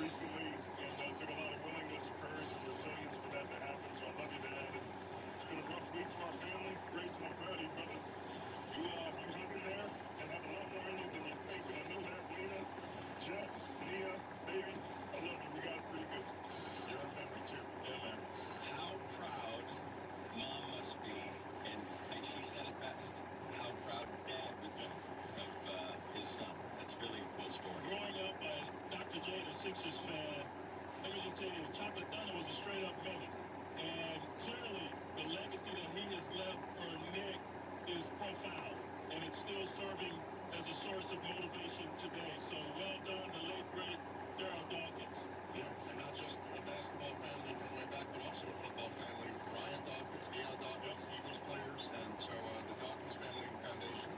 recently, and it took a lot of willingness, courage, and resilience for that to happen. So I love you, Dad. And it's been a rough week for our family. Grayson, I'm proud of you, brother. You hung in there and have a lot more in you than you think. And I know that. Lena, Jeff, Nia, baby, I love you. We got it pretty good. You're our family too. Yeah, man. How proud Mom must be, and she said it best, how proud Dad would be of his son. That's really a cool story. Growing up, Dr. J, the Sixers fan, let me just tell you, Chocolate Thunder was a straight-up menace. And clearly, the legacy that he has left for Nick is profound. And it's still serving as a source of motivation today. So well done, the late, great Darryl Dawkins. Yeah, and not just a basketball family from way back, but also a football family. Ryan Dawkins, Deion Dawkins, Eagles players. And so the Dawkins Family Foundation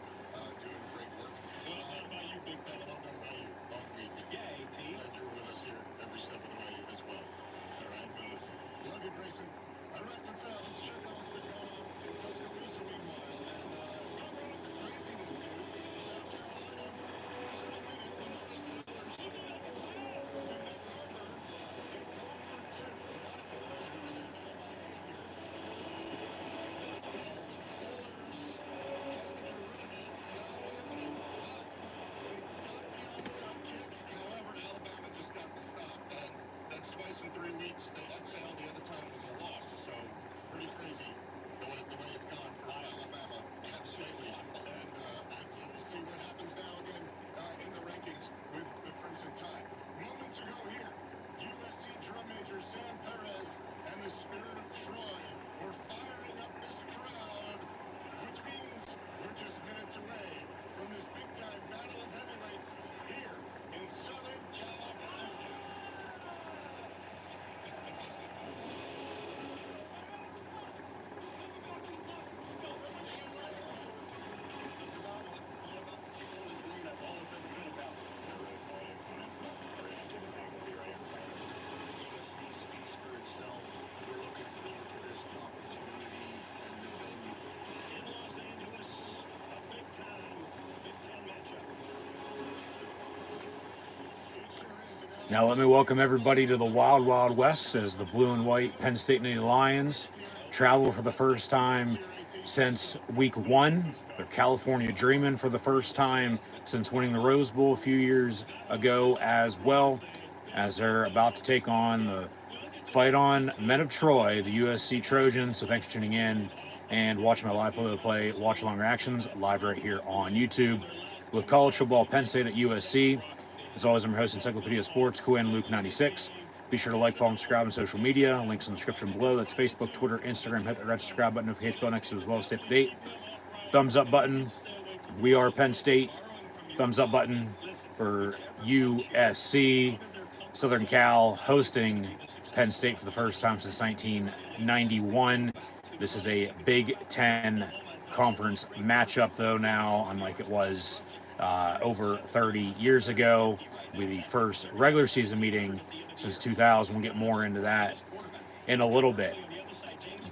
doing great work. Well done by you, big fella. Well done by you. Long week. Yeah, AT. Glad you were with us here every step of the way as well. All right, fellas. Love you, Grayson. All right, let's check out what's been going on in Tuscaloosa meanwhile. And craziness, dude. South Carolina, final minute, the Memphis Steelers to knock over. They go for two. They got to go for two. They're down by 8 here. And the Steelers has to get rid of it. Not happening. They got the onside kick. However, Alabama just got the stop. And that's twice in 3 weeks. They exhaled. The other time was a loss. So pretty crazy the way it's gone for Alabama. Absolutely. And we'll see what happens now again in the rankings with the Crimson Tide. Moments ago here, USC drum major Sam Perez and the Spirit of Troy were firing up this crowd, which means we're just minutes away from this big-time battle of heavyweights here in Southern California. Now let me welcome everybody to the Wild Wild West as the blue and white Penn State Nittany Lions travel for the first time since week 1. They're California dreaming for the first time since winning the Rose Bowl a few years ago as well, as they're about to take on the Fight On Men of Troy, the USC Trojans. So thanks for tuning in and watching my live play-by-play watch-along reactions live right here on YouTube with college football, Penn State at USC. As always, I'm your host, Encyclopedia Sports, Quinn Luke 96. Be sure to like, follow, and subscribe on social media. Links in the description below. That's Facebook, Twitter, Instagram. Hit the red subscribe button, notification bell next to it as well to stay up to date. Thumbs up button. We are Penn State. Thumbs up button for USC. Southern Cal hosting Penn State for the first time since 1991. This is a Big Ten conference matchup, though, now, unlike it was over 30 years ago. It'll be the first regular season meeting since 2000. We'll get more into that in a little bit.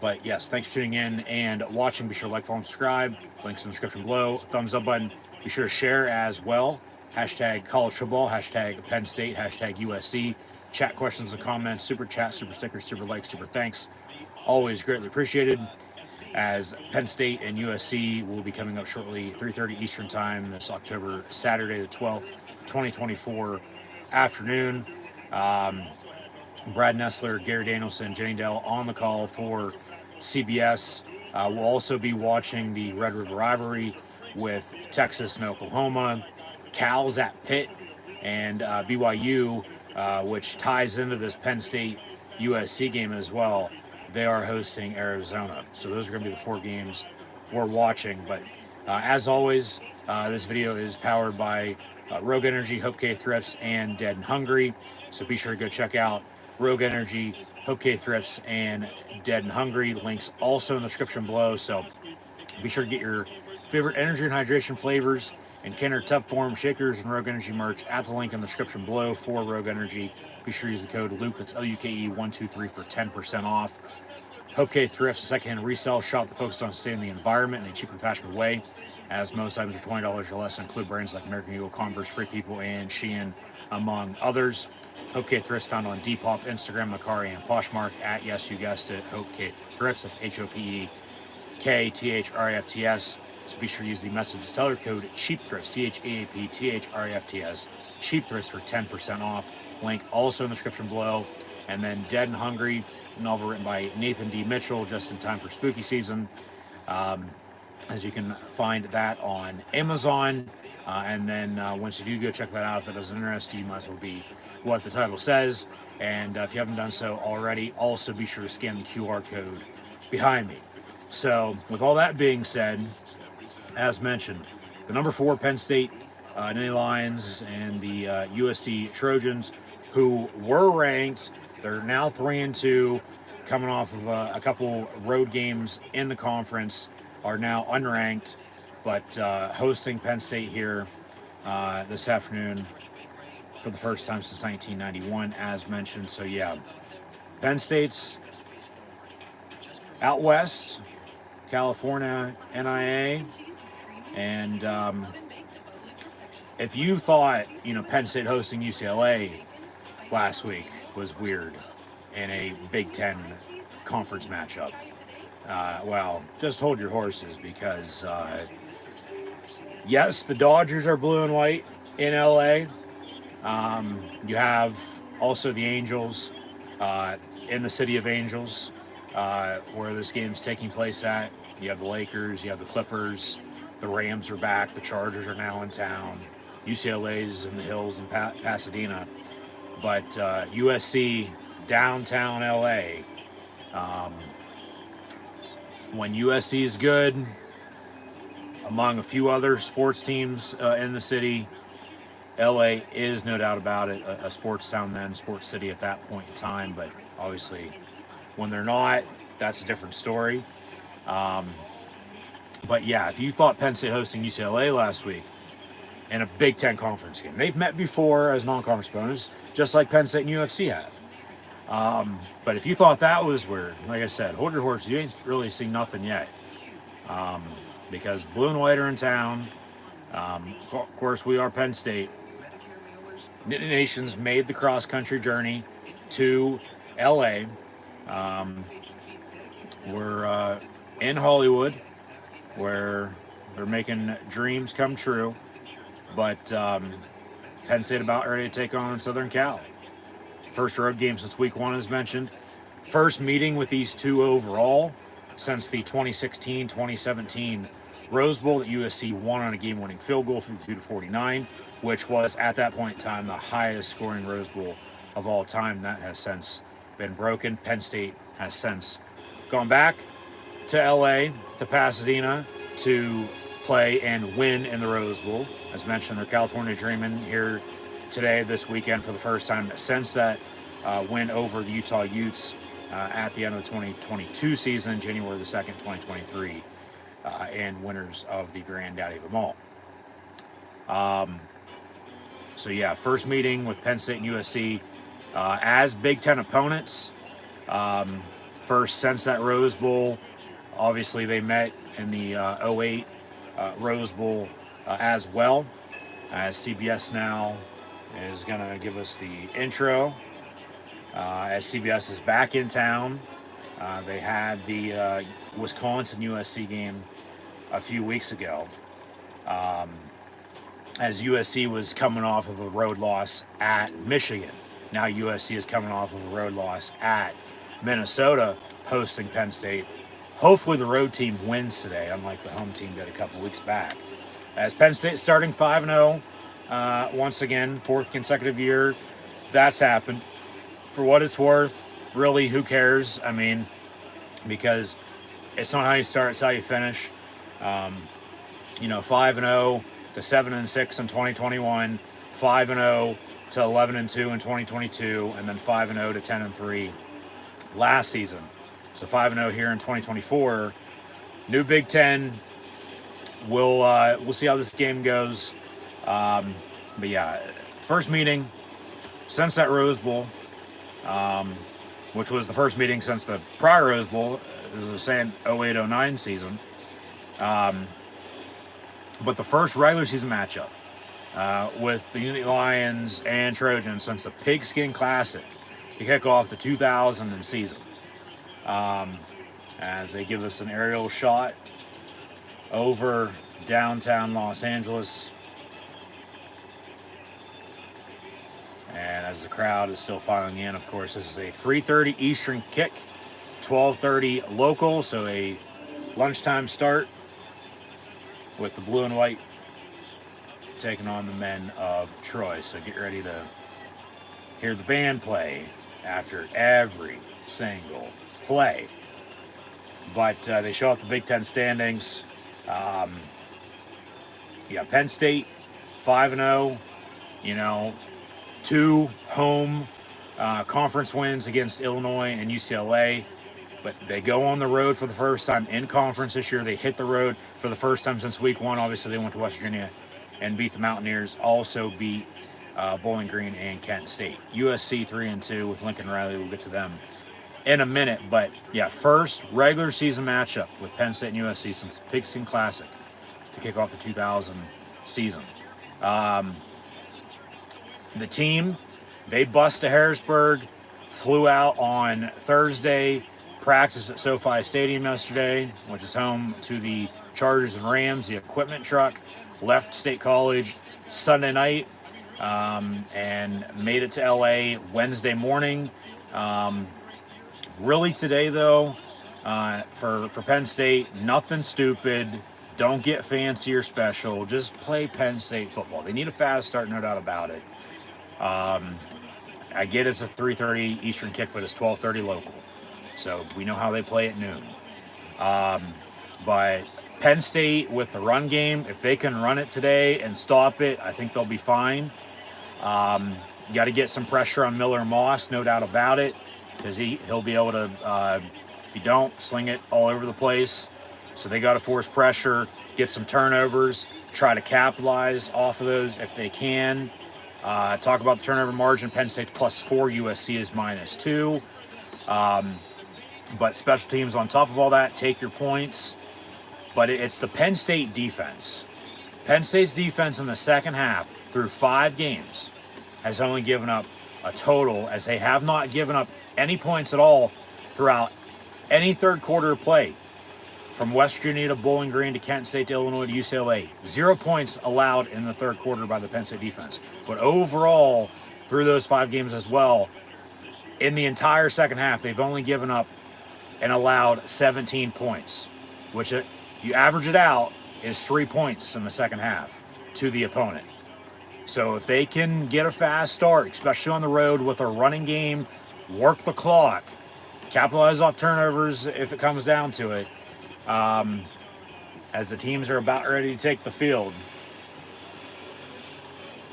But yes, thanks for tuning in and watching. Be sure to like, follow, and subscribe. Links in the description below. Thumbs up button. Be sure to share as well. Hashtag college football, hashtag Penn State, hashtag USC. Chat questions and comments, super chat, super stickers, super likes, super thanks. Always greatly appreciated. As Penn State and USC will be coming up shortly, 3:30 Eastern Time this October, Saturday the 12th, 2024 afternoon. Brad Nessler, Gary Danielson, Jenny Dell on the call for CBS. We'll also be watching the Red River rivalry with Texas and Oklahoma, Cal's at Pitt, and BYU, which ties into this Penn State USC game as well. They are hosting Arizona. So those are going to be the 4 games we're watching. But as always, this video is powered by Rogue Energy, HopeKThrifts, and Dead and Hungry. So be sure to go check out Rogue Energy, HopeKThrifts, and Dead and Hungry. Links also in the description below. So be sure to get your favorite energy and hydration flavors in can or tub form, shakers, and Rogue Energy merch at the link in the description below for Rogue Energy. Be sure to use the code LUKE, that's LUKE123 for 10% off. HopeKThrifts, a secondhand resale shop that focuses on staying in the environment in a cheap and fashionable way, as most items are $20 or less, include brands like American Eagle, Converse, Free People, and Shein. among others. HopeKThrifts found on Depop, Instagram, Macari, and Poshmark at, yes, you guessed it, HopeKThrifts. That's HopeKThrifts. So be sure to use the message seller code CheapThrifts, CHEAPTHRIFTS, CheapThrifts for 10% off. Link also in the description below. And then Dead and Hungry, a novel written by Nathan D. Mitchell, just in time for spooky season. As you can find that on Amazon. And then once you do go check that out, if that doesn't interest you, you might as well be what the title says. And if you haven't done so already, also be sure to scan the QR code behind me. So with all that being said, as mentioned, the number 4 Penn State Nittany Lions and the USC Trojans, who were ranked, they're now 3-2, coming off of a couple road games in the conference, are now unranked, but hosting Penn State here this afternoon for the first time since 1991, as mentioned. So yeah, Penn State's out west, California, NIA, and if you thought, Penn State hosting UCLA last week was weird in a Big Ten conference matchup, well, just hold your horses, because yes, the Dodgers are blue and white in LA. You have also the Angels in the City of Angels, where this game's taking place at. You have the Lakers, you have the Clippers, the Rams are back, the Chargers are now in town, UCLA's in the hills in Pasadena, but USC downtown LA. When USC is good, among a few other sports teams in the city, LA is, no doubt about it, a sports town then, sports city at that point in time. But obviously, when they're not, that's a different story. But yeah, if you thought Penn State hosting UCLA last week in a Big Ten conference game, they've met before as non-conference opponents, just like Penn State and UFC have. But if you thought that was weird, like I said, hold your horses. You ain't really seen nothing yet. Because blue and white are in town. Of course, we are Penn State. Nittany Nations made the cross-country journey to LA. We're in Hollywood, where they're making dreams come true. But Penn State about ready to take on Southern Cal. First road game since week 1, as mentioned. First meeting with these two overall since the 2016-2017 Rose Bowl that USC won on a game-winning field goal, 52-49, which was, at that point in time, the highest scoring Rose Bowl of all time. That has since been broken. Penn State has since gone back to LA, to Pasadena, to play and win in the Rose Bowl. As mentioned, they're California dreaming here today, this weekend, for the first time since that win over the Utah Utes at the end of the 2022 season, January the 2nd, 2023, and winners of the granddaddy of them all. So yeah, first meeting with Penn State and USC as Big Ten opponents. First since that Rose Bowl. Obviously, they met in the 08 Rose Bowl as well. As CBS now is going to give us the intro. As CBS is back in town. They had the Wisconsin USC game a few weeks ago. As USC was coming off of a road loss at Michigan. Now USC is coming off of a road loss at Minnesota, hosting Penn State. Hopefully the road team wins today, unlike the home team did a couple weeks back. As Penn State starting 5-0, once again, 4th consecutive year, that's happened. For what it's worth, really, who cares? I mean, because it's not how you start, it's how you finish. 5-0 to 7-6 in 2021, 5-0 to 11-2 in 2022, and then 5-0 to 10-3 last season. So 5-0 here in 2024. New Big Ten. We'll see how this game goes. But yeah, first meeting since that Rose Bowl, which was the first meeting since the prior Rose Bowl, as I was saying, 08-09 season. But the first regular season matchup with the Unity Lions and Trojans since the Pigskin Classic to kick off the 2000 season. As they give us an aerial shot over downtown Los Angeles. And as the crowd is still filing in, of course, this is a 3:30 Eastern kick, 12:30 local, so a lunchtime start with the blue and white taking on the men of Troy. So get ready to hear the band play after every single play. But they show up the Big Ten standings. Penn State 5-0. 2 home conference wins against Illinois and UCLA. But they go on the road for the first time in conference this year. They hit the road for the first time since week 1. Obviously, they went to West Virginia and beat the Mountaineers. Also beat Bowling Green and Kent State. USC 3-2 with Lincoln Riley. We'll get to them in a minute. But yeah, first regular season matchup with Penn State and USC since the Pigskin Classic to kick off the 2000 season. The team, they bust to Harrisburg, flew out on Thursday, practiced at SoFi Stadium yesterday, which is home to the Chargers and Rams. The equipment truck left State College Sunday night and made it to LA Wednesday morning. Really today, though, for Penn State, nothing stupid. Don't get fancy or special. Just play Penn State football. They need a fast start, no doubt about it. I get it's a 3:30 Eastern kick, but it's 12:30 local. So we know how they play at noon. But Penn State with the run game, if they can run it today and stop it, I think they'll be fine. You got to get some pressure on Miller Moss, no doubt about it, because he'll be able to, if you don't, sling it all over the place. So they got to force pressure, get some turnovers, try to capitalize off of those if they can. Talk about the turnover margin. Penn State +4, USC is -2. But special teams on top of all that, take your points. But it's the Penn State defense. Penn State's defense in the second half, through 5 games, has only given up a total, as they have not given up any points at all throughout any third quarter of play. From West Virginia to Bowling Green to Kent State to Illinois to UCLA. 0 points allowed in the third quarter by the Penn State defense. But overall, through those 5 games as well, in the entire second half, they've only given up and allowed 17 points, which, if you average it out, is 3 points in the second half to the opponent. So if they can get a fast start, especially on the road with a running game, work the clock, capitalize off turnovers if it comes down to it, as the teams are about ready to take the field.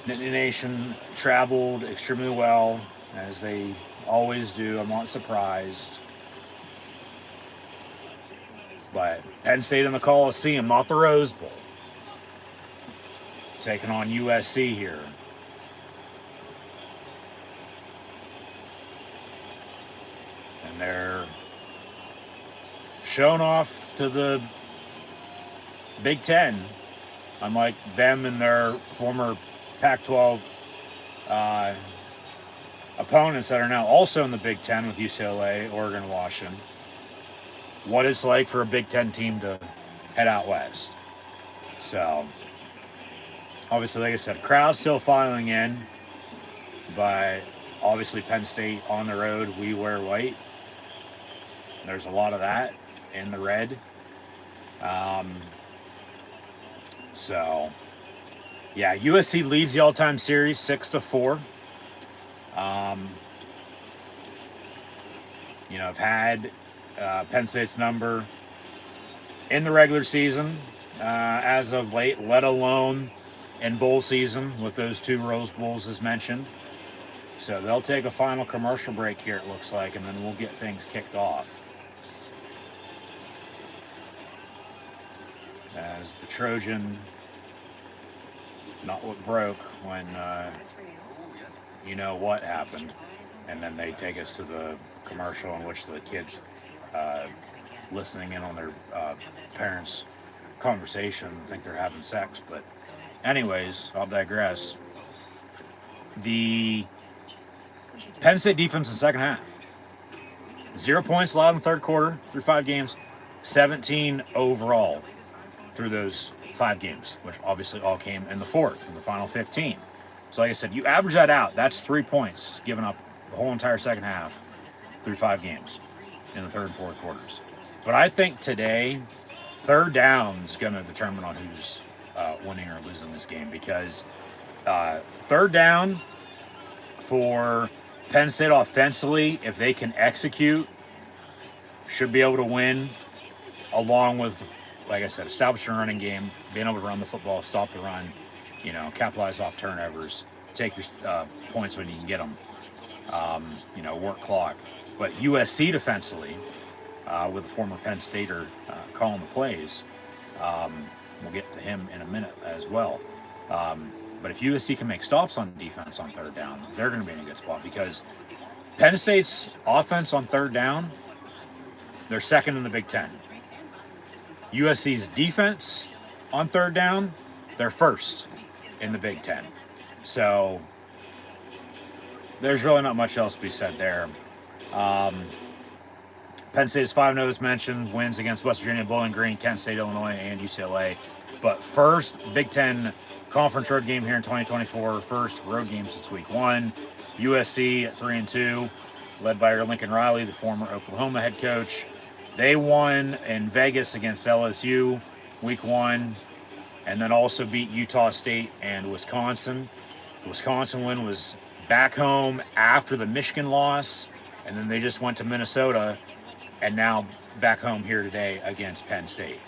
Nittany Nation traveled extremely well, as they always do. I'm not surprised. But Penn State in the Coliseum, not the Rose Bowl. Taking on USC here. And they're shown off to the Big Ten, unlike them and their former Pac-12 opponents that are now also in the Big Ten with UCLA, Oregon, and Washington. What it's like for a Big Ten team to head out west. So, obviously, like I said, crowd still filing in, but obviously Penn State on the road, we wear white. There's a lot of that in the red. So, yeah, USC leads the all-time series 6-4. I've had Penn State's number in the regular season as of late, let alone in bowl season with those 2 Rose Bowls as mentioned. So they'll take a final commercial break here, it looks like, and then we'll get things kicked off. As the Trojan, not what broke when you know what happened. And then they take us to the commercial in which the kids listening in on their parents' conversation think they're having sex, but anyways, I'll digress. The Penn State defense in the second half. 0 points allowed in the third quarter through 5 games, 17 overall through those 5 games, which obviously all came in the fourth, in the final 15. So like I said, you average that out, that's 3 points given up the whole entire second half through 5 games in the third and fourth quarters. But I think today, third down is going to determine on who's winning or losing this game, because third down for Penn State offensively, if they can execute, should be able to win, along with, like I said, establishing a running game, being able to run the football, stop the run, capitalize off turnovers, take your points when you can get them, work clock. But USC defensively, with a former Penn Stater calling the plays, we'll get to him in a minute as well. But if USC can make stops on defense on third down, they're going to be in a good spot, because Penn State's offense on third down, they're second in the Big Ten. USC's defense on third down, they're first in the Big Ten. So there's really not much else to be said there. Penn State is 5-0 as mentioned, wins against West Virginia, Bowling Green, Kent State, Illinois, and UCLA. But first Big Ten conference road game here in 2024, first road game since week 1. USC at 3-2, led by Lincoln Riley, the former Oklahoma head coach. They won in Vegas against LSU week 1, and then also beat Utah State and Wisconsin. The Wisconsin win was back home after the Michigan loss, and then they just went to Minnesota, and now back home here today against Penn State.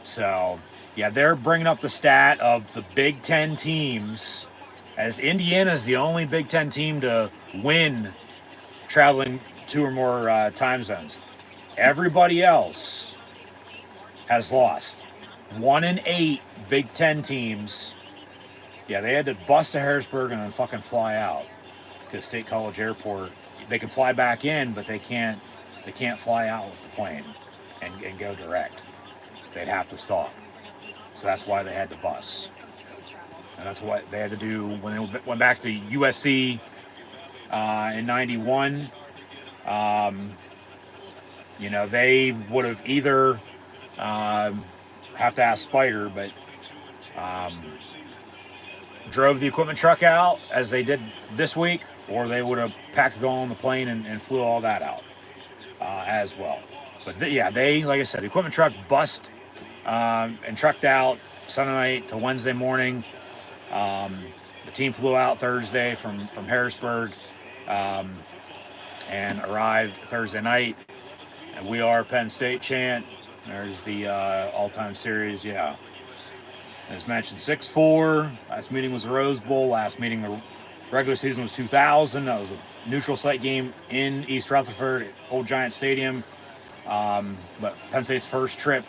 So, yeah, they're bringing up the stat of the Big Ten teams, as Indiana is the only Big Ten team to win traveling 2 or more time zones. Everybody else has lost. 1 in 8 Big Ten teams. Yeah, they had to bust to Harrisburg and then fucking fly out, because State College Airport, they can fly back in, but they can't fly out with the plane and go direct. They'd have to stop. So that's why they had to bus. And that's what they had to do when they went back to USC in 91. They would have either have to ask Spider, but drove the equipment truck out as they did this week, or they would have packed it all on the plane and flew all that out as well. But they, like I said, the equipment truck bust and trucked out Sunday night to Wednesday morning. The team flew out Thursday from Harrisburg and arrived Thursday night. And we are Penn State chant. There's the all-time series, yeah. As mentioned, 6-4. Last meeting was the Rose Bowl. Last meeting, the regular season was 2000. That was a neutral site game in East Rutherford at Old Giant Stadium. But Penn State's first trip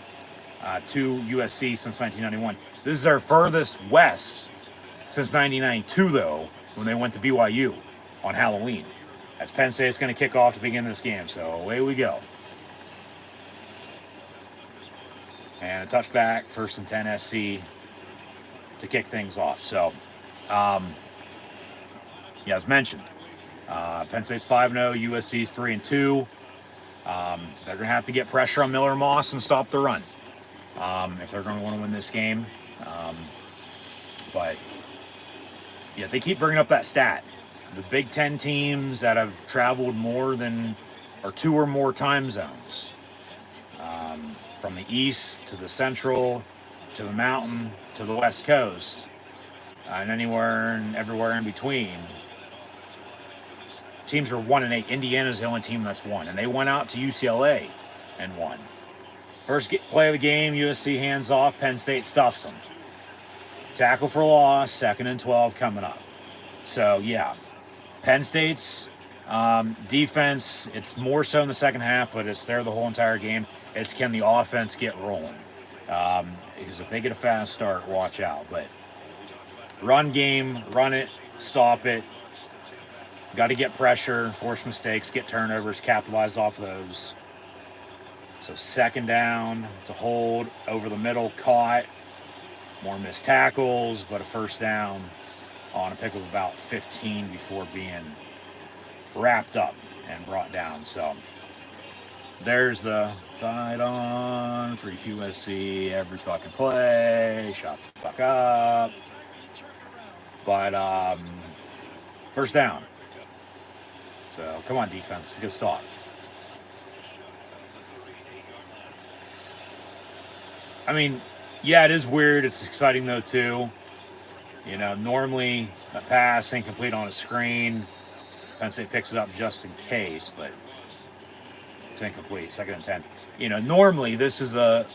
to USC since 1991. This is our furthest west since 1992, though, when they went to BYU on Halloween. As Penn State's going to kick off to begin this game, so away we go. And a touchback, 1st and 10 SC to kick things off. So, as mentioned, Penn State's 5-0, USC's 3-2. They're going to have to get pressure on Miller Moss and stop the run if they're going to want to win this game. But they keep bringing up that stat. The Big Ten teams that have traveled more than, or 2 or more time zones, from the east to the central to the mountain to the west coast, and anywhere and everywhere in between. Teams are 1 and 8. Indiana's the only team that's won, and they went out to UCLA and won. First play of the game, USC hands off, Penn State stuffs them. Tackle for loss, 2nd and 12 coming up. So Penn State's defense, it's more so in the second half, but it's there the whole entire game. It's can the offense get rolling? Because if they get a fast start, watch out. But run game, run it, stop it. Got to get pressure, force mistakes, get turnovers, capitalize off those. So 2nd down to hold over the middle, caught. more missed tackles, but a first down on a pick of about 15 before being wrapped up and brought down. So there's the fight on for USC every fucking play. Shut the fuck up. But first down. So come on, defense, good stop. I mean, yeah, it is weird. It's exciting though too. You know, normally a pass incomplete on a screen. Penn State picks it up just in case, but it's incomplete. 2nd and 10. You know, normally this is a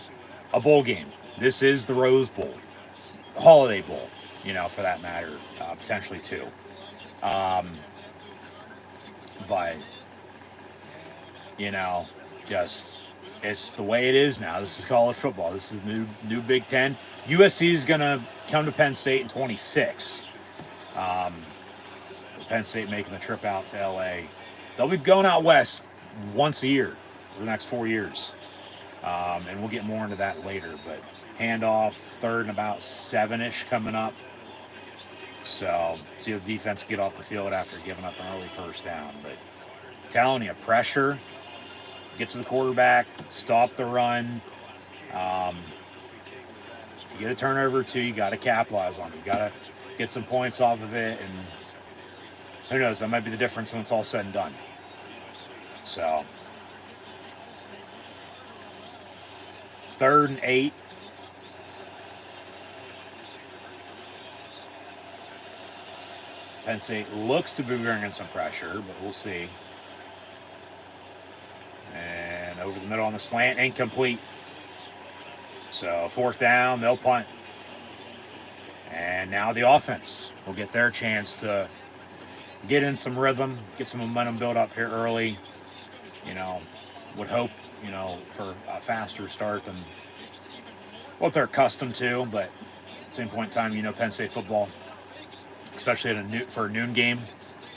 bowl game. This is the Rose Bowl, Holiday Bowl. You know, for that matter, potentially too. But you know, just it's the way it is now. This is college football. This is new Big Ten. USC is gonna come to Penn State in 26. Penn State making the trip out to LA. They'll be going out west once a year for the next 4 years. And we'll get more into that later. But handoff, 3rd and about 7-ish coming up. So see the defense get off the field after giving up an early first down. But I'm telling you, pressure, get to the quarterback, stop the run. If you get a turnover or two, you got to capitalize on it. You got to get some points off of it. And who knows, that might be the difference when it's all said and done. So 3rd and 8. Penn State looks to be bringing some pressure, but we'll see. And over the middle on the slant, incomplete. So 4th down, they'll punt. And now the offense will get their chance to get in some rhythm, get some momentum built up here early. You know, would hope, you know, for a faster start than what they're accustomed to. But at the same point in time, you know, Penn State football, especially for a noon game,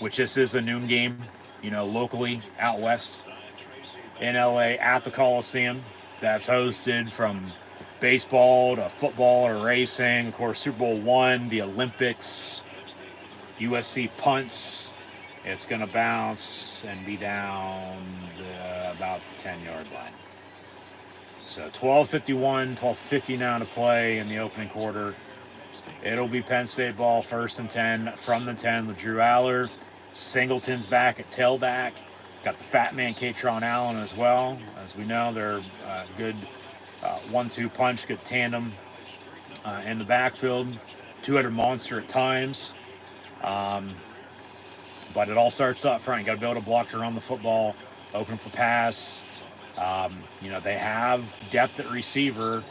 which this is a noon game, you know, locally out west in LA at the Coliseum. That's hosted from baseball to football to racing. Of course, Super Bowl I, the Olympics, USC punts. It's going to bounce and be down about the 10-yard line. So 12:51, 12:50 now to play in the opening quarter. It'll be Penn State ball, 1st and 10 from the 10 with Drew Aller. Singleton's back at tailback. Got the fat man, Katron Allen, as well. As we know, they're good 1-2 punch, good tandem in the backfield. 200 monster at times. But it all starts up front. You got to be able to block to run the football, open up a pass. You know, they have depth at receiver,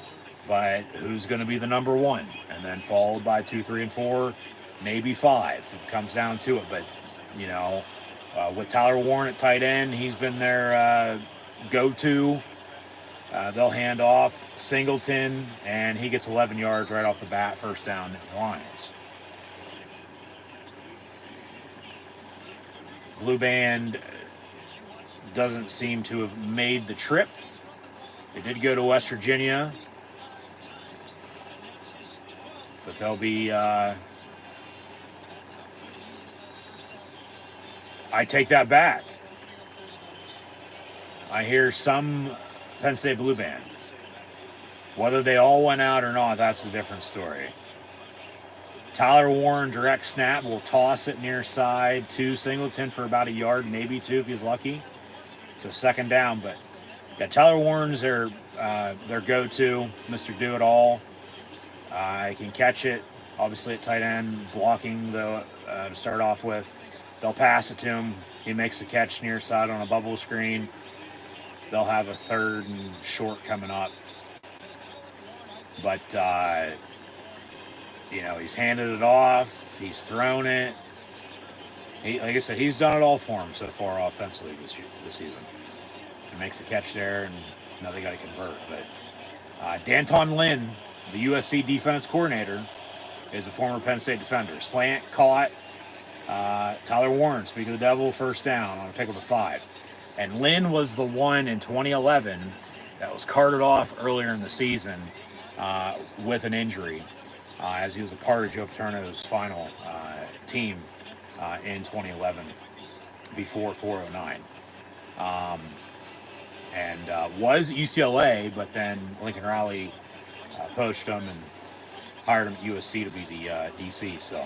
but who's going to be the number 1? And then followed by 2, 3, and 4, maybe 5 if it comes down to it. But, you know, with Tyler Warren at tight end, he's been their go-to. They'll hand off Singleton, and he gets 11 yards right off the bat, first down Lions. Blue Band doesn't seem to have made the trip. They did go to West Virginia, but they'll be I take that back. I hear some Penn State Blue Band. Whether they all went out or not, that's a different story. Tyler Warren, direct snap, will toss it near side to Singleton for about 1 yard, maybe 2 if he's lucky. So 2nd down, but yeah, Tyler Warren's their go-to, Mr. Do-It-All. He can catch it, obviously at tight end, blocking to start off with. They'll pass it to him. He makes the catch near side on a bubble screen. They'll have a 3rd and short coming up. But, you know, he's handed it off. He's thrown it. Like I said, he's done it all for him so far offensively this season. He makes the catch there, and now they got to convert. But Danton Lynn, the USC defense coordinator, is a former Penn State defender. Slant caught. Tyler Warren, speak of the devil, first down on a pick up of 5. And Lynn was the one in 2011 that was carted off earlier in the season with an injury. as he was a part of Joe Paterno's final team in 2011 before 409. And was at UCLA, but then Lincoln Riley poached him and hired him at USC to be the DC. So,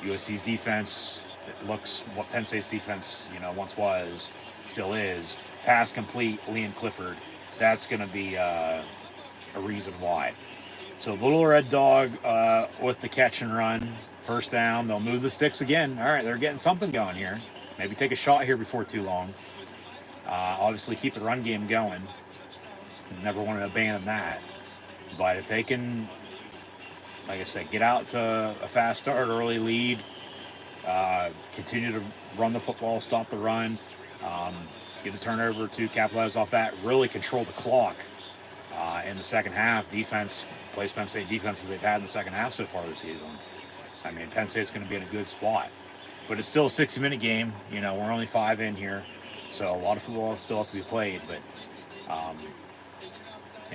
USC's defense looks what Penn State's defense, once was, still is. Pass complete, Leon Clifford. That's going to be a reason why. So Little Red Dog with the catch and run. First down. They'll move the sticks again. All right, they're getting something going here. Maybe take a shot here before too long. Obviously keep the run game going. Never want to abandon that. But if they can, like I said, get out to a fast start, early lead, continue to run the football, stop the run, get the turnover to capitalize off that, really control the clock in the second half. Defense, plays Penn State defenses they've had in the second half so far this season. I mean, Penn State's going to be in a good spot. But it's still a 60-minute game. We're only 5 in here, so a lot of football still have to be played. But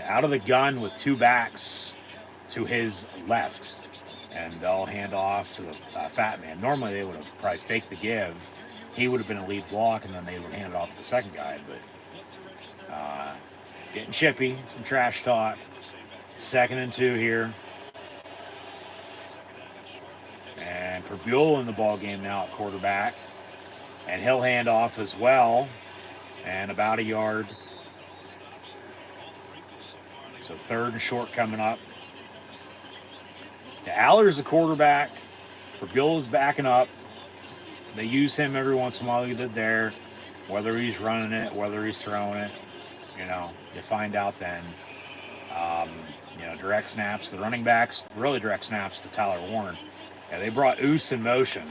out of the gun with 2 backs to his left, and they'll hand off to the fat man. Normally they would have probably faked the give. He would have been a lead block, and then they would hand it off to the second guy. But getting chippy, some trash talk. 2nd and 2 here. And Perbuel in the ball game now at quarterback. And he'll hand off as well. And about a yard. So 3rd and short coming up. Aller's the quarterback. Perbuel is backing up. They use him every once in a while. They did there. Whether he's running it, whether he's throwing it, you find out then. Direct snaps. The running backs, really direct snaps to Tyler Warren. Yeah, they brought Oos in motion.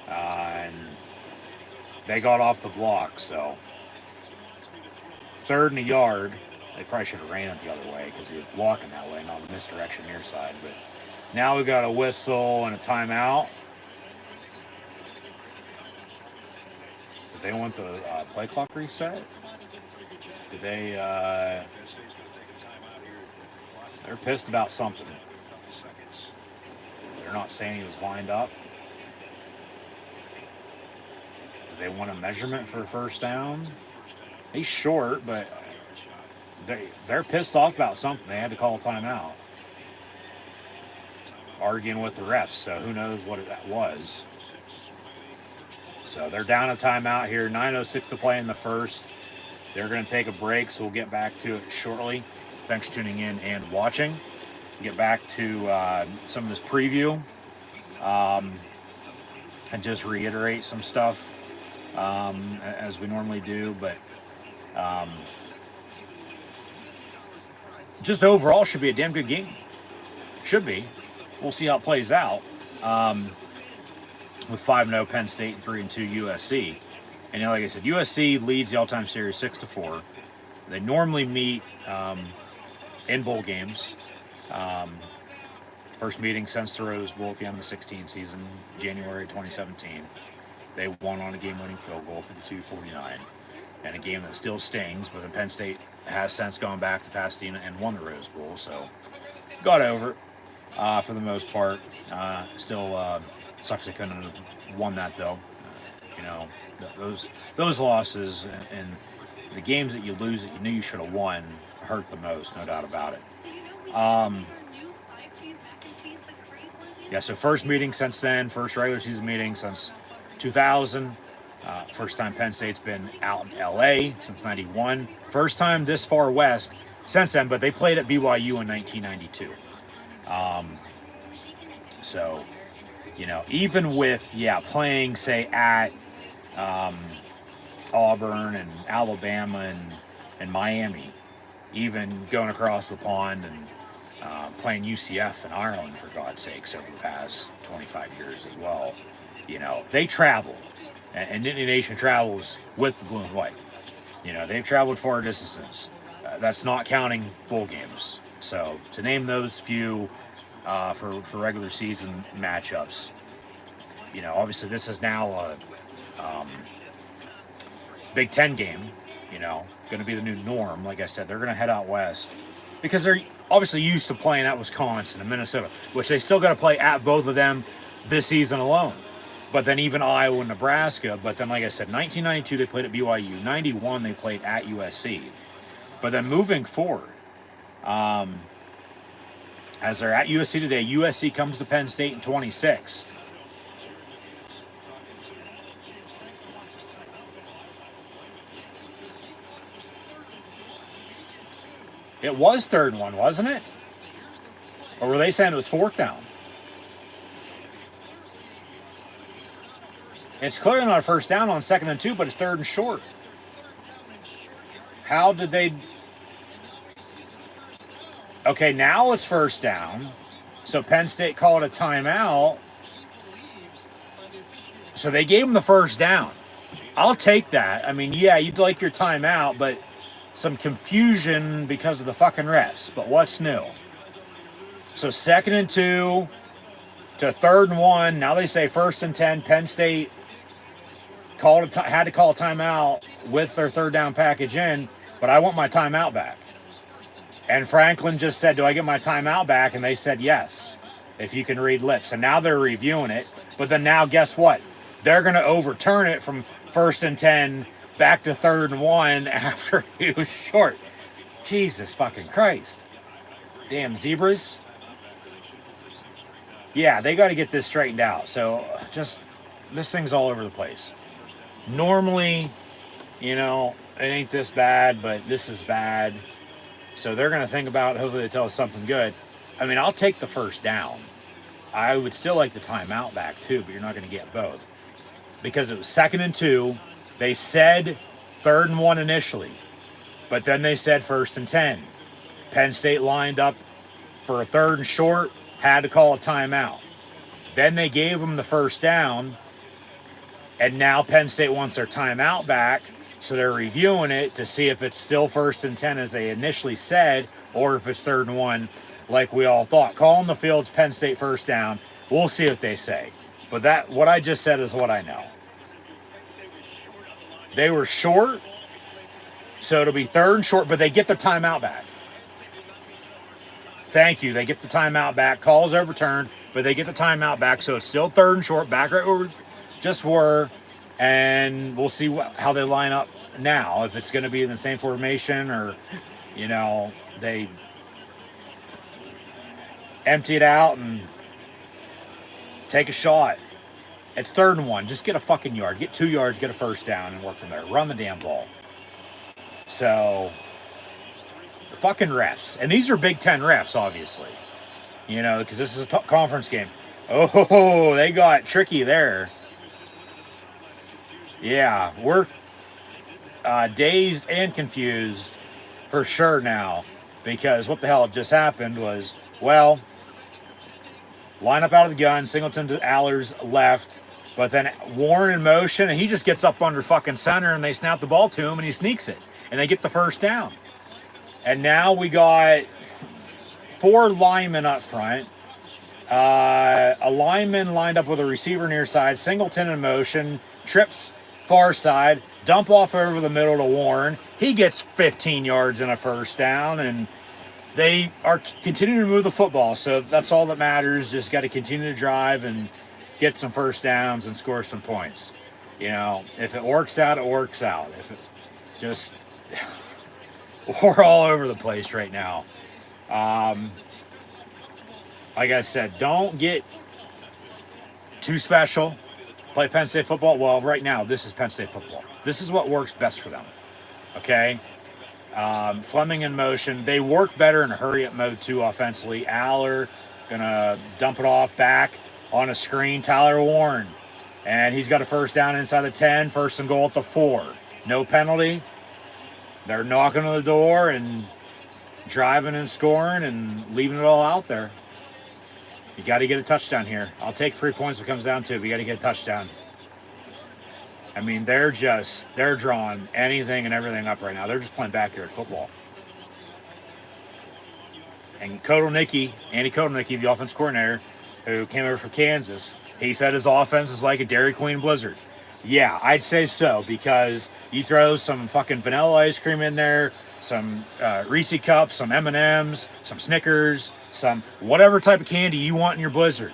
And they got off the block, so 3rd and a yard. They probably should have ran it the other way because he was blocking that way, not the misdirection near side. But now we've got a whistle and a timeout. Did they want the play clock reset? Did they? They're pissed about something. They're not saying he was lined up. Do they want a measurement for a first down? He's short, but they're pissed off about something. They had to call a timeout. Arguing with the refs, so who knows what that was. So they're down a timeout here. 9:06 to play in the first. They're going to take a break, so we'll get back to it shortly. Thanks for tuning in and watching. Get back to some of this preview and just reiterate some stuff as we normally do. But just overall should be a damn good game. Should be. We'll see how it plays out with 5-0 Penn State and 3-2 USC. And like I said, USC leads the all-time series 6-4. They normally meet in bowl games. First meeting since the Rose Bowl at the end of the 16 season, January 2017. They won on a game-winning field goal, 52-49. And a game that still stings, but then Penn State has since gone back to Pasadena and won the Rose Bowl, so got over it for the most part. Still sucks they couldn't have won that, though. Those losses and the games that you lose that you knew you should have won hurt the most, no doubt about it. So first meeting since then, first regular season meeting since 2000. First time Penn State's been out in LA since 91. First time this far west since then, but they played at BYU in 1992. So, even with, playing, say, at Auburn and Alabama and Miami, even going across the pond and playing UCF in Ireland, for God's sakes, over the past 25 years as well. They travel, and Nittany Nation travels with the blue and white. They've traveled far distances. That's not counting bowl games. So to name those few for regular season matchups, obviously this is now a Big Ten game, going to be the new norm. Like I said, they're going to head out west because they're obviously used to playing at Wisconsin and Minnesota, which they still got to play at both of them this season alone. But then even Iowa and Nebraska. But then, like I said, 1992 they played at BYU. 91 they played at USC. But then moving forward, as they're at USC today, USC comes to Penn State in 26. It was 3rd and 1, wasn't it? Or were they saying it was 4th down? It's clearly not a 1st down on 2nd and 2, but it's 3rd and short. How did they... Okay, now it's 1st down. So Penn State called a timeout. So they gave him the 1st down. I'll take that. I mean, yeah, you'd like your timeout, but some confusion because of the fucking refs. But what's new? So 2nd and 2 to 3rd and 1. Now they say 1st and 10. Penn State had to call a timeout with their 3rd down package in, but I want my timeout back. And Franklin just said, do I get my timeout back? And they said, yes, if you can read lips. And now they're reviewing it. But then now, guess what? They're going to overturn it from 1st and 10 back to 3rd and 1 after he was short. Jesus fucking Christ. Damn zebras. Yeah, they got to get this straightened out. So just, this thing's all over the place. Normally, it ain't this bad, but this is bad. So they're going to think about it. Hopefully they tell us something good. I mean, I'll take the 1st down. I would still like the timeout back too, but you're not going to get both. Because it was 2nd and 2. They said 3rd and 1 initially. But then they said 1st and 10. Penn State lined up for a 3rd and short, had to call a timeout. Then they gave them the 1st down. And now Penn State wants their timeout back. So they're reviewing it to see if it's still 1st and 10 as they initially said, or if it's 3rd and 1 like we all thought. Calling the field's Penn State 1st down. We'll see what they say. But what I just said is what I know. They were short, so it'll be 3rd and short, but they get the timeout back. Thank you. They get the timeout back. Call's overturned, but they get the timeout back, so it's still 3rd and short, back right where we just were. And we'll see how they line up now. If it's going to be in the same formation or, they empty it out and take a shot. It's 3rd and 1. Just get a fucking yard. Get 2 yards, get a 1st down, and work from there. Run the damn ball. So, the fucking refs. And these are Big Ten refs, obviously. Because this is a conference game. Oh, they got tricky there. Yeah, we're dazed and confused for sure now, because what the hell just happened was, line up out of the gun, Singleton to Aller's left, but then Warren in motion, and he just gets up under fucking center, and they snap the ball to him, and he sneaks it, and they get the 1st down. And now we got 4 linemen up front, a lineman lined up with a receiver near side, Singleton in motion, trips far side, dump off over the middle to Warren. He gets 15 yards and a 1st down, and they are continuing to move the football. So that's all that matters. Just got to continue to drive and get some 1st downs and score some points. If it works out, it works out. If it just, we're all over the place right now. Like I said, don't get too special. Play Penn State football. Well, right now, this is Penn State football. This is what works best for them. Okay? Fleming in motion. They work better in hurry-up mode, too, offensively. Aller going to dump it off back on a screen. Tyler Warren. And he's got a 1st down inside the 10. 1st and goal at the 4. No penalty. They're knocking on the door and driving and scoring and leaving it all out there. You got to get a touchdown here. I'll take 3 points if it comes down to it, but you got to get a touchdown. I mean, they're drawing anything and everything up right now. They're just playing backyard football. And Andy Kotelnicki, the offense coordinator, who came over from Kansas, he said his offense is like a Dairy Queen blizzard. Yeah, I'd say so, because you throw some fucking vanilla ice cream in there, some Reese cups, some M&Ms, some Snickers, some whatever type of candy you want in your Blizzard.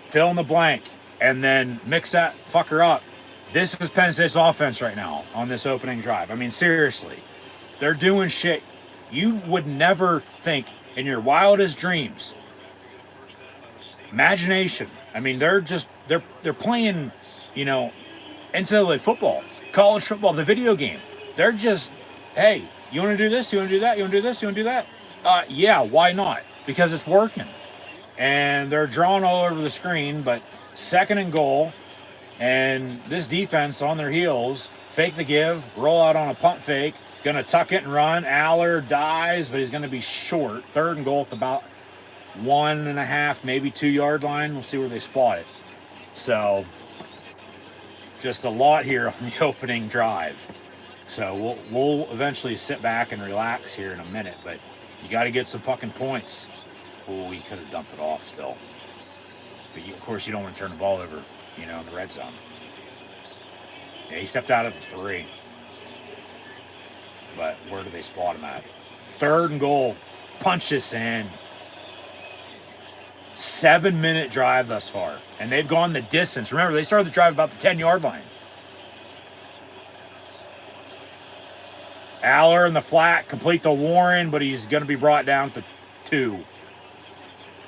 Fill in the blank, and then mix that fucker up. This is Penn State's offense right now on this opening drive. I mean, seriously, they're doing shit you would never think in your wildest dreams. Imagination. I mean, they're playing, you know, NCAA football, college football, the video game. They're just, hey, you want to do this? You want to do that? You want to do this? You want to do that? Yeah, why not? Because it's working. And they're drawn all over the screen, but second and goal, and this defense on their heels, fake the give, roll out on a pump fake, gonna tuck it and run. Aller dies, but he's gonna be short. Third and goal at about 1.5, maybe 2 yard line. We'll see where they spot it. So just a lot here on the opening drive. So we'll eventually sit back and relax here in a minute, but you got to get some fucking points. Oh, he could have dumped it off still. But of course, you don't want to turn the ball over, in the red zone. Yeah, he stepped out of the 3. But where do they spot him at? Third and goal. Punch this in. 7-minute drive thus far. And they've gone the distance. Remember, they started the drive about the 10-yard line. Aller in the flat, complete to Warren, but he's going to be brought down to 2.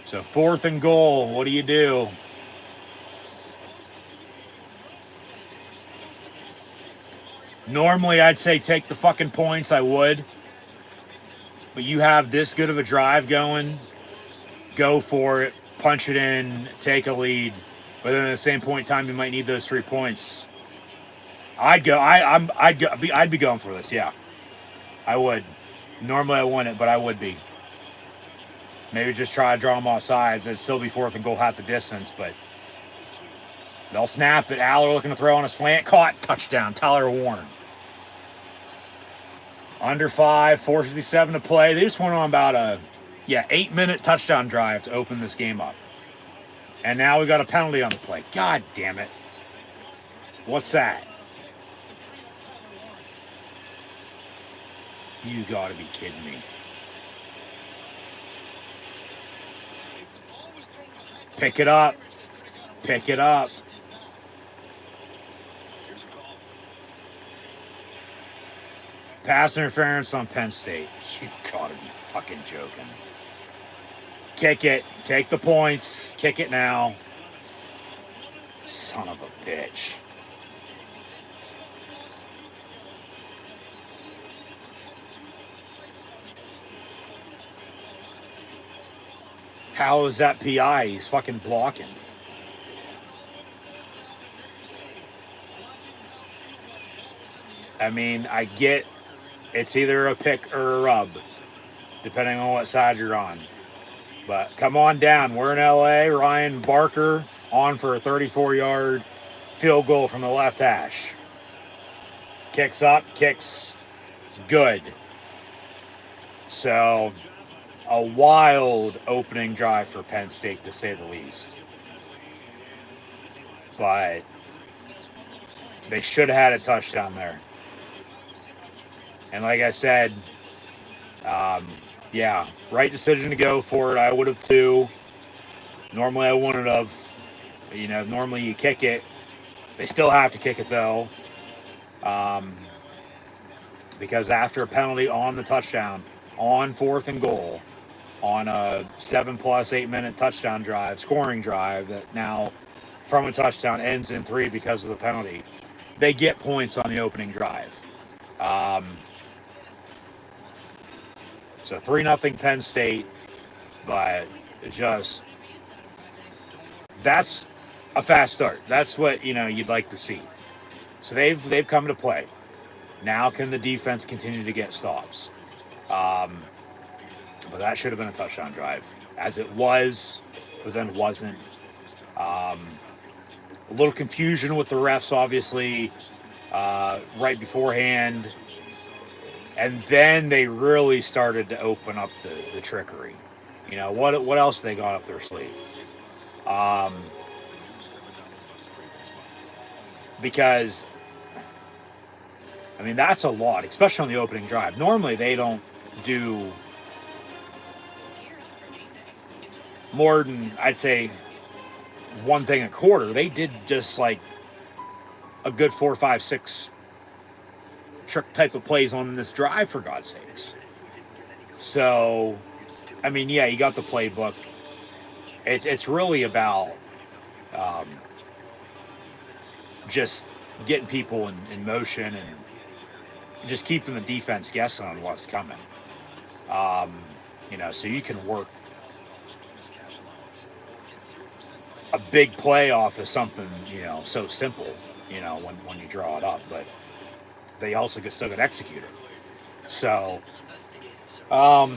So fourth and goal, what do you do? Normally, I'd say take the fucking points, I would. But you have this good of a drive going, go for it, punch it in, take a lead. But then at the same point in time, you might need those 3 points. I'd be going for this, yeah. I would. Normally I wouldn't, but I would be. Maybe just try to draw them off sides. It'd still be fourth and goal half the distance, but they'll snap it. Aller looking to throw on a slant. Caught. Touchdown. Tyler Warren. Under 5, 4:57 to play. They just went on about a 8-minute touchdown drive to open this game up. And now we got a penalty on the play. God damn it. What's that? You gotta be kidding me. Pick it up. Pick it up. Pass interference on Penn State. You gotta be fucking joking. Kick it. Take the points. Kick it now. Son of a bitch. How is that PI? He's fucking blocking. I mean, I get it's either a pick or a rub, depending on what side you're on. But come on down. We're in LA. Ryan Barker on for a 34-yard field goal from the left hash. Kicks up, kicks good. So a wild opening drive for Penn State, to say the least. But they should have had a touchdown there. And like I said, right decision to go for it. I would have too. Normally I wouldn't have. Normally you kick it. They still have to kick it though. Because after a penalty on the touchdown, on fourth and goal, on a 7+ 8-minute touchdown drive, scoring drive that now from a touchdown ends in 3 because of the penalty, they get points on the opening drive. So 3-0 Penn State, but that's a fast start. That's what you'd like to see. So they've come to play. Now can the defense continue to get stops? But that should have been a touchdown drive, as it was, but then wasn't. A little confusion with the refs, obviously, right beforehand. And then they really started to open up the trickery. What else they got up their sleeve? because, I mean, that's a lot, especially on the opening drive. Normally, they don't do more than, I'd say, one thing a quarter. They did just like a good 4, 5, 6 trick type of plays on this drive, for God's sakes. So, I mean, yeah, you got the playbook. It's really about just getting people in motion and just keeping the defense guessing on what's coming. So you can work a big play off of something, so simple, when you draw it up, but they also still got to execute it. So, but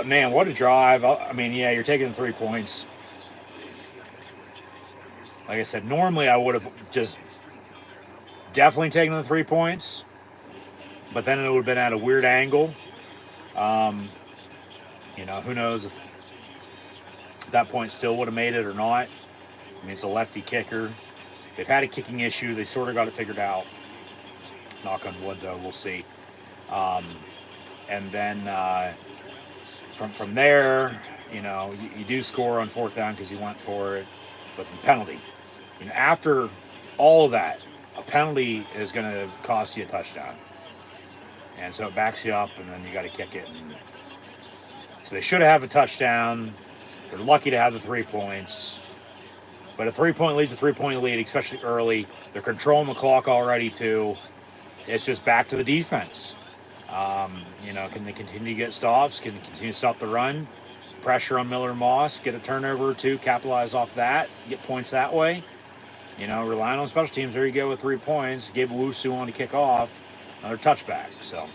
man, what a drive. I mean, yeah, you're taking 3 points. Like I said, normally I would have just definitely taken the 3 points, but then it would have been at a weird angle. Who knows if that point still would have made it or not. I mean, it's a lefty kicker. They've had a kicking issue. They sort of got it figured out. Knock on wood, though. We'll see. And then from there, you do score on 4th down because you went for it, but the penalty. After all of that, a penalty is going to cost you a touchdown. And so it backs you up, and then you got to kick it. So they should have a touchdown. They're lucky to have the 3 points. But a 3-point lead's a 3-point lead, especially early. They're controlling the clock already, too. It's just back to the defense. Can they continue to get stops? Can they continue to stop the run? Pressure on Miller Moss, get a turnover or 2, capitalize off that, get points that way. Relying on special teams. There you go with 3 points. Gabe Owusu on to kick off. Another touchback. So,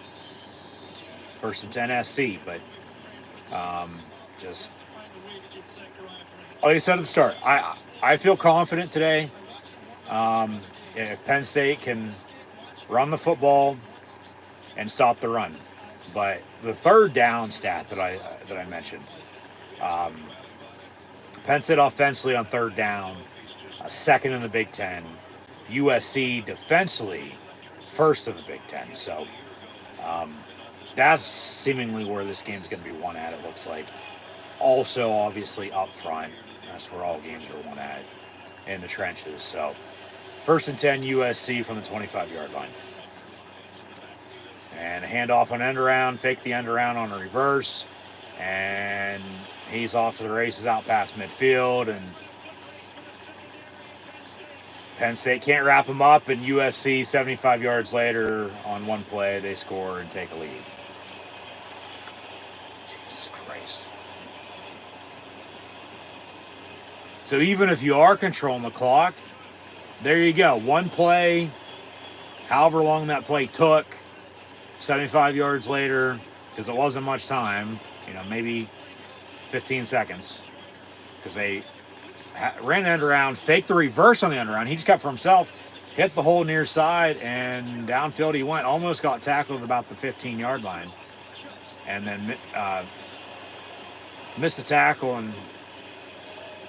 1st and 10 SC. But just like I said at the start, I feel confident today. If Penn State can run the football and stop the run. But the 3rd down stat that I mentioned, Penn State offensively on 3rd down, 2nd in the Big Ten. USC defensively, 1st in the Big Ten. So that's seemingly where this game's going to be won at, it looks like. Also, obviously, up front. That's where all games are won at, in the trenches. So 1st and 10 USC from the 25-yard line. And a handoff on end around, fake the end around on a reverse, and he's off to the races out past midfield, and Penn State can't wrap him up, and USC 75 yards later on one play, they score and take a lead. Jesus Christ. So even if you are controlling the clock, there you go. One play, however long that play took, 75 yards later, because it wasn't much time, maybe 15 seconds, because they ran end around, faked the reverse on the end around. He just got for himself, hit the hole near side, and downfield he went. Almost got tackled at about the 15-yard line, and then missed the tackle, and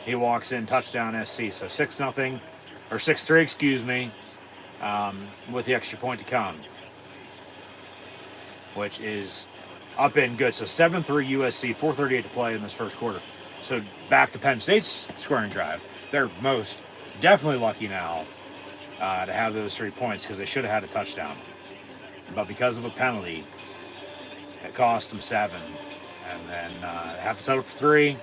he walks in, touchdown SC. So 6-0, or 6-3, excuse me, with the extra point to come, which is up and good. So 7-3 USC, 4:38 to play in this first quarter. So back to Penn State's scoring drive. They're most definitely lucky now to have those 3 points, because they should have had a touchdown. But because of a penalty, it cost them 7. And then they have to settle for 3.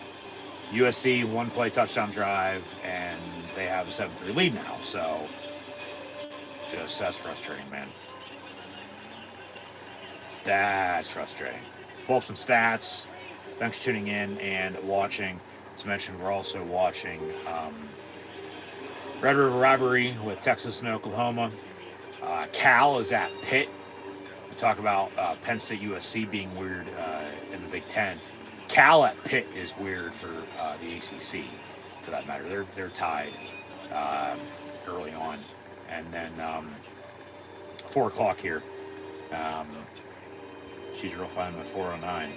USC, 1-play touchdown drive, and they have a 7-3 lead now. So that's frustrating, man. That's frustrating. Pull up some stats. Thanks for tuning in and watching. As mentioned, we're also watching Red River Rivalry with Texas and Oklahoma. Cal is at Pitt. We talk about Penn State USC being weird in the Big Ten. Cal at Pitt is weird for the ACC, for that matter. They're tied early on. And then 4 o'clock here. She's real fine with 4:09.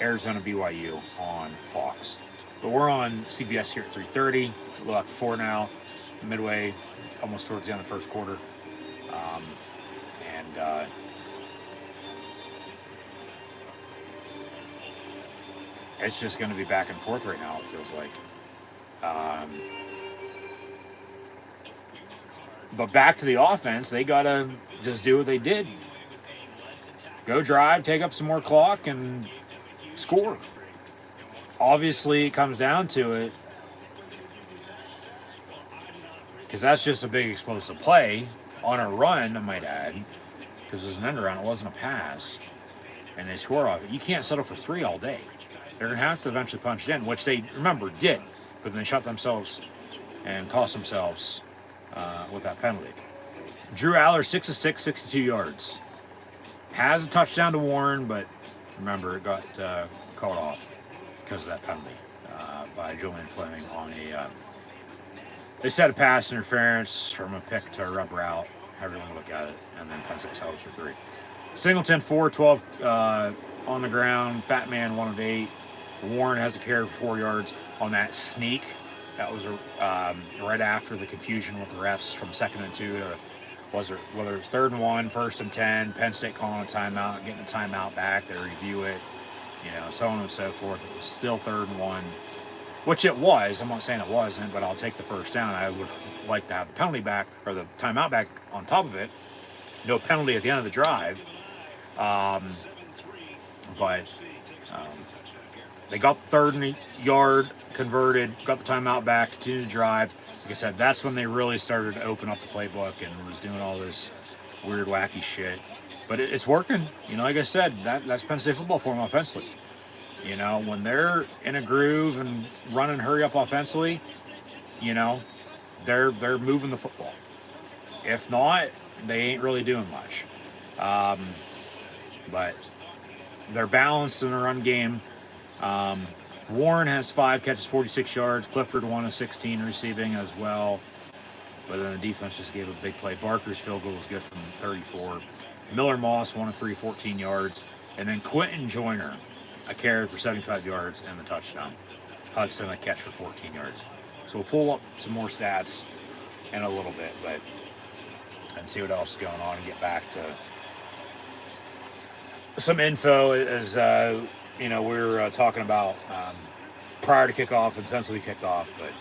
Arizona BYU on Fox. But we're on CBS here at 3:30. A little after 4 now, midway, almost towards the end of the first quarter. And it's just going to be back and forth right now, it feels like. But back to the offense, they got to just do what they did. Go drive, take up some more clock, and score. Obviously, it comes down to it, because that's just a big explosive play on a run, I might add, because it was an end around, it wasn't a pass, and they score off it. You can't settle for 3 all day. They're going to have to eventually punch it in, which they, remember, did, but then they shot themselves and cost themselves with that penalty. Drew Aller, 6 of 6, 62 yards. Has a touchdown to Warren, but remember, it got called off because of that penalty by Julian Fleming on a... they said a pass interference from a pick to a rub route, however you want to look at it, and then Penn State sells for 3. Singleton, 4 12 on the ground. Fat Man, 1 of 8. Warren has a carry for 4 yards on that sneak. That was right after the confusion with the refs from 2nd and 2 to whether it's 3rd and 1, 1st and 10, Penn State calling a timeout, getting a timeout back, they review it, so on and so forth. It was still 3rd and 1, which it was. I'm not saying it wasn't, but I'll take the first down. I would like to have the penalty back, or the timeout back on top of it. No penalty at the end of the drive. But they got the 3rd yard converted, got the timeout back, continued to drive. Like I said, that's when they really started to open up the playbook and was doing all this weird, wacky shit. But it's working. Like I said, that's Penn State football for them offensively. When they're in a groove and running hurry up offensively, they're moving the football. If not, they ain't really doing much. But they're balanced in the run game. Warren has 5 catches, 46 yards. Clifford, 1 of 16 receiving as well. But then the defense just gave a big play. Barker's field goal was good from 34. Miller Moss, 1 of 3, 14 yards. And then Quentin Joyner, a carry for 75 yards and the touchdown. Hudson, a catch for 14 yards. So we'll pull up some more stats in a little bit, and see what else is going on and get back to some info as we were talking about prior to kickoff and since we kicked off. But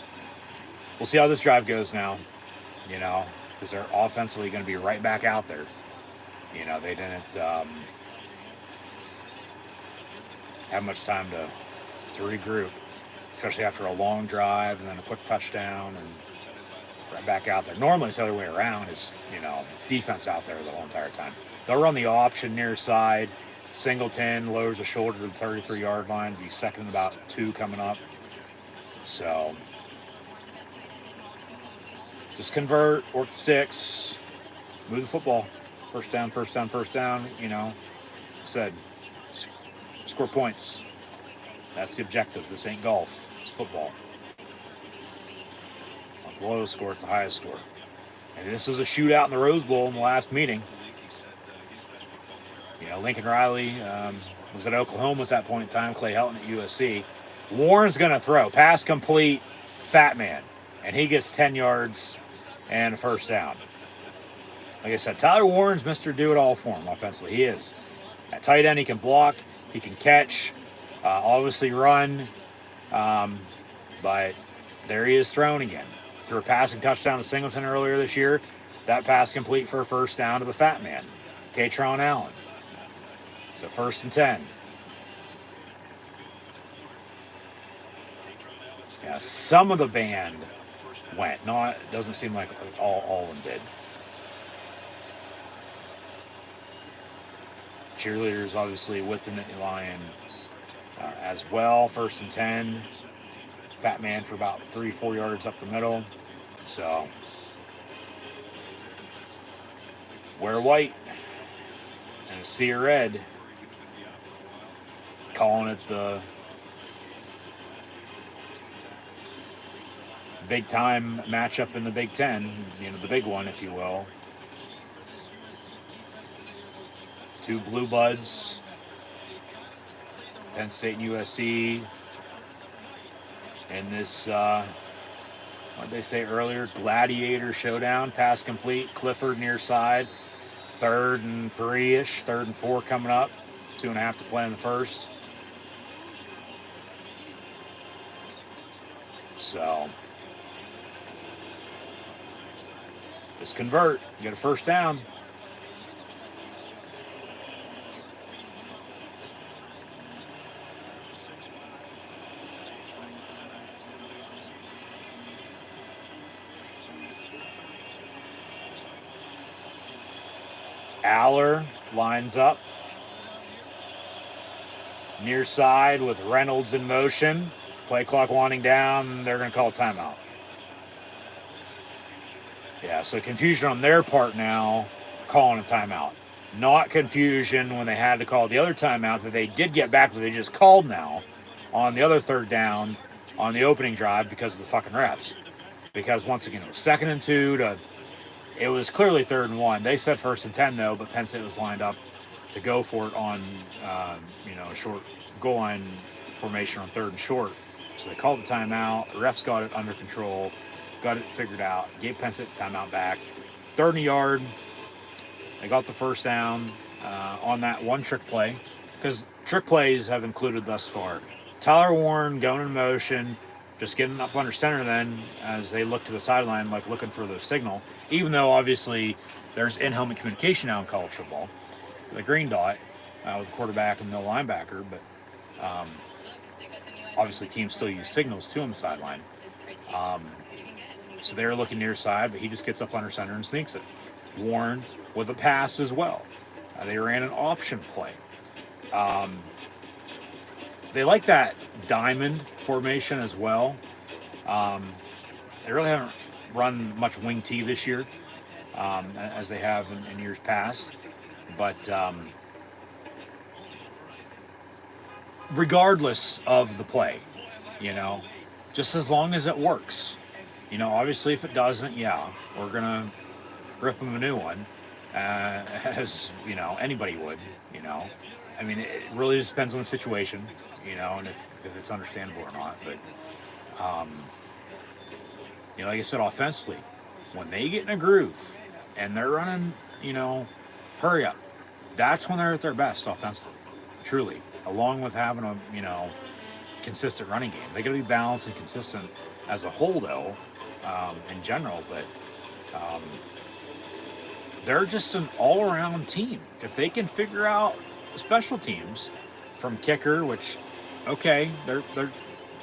we'll see how this drive goes now, because they're offensively going to be right back out there. They didn't have much time to regroup, especially after a long drive and then a quick touchdown and right back out there. Normally it's the other way around. It's, defense out there the whole entire time. They'll run the option near side. Singleton lowers the shoulder to the 33-yard line. Be 2nd and about 2 coming up. So just convert, work the sticks, move the football. First down, first down, first down. Said score points. That's the objective. This ain't golf. It's football. Not the lowest score, it's the highest score. And this was a shootout in the Rose Bowl in the last meeting. Lincoln Riley was at Oklahoma at that point in time. Clay Helton at USC. Warren's going to throw. Pass complete. Fat Man. And he gets 10 yards and a first down. Like I said, Tyler Warren's Mr. Do-It-All for him offensively. He is. At tight end, he can block. He can catch. Obviously run. But there he is thrown again. Threw a passing touchdown to Singleton earlier this year. That pass complete for a first down to the Fat Man, Katron Allen. So 1st and 10. Yeah, some of the band went. It doesn't seem like all of them did. Cheerleaders obviously with the Nittany Lion as well. 1st and 10. Fat Man for about 3-4 yards up the middle. So wear white and a sea of red. Calling it the big time matchup in the Big Ten, the big one, if you will. 2 blue buds, Penn State and USC. in this, what did they say earlier? Gladiator showdown. Pass complete. Clifford near side. 3rd and 3-ish. 3rd and 4 coming up. 2.5 to play in the first. So, just convert. You get a first down. Aller lines up. Near side with Reynolds in motion. Play clock winding down. They're going to call a timeout. Yeah, so confusion on their part now, calling a timeout. Not confusion when they had to call the other timeout that they did get back that they just called now on the other 3rd down on the opening drive because of the fucking refs. Because once again, it was 2nd and 2 to... It was clearly 3rd and 1. They said 1st and 10 though, but Penn State was lined up to go for it on, a short goal line formation on 3rd and short. So they called the timeout. The refs got it under control, got it figured out, gave Penn State the timeout back. 3rd and a yard. They got the first down on that one trick play, because trick plays have included thus far Tyler Warren going in motion, just getting up under center then as they look to the sideline like looking for the signal, even though obviously there's in-helmet communication now in college football. The green dot with the quarterback and the linebacker, but obviously teams still use signals too on the sideline. So they're looking near side, but he just gets up under center and sneaks it. Warren with a pass as well. They ran an option play. They like that diamond formation as well. They really haven't run much wing T this year, as they have in years past. But regardless of the play, just as long as it works. Obviously if it doesn't, we're going to rip them a new one, as, anybody would, I mean, it really just depends on the situation, and if it's understandable or not. But, like I said, offensively, when they get in a groove and they're running, hurry up, that's when they're at their best offensively, truly, along with having a, consistent running game. They got to be balanced and consistent as a whole, though, in general, but they're just an all-around team. If they can figure out special teams from kicker, which, okay, they're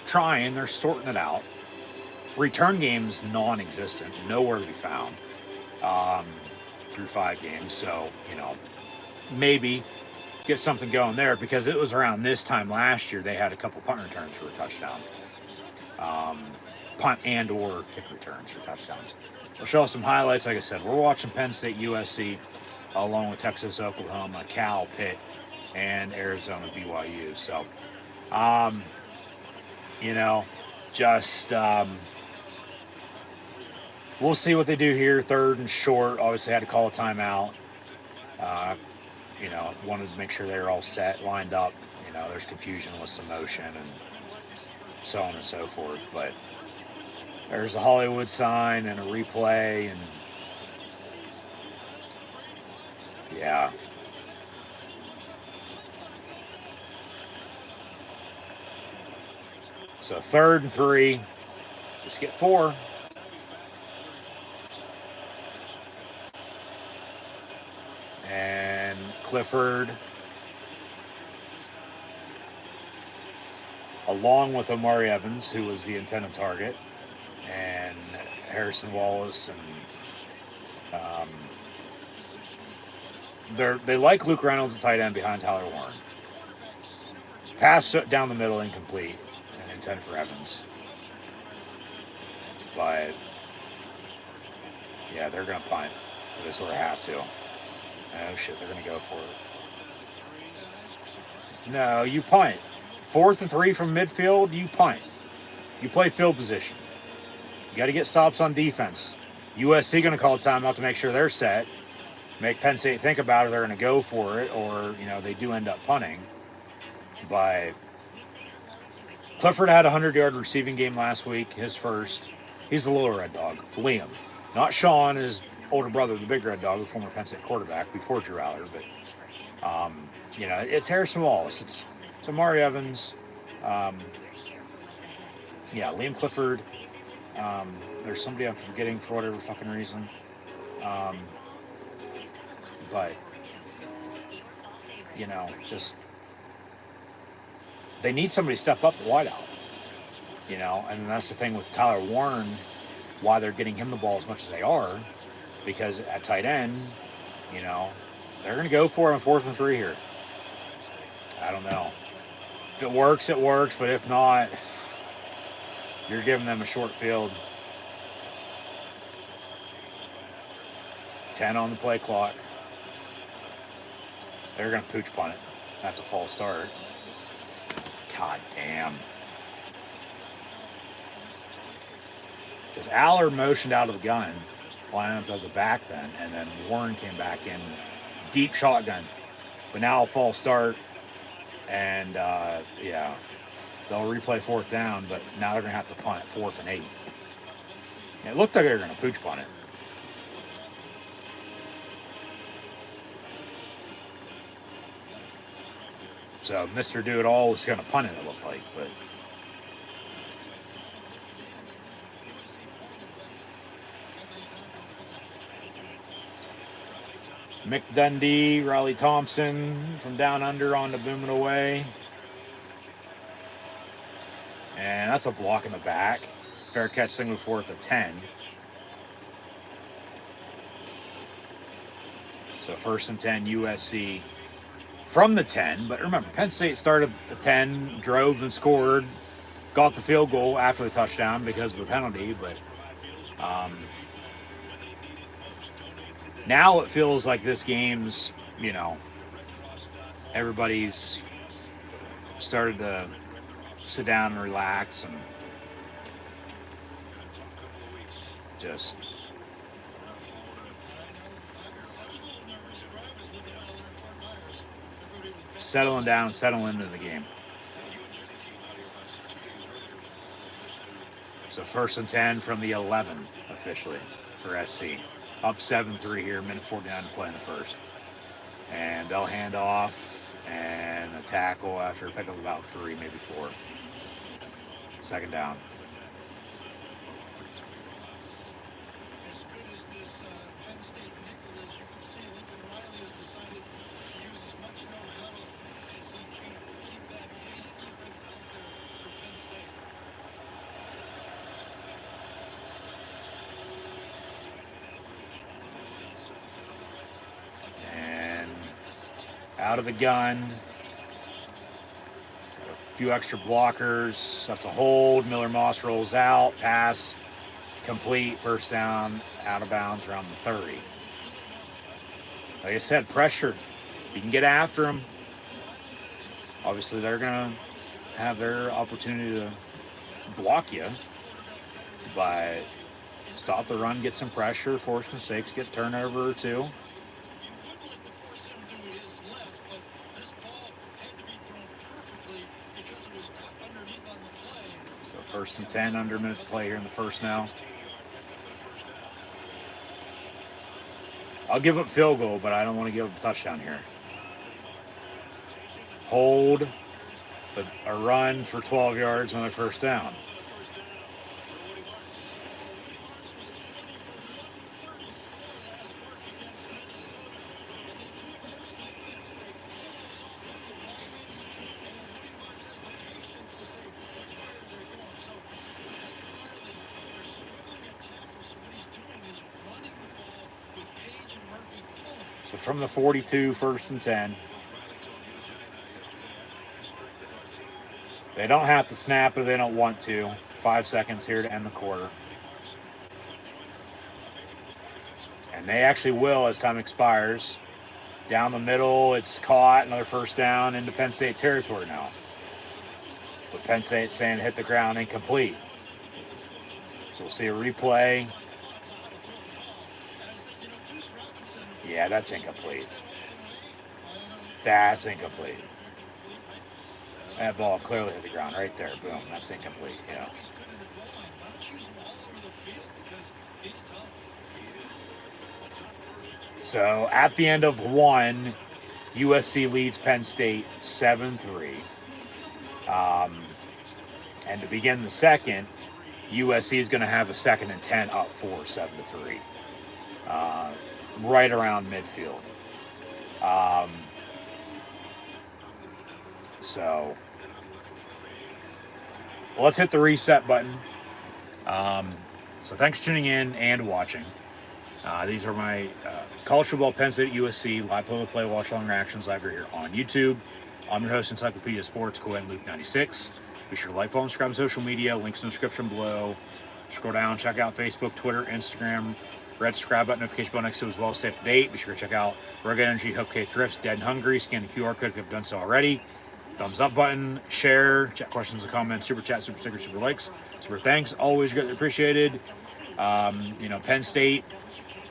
trying, they're sorting it out. Return game's non-existent, nowhere to be found through 5 games. So, maybe get something going there, because it was around this time last year they had a couple punt returns for a touchdown. Punt and or kick returns for touchdowns. We'll show some highlights. Like I said, we're watching Penn State, USC, along with Texas, Oklahoma, Cal, Pitt, and Arizona, BYU. So, we'll see what they do here. 3rd and short. Obviously had to call a timeout. Wanted to make sure they were all set, lined up. There's confusion with some motion and so on and so forth. But there's a Hollywood sign and a replay, and yeah. So 3rd and 3. Just get 4. And Clifford, along with Omari Evans, who was the intended target, and Harrison Wallace, and they like Luke Reynolds, the tight end, behind Tyler Warren. Pass down the middle, incomplete, and intended for Evans. But yeah, they're gonna punt. They sort of have to. Oh shit, they're gonna go for it. No, you punt. 4th and 3 from midfield, you punt. You play field position. You got to get stops on defense. USC going to call a timeout to make sure they're set. Make Penn State think about it. They're going to go for it, or they do end up punting. But Clifford had a 100-yard receiving game last week, his first. He's the little red dog. Liam. Not Sean, his older brother, the big red dog, the former Penn State quarterback before Drew Aller. But, it's Harrison Wallace. It's Amari Evans. Liam Clifford. There's somebody I'm forgetting for whatever fucking reason. But, just... They need somebody to step up the wideout. And that's the thing with Tyler Warren, why they're getting him the ball as much as they are, because at tight end, they're going to go for it on 4th and 3 here. I don't know. If it works, it works, but if not, you're giving them a short field. 10 on the play clock. They're going to pooch punt it. That's a false start. God damn. Because Aller motioned out of the gun, lined up as a back then, and then Warren came back in deep shotgun. But now a false start, and they'll replay 4th down, but now they're going to have to punt it 4th and 8. It looked like they were going to pooch punt it. So Mr. Do-It-All was going to punt it, it looked like, but... Mick Dundee, Riley Thompson from down under on the booming away. And that's a block in the back. Fair catch, single 4th at 10. So 1st and 10, USC from the 10. But remember, Penn State started the 10, drove and scored, got the field goal after the touchdown because of the penalty. But now it feels like this game's, everybody's started to sit down and relax and just settling down, settling into the game. So 1st and 10 from the 11 officially for SC. Up 7-3 here, minute 49 to play in the first. And they'll hand off and a tackle after a pick of about 3, maybe 4. 2nd down. As good as this Penn State nickel is, you can see Lincoln Riley has decided to use as much no-huddle as he can to keep that base defense out there for Penn State. And out of the gun. A few extra blockers. That's a hold. Miller Moss rolls out. Pass complete. 1st down. Out of bounds around the 30. Like I said, pressure. If you can get after them, obviously they're going to have their opportunity to block you. But stop the run, get some pressure, force mistakes, get turnover or 2. So 1st and 10, under a minute to play here in the first now. I'll give up field goal, but I don't want to give up a touchdown here. Hold, but a run for 12 yards on their 1st down. So from the 42, 1st and 10. They don't have to snap it, they don't want to. 5 seconds here to end the quarter. And they actually will as time expires. Down the middle, it's caught, another 1st down into Penn State territory now. But Penn State's saying hit the ground incomplete. So we'll see a replay. Yeah, that's incomplete. That's incomplete. That ball clearly hit the ground right there. Boom. That's incomplete. Yeah. He's good in the goal line. Why don't you use him all over the field because he's tough. So at the end of one, USC leads Penn State 7-3. And to begin the second, USC is going to have a 2nd and 10 up 7-3. Right around midfield. So let's hit the reset button. So thanks for tuning in and watching. These are my college football Penn State USC live play watch along reactions live here on YouTube. I'm your host, Encyclopedia Sports, Cohen Luke 96. Be sure to like, follow, and subscribe on social media. Links in the description below. Scroll down, check out Facebook, Twitter, Instagram. Red subscribe button, notification bell next to it as well. Stay up to date. Be sure to check out Rugged Energy, HopeKThrifts, Dead and Hungry. Scan the QR code if you haven't done so already. Thumbs up button, share, chat questions and comments, super chat, super stickers, super likes, super thanks. Always greatly appreciated. Penn State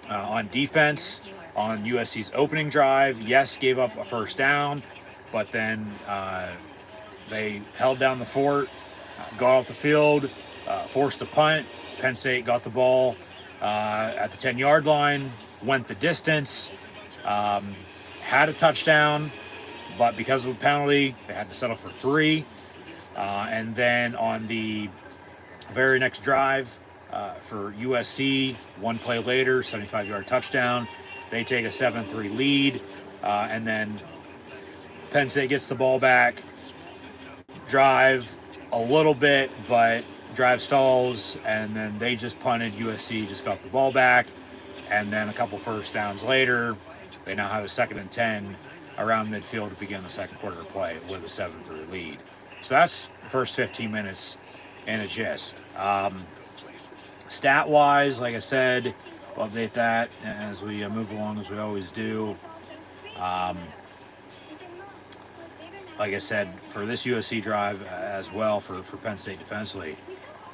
on defense on USC's opening drive, yes, gave up a first down, but then they held down the fort, got off the field, forced a punt. Penn State got the ball at the 10-yard line, went the distance, had a touchdown, but because of a penalty, they had to settle for 3. And then on the very next drive for USC, one play later, 75-yard touchdown, they take a 7-3 lead, and then Penn State gets the ball back, drive a little bit, but drive stalls, and then they just punted. USC just got the ball back, and then a couple first downs later, they now have a 2nd and 10 around midfield to begin the second quarter of play with a 7-3 lead. So that's the first 15 minutes in a gist. Stat-wise, like I said, we'll update that as we move along, as we always do. Like I said, for this USC drive as well, for Penn State defensively,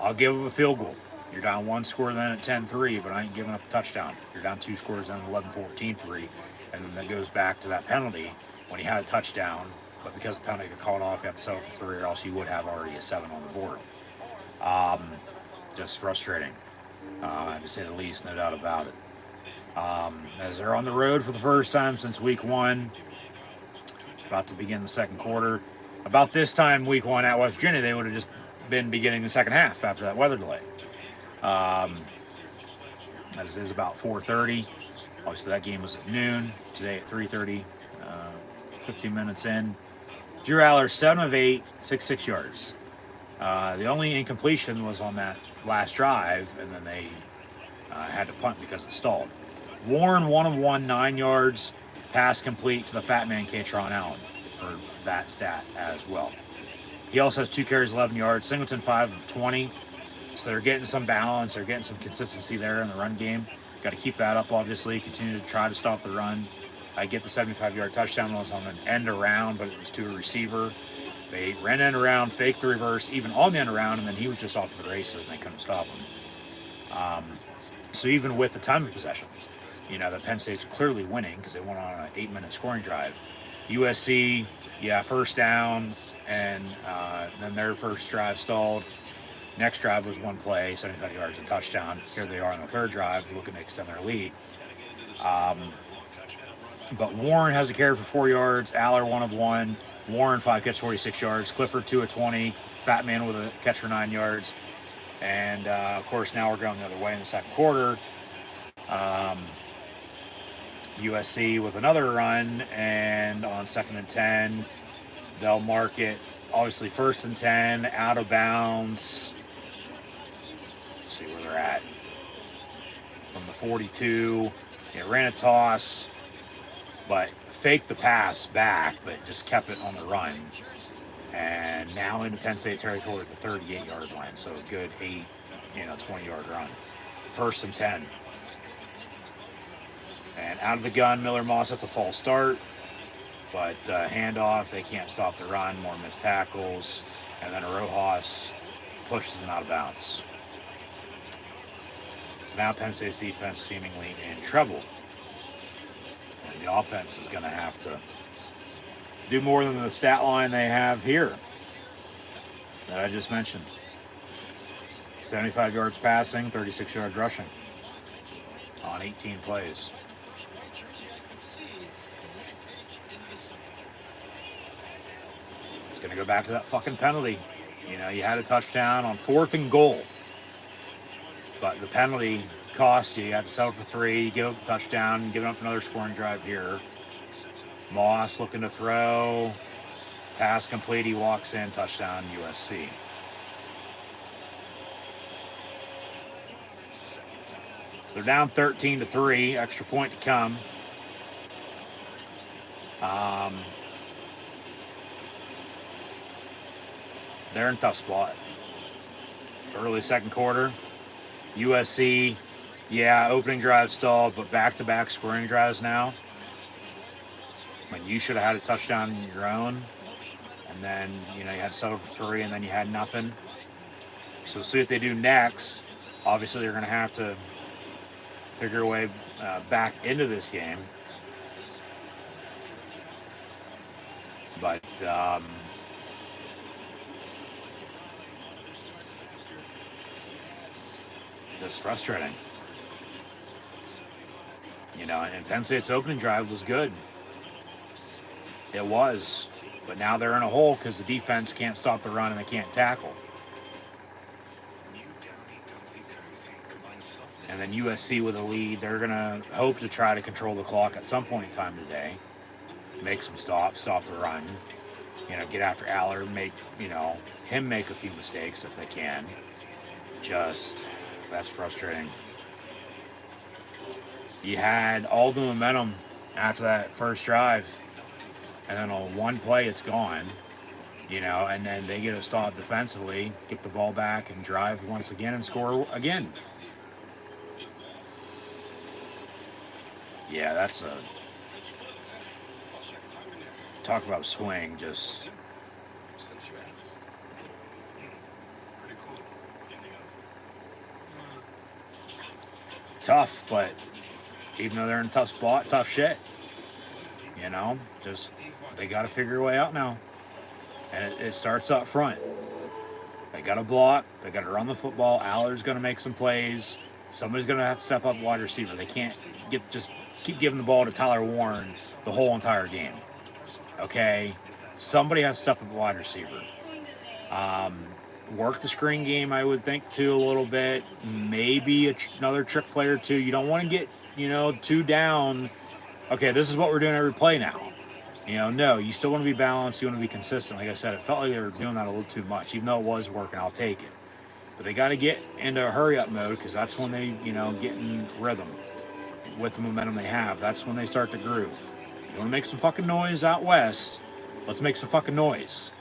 I'll give them a field goal. You're down 1 score then at 10-3, but I ain't giving up a touchdown. You're down 2 scores then 11-14-3, and then that goes back to that penalty when he had a touchdown, but because the penalty got called off, you have to settle for 3, or else you would have already a 7 on the board. Just frustrating, to say the least, no doubt about it. As they're on the road for the first time since week 1, about to begin the second quarter. About this time, week 1 at West Virginia, they would have just been beginning the second half after that weather delay. As it is about 4:30. Obviously, that game was at noon. Today at 3:30. 15 minutes in. Drew Aller, 7 of 8, 66 yards. The only incompletion was on that last drive, and then they had to punt because it stalled. Warren, 1 of 1, 9 yards. Pass complete to the fat man, Katron Allen, for that stat as well. He also has 2 carries, 11 yards. Singleton, 5 of 20. So they're getting some balance. They're getting some consistency there in the run game. Got to keep that up, obviously. Continue to try to stop the run. I get the 75-yard touchdown was on an end around, but it was to a receiver. They ran end around, faked the reverse, even on the end around, and then he was just off to the races, and they couldn't stop him. So even with the time of possession, that Penn State's clearly winning because they went on an 8-minute scoring drive. USC, first down, and then their first drive stalled. Next drive was 1 play, 75 yards and touchdown. Here they are on the third drive, looking to extend their lead. But Warren has a carry for 4 yards. Aller, 1 of 1. Warren, 5 catches, 46 yards. Clifford, 2 of 20. Fat Man with a catch for 9 yards. And, of course, now we're going the other way in the second quarter. USC with another run, and on 2nd and 10, they'll mark it, obviously 1st and 10, out of bounds. Let's see where they're at. From the 42, it ran a toss, but faked the pass back, but just kept it on the run. And now into Penn State territory at the 38-yard line, so a good 20-yard run. 1st and 10. And out of the gun, Miller Moss, that's a false start. But handoff, they can't stop the run, more missed tackles. And then Rojas pushes them out of bounds. So now Penn State's defense seemingly in trouble. And the offense is going to have to do more than the stat line they have here. that I just mentioned. 75 yards passing, 36 yards rushing on 18 plays. It's going to go back to that fucking penalty. You know, you had a touchdown on 4th and goal, but the penalty cost you. You had to settle for 3, give up a touchdown, give up another scoring drive here. Moss looking to throw, pass complete, he walks in, touchdown USC. So they're down 13-3, extra point to come. They're in a tough spot. Early second quarter, USC, yeah, opening drive stalled, but back-to-back scoring drives now. When you should have had a touchdown of your own, and then, you know, you had to settle for 3, and then you had nothing. So see what they do next. Obviously, they're going to have to figure a way back into this game. But just frustrating. You know, and Penn State's opening drive was good. It was. But now they're in a hole because the defense can't stop the run and they can't tackle. And then USC with a lead, they're going to hope to try to control the clock at some point in time today. Make some stops, stop the run. You know, get after Aller, make, you know, him make a few mistakes if they can. Just, that's frustrating. You had all the momentum after that first drive, and then on one play, it's gone. You know, and then they get a stop defensively, get the ball back, and drive once again and score again. Yeah, that's a... Talk about swing, just... Tough, but even though they're in a tough spot, tough shit. You know, just, they got to figure a way out now. And it starts up front. They got to block, they got to run the football, Aller's going to make some plays, somebody's going to have to step up wide receiver. They can't just keep giving the ball to Tyler Warren the whole entire game. Okay? Somebody has to step up wide receiver. Work the screen game, I would think, too, a little bit. Maybe another trick play or two. You don't want to get, you know, too down. Okay, this is what we're doing every play now. You know, no, you still want to be balanced. You want to be consistent. Like I said, it felt like they were doing that a little too much. Even though it was working, I'll take it. But they got to get into a hurry-up mode because that's when they, you know, get in rhythm with the momentum they have. That's when they start to groove. You want to make some fucking noise out west? Let's make some fucking noise.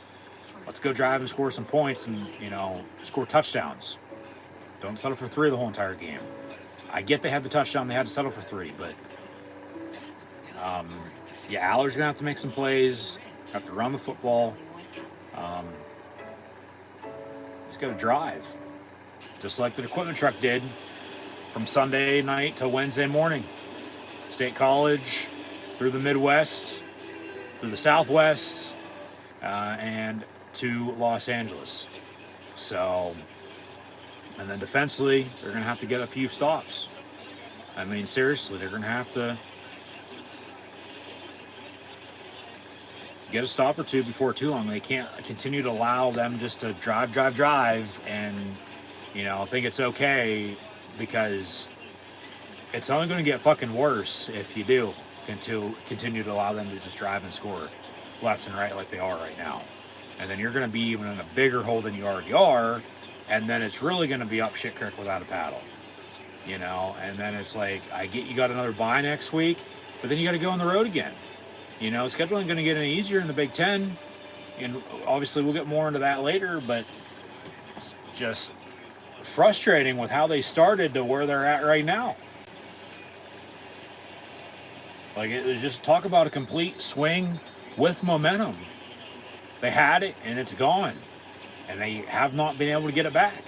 Let's go drive and score some points and, you know, score touchdowns. Don't settle for 3 the whole entire game. I get they had the touchdown, they had to settle for 3, but yeah, Aller's going to have to make some plays, have to run the football. He's got to drive, just like the equipment truck did from Sunday night to Wednesday morning. State College, through the Midwest, through the Southwest, and to Los Angeles. So, and then defensively, they're going to have to get a few stops. I mean, seriously, they're going to have to get a stop or two before too long. They can't continue to allow them just to drive, and, you know, think it's okay, because it's only going to get fucking worse if you do continue to allow them to just drive and score left and right like they are right now. And then you're going to be even in a bigger hole than you already are, and then it's really going to be up shit creek without a paddle. You know, and then it's like, I get you got another bye next week, but then you got to go on the road again. You know, scheduling going to get any easier in the Big Ten, and obviously we'll get more into that later, but just frustrating with how they started to where they're at right now. Like, it was just talk about a complete swing with momentum. They had it, and it's gone. And they have not been able to get it back.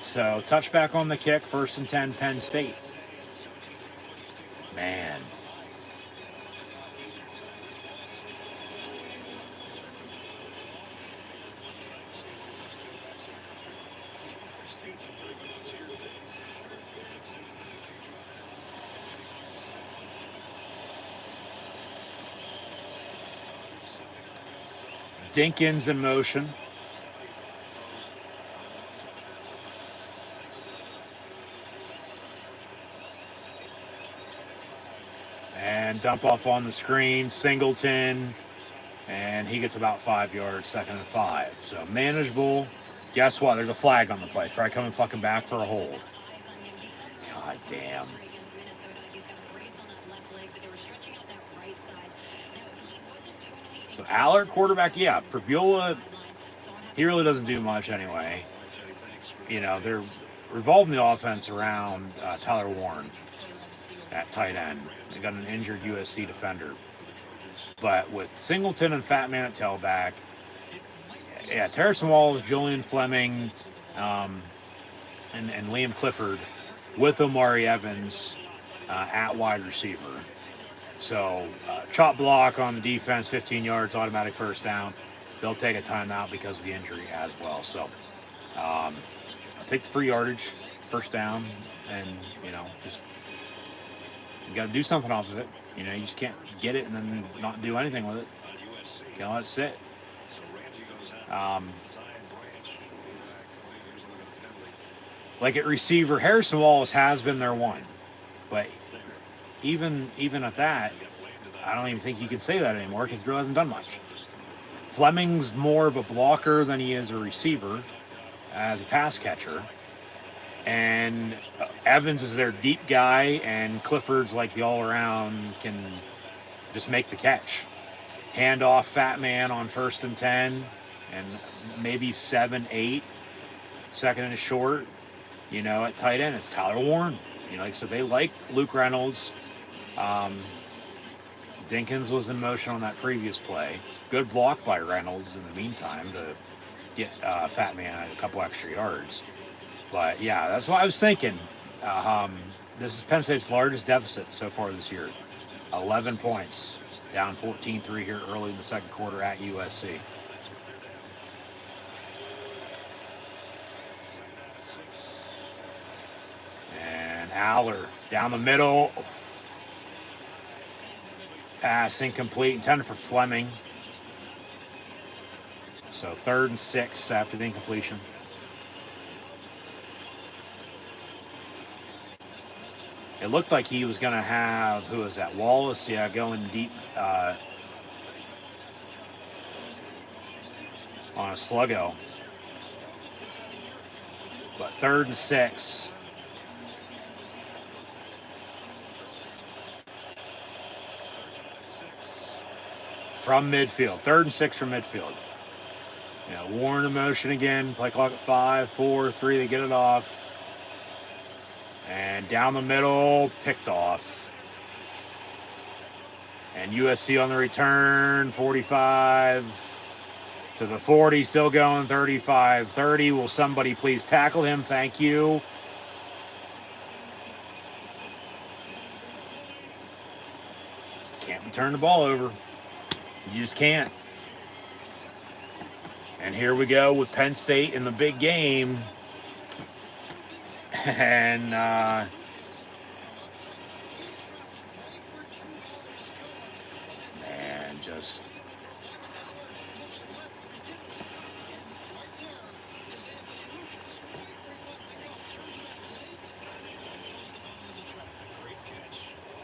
So, touchback on the kick, 1st and 10, Penn State. Man. Dinkins in motion. And dump off on the screen, Singleton, and he gets about 5 yards, 2nd and 5. So manageable. Guess what? There's a flag on the play. Probably coming fucking back for a hold. God damn. So Aller, quarterback, yeah. Prbula, he really doesn't do much anyway. You know, they're revolving the offense around Tyler Warren at tight end. They got an injured USC defender. But with Singleton and Fat Man at tailback, yeah, it's Harrison Walls, Julian Fleming, and Liam Clifford with Omari Evans at wide receiver. So chop block on the defense, 15 yards, automatic first down. They'll take a timeout because of the injury as well. So I'll take the free yardage, first down, and, you know, just you got to do something off of it. You know, you just can't get it and then not do anything with it. Can't let it sit. Like at receiver, Harrison Wallace has been their one. But even at that, I don't even think you can say that anymore because he really hasn't done much. Fleming's more of a blocker than he is a receiver as a pass catcher. And Evans is their deep guy, and Clifford's like the all-around, can just make the catch. Hand off Fat Man on 1st and 10, and maybe 7, 8, 2nd and short. You know, at tight end, it's Tyler Warren. You know, like, so they like Luke Reynolds. Dinkins was in motion on that previous play. Good block by Reynolds in the meantime to get Fat Man a couple extra yards. But, yeah, that's what I was thinking. This is Penn State's largest deficit so far this year. 11 points, down 14-3 here early in the second quarter at USC. And Aller down the middle. Pass incomplete, intended for Fleming. So 3rd and 6 after the incompletion. It looked like he was going to have, who was that, Wallace, yeah, going deep on a sluggo. But 3rd and 6. From midfield. 3rd and 6 from midfield. Yeah, Warren in motion again. Play clock at 5, 4, 3. They get it off. And down the middle, picked off. And USC on the return, 45 to the 40, still going, 35-30. Will somebody please tackle him? Thank you. Can't be turning the ball over. You just can't. And here we go with Penn State in the big game. And just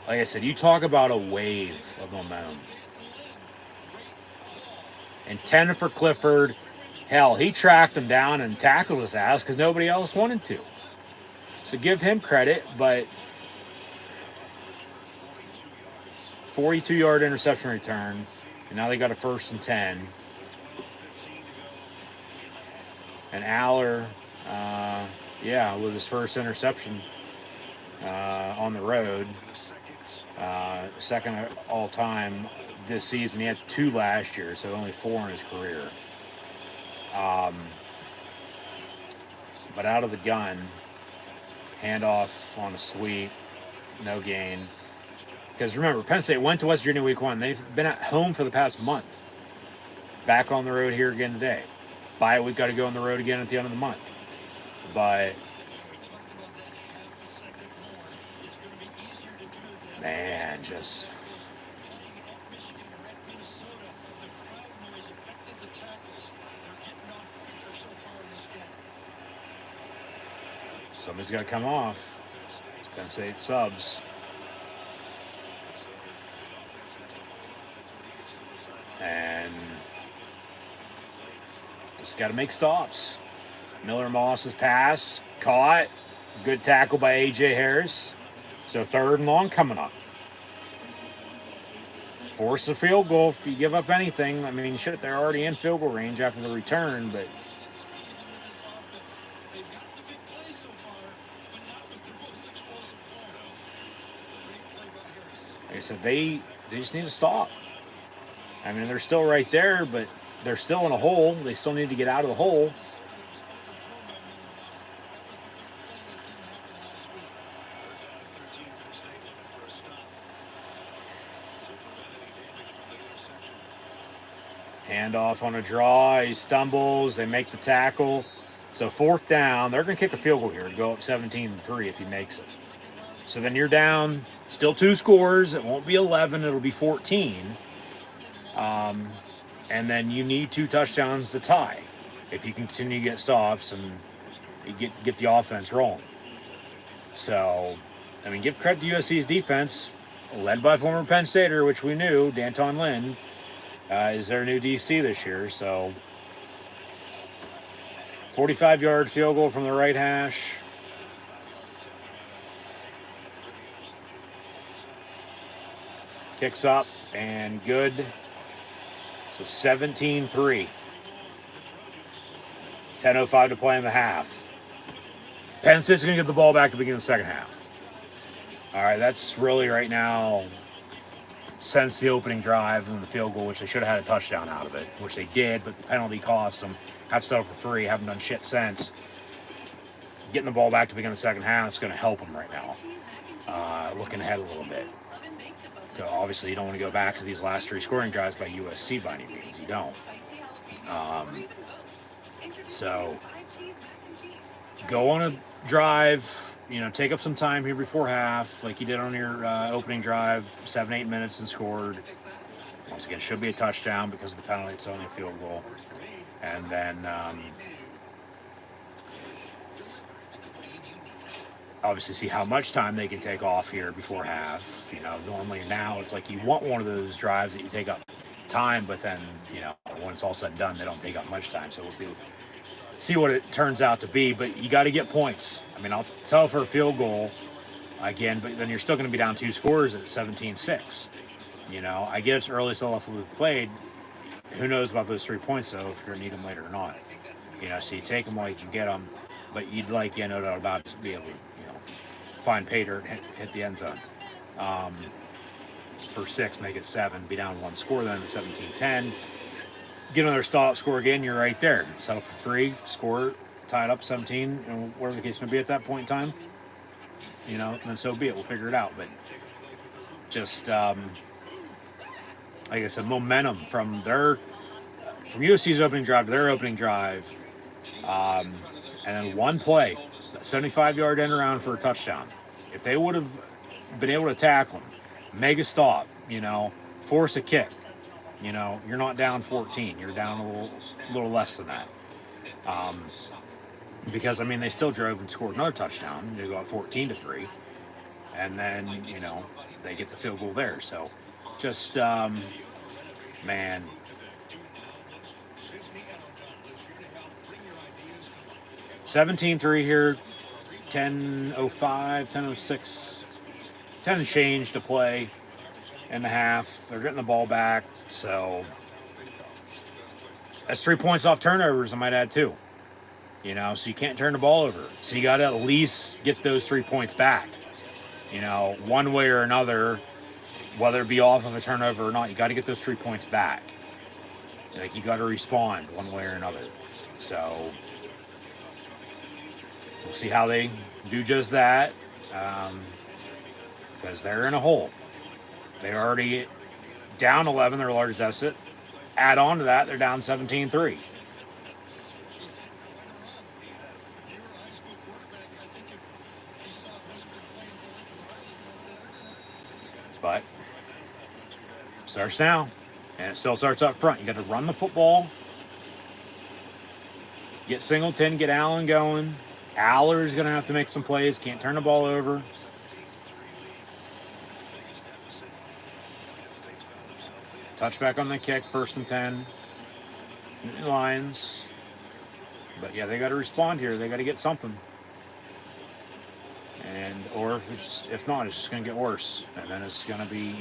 like I said, you talk about a wave of momentum. And 10 for Clifford. Hell, he tracked him down and tackled his ass because nobody else wanted to. So give him credit, but 42-yard interception return, and now they got a 1st and 10. And Aller, with his first interception on the road, second all time this season. He had 2 last year, so only 4 in his career. But out of the gun. Handoff on a sweep, no gain. Because remember, Penn State went to West Virginia week 1. They've been at home for the past month. Back on the road here again today. Bye week, got to go on the road again at the end of the month. But We talked about that half a second more. It's going to be easier to do that. man, just Playing at Michigan or at Minnesota, the crowd noise affected the tackles. They're getting off quicker so far in this game. somebody's got to come off. It's Penn State subs. And just got to make stops. Miller Moss's pass caught. Good tackle by A.J. Harris. So 3rd and long coming up. Force a field goal if you give up anything. I mean, shit, they're already in field goal range after the return, but Even with this offense, they've got the big plays so far, but not with their most explosive plays. Great play by Harris. like I said, they just need to stop. I mean, they're still right there, but they're still in a hole. They still need to get out of the hole. Handoff on a draw. He stumbles. They make the tackle. So 4th down. They're going to kick a field goal here to go up 17-3 if he makes it. So then you're down. Still 2 scores. It won't be 11. It'll be 14. And then you need 2 touchdowns to tie if you continue to get stops and you get the offense rolling. So, I mean, give credit to USC's defense, led by former Penn Stater, which we knew, D'Anton Lynn, is their new DC this year. So, 45-yard field goal from the right hash. Kicks up and good. So 17-3. 10:05 to play in the half. Penn State's going to get the ball back to begin the second half. All right, that's really right now, since the opening drive and the field goal, which they should have had a touchdown out of it, which they did, but the penalty cost them. Have settled for 3, haven't done shit since. Getting the ball back to begin the second half is going to help them right now. Looking ahead a little bit. So obviously, you don't want to go back to these last 3 scoring drives by USC by any means. You don't. So go on a drive, take up some time here before half, like you did on your opening drive, 7-8 minutes and scored. Once again, should be a touchdown because of the penalty. It's only a field goal. And then obviously see how much time they can take off here before half. Normally now it's like you want one of those drives that you take up time, but then, when it's all said and done, they don't take up much time. So we'll see what it turns out to be, but you got to get points. I mean, I'll tell for a field goal again, but then you're still going to be down 2 scores at 17-6. I get it's early, so we've played. Who knows about those 3 points, though, if you're going to need them later or not. So you take them while you can get them, but you'd like, no doubt about it, to be able to, find pay dirt, hit the end zone. For 6, make it 7, be down 1 score then at 17-10. Get another stop, score again, you're right there. Settle for 3, score, tied up 17, and whatever the case may be at that point in time, then so be it. We'll figure it out. But just, like I said, momentum from USC's opening drive to their opening drive, and then 1 play, 75-yard end around for a touchdown. If they would have been able to tackle him, make a stop, force a kick, you're not down 14. You're down a little less than that. Because, they still drove and scored another touchdown. They go up 14-3. And then, they get the field goal there. So, just, man. 17-3 here. 10:05, 10:06, 10 and change to play in the half. They're getting the ball back, so that's 3 points off turnovers, I might add, too. So you can't turn the ball over. So you got to at least get those 3 points back. One way or another, whether it be off of a turnover or not, you got to get those 3 points back. Like, you got to respond one way or another. So we'll see how they do just that, because they're in a hole. They're already down 11, their largest deficit. Add on to that, they're down 17-3. But starts now, and it still starts up front. You got to run the football, get Singleton, get Allen going. Aller's going to have to make some plays. Can't turn the ball over. Touchback on the kick, 1st and 10. Lions. But yeah, they got to respond here. They got to get something. And or if not, it's just going to get worse. And then it's going to be,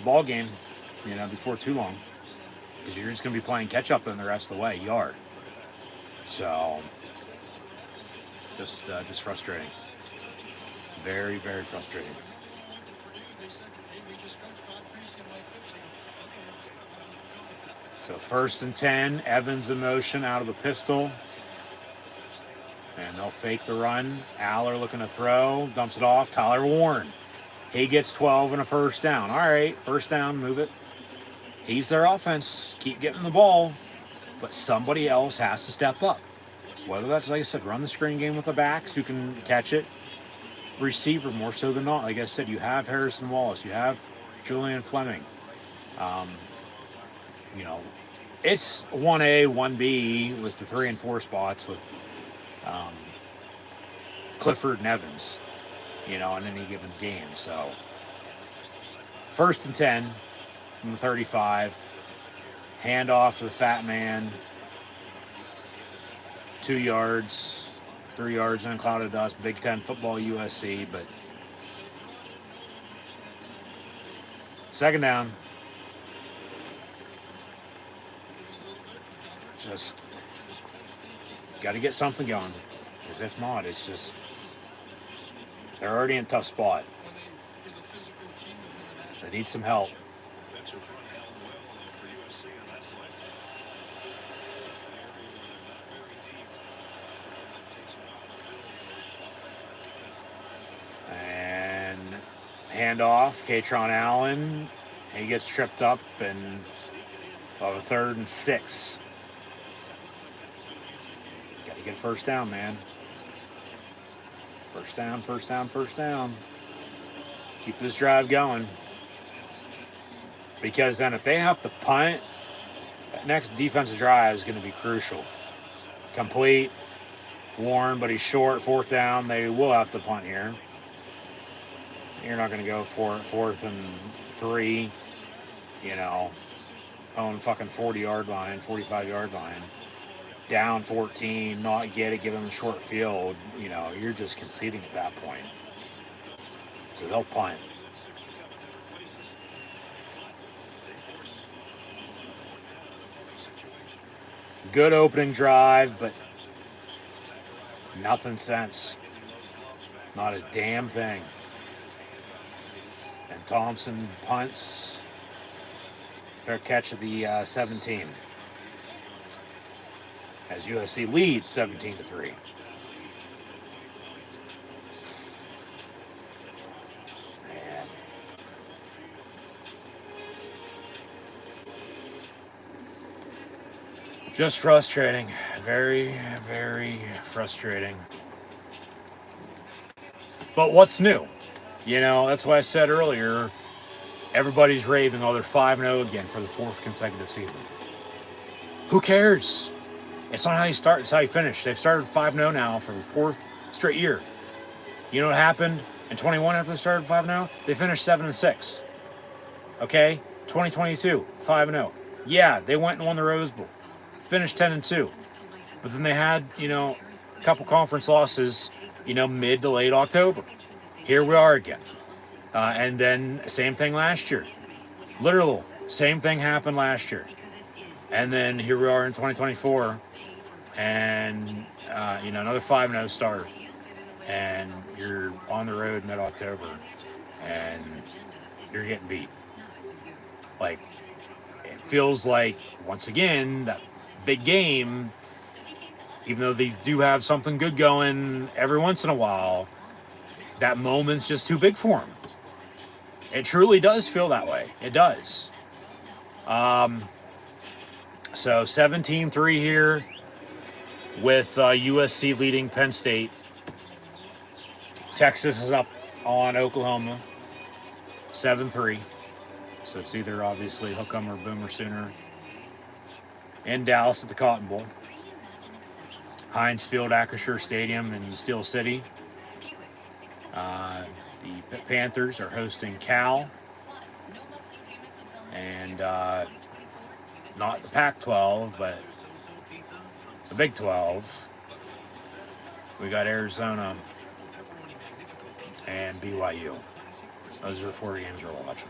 ball game, before too long. Because you're just going to be playing catch up then the rest of the way. You are. So just frustrating. Very, very frustrating. So 1st and 10, Evans in motion out of the pistol. And they'll fake the run. Aller looking to throw, dumps it off. Tyler Warren. He gets 12 and a 1st down. All right, 1st down, move it. He's their offense. Keep getting the ball. But somebody else has to step up. Whether that's, like I said, run the screen game with the backs who can catch it. Receiver more so than not. Like I said, you have Harrison Wallace. You have Julian Fleming. It's 1A, 1B with the 3 and 4 spots with Clifford and Evans, in any given game. So 1st and 10 from the 35. Hand off to the fat man. 2 yards, 3 yards in a cloud of dust. Big Ten football USC, but 2nd down. Just got to get something going. Because if not, it's just, they're already in a tough spot. They need some help. And handoff, Katron Allen. He gets tripped up and of a 3rd and 6. Got to get a 1st down, man. 1st down, 1st down, 1st down. Keep this drive going. Because then if they have to punt, that next defensive drive is going to be crucial. Complete. Warren, but he's short. 4th down. They will have to punt here. You're not going to go for it. 4th and 3. Own fucking 40-yard line, 45-yard line. Down 14, not get it, give them the short field. You're just conceding at that point. So they'll punt. Good opening drive, but nothing since. Not a damn thing. And Thompson punts. Fair catch of the 17. As USC leads 17-3. Man. Just frustrating. Very, very frustrating. But what's new? That's why I said earlier, everybody's raving, they're 5-0 again for the 4th consecutive season. Who cares? It's not how you start, it's how you finish. They've started 5-0 now for the 4th straight year. You know what happened in 21 after they started 5-0? They finished 7-6. Okay? 2022, 5-0. Yeah, they went and won the Rose Bowl. Finished 10-2. But then they had, a couple conference losses, mid to late October. Here we are again. And then same thing last year. Literal, same thing happened last year. And then here we are in 2024. And, another 5-0 start. And you're on the road mid-October. And you're getting beat. Like, it feels like, once again, that big game, even though they do have something good going every once in a while, that moment's just too big for them. It truly does feel that way. It does. So 17-3 here with USC leading Penn State. Texas is up on Oklahoma. 7-3. So it's either obviously hook 'em or boomer sooner. In Dallas at the Cotton Bowl. Heinz Field, Acrisure Stadium in Steel City. The Panthers are hosting Cal. And not the Pac-12, but the Big 12. We got Arizona and BYU. Those are the 4 games we're watching.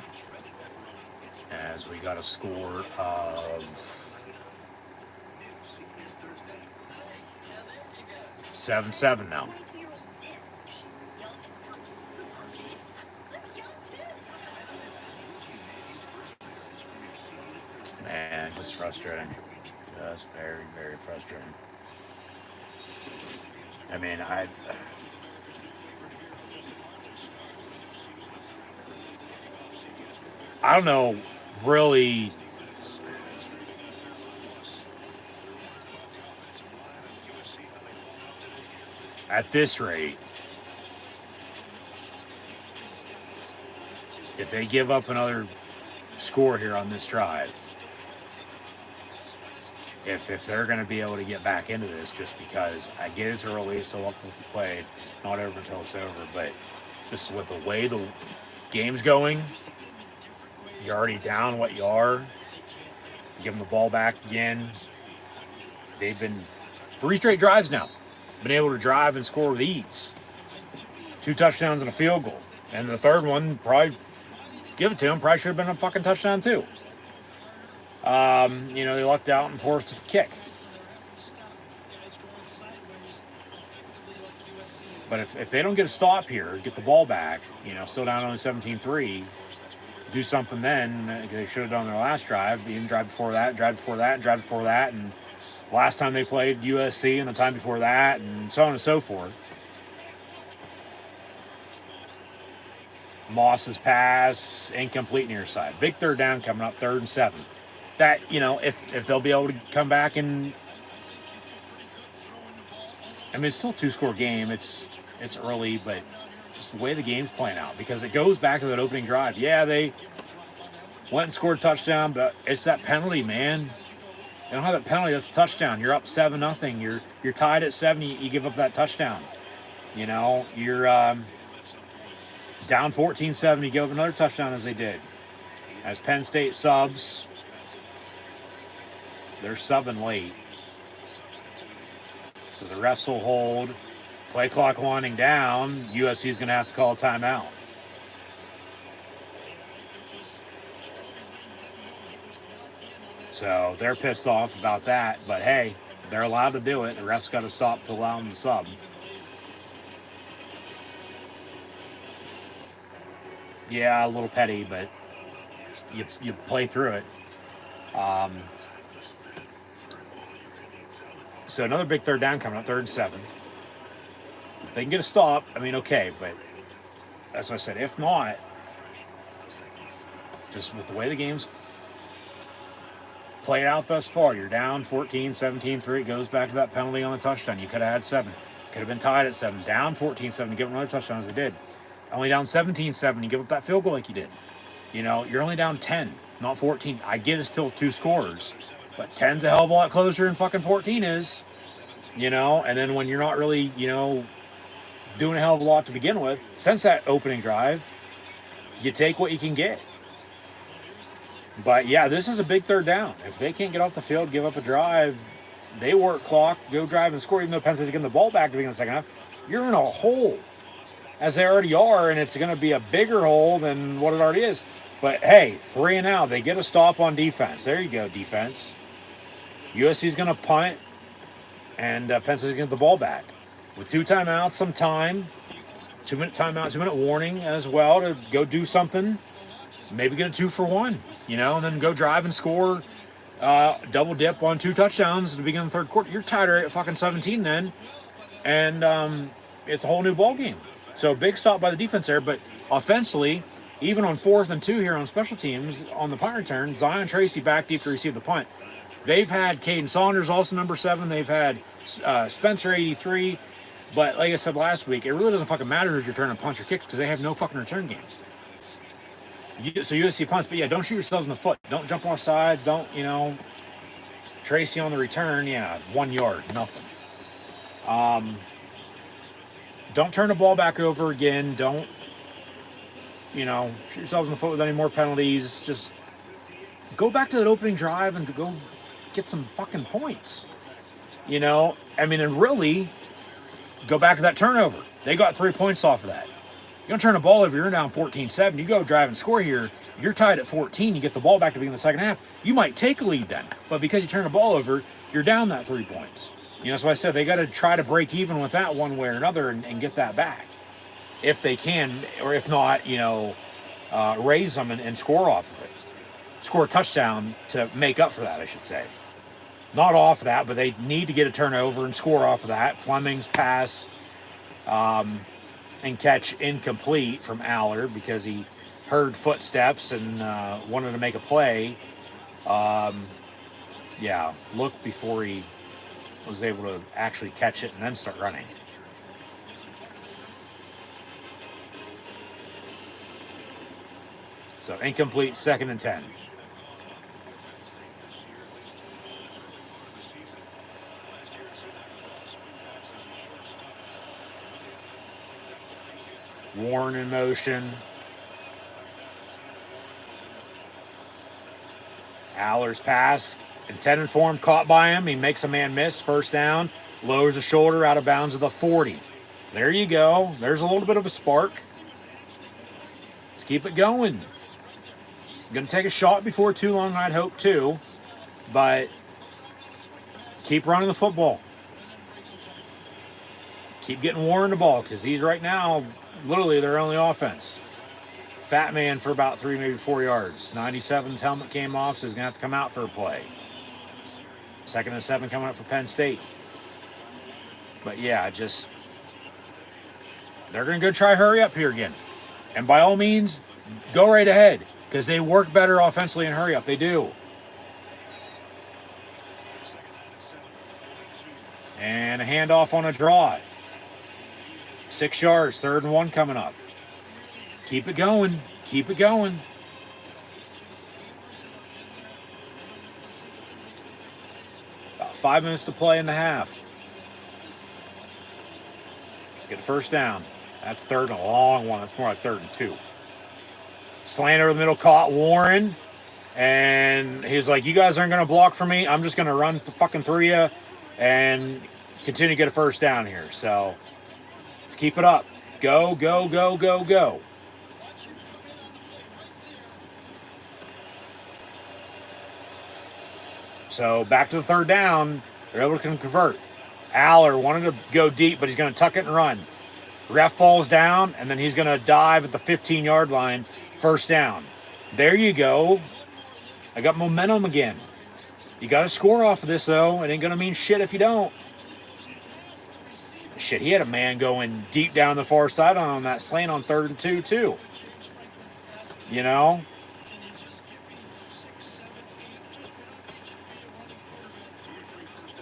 As we got a score of 7-7 now. Man, just frustrating. Just very, very frustrating. I mean, I don't know, really. At this rate, if they give up another score here on this drive, if they're going to be able to get back into this, just because I get it's early, still up for played, not over until it's over, but just with the way the game's going, you're already down what you are. Give them the ball back again. They've been 3 straight drives now. Been able to drive and score with ease. 2 touchdowns and a field goal. And the third one, probably give it to him, probably should have been a fucking touchdown too. They lucked out and forced a kick. But if they don't get a stop here, get the ball back, still down only 17-3, do something then. They should have done their last drive, even drive before that, and last time they played USC and the time before that, and so on and so forth. Moss's pass, incomplete near side. Big third down coming up, 3rd and 7. That, if they'll be able to come back and... I mean, it's still a 2-score game. It's early, but just the way the game's playing out. Because it goes back to that opening drive. Yeah, they went and scored a touchdown, but it's that penalty, man. You don't have that penalty, that's a touchdown. You're up 7-0. You're tied at 7, you give up that touchdown. You're down 14-7, you give up another touchdown as they did. As Penn State subs, they're subbing late. So the refs will hold. Play clock winding down. USC is going to have to call a timeout. So they're pissed off about that. But hey, they're allowed to do it. The refs got to stop to allow them to sub. Yeah, a little petty, but you play through it. So another big third down coming up, 3rd and 7. If they can get a stop, I mean, okay, but that's what I said. If not, just with the way the game's played out thus far, you're down 14, 17-3. It goes back to that penalty on the touchdown. You could have had 7. Could have been tied at 7. Down 14-7. Give them another touchdown as they did. Only down 17-7. You give up that field goal like you did. You're only down 10, not 14. I get it's still 2 scores. But 10's a hell of a lot closer than fucking 14 is, and then when you're not really, doing a hell of a lot to begin with, since that opening drive, you take what you can get. But yeah, this is a big third down. If they can't get off the field, give up a drive, they work clock, go drive and score, even though Penn State's getting the ball back to begin the second half, you're in a hole, as they already are, and it's going to be a bigger hole than what it already is. But hey, 3 and out, they get a stop on defense. There you go, defense. USC's going to punt, and Penn State's going to get the ball back. With 2 timeouts, some time, 2-minute timeout, 2-minute warning as well to go do something. Maybe get a 2-for-1, and then go drive and score, double dip on 2 touchdowns at the beginning of the third quarter. You're tied at fucking 17 then, and it's a whole new ball game. So big stop by the defense there, but offensively, even on 4th and 2 here on special teams, on the punt return, Zion Tracy back deep to receive the punt. They've had Caden Saunders, also number 7. They've had Spencer, 83. But like I said last week, it really doesn't fucking matter who's returning punch or kicks because they have no fucking return games. So USC punts, but yeah, don't shoot yourselves in the foot. Don't jump off sides. Don't, Tracy on the return, 1 yard, nothing. Don't turn the ball back over again. Don't, shoot yourselves in the foot with any more penalties. Just go back to that opening drive and go get some fucking points. And really go back to that turnover. They got 3 points off of that. You don't turn the ball over, you're down 14-7. You go drive and score here, you're tied at 14. You get the ball back to begin the second half. You might take a lead then. But because you turn the ball over, you're down that 3 points. So I said they got to try to break even with that one way or another and get that back. If they can, or if not, raise them and score off of it. Score a touchdown to make up for that, I should say. Not off of that, but they need to get a turnover and score off of that. Fleming's pass and catch incomplete from Aller because he heard footsteps and wanted to make a play. Looked before he was able to actually catch it and then start running. So incomplete, 2nd and 10. Warren in motion. Aller's pass intended for him, caught by him. He makes a man miss, 1st down, lowers the shoulder out of bounds of the 40. There you go. There's a little bit of a spark. Let's keep it going. Going to take a shot before too long, I'd hope too, but keep running the football. Keep getting Warren the ball because he's right now literally their only offense. Fat man for about 3, maybe 4 yards. 97's helmet came off, so he's going to have to come out for a play. 2nd and 7 coming up for Penn State. But yeah, they're going to go try hurry up here again. And by all means, go right ahead because they work better offensively in hurry up. They do. And a handoff on a draw. 6 yards, 3rd and 1 coming up. Keep it going. Keep it going. About 5 minutes to play in the half. Let's get a 1st down. That's 3rd and a long one. That's more like 3rd and 2. Slant over the middle, caught Warren. And he's like, you guys aren't going to block for me. I'm just going to run fucking through you and continue to get a 1st down here. So let's keep it up. Go, go, go, go, go. So back to the 3rd down. They're able to convert. Aller wanted to go deep, but he's going to tuck it and run. Ref falls down, and then he's going to dive at the 15-yard line. 1st down. There you go. I got momentum again. You got to score off of this, though. It ain't going to mean shit if you don't. Shit, he had a man going deep down the far sideline on that slant on 3rd and 2, too.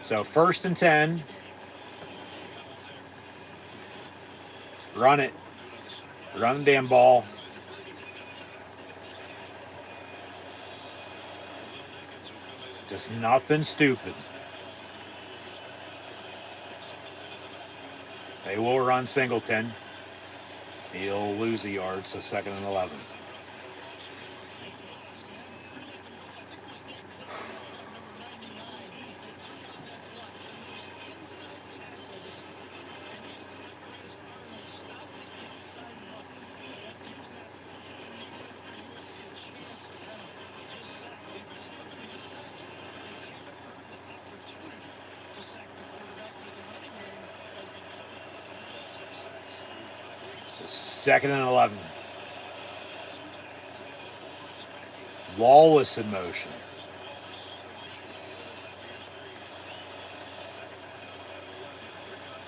So 1st and 10. Run it. Run the damn ball. Just nothing stupid. They will run Singleton. He'll lose a yard, so 2nd and 11. So 2nd and 11. Wallace in motion.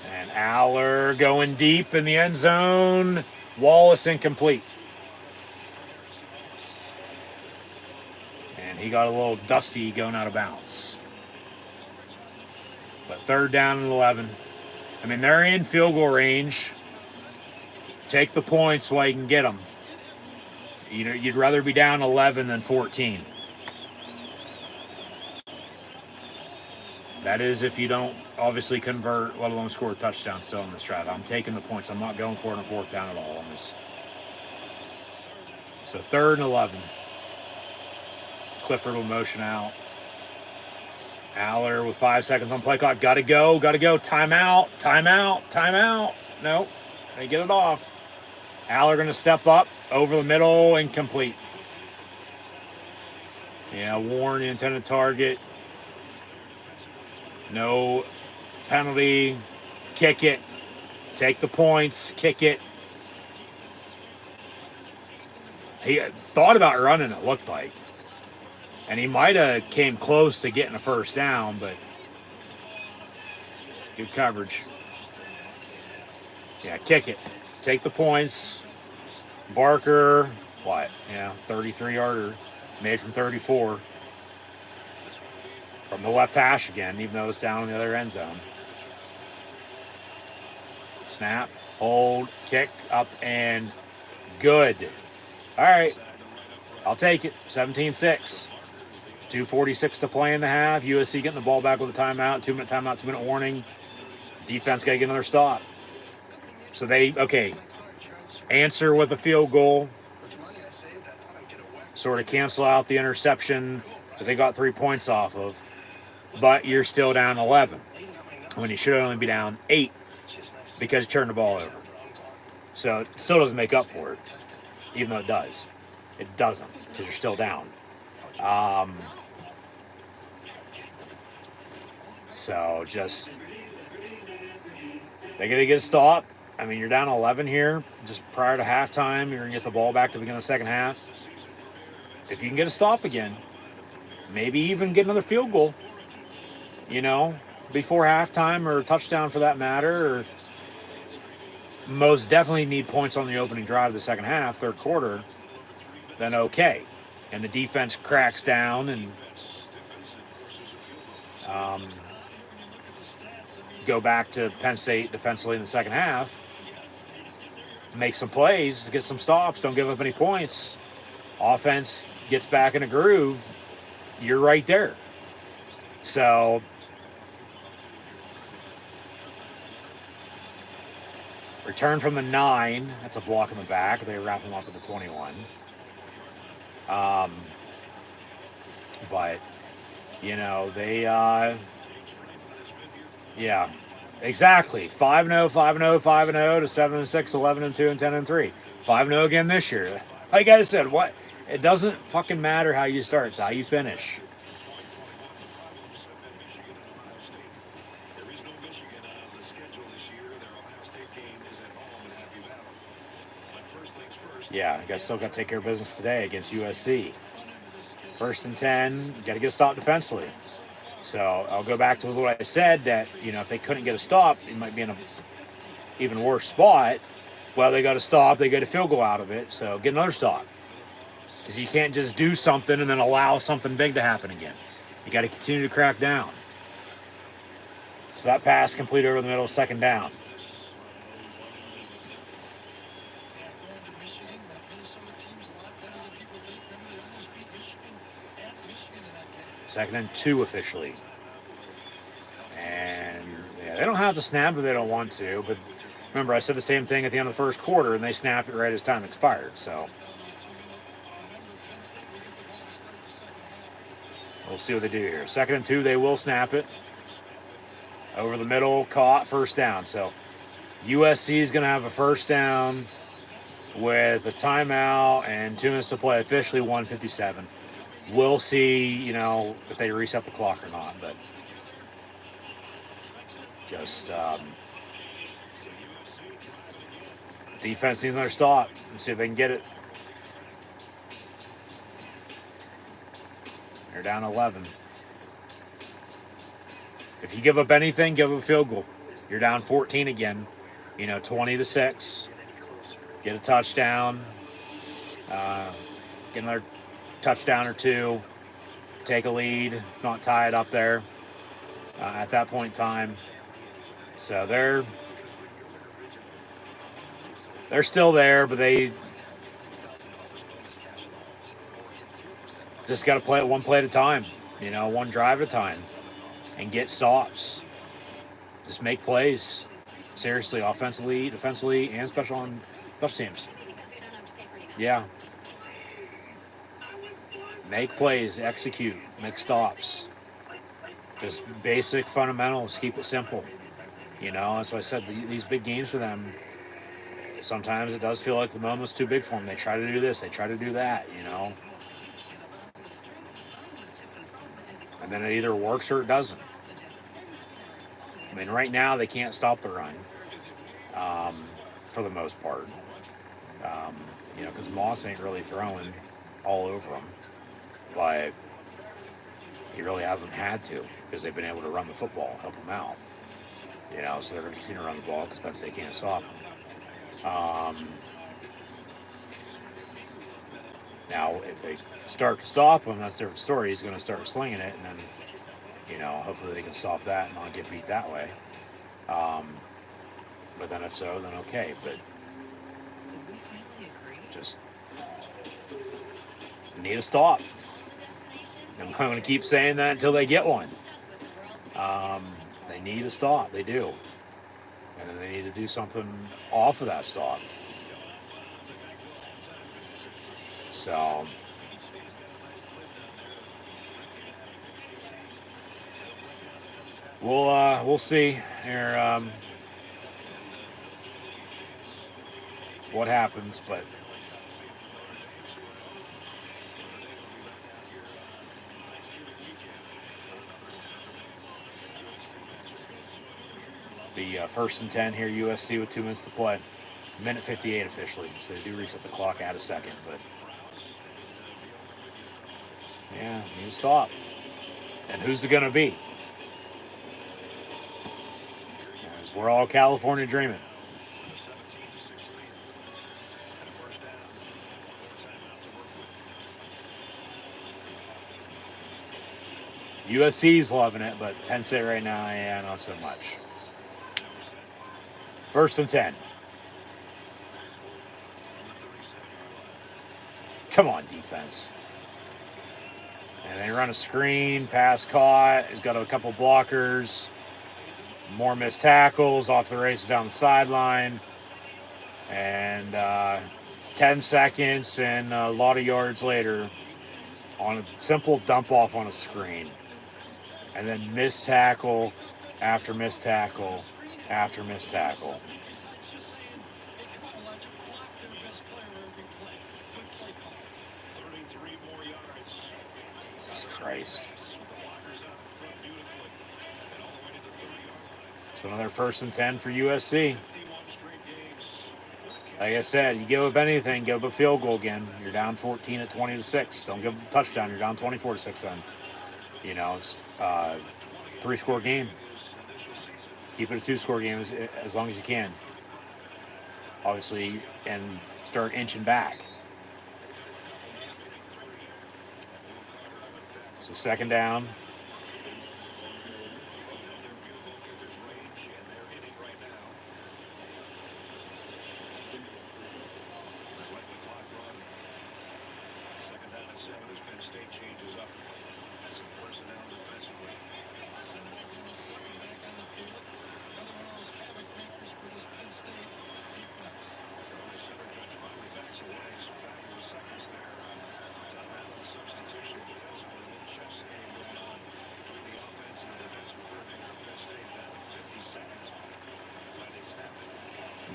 And Aller going deep in the end zone. Wallace incomplete. And he got a little dusty going out of bounds. But 3rd down and 11. I mean, they're in field goal range. Take the points while you can get them. You know, you'd rather be down 11 than 14. That is if you don't obviously convert, let alone score a touchdown still in this drive. I'm taking the points. I'm not going for it on fourth down at all on this. So 3rd and 11. Clifford will motion out. Aller with 5 seconds on play clock. Gotta go. Timeout. Nope. They get it off. Aller going to step up over the middle and complete. Yeah, Warren, the intended target. No penalty. Kick it. Take the points. Kick it. He thought about running, it looked like. And he might have came close to getting a first down, but good coverage. Yeah, kick it. Take the points. Barker, what? Yeah, 33-yarder. Made from 34. From the left hash again, even though it's down in the other end zone. Snap, hold, kick, up, and good. All right, I'll take it. 17-6. 2:46 to play in the half. USC getting the ball back with a timeout. 2-minute timeout, 2-minute warning. Defense got to get another stop. So answer with a field goal. Sort of cancel out the interception that they got 3 points off of. But you're still down 11 when you should only be down 8 because you turned the ball over. So it still doesn't make up for it, even though it does. It doesn't because you're still down. So just they got to get a stop. I mean, you're down 11 here. Just prior to halftime, you're going to get the ball back to begin the second half. If you can get a stop again, maybe even get another field goal, you know, before halftime or a touchdown for that matter, or most definitely need points on the opening drive of the second half, third quarter, then okay. And the defense cracks down and go back to Penn State defensively in the second half, make some plays, get some stops, don't give up any points. Offense gets back in a groove, you're right there. So return from the 9, that's a block in the back. They wrap him up at the 21. But, you know, they, yeah, exactly. 5-0, 5-0, 5-0 to 7-6, 11-2, and 10-3. 5-0 again this year. Like I said, what? It doesn't fucking matter how you start, it's how you finish. Yeah, you guys still got to take care of business today against USC. 1st and 10, you got to get a stop defensively. So I'll go back to what I said, that, you know, if they couldn't get a stop, it might be in an even worse spot. Well, they got to stop, they get a field goal out of it, so get another stop. Because you can't just do something and then allow something big to happen again. You got to continue to crack down. So that pass completed over the middle, 2nd down. Second and 2 officially. And yeah, they don't have to snap if they don't want to, but remember I said the same thing at the end of the first quarter and they snapped it right as time expired, so we'll see what they do here. 2nd and 2, they will snap it. Over the middle, caught, 1st down. So USC is going to have a 1st down with a timeout and 2 minutes to play, officially 1:57. We'll see, you know, if they reset the clock or not, but just defense needs another stop. Let's see if they can get it. They're down 11. If you give up anything, give up a field goal. You're down 14 again, you know, 20-6. Get a touchdown. Get another touchdown or 2, take a lead, not tie it up there at that point in time. So they're still there, but Just got to play it one play at a time, you know, one drive at a time, and get stops. Just make plays. Seriously, offensively, defensively, and special teams. Yeah. Make plays, execute, make stops. Just basic fundamentals. Keep it simple. You know, that's why I said these big games for them, sometimes it does feel like the moment's too big for them. They try to do this, they try to do that, you know. And then it either works or it doesn't. I mean, right now they can't stop the run, for the most part. You know, because Moss ain't really throwing all over them. But he really hasn't had to, because they've been able to run the football, help him out. You know, so they're going to continue to run the ball because Penn State can't stop him. Now, if they start to stop him, that's a different story. He's going to start slinging it, and then, you know, hopefully they can stop that and not get beat that way. But then if so, then okay. But just need a stop. I'm going to keep saying that until they get one. They need a stop. They do. And then they need to do something off of that stop. So we'll see here what happens, but the first and 10 here, USC with 2 minutes to play. Minute 58 officially, so they do reset the clock at a second, but yeah, need to stop. And who's it going to be? Because we're all California dreaming. USC's loving it, but Penn State right now, yeah, not so much. First and 10. Come on, defense. And they run a screen, pass caught. He's got a couple blockers. More missed tackles, off the races down the sideline. And 10 seconds and a lot of yards later on a simple dump off on a screen. And then missed tackle after missed tackle after missed tackle. Jesus Christ. So another first and 10 for USC. Like I said, you give up anything, give up a field goal again. You're down 14 at 20-6. Don't give up a touchdown. You're down 24-6 then. You know, it's a 3-score game. Keep it a 2-score game as long as you can. Obviously, and start inching back. So second down.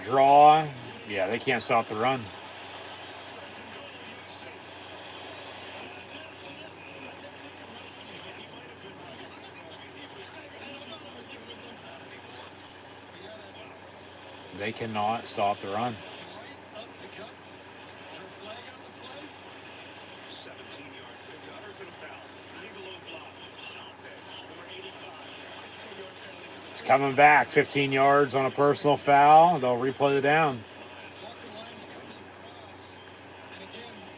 Draw. Yeah, they can't stop the run. They cannot stop the run. It's coming back, 15 yards on a personal foul. They'll replay the down.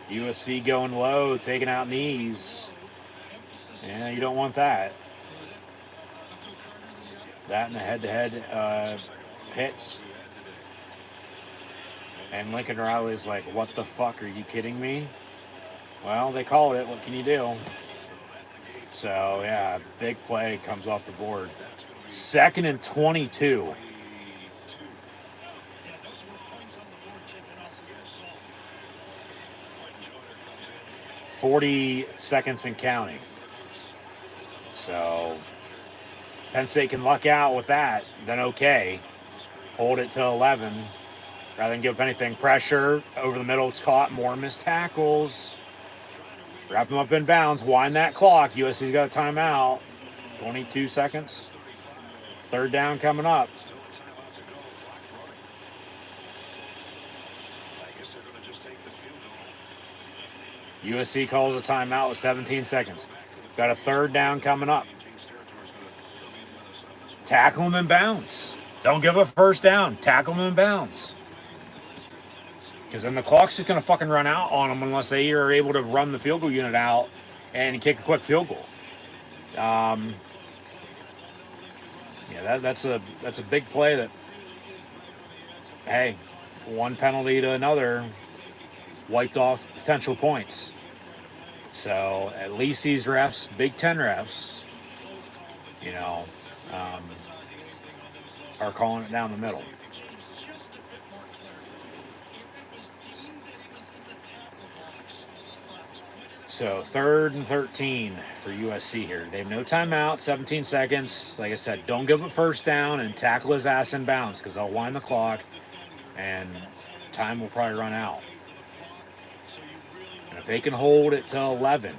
USC going low, taking out knees. Yeah, you don't want that. That and the head-to-head hits. And Lincoln Riley's like, what the fuck, are you kidding me? Well, they called it. What can you do? So, yeah, big play comes off the board. 2nd and 22. Yeah, those were points on the board taken off the ball. 40 seconds and counting. So, Penn State can luck out with that. Then okay. Hold it to 11. Rather than give up anything. Pressure over the middle. It's caught. More missed tackles. Wrap them up in bounds. Wind that clock. USC's got a timeout. 22 seconds. 3rd down coming up. USC calls a timeout with 17 seconds. Got a 3rd down coming up. Tackle them in bounds. Don't give a 1st down. Tackle them in bounds. Because then the clock's just going to fucking run out on them unless they are able to run the field goal unit out and kick a quick field goal. Yeah, that's a big play that, hey, one penalty to another wiped off potential points. So at least these refs, Big Ten refs, are calling it down the middle. So 3rd and 13 for USC here. They have no timeout, 17 seconds. Like I said, don't give up 1st down and tackle his ass in bounds because they'll wind the clock and time will probably run out. And if they can hold it to 11,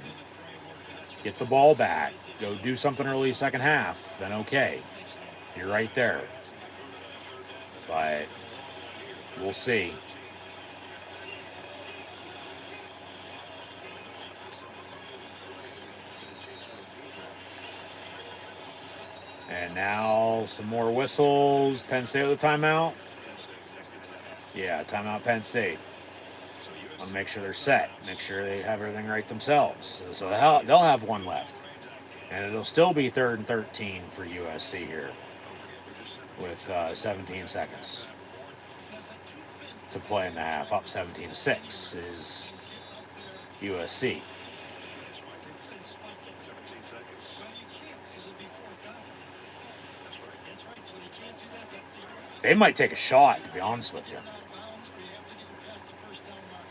get the ball back, go do something early 2nd half, then okay. You're right there. But we'll see. And now some more whistles. Penn State with a timeout. Yeah, timeout Penn State. I'll make sure they're set. Make sure they have everything right themselves. So they'll have one left. And it'll still be 3rd and 13 for USC here with 17 seconds to play in the half. Up 17-6 is USC. They might take a shot, to be honest with you.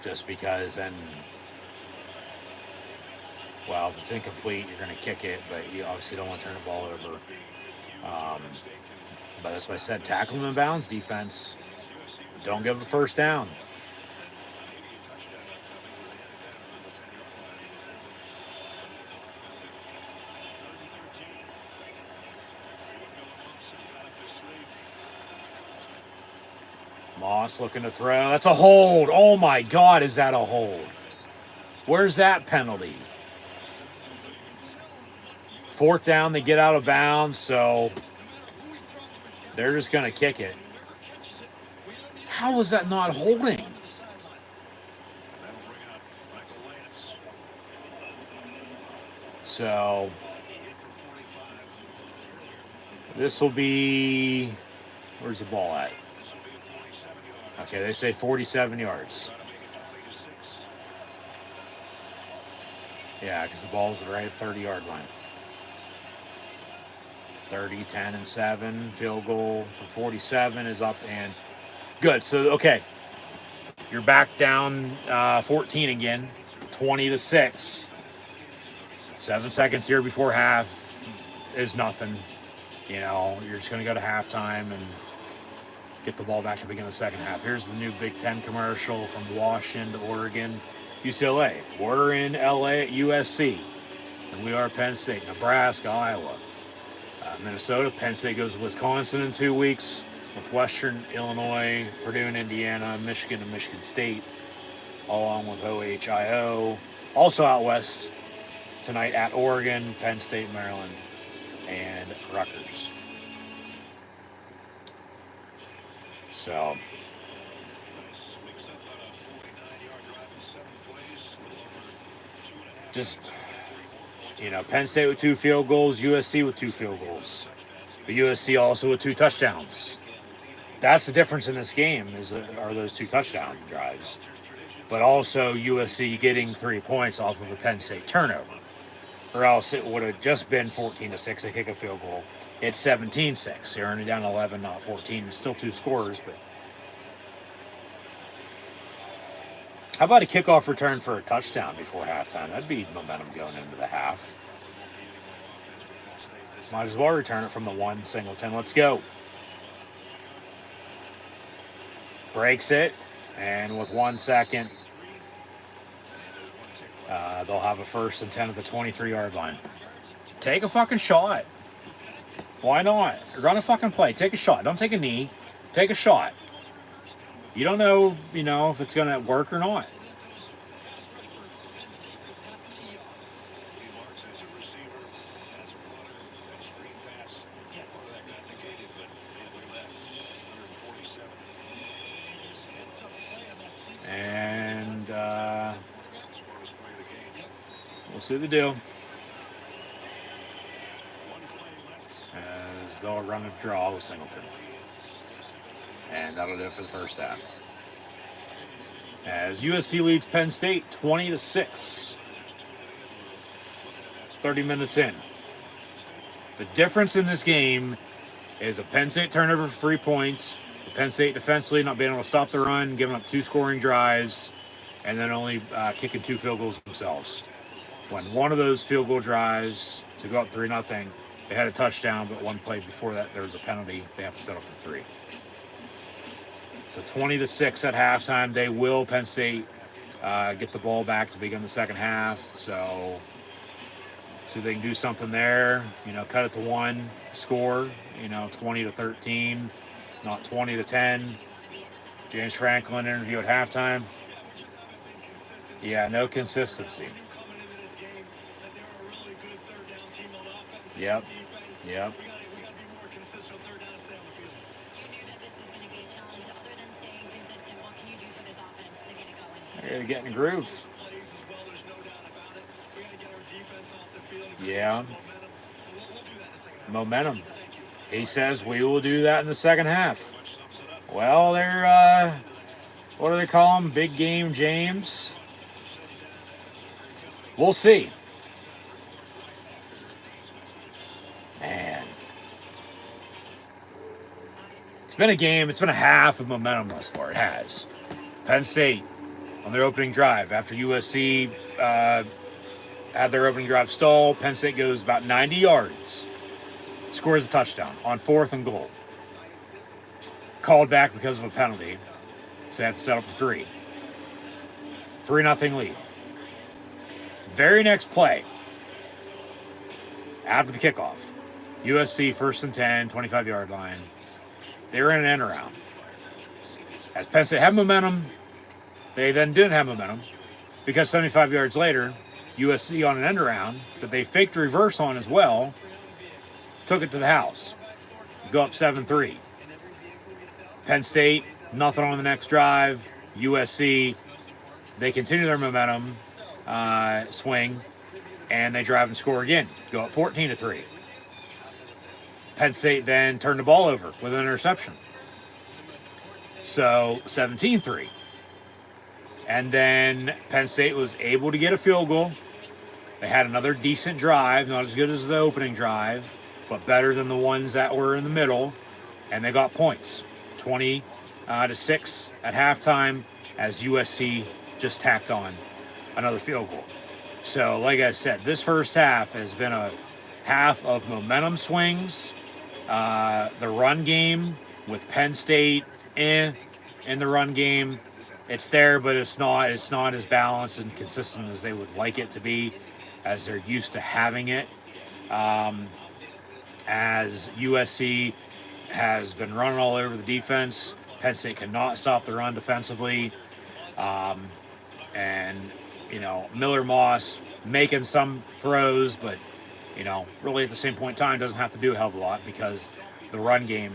Just because then, well, if it's incomplete, you're going to kick it, but you obviously don't want to turn the ball over. But that's why I said tackle them in bounds defense. Don't give them a 1st down. Moss looking to throw. That's a hold. Oh my God, is that a hold? Where's that penalty? 4th down, they get out of bounds, so they're just going to kick it. How is that not holding? So this will be, where's the ball at? Okay, they say 47 yards. Yeah, because the ball's right at 30-yard line. 30, 10, and 7. Field goal for 47 is up and good. So, okay. You're back down 14 again. 20-6. 7 seconds here before half is nothing. You're just going to go to halftime and get the ball back to begin the 2nd half. Here's the new Big Ten commercial from Washington to Oregon, UCLA. We're in LA at USC, and we are Penn State, Nebraska, Iowa, Minnesota. Penn State goes to Wisconsin in 2 weeks, with Western Illinois, Purdue and Indiana, Michigan and Michigan State, along with OHIO. Also out west tonight at Oregon, Penn State, Maryland, and Rutgers. So, just, Penn State with 2 field goals, USC with 2 field goals. But USC also with 2 touchdowns. That's the difference in this game, are those 2 touchdown drives. but also USC getting 3 points off of a Penn State turnover. Or else it would have just been 14-6. They kick a field goal. It's 17-6. They're only down 11, not 14. It's still 2 scores, but how about a kickoff return for a touchdown before halftime? That'd be momentum going into the half. Might as well return it from the 1, Singleton. Let's go. Breaks it, and with 1 second, they'll have a 1st and 10 at the 23-yard line. Take a fucking shot. Why not? Run a fucking play. Take a shot. Don't take a knee. Take a shot. You don't know, if it's going to work or not. And we'll see the deal. As they'll run a draw with Singleton. And that'll do it for the first half. As USC leads Penn State 20-6. 30 minutes in. The difference in this game is a Penn State turnover for 3 points. Penn State defensively not being able to stop the run, giving up 2 scoring drives, and then only kicking 2 field goals themselves. When one of those field goal drives to go up 3-0, they had a touchdown, but one play before that there was a penalty. They have to settle for 3. So 20-6 at halftime. They will, Penn State, get the ball back to begin the second half. So see if they can do something there. Cut it to 1, score. 20-13. Not 20-10. James Franklin interview at halftime. Yeah, no consistency. Yep. They're getting a groove. Yeah. Momentum. He says we will do that in the second half. Well, they're, what do they call him? Big Game James? We'll see. Man. It's been a game. It's been a half of momentum thus far. It has. Penn State on their opening drive. After USC had their opening drive stall, Penn State goes about 90 yards. Scores a touchdown on 4th and goal. Called back because of a penalty. So they have to settle for 3. 3-0 lead. Very next play. After the kickoff. USC 1st and 10, 25-yard line. They were in an end around. As Penn State had momentum, they then didn't have momentum because 75 yards later, USC on an end around that they faked reverse on as well, took it to the house. Go up 7-3. Penn State, nothing on the next drive. USC, they continue their momentum swing, and they drive and score again. Go up 14-3. Penn State then turned the ball over with an interception. So 17-3. And then Penn State was able to get a field goal. They had another decent drive, not as good as the opening drive, but better than the ones that were in the middle. And they got points. 20-6 at halftime as USC just tacked on another field goal. So, like I said, this first half has been a half of momentum swings. The run game with Penn State in the run game, it's there, but it's not as balanced and consistent as they would like it to be, as they're used to having it. As USC has been running all over the defense, Penn State cannot stop the run defensively. And, Miller Moss making some throws, but, really at the same point in time doesn't have to do a hell of a lot because the run game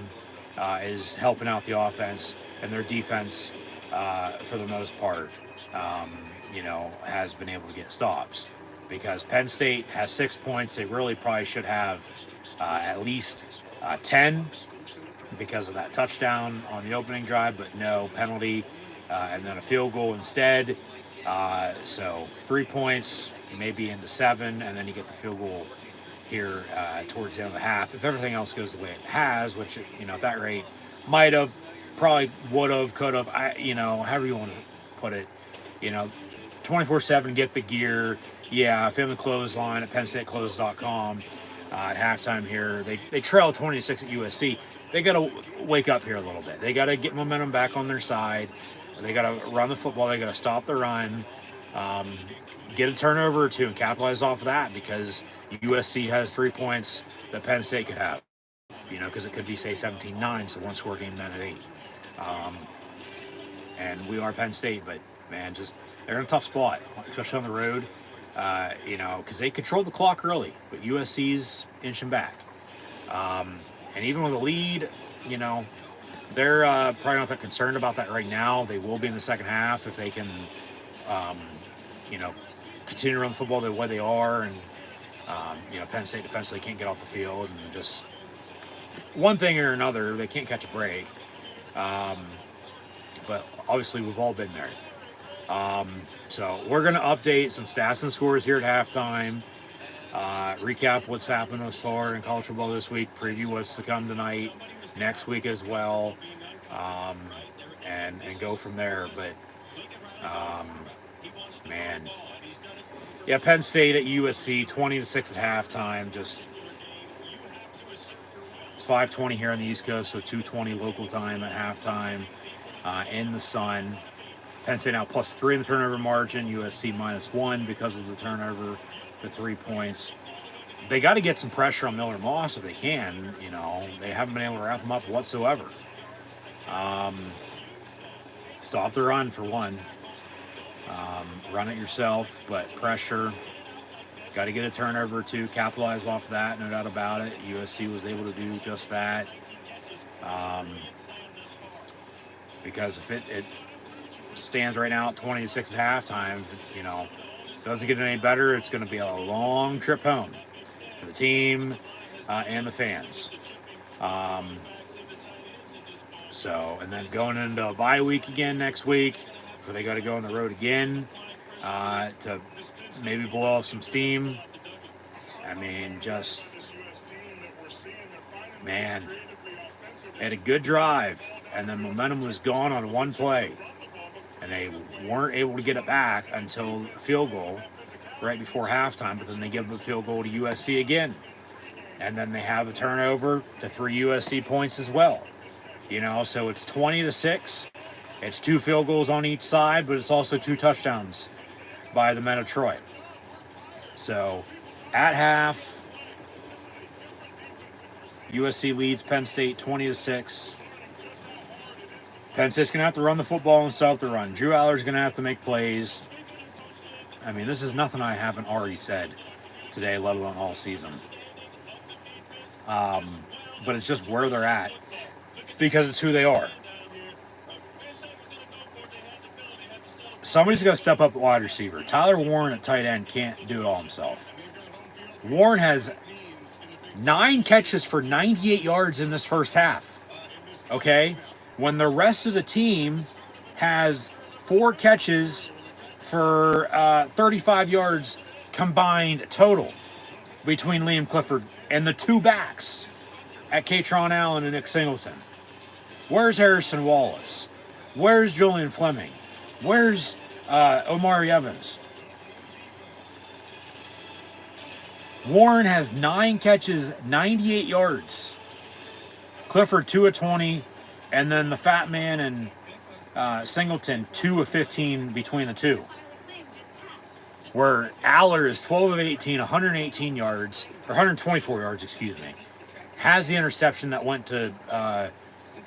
is helping out the offense, and their defense, for the most part, has been able to get stops. Because Penn State has 6 points, they really probably should have at least 10 because of that touchdown on the opening drive, but no penalty. and then a field goal instead. So 3 points, maybe into 7, and then you get the field goal here towards the end of the half. If everything else goes the way it has, which, at that rate, might have, probably would have, could have, however you want to put it, 24/7, get the gear. Yeah, film the clothesline at PennStateClothes.com at halftime here. They trail 26 at USC. They got to wake up here a little bit. They got to get momentum back on their side. They got to run the football. They got to stop the run, get a turnover or two, and capitalize off of that, because USC has 3 points that Penn State could have. Because it could be, say, 17-9, so one score game then at 8. And we are Penn State, but man, they're in a tough spot, especially on the road. Because they controlled the clock early, but USC's inching back. And even with a lead, they're probably not that concerned about that right now. They will be in the second half if they can, continue to run the football the way they are. And, Penn State defensively can't get off the field. And just one thing or another, they can't catch a break. But obviously we've all been there. So we're going to update some stats and scores here at halftime. Recap what's happened thus far in college football this week. Preview what's to come tonight, next week as well. And go from there. But, man. Yeah, Penn State at USC, 20-6 at halftime. It's 5:20 here on the East Coast, so 2:20 local time at halftime in the sun. Penn State now +3 in the turnover margin. USC -1 because of the turnover, the 3 points. They got to get some pressure on Miller Moss if they can. They haven't been able to wrap them up whatsoever. Stop the run for one. Run it yourself, but pressure. Got to get a turnover or two, capitalize off that, no doubt about it. USC was able to do just that. Because if it stands right now at 20-6 at halftime, doesn't get any better, it's going to be a long trip home for the team and the fans. And then going into a bye week again next week, where they got to go on the road again to maybe blow off some steam. I mean, man, had a good drive, and then momentum was gone on one play, and they weren't able to get it back until a field goal right before halftime, but then they give the field goal to USC again, and then they have a turnover to 3 USC points as well. So it's 20-6. It's 2 field goals on each side, but it's also 2 touchdowns by the men of Troy. So at half, USC leads Penn State 20-6. Penn State's going to have to run the football and stop the run. Drew Aller's going to have to make plays. I mean, this is nothing I haven't already said today, let alone all season. But it's just where they're at, because it's who they are. Somebody's got to step up at wide receiver. Tyler Warren at tight end can't do it all himself. Warren has 9 catches for 98 yards in this first half. Okay? When the rest of the team has 4 catches for 35 yards combined total between Liam Clifford and the 2 backs at Katron Allen and Nick Singleton. Where's Harrison Wallace? Where's Julian Fleming? Where's Omari Evans? Warren has 9 catches, 98 yards. Clifford 2 of 20, and then the Fat Man and Singleton 2 of 15 between the two. Where Aller is 12 of 18, 118 yards, or 124 yards, excuse me. Has the interception that went to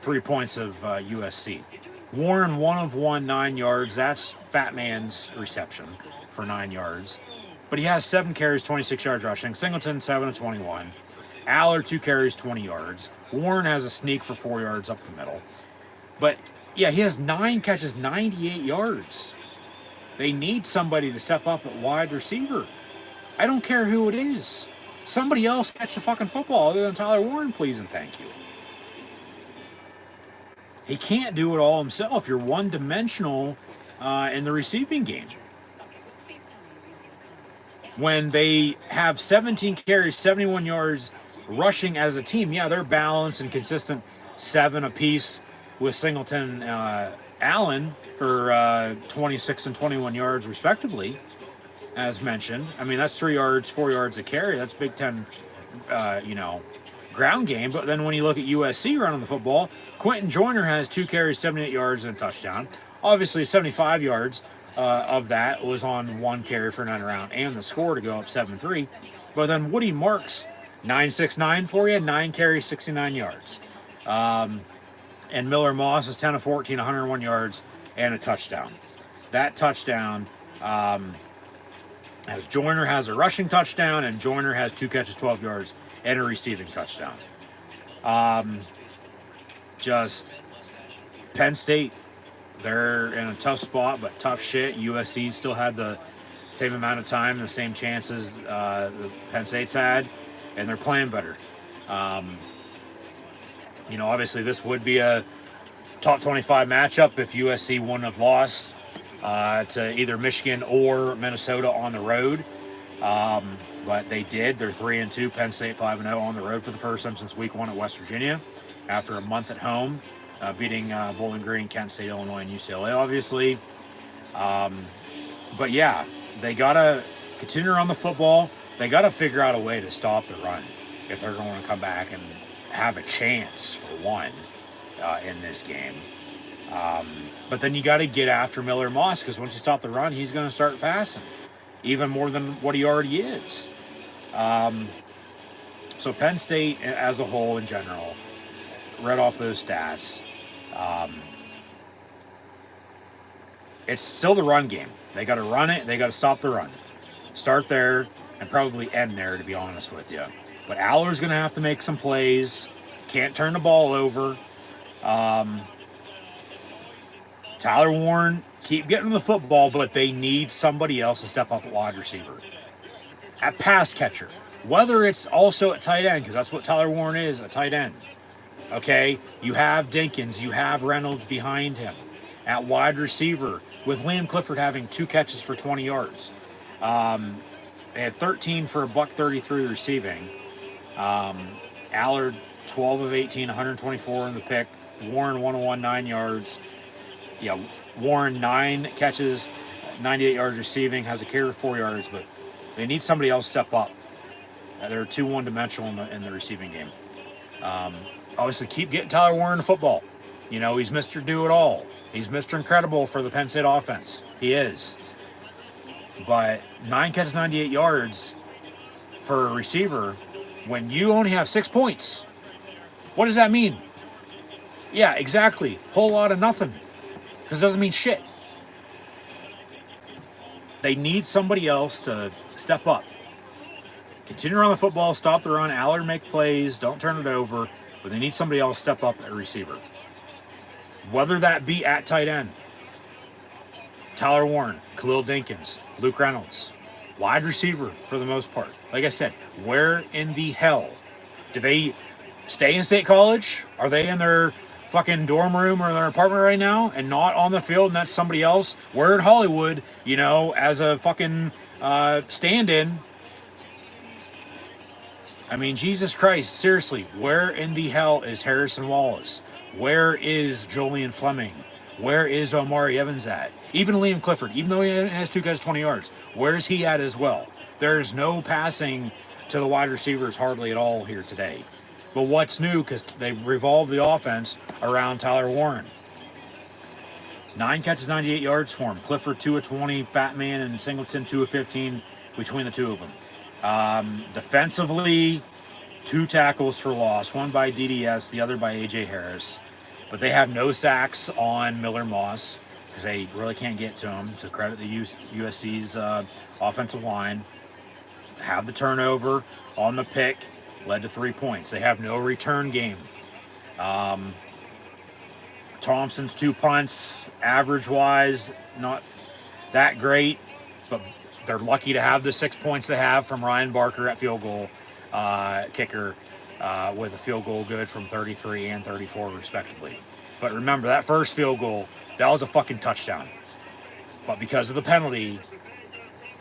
3 points of USC. Warren 1 of 1, 9 yards. That's Fat Man's reception for 9 yards. But he has 7 carries, 26 yards rushing. Singleton 7 of 21. Aller 2 carries, 20 yards. Warren has a sneak for 4 yards up the middle. But yeah, he has 9 catches, 98 yards. They need somebody to step up at wide receiver. I don't care who it is. Somebody else catch the fucking football other than Tyler Warren, please and thank you. He can't do it all himself. You're one-dimensional in the receiving game. When they have 17 carries, 71 yards rushing as a team, yeah, they're balanced and consistent, 7 apiece with Singleton, Allen for 26 and 21 yards respectively, as mentioned. I mean, that's 3 yards, 4 yards a carry. That's Big Ten, ground game. But then when you look at USC running the football, Quentin Joyner has 2 carries, 78 yards, and a touchdown. Obviously, 75 yards of that was on 1 carry for an end around and the score to go up 7-3. But then Woody Marks, 9.69 for you, 9 carries, 69 yards. And Miller Moss is 10 of 14, 101 yards, and a touchdown. That touchdown, as Joyner has a rushing touchdown, and Joyner has 2 catches, 12 yards, and a receiving touchdown. Just Penn State, they're in a tough spot, but tough shit. USC still had the same amount of time and the same chances that Penn State's had, and they're playing better. Obviously this would be a top 25 matchup if USC wouldn't have lost to either Michigan or Minnesota on the road. But they did. They're 3-2. Penn State 5-0 on the road for the first time since week 1 at West Virginia after a month at home, beating Bowling Green, Kent State, Illinois, and UCLA, obviously. But yeah, they got to continue to run the football. They got to figure out a way to stop the run if they're going to come back and have a chance for one in this game. But then you got to get after Miller Moss, because once you stop the run, he's going to start passing even more than what he already is. So Penn State as a whole in general, read off those stats. It's still the run game. They got to run it. They got to stop the run. Start there and probably end there, to be honest with you. But Aller's going to have to make some plays. Can't turn the ball over. Tyler Warren, keep getting the football, but they need somebody else to step up at wide receiver. At pass catcher. Whether it's also at tight end, because that's what Tyler Warren is, a tight end. Okay? You have Dinkins. You have Reynolds behind him. At wide receiver, with Liam Clifford having 2 catches for 20 yards. They had 13 for $133 receiving. Allard, 12 of 18, 124 in the pick. Warren, 101, 9 yards. Yeah, Warren, 9 catches, 98 yards receiving, has a carry for 4 yards, but they need somebody else to step up. They're too one-dimensional in the receiving game. Obviously, keep getting Tyler Warren the football. He's Mr. Do-It-All. He's Mr. Incredible for the Penn State offense. He is. But 9 catches, 98 yards for a receiver when you only have 6 points. What does that mean? Yeah, exactly. Whole lot of nothing. Because it doesn't mean shit. They need somebody else to step up. Continue to run the football, stop the run, Allard make plays, don't turn it over, but they need somebody else to step up at receiver. Whether that be at tight end, Tyler Warren, Khalil Dinkins, Luke Reynolds, wide receiver for the most part. Like I said, where in the hell do they stay in State College? Are they in their fucking dorm room or their apartment right now and not on the field, and that's somebody else? We're in Hollywood, as a fucking stand-in. I mean, Jesus Christ, seriously, where in the hell is Harrison Wallace? Where is Julian Fleming? Where is Omari Evans at? Even Liam Clifford, even though he has 2 catches, 20 yards, where is he at as well? There's no passing to the wide receivers hardly at all here today. But what's new, because they revolved the offense around Tyler Warren. 9 catches, 98 yards for him. Clifford, 2 of 20. Fat Man and Singleton, 2 of 15 between the two of them. Defensively, 2 tackles for loss. One by DDS, the other by A.J. Harris. But they have no sacks on Miller Moss because they really can't get to him, to credit the USC's offensive line. Have the turnover on the pick. Led to 3 points. They have no return game. Thompson's 2 punts, average-wise, not that great, but they're lucky to have the 6 points they have from Ryan Barker at field goal kicker with a field goal good from 33 and 34, respectively. But remember, that first field goal, that was a fucking touchdown. But because of the penalty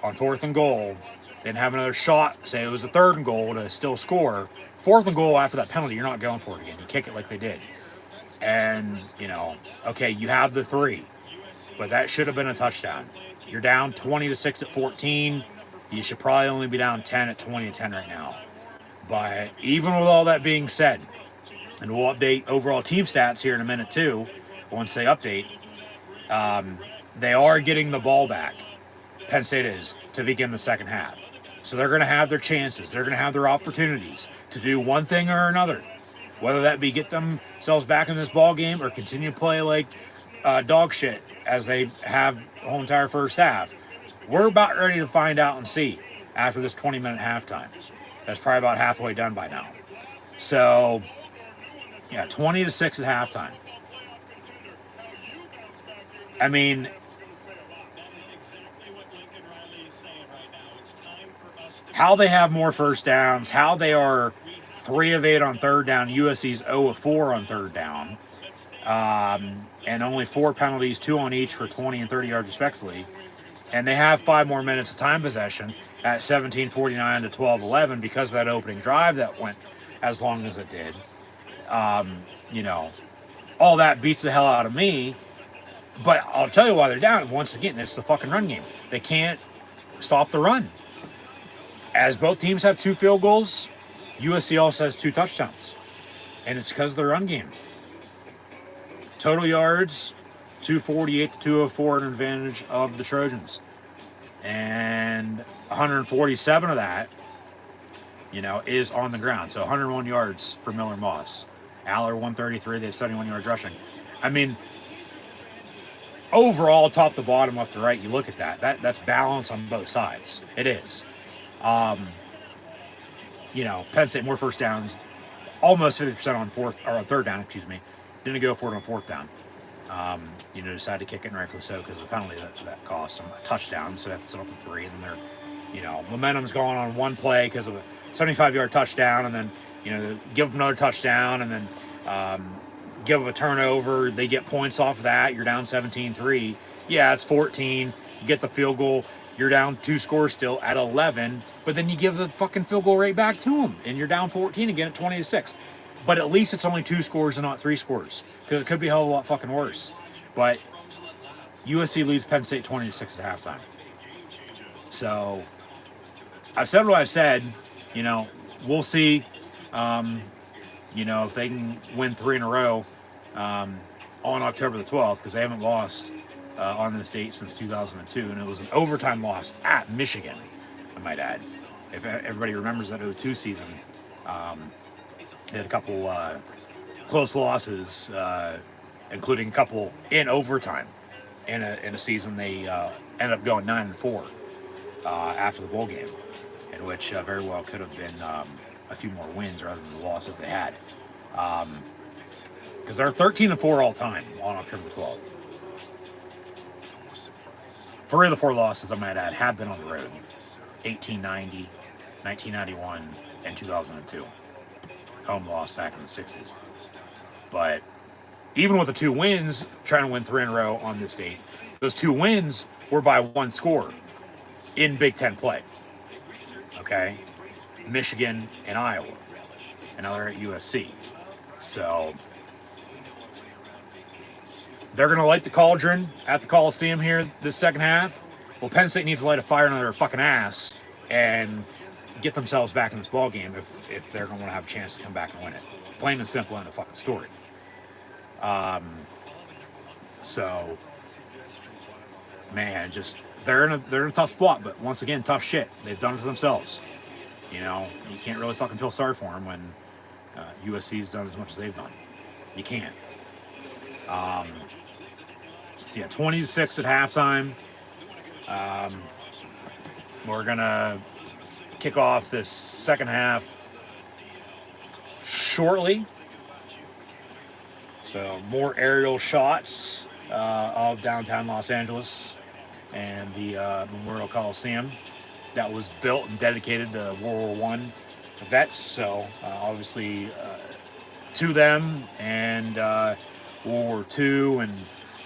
on 4th and goal, they didn't have another shot. Say it was a 3rd and goal to still score. 4th and goal after that penalty, you're not going for it again. You kick it like they did. And, you know, okay, you have the 3. But that should have been a touchdown. You're down 20-6 at 14. You should probably only be down 10 at 20-10 right now. But even with all that being said, and we'll update overall team stats here in a minute too, once they update, they are getting the ball back. Penn State is, to begin the second half. So they're going to have their chances. They're going to have their opportunities to do one thing or another. Whether that be get themselves back in this ball game or continue to play like dog shit as they have the whole entire first half. We're about ready to find out and see after this 20-minute halftime. That's probably about halfway done by now. So, yeah, 20-6 at halftime. I mean, how they have more first downs, how they are 3 of 8 on 3rd down, USC's 0 of 4 on 3rd down, and only 4 penalties, 2 on each for 20 and 30 yards respectively. And they have 5 more minutes of time possession at 17:49 to 12:11 because of that opening drive that went as long as it did. You know, all that beats the hell out of me. But I'll tell you why they're down. Once again, it's the fucking run game. They can't stop the run. As both teams have 2 field goals, USC also has 2 touchdowns. And it's because of the run game. Total yards, 248 to 204, an advantage of the Trojans. And 147 of that, you know, is on the ground. So 101 yards for Miller Moss. Aller 133, they have 71 yards rushing. I mean, overall, top to bottom, left to right, you look at that's balance on both sides. It is. You know, Penn State more first downs, almost 50% on 3rd down, excuse me. Didn't go for it on 4th down. You know, decided to kick it, and rightfully so, because of the penalty that cost them a touchdown. So they have to settle for 3, and then they're, you know, momentum's gone on one play because of a 75-yard touchdown, and then, you know, give them another touchdown, and then give them a turnover. They get points off of that. You're down 17-3. Yeah, it's 14. You get the field goal. You're down 2 scores still at 11, but then you give the fucking field goal right back to them, and you're down 14 again at 20-6. But at least it's only 2 scores and not 3 scores, because it could be a hell of a lot fucking worse. But USC leads Penn State 20-6 at halftime. So I've said what I've said. You know, we'll see. You know, if they can win 3 in a row on October the 12th, because they haven't lost on this date since 2002, and it was an overtime loss at Michigan, I might add. If everybody remembers that 02 season, they had a couple close losses, including a couple in overtime. In a season, they ended up going 9-4 after the bowl game, in which very well could have been a few more wins rather than the losses they had. Because they're 13-4 all time on October the 12th. 3 of the 4 losses, I might add, have been on the road. 1890, 1991, and 2002. Home loss back in the 60s. But even with the 2 wins, trying to win 3 in a row on this date, those 2 wins were by 1 score in Big Ten play. Okay? Michigan and Iowa. And now they're at USC. So they're going to light the cauldron at the Coliseum here this second half. Well, Penn State needs to light a fire under their fucking ass and get themselves back in this ball game if they're going to want to have a chance to come back and win it. Plain and simple in the fucking story. So, man, just they're in a tough spot, but once again, tough shit. They've done it to themselves. You know, you can't really fucking feel sorry for them when USC's done as much as they've done. You can't. So yeah, 20-6 at halftime. We're gonna kick off this second half shortly. So more aerial shots of downtown Los Angeles and the Memorial Coliseum that was built and dedicated to World War I vets. So obviously to them and World War II and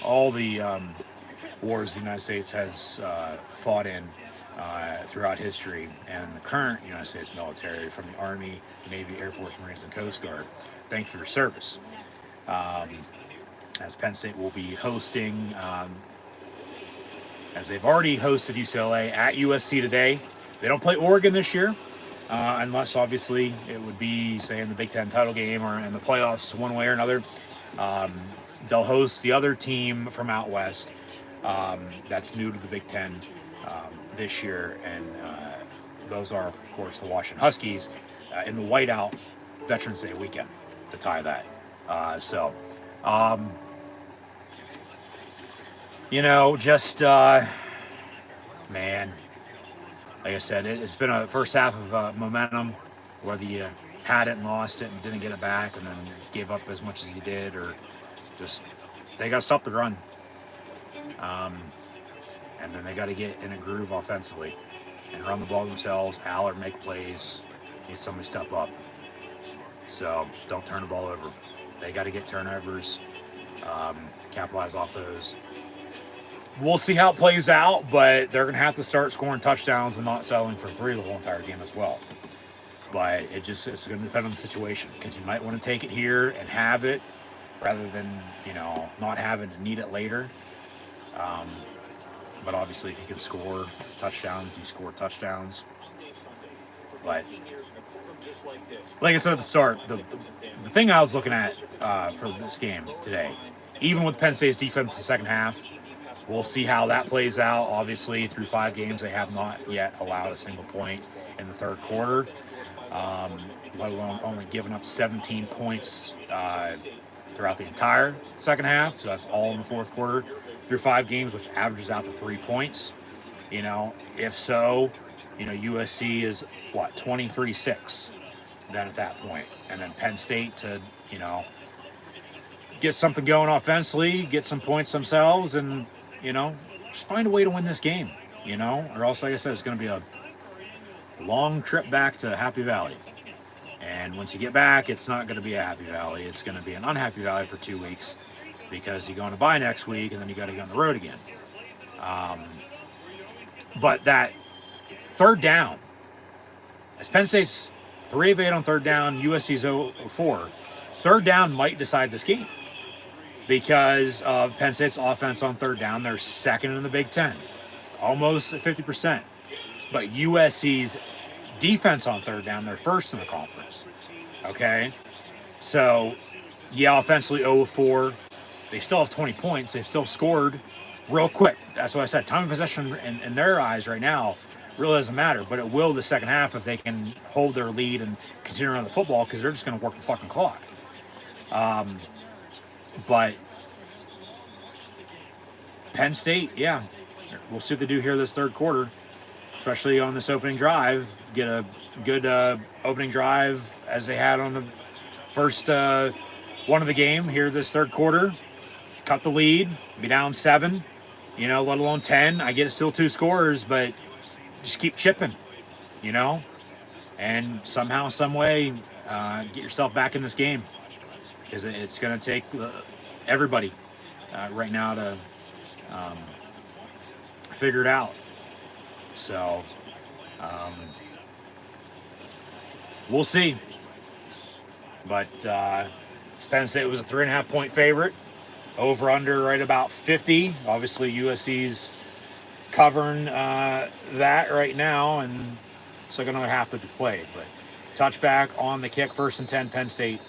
all the wars the United States has fought in throughout history, and the current United States military, from the Army, Navy, Air Force, Marines, and Coast Guard. Thank you for your service. As Penn State will be hosting, as they've already hosted UCLA at USC today. They don't play Oregon this year, unless obviously it would be, say, in the Big Ten title game or in the playoffs one way or another. They'll host the other team from out west that's new to the Big Ten this year, and those are, of course, the Washington Huskies in the whiteout Veterans Day weekend to tie that. Just, man, like I said, it's been a first half of momentum, whether you had it and lost it and didn't get it back and then gave up as much as you did, or just, they got to stop the run. And then they got to get in a groove offensively and run the ball themselves, or make plays, need somebody to step up. So don't turn the ball over. They got to get turnovers, capitalize off those. We'll see how it plays out, but they're going to have to start scoring touchdowns and not settling for 3 the whole entire game as well. But it's going to depend on the situation, because you might want to take it here and have it rather than, not have it and need it later. But obviously, if you can score touchdowns, you score touchdowns. But like I said at the start, the thing I was looking at for this game today, even with Penn State's defense in the second half, we'll see how that plays out. Obviously, through 5 games, they have not yet allowed a single point in the third quarter, let alone only giving up 17 points throughout the entire second half. So that's all in the fourth quarter through 5 games, which averages out to 3 points. If so, USC is, 23-6 then at that point. And then Penn State to, get something going offensively, get some points themselves, and, just find a way to win this game, or else, like I said, it's going to be a long trip back to Happy Valley. And once you get back, it's not going to be a Happy Valley. It's going to be an unhappy valley for 2 weeks, because you're going to bye next week, and then you got to go on the road again. But that third down, as Penn State's 3 of 8 on third down, USC's 0 of 4, third down might decide this game, because of Penn State's offense on third down. They're second in the Big Ten, almost at 50%. But USC's defense on third down, they're first in the conference. Okay? So, yeah, offensively 0 of 4. They still have 20 points. They've still scored real quick. That's what I said. Time of possession in their eyes right now really doesn't matter, but it will the second half if they can hold their lead and continue around the football, because they're just going to work the fucking clock. But Penn State, yeah, we'll see what they do here this third quarter, especially on this opening drive. Get a good opening drive as they had on the first one of the game here this third quarter. Cut the lead, be down 7, let alone 10. I get it's still 2 scores, but just keep chipping, and somehow, some way, get yourself back in this game, because it's going to take everybody right now to figure it out. So we'll see. But Penn State was a 3.5 point favorite. Over under right about 50. Obviously USC's covering that right now, and so another half to be played. But touchback on the kick, 1st and 10, Penn State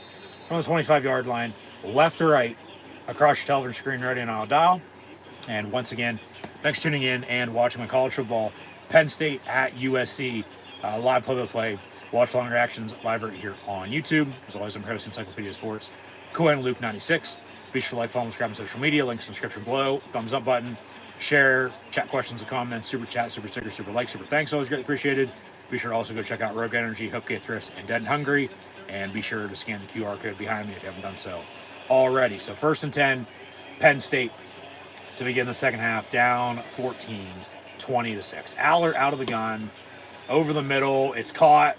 from the 25-yard line, left to right, across your television screen, ready on our dial. And once again, thanks for tuning in and watching my college football. Penn State at USC, live play-by-play. Watch long reactions live right here on YouTube. As always, I'm your host, Encyclopedia Sports, Cohen Luke 96. Be sure to like, follow, subscribe on social media. Links in the description below. Thumbs up button. Share, chat questions and comments, super chat, super sticker, super like, super thanks. Always greatly appreciated. Be sure to also go check out Rogue Energy, HopeKThrifts, and Dead and Hungry. And be sure to scan the QR code behind me if you haven't done so already. So 1st and 10, Penn State to begin the second half, down 14, 20-6. Aller out of the gun, over the middle. It's caught.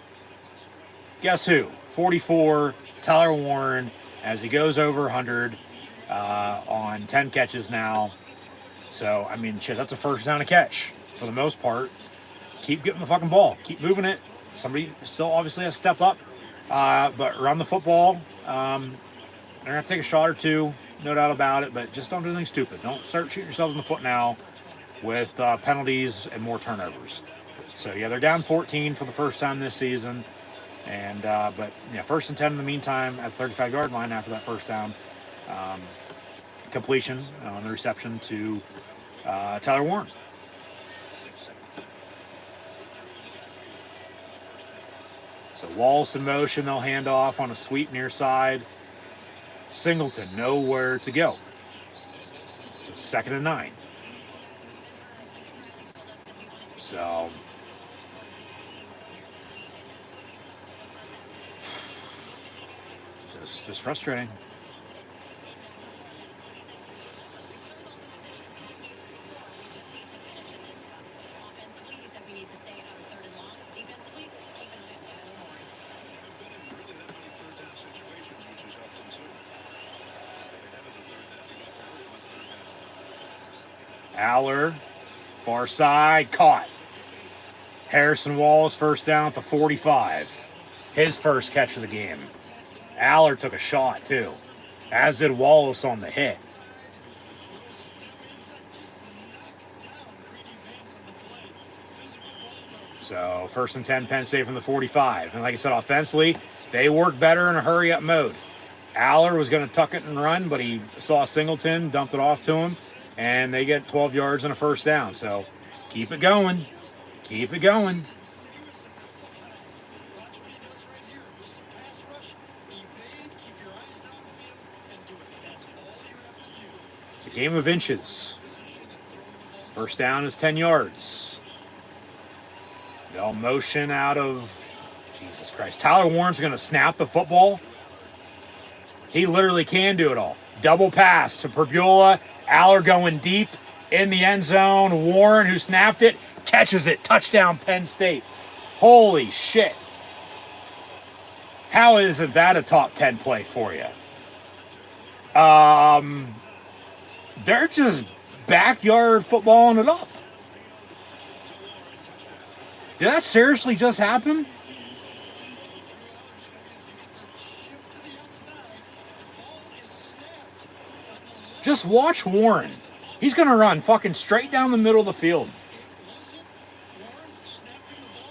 Guess who? 44, Tyler Warren, as he goes over 100. on 10 catches now. So, I mean, shit, that's a first down a catch for the most part. Keep getting the fucking ball. Keep moving it. Somebody still obviously has to step up. But run the football. They're going to have to take a shot or two, no doubt about it, but just don't do anything stupid. Don't start shooting yourselves in the foot now with penalties and more turnovers. So, yeah, they're down 14 for the first time this season. And but, yeah, 1st and 10 in the meantime at the 35-yard line after that first down. Completion on the reception to Tyler Warren. So Wallace in motion, they'll hand off on a sweep near side. Singleton, nowhere to go. So 2nd and 9. So just frustrating. Aller, far side, caught. Harrison Wallace, first down at the 45. His first catch of the game. Aller took a shot, too, as did Wallace on the hit. So, 1st and 10, Penn State from the 45. And like I said, offensively, they work better in a hurry-up mode. Aller was going to tuck it and run, but he saw Singleton, dumped it off to him, and they get 12 yards and a first down. So, keep it going. Keep it going. It's a game of inches. First down is 10 yards. They'll motion out of... Jesus Christ. Tyler Warren's going to snap the football. He literally can do it all. Double pass to Perbula. Aller going deep in the end zone. Warren, who snapped it, catches it. Touchdown, Penn State. Holy shit. How isn't that a top 10 play for you? They're just backyard footballing it up. Did that seriously just happen? Just watch Warren. He's going to run fucking straight down the middle of the field.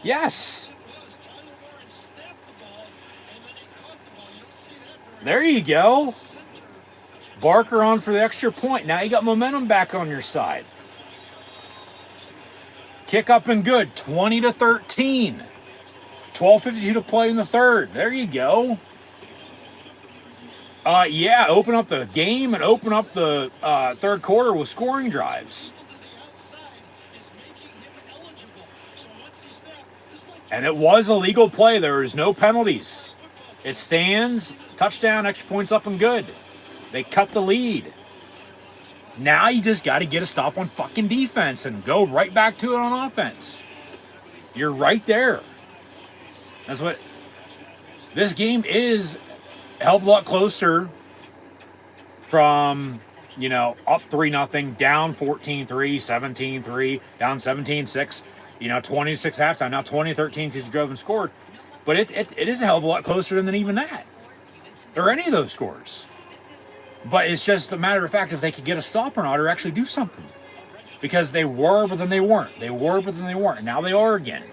Yes. There you go. Barker on for the extra point. Now you got momentum back on your side. Kick up and good. 20-13. 12:52 to play in the third. There you go. Yeah, open up the game and open up the third quarter with scoring drives. And it was a legal play. There is no penalties. It stands, touchdown, extra points up and good. They cut the lead. Now you just got to get a stop on fucking defense and go right back to it on offense. You're right there. That's what... This game is a hell of a lot closer from, you know, up 3-0, down 14-3, 17-3, down 17-6, you know, 26 halftime, now 20-13 because you drove and scored. But it is a hell of a lot closer than even that, or any of those scores. But it's just a matter of fact if they could get a stop or not, or actually do something. Because they were, but then they weren't. They were, but then they weren't. Now they are again.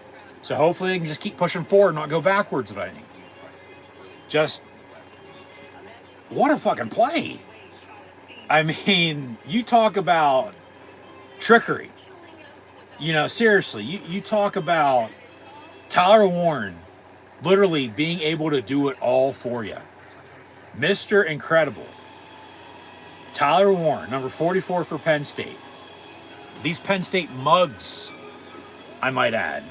So hopefully they can just keep pushing forward and not go backwards with anything. Just, what a fucking play. I mean, you talk about trickery. You know, seriously, you talk about Tyler Warren literally being able to do it all for you. Mr. Incredible. Tyler Warren, number 44 for Penn State. These Penn State mugs, I might add,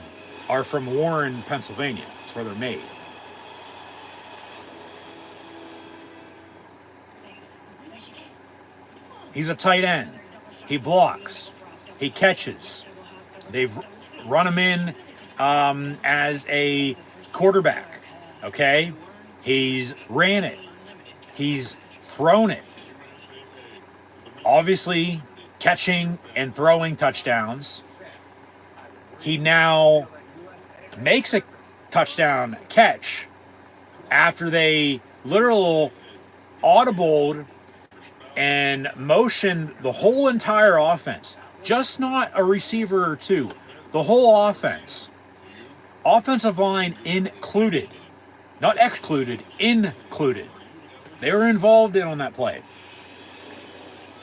are from Warren, Pennsylvania. That's where they're made. He's a tight end. He blocks. He catches. They've run him in as a quarterback. Okay? He's ran it. He's thrown it. obviously catching and throwing touchdowns. He now makes a touchdown catch after they literal audibled and motioned the whole entire offense. Just not a receiver or two. The whole offense. Offensive line included. Not excluded, included. They were involved in on that play.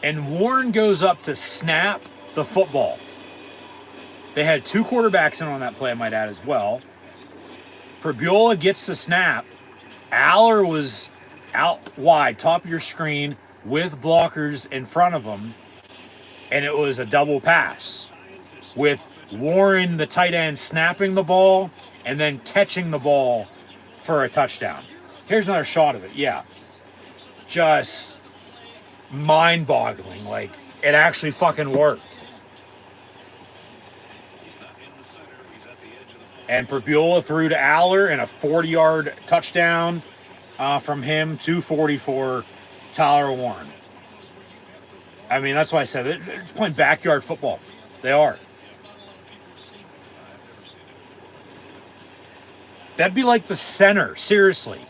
And Warren goes up to snap the football. They had 2 quarterbacks in on that play, I might add, as well. Prebula gets the snap. Aller was out wide, top of your screen, with blockers in front of him. And it was a double pass with Warren, the tight end, snapping the ball and then catching the ball for a touchdown. Here's another shot of it. Yeah. Just mind-boggling. Like, it actually fucking worked. And Prebula threw to Aller and a 40-yard touchdown from him, 244 Tyler Warren. I mean, that's why I said they're just playing backyard football. They are. That'd be like the center, seriously.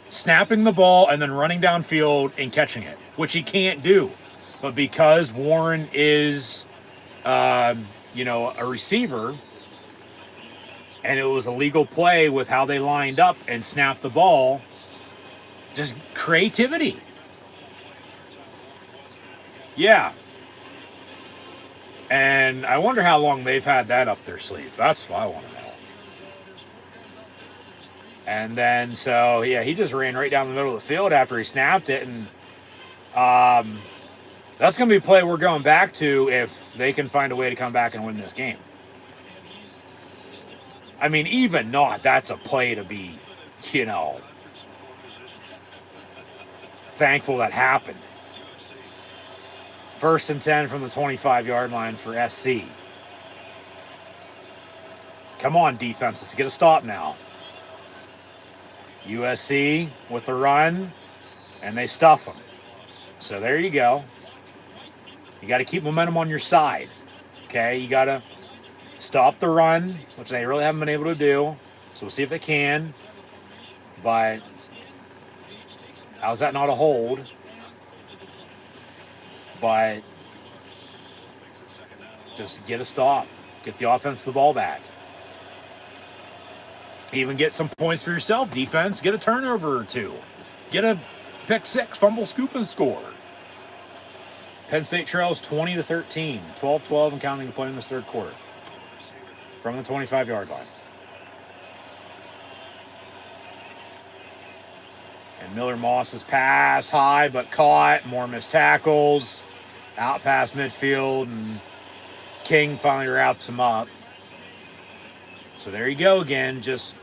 Snapping the ball and then running downfield and catching it, which he can't do. But because Warren is, a receiver, and it was a legal play with how they lined up and snapped the ball, just creativity. Yeah. And I wonder how long they've had that up their sleeve. That's what I want to know. And then, so, yeah, he just ran right down the middle of the field after he snapped it. And that's going to be a play we're going back to if they can find a way to come back and win this game. I mean, even not, that's a play to be, thankful that happened. 1st and 10 from the 25-yard line for SC. Come on, defense. Let's get a stop now. USC with the run, and they stuff them. So there you go. You got to keep momentum on your side. Okay? You got to stop the run, which they really haven't been able to do. So we'll see if they can. But how's that not a hold? But just get a stop. Get the offense the ball back. Even get some points for yourself, defense. Get a turnover or 2. Get a pick 6, fumble, scoop, and score. Penn State trails 20-13. 12-12 and counting to play in this 3rd quarter. From the 25-yard line. And Miller Moss's pass high but caught. More missed tackles. Out past midfield. And King finally wraps him up. So there you go again. Just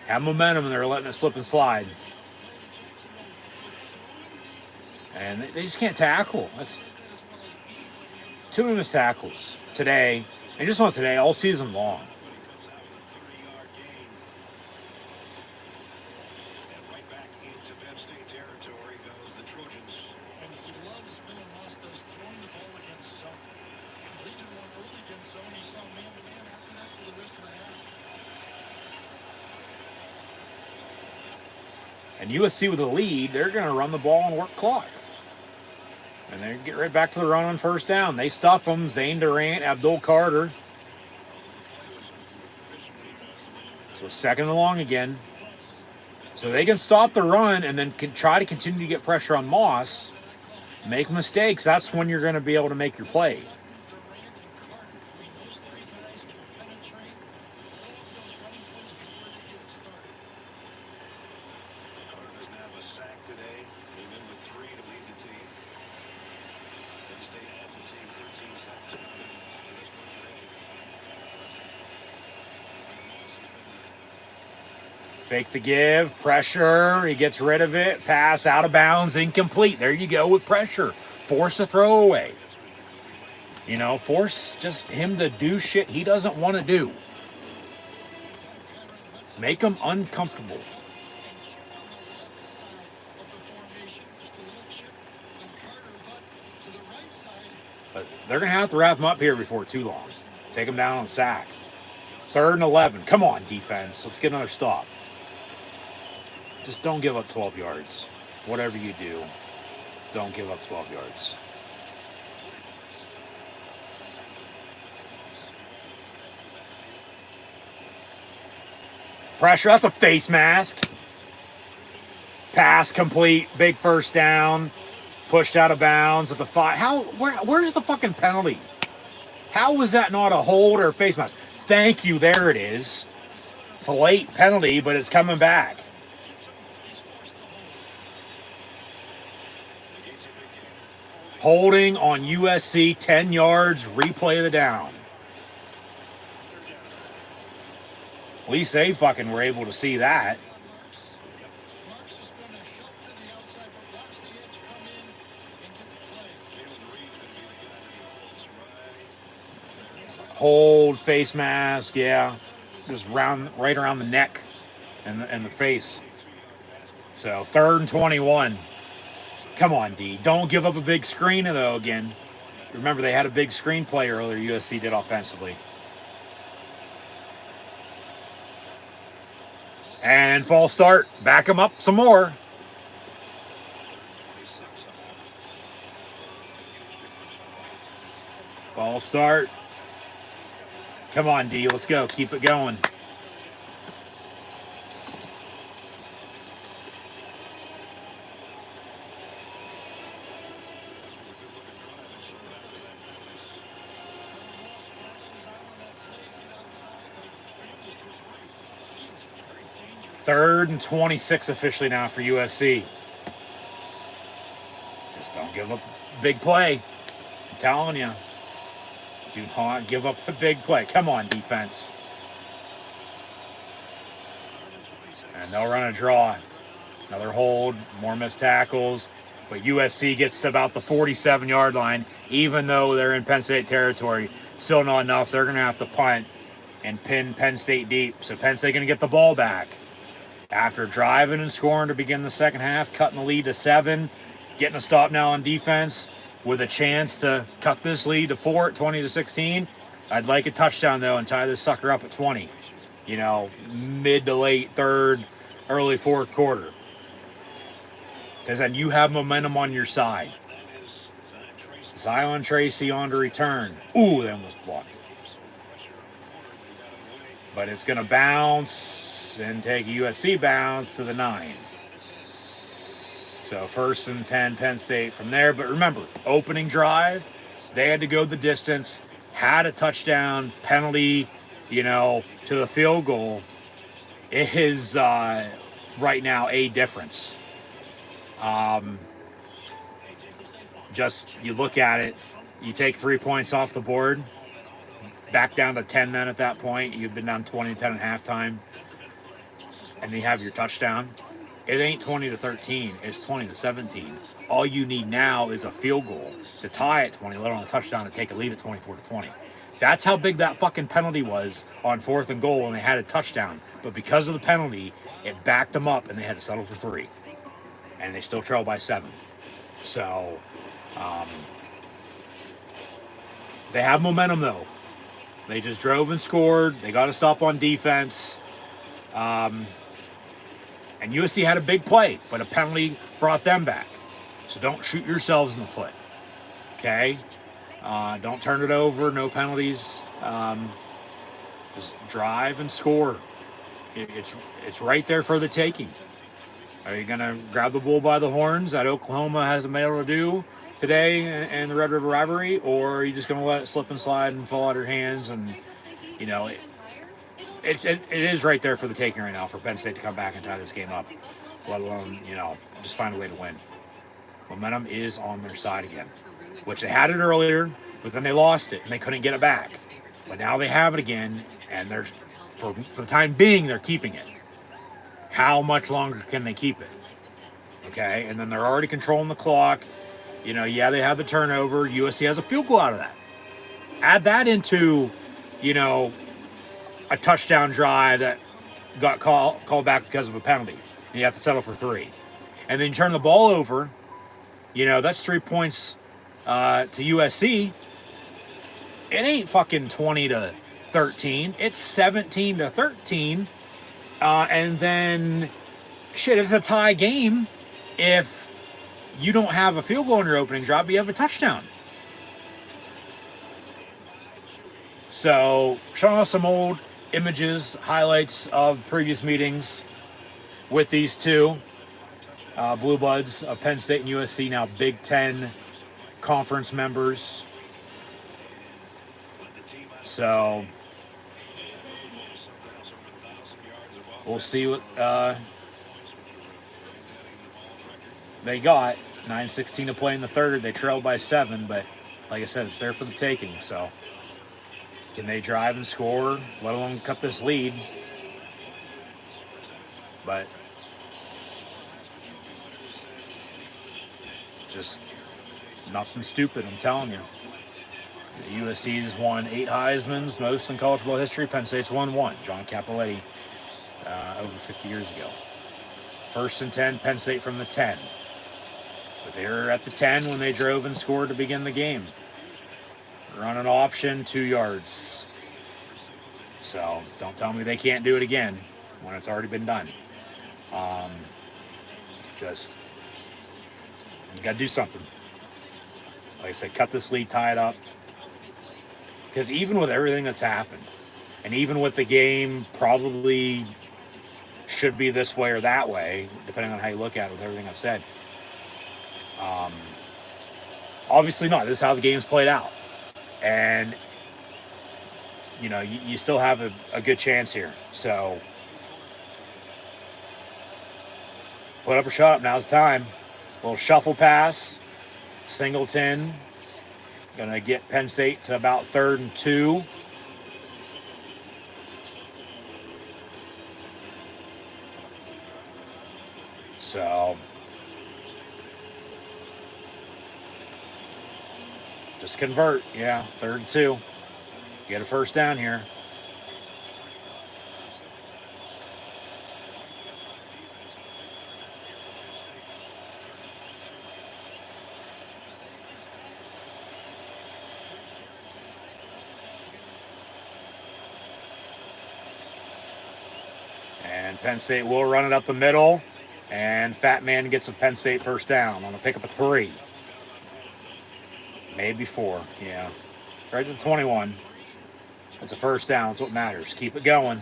have momentum and they're letting it slip and slide. And they just can't tackle. That's too many missed tackles today. And just not today, all season long. Right back into Penn State territory goes the Trojans. And he loves Miller Mostas throwing the ball against zone. Completed one early against zone. He saw man-to-man after that for the rest of the half. And USC with a lead, they're going to run the ball and work clock. And they get right back to the run on 1st down. They stuff them. Zane Durant, Abdul Carter. So 2nd and long again. So they can stop the run and then can try to continue to get pressure on Moss. Make mistakes. That's when you're going to be able to make your play. Durant and Carter, those 3 guys can penetrate all of those running plays before they get started. Carter doesn't have a sack today. Came in with 3 to lead the team. Penn State has a team 13 sacks for this one today. Fake the give, pressure, he gets rid of it, pass out of bounds, incomplete. There you go with pressure. Force a throwaway. Force just him to do shit he doesn't want to do. Make him uncomfortable. And chip on the left side of the formation. Just a little chip on Carter, but But they're going to have to wrap them up here before too long. Take them down on sack. 3rd and 11. Come on, defense. Let's get another stop. Just don't give up 12 yards. Whatever you do, don't give up 12 yards. Pressure. That's a face mask. Pass complete. Big first down. Pushed out of bounds at the 5. Where's the fucking penalty? How was that not a hold or a face mask? Thank you. There it is. It's a late penalty, but it's coming back. Holding on USC, 10 yards, replay of the down. At least they fucking were able to see that. Hold, face mask, yeah. Just right around the neck and the face. So 3rd and 21. Come on, D. Don't give up a big screen, though, again. Remember, they had a big screen play earlier, USC did offensively. And false start. Back them up some more. False start. Come on, D. Let's go. Keep it going. Third and 26 officially now for USC. Just don't give up a big play. I'm telling you. Do not give up a big play. Come on, defense. And they'll run a draw. Another hold, more missed tackles. But USC gets to about the 47-yard line, even though they're in Penn State territory. Still not enough. They're going to have to punt and pin Penn State deep. So Penn State going to get the ball back. After driving and scoring to begin the second half, cutting the lead to 7, getting a stop now on defense with a chance to cut this lead to 4 at 20-16. I'd like a touchdown, though, and tie this sucker up at 20. You know, mid to late 3rd, early 4th quarter. Because then you have momentum on your side. Zion Tracy on to return. Ooh, that almost blocked. But it's going to bounce and take a USC bounce to the 9. So 1st and 10, Penn State from there. But remember, opening drive, they had to go the distance, had a touchdown, penalty, you know, to the field goal. It is right now a difference. Just, you look at it, you take 3 points off the board, back down to 10 then at that point. You've been down 20-10 at halftime, and you have your touchdown. It ain't 20-13, it's 20-17. All you need now is a field goal to tie at 20, let alone a touchdown to take a lead at 24-20. That's how big that fucking penalty was on 4th and goal when they had a touchdown. But because of the penalty, it backed them up and they had to settle for 3. And they still trail by 7. So, they have momentum though. They just drove and scored. They got to stop on defense. And USC had a big play, but a penalty brought them back. So don't shoot yourselves in the foot. Okay? Don't turn it over. No penalties. Just drive and score. It's right there for the taking. Are you going to grab the bull by the horns that Oklahoma hasn't been able to do today in the Red River Rivalry? Or are you just going to let it slip and slide and fall out of your hands? And, you know, it is right there for the taking right now for Penn State to come back and tie this game up. Let alone, you know, just find a way to win. Momentum is on their side again. Which they had it earlier, but then they lost it and they couldn't get it back. But now they have it again, and they're for the time being, they're keeping it. How much longer can they keep it? Okay, and then they're already controlling the clock. You know, yeah, they have the turnover. USC has a field goal out of that. Add that into, you know, a touchdown drive that got called back because of a penalty. And you have to settle for 3. And then you turn the ball over, you know, that's 3 points to USC, it ain't fucking 20-13. It's 17-13. And then, shit, it's a tie game. If you don't have a field goal in your opening drive, but you have a touchdown. So, showing us some old images, highlights of previous meetings with these two Blue Bloods of Penn State and USC, now Big Ten conference members. So, we'll see what they got. 9:16 to play in the third. They trailed by 7, but like I said, it's there for the taking. So, can they drive and score, let alone cut this lead? But just nothing stupid, I'm telling you. The USC's won 8 Heismans, most in college football history. Penn State's won 1. John Cappelletti, over 50 years ago. 1st and 10, Penn State from the 10. But they were at the 10 when they drove and scored to begin the game. Run an option, 2 yards. So don't tell me they can't do it again when it's already been done. Just, you got to do something. Like I said, cut this lead, tie it up. Because even with everything that's happened, and even with the game probably should be this way or that way, depending on how you look at it with everything I've said. Obviously not. This is how the game's played out. And, you know, you still have a good chance here. So, put up or shut up. Now's the time. A little shuffle pass. Singleton. Going to get Penn State to about 3rd and 2. So, just convert. Yeah, 3rd and 2. Get a first down here. And Penn State will run it up the middle. And Fat Man gets a Penn State first down on a pick up of 3. Maybe 4, yeah. Right to the 21. It's a first down. That's what matters. Keep it going.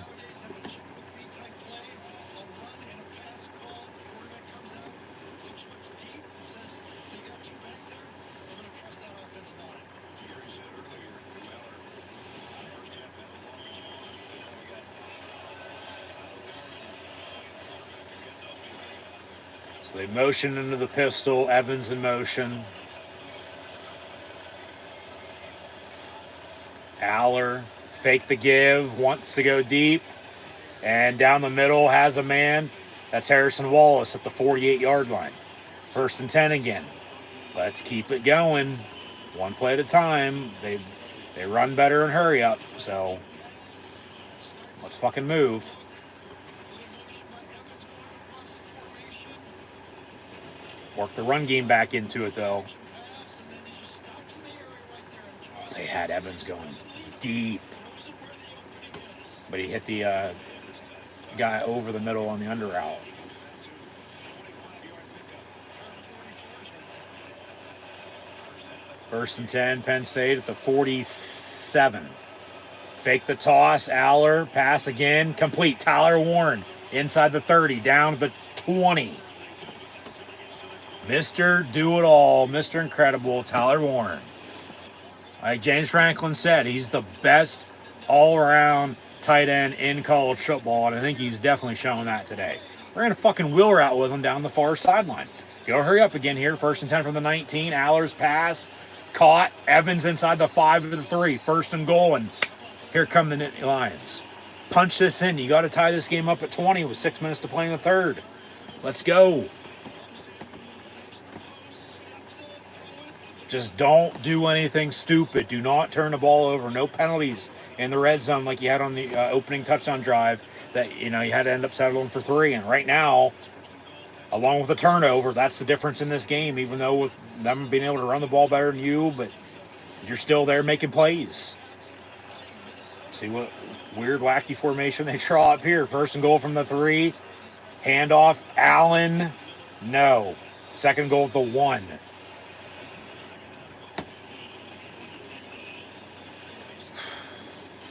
So they motion into the pistol. Evans in motion. Aller, fake the give, wants to go deep. And down the middle has a man. That's Harrison Wallace at the 48-yard line. 1st and 10 again. Let's keep it going. One play at a time. They run better and hurry up. So let's fucking move. Work the run game back into it, though. Oh, they had Evans going deep. But he hit the guy over the middle on the under route. First and 10, Penn State at the 47. Fake the toss, Aller, pass again, complete. Tyler Warren inside the 30, down to the 20. Mr. Do-It-All, Mr. Incredible, Tyler Warren. Like James Franklin said, he's the best all-around tight end in college football, and I think he's definitely showing that today. We're going to fucking wheel route with him down the far sideline. Go hurry up again here. 1st and 10 from the 19. Aller's pass. Caught. Evans inside the 5 of the 3. 1st and goal, and here come the Nittany Lions. Punch this in. You got to tie this game up at 20 with 6 minutes to play in the third. Let's go. Just don't do anything stupid. Do not turn the ball over. No penalties in the red zone like you had on the opening touchdown drive that, you know, you had to end up settling for 3. And right now, along with the turnover. That's the difference in this game, even though with them being able to run the ball better than you, but you're still there making plays. See what weird, wacky formation they draw up here. First and goal from the 3. Handoff, Allen. No. Second goal at the 1.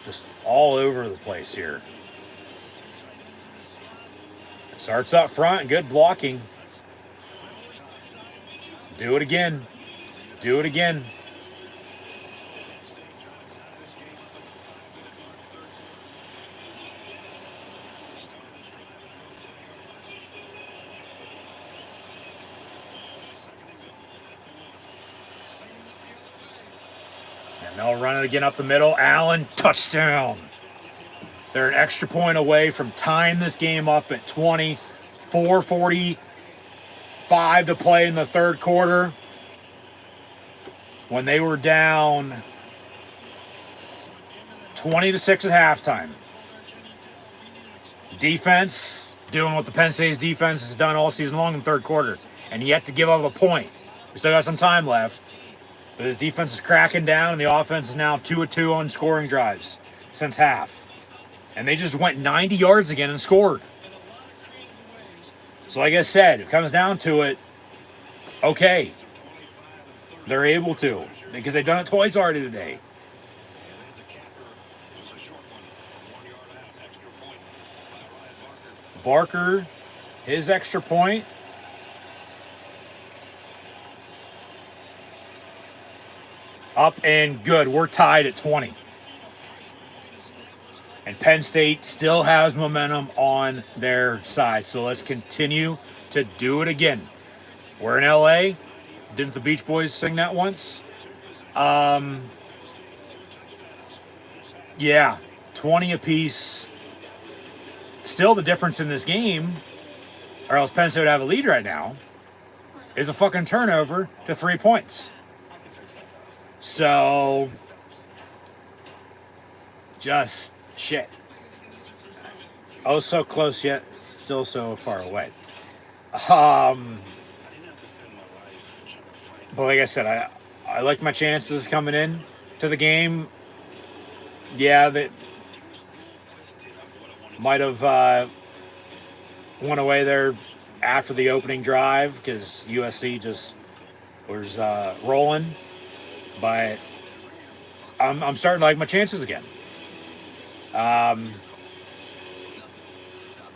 Just all over the place here. Starts up front. Good blocking. Do it again. Do it again. And they'll run it again up the middle. Allen, touchdown. They're an extra point away from tying this game up at 20. 4:45 to play in the third quarter. When they were down 20-6 at halftime. Defense, doing what the Penn State's defense has done all season long in the third quarter. And yet to give up a point. We still got some time left. But this defense is cracking down, and the offense is now 2 of 2 on scoring drives since half. And they just went 90 yards again and scored. So like I said, if it comes down to it, okay. They're able to, because they've done it twice already today. Barker, his extra point. Up and good. We're tied at 20. And Penn State still has momentum on their side. So let's continue to do it again. We're in LA. Didn't the Beach Boys sing that once? Yeah, 20 apiece. Still the difference in this game, or else Penn State would have a lead right now, is a fucking turnover to 3 points. So, just shit. Oh, so close yet still so far away. But like I said, I like my chances coming in to the game. Yeah, that might have went away there after the opening drive because USC just was rolling. But I'm starting to like my chances again.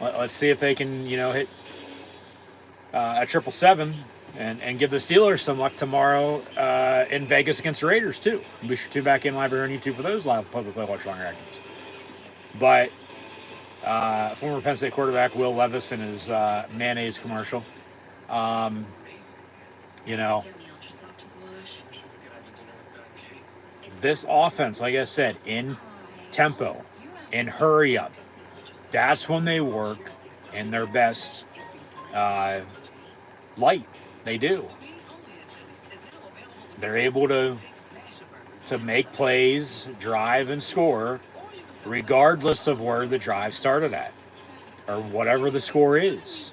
Let's see if they can, hit a 777 and give the Steelers some luck tomorrow in Vegas against the Raiders too. Be sure to tune back in live here on YouTube for those live public watch long reactions. But former Penn State quarterback Will Levis in his mayonnaise commercial, this offense, like I said, in tempo, in hurry up, that's when they work in their best light. They do. They're able to make plays, drive, and score, regardless of where the drive started at, or whatever the score is.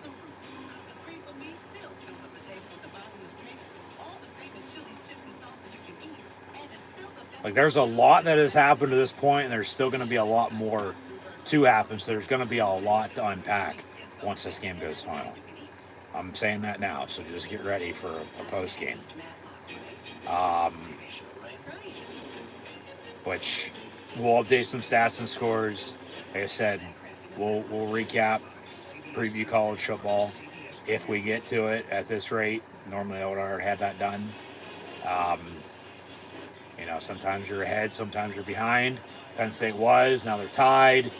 Like, there's a lot that has happened to this point, and there's still going to be a lot more to happen, so there's going to be a lot to unpack once this game goes final. I'm saying that now, so just get ready for a post game. Which we'll update some stats and scores. Like I said, we'll recap, preview college football if we get to it at this rate. Normally I would have already had that done. Sometimes you're ahead, sometimes you're behind. Penn State was, now they're tied.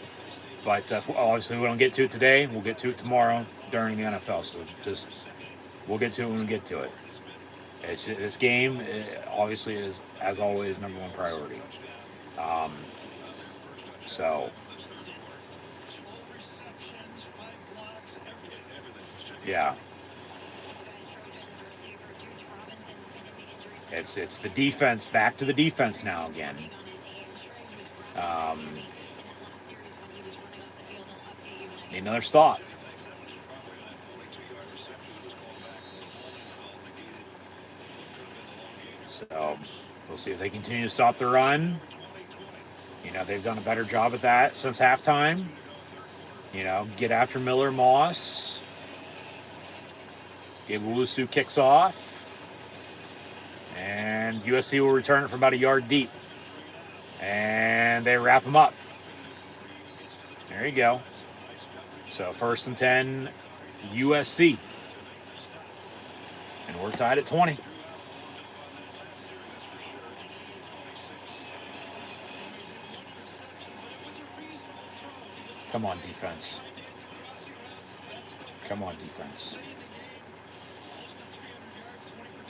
But obviously we don't get to it today. We'll get to it tomorrow during the NFL. So we'll get to it when we get to it. This game obviously is, as always, number one priority. Yeah. It's the defense, back to the defense now again. Another stop. So we'll see if they continue to stop the run. You know, they've done a better job at that since halftime. You know, get after Miller Moss. Gabe Owusu kicks off. And USC will return it from about a yard deep. And they wrap them up. There you go. So 1st and 10, USC. And we're tied at 20. Come on, defense. Come on, defense.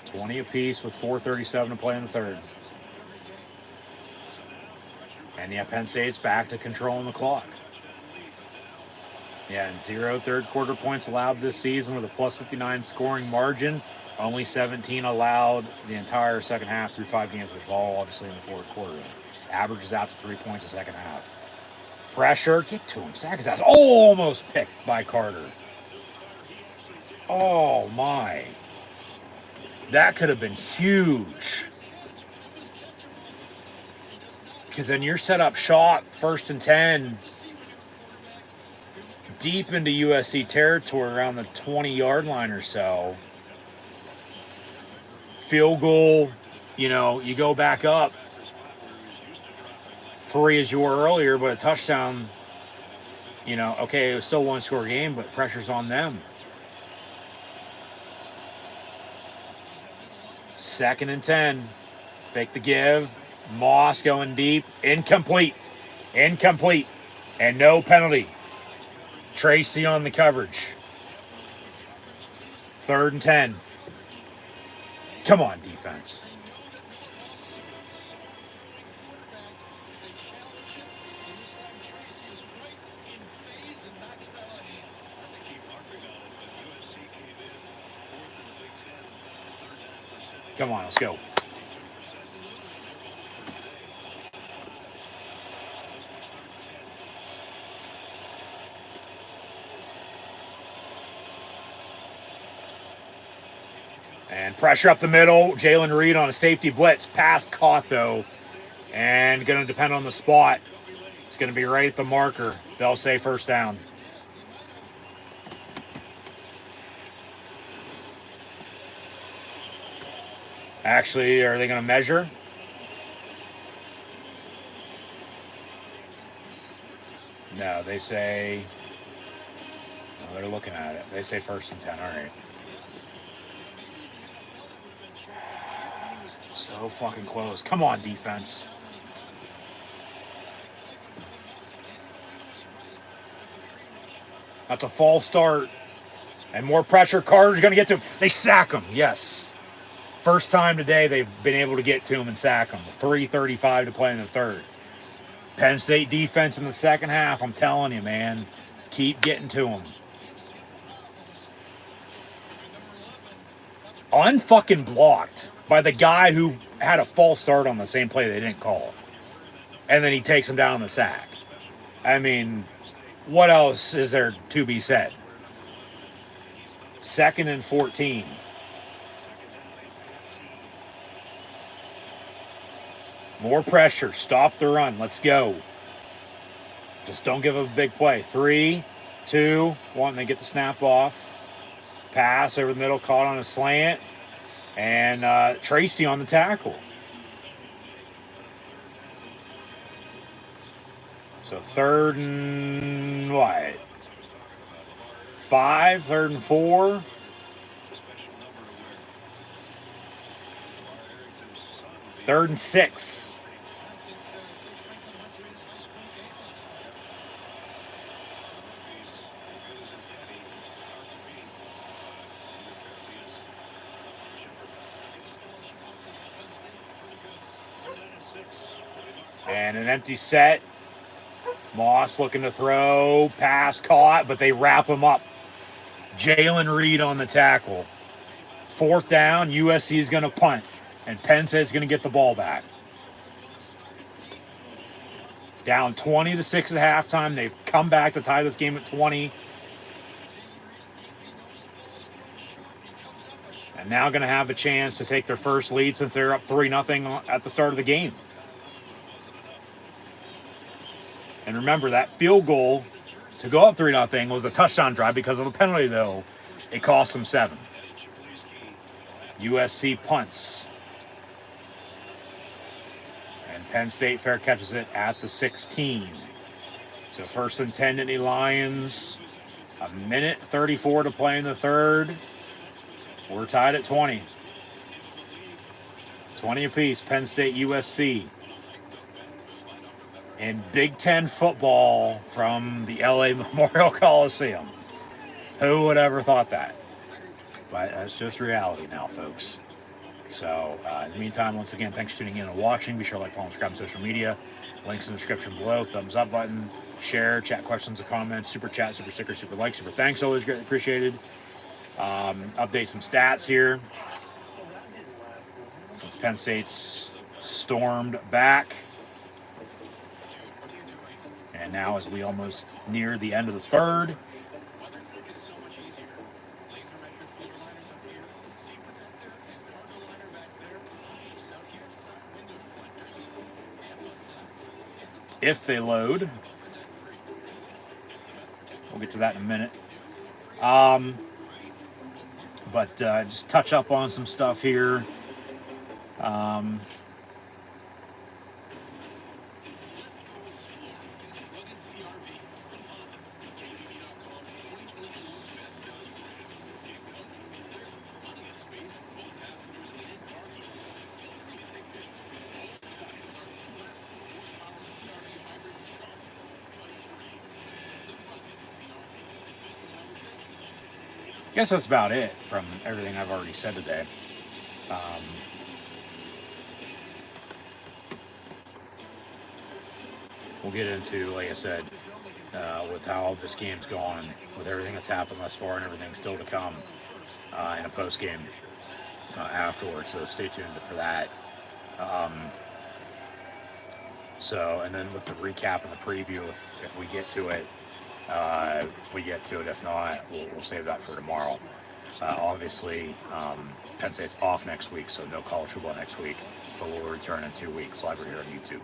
20 apiece with 4:37 to play in the third. And yeah, Penn State's back to controlling the clock. Yeah, and 0 third quarter points allowed this season with a plus 59 scoring margin. Only 17 allowed the entire second half through 5 games, which was all obviously in the fourth quarter. Averages out to 3 points a second half. Pressure, get to him. Sack his ass. Almost picked by Carter. Oh my. That could have been huge. Because then you're set up shot, 1st and 10, deep into USC territory around the 20-yard line or so. Field goal, you know, you go back up 3 as you were earlier, but a touchdown, you know, okay, it was still 1-score game, but pressure's on them. 2nd and 10. Fake the give. Moss going deep. Incomplete. Incomplete. And no penalty. Tracy on the coverage. 3rd and 10. Come on, defense. Come on, let's go. And pressure up the middle. Jalen Reed on a safety blitz. Pass caught, though. And going to depend on the spot. It's going to be right at the marker. They'll say 1st down. Actually, are they going to measure? No, they say... Oh, they're looking at it. They say 1st and 10. All right. So fucking close. Come on, defense. That's a false start. And more pressure. Carter's going to get to him. They sack him. Yes. First time today they've been able to get to him and sack him. 3:35 to play in the third. Penn State defense in the second half, I'm telling you, man. Keep getting to him. Unfucking blocked by the guy who had a false start on the same play they didn't call. And then he takes him down in the sack. I mean, what else is there to be said? 2nd and 14. More pressure. Stop the run. Let's go. Just don't give up a big play. 3, 2, 1. They get the snap off. Pass over the middle. Caught on a slant. And Tracy on the tackle. So 3rd and what? 5, 3rd and 4. Third and 6. And an empty set. Moss looking to throw. Pass caught, but they wrap him up. Jalen Reed on the tackle. 4th down. USC is going to punt. And Penn State's going to get the ball back. Down 20-6 at halftime. They've come back to tie this game at 20. and now going to have a chance to take their first lead since they're up 3-0 at the start of the game. And remember, that field goal to go up 3-0 was a touchdown drive because of a penalty, though. It cost them 7. USC punts. And Penn State fair catches it at the 16. So 1st and 10 Nittany Lions. 1:34 to play in the third. We're tied at 20. 20 apiece, Penn State, USC. And Big Ten football from the LA Memorial Coliseum. Who would ever thought that? But that's just reality now, folks. So, in the meantime, once again, thanks for tuning in and watching. Be sure to like, follow, and subscribe on social media. Links in the description below. Thumbs up button. Share, chat questions or comments. Super chat, super sticker, super like, super thanks. Always greatly appreciated. Update some stats here. Since Penn State's stormed back. And now as we almost near the end of the third. If they load. We'll get to that in a minute. But just touch up on some stuff here. I guess that's about it from everything I've already said today. We'll get into, like I said, with how this game's gone, with everything that's happened thus far and everything still to come in a post-game afterwards. So stay tuned for that. And then with the recap and the preview, if we get to it, we get to it. If not, we'll save that for tomorrow. Obviously, Penn State's off next week, so no college football next week, but we'll return in 2 weeks live here on YouTube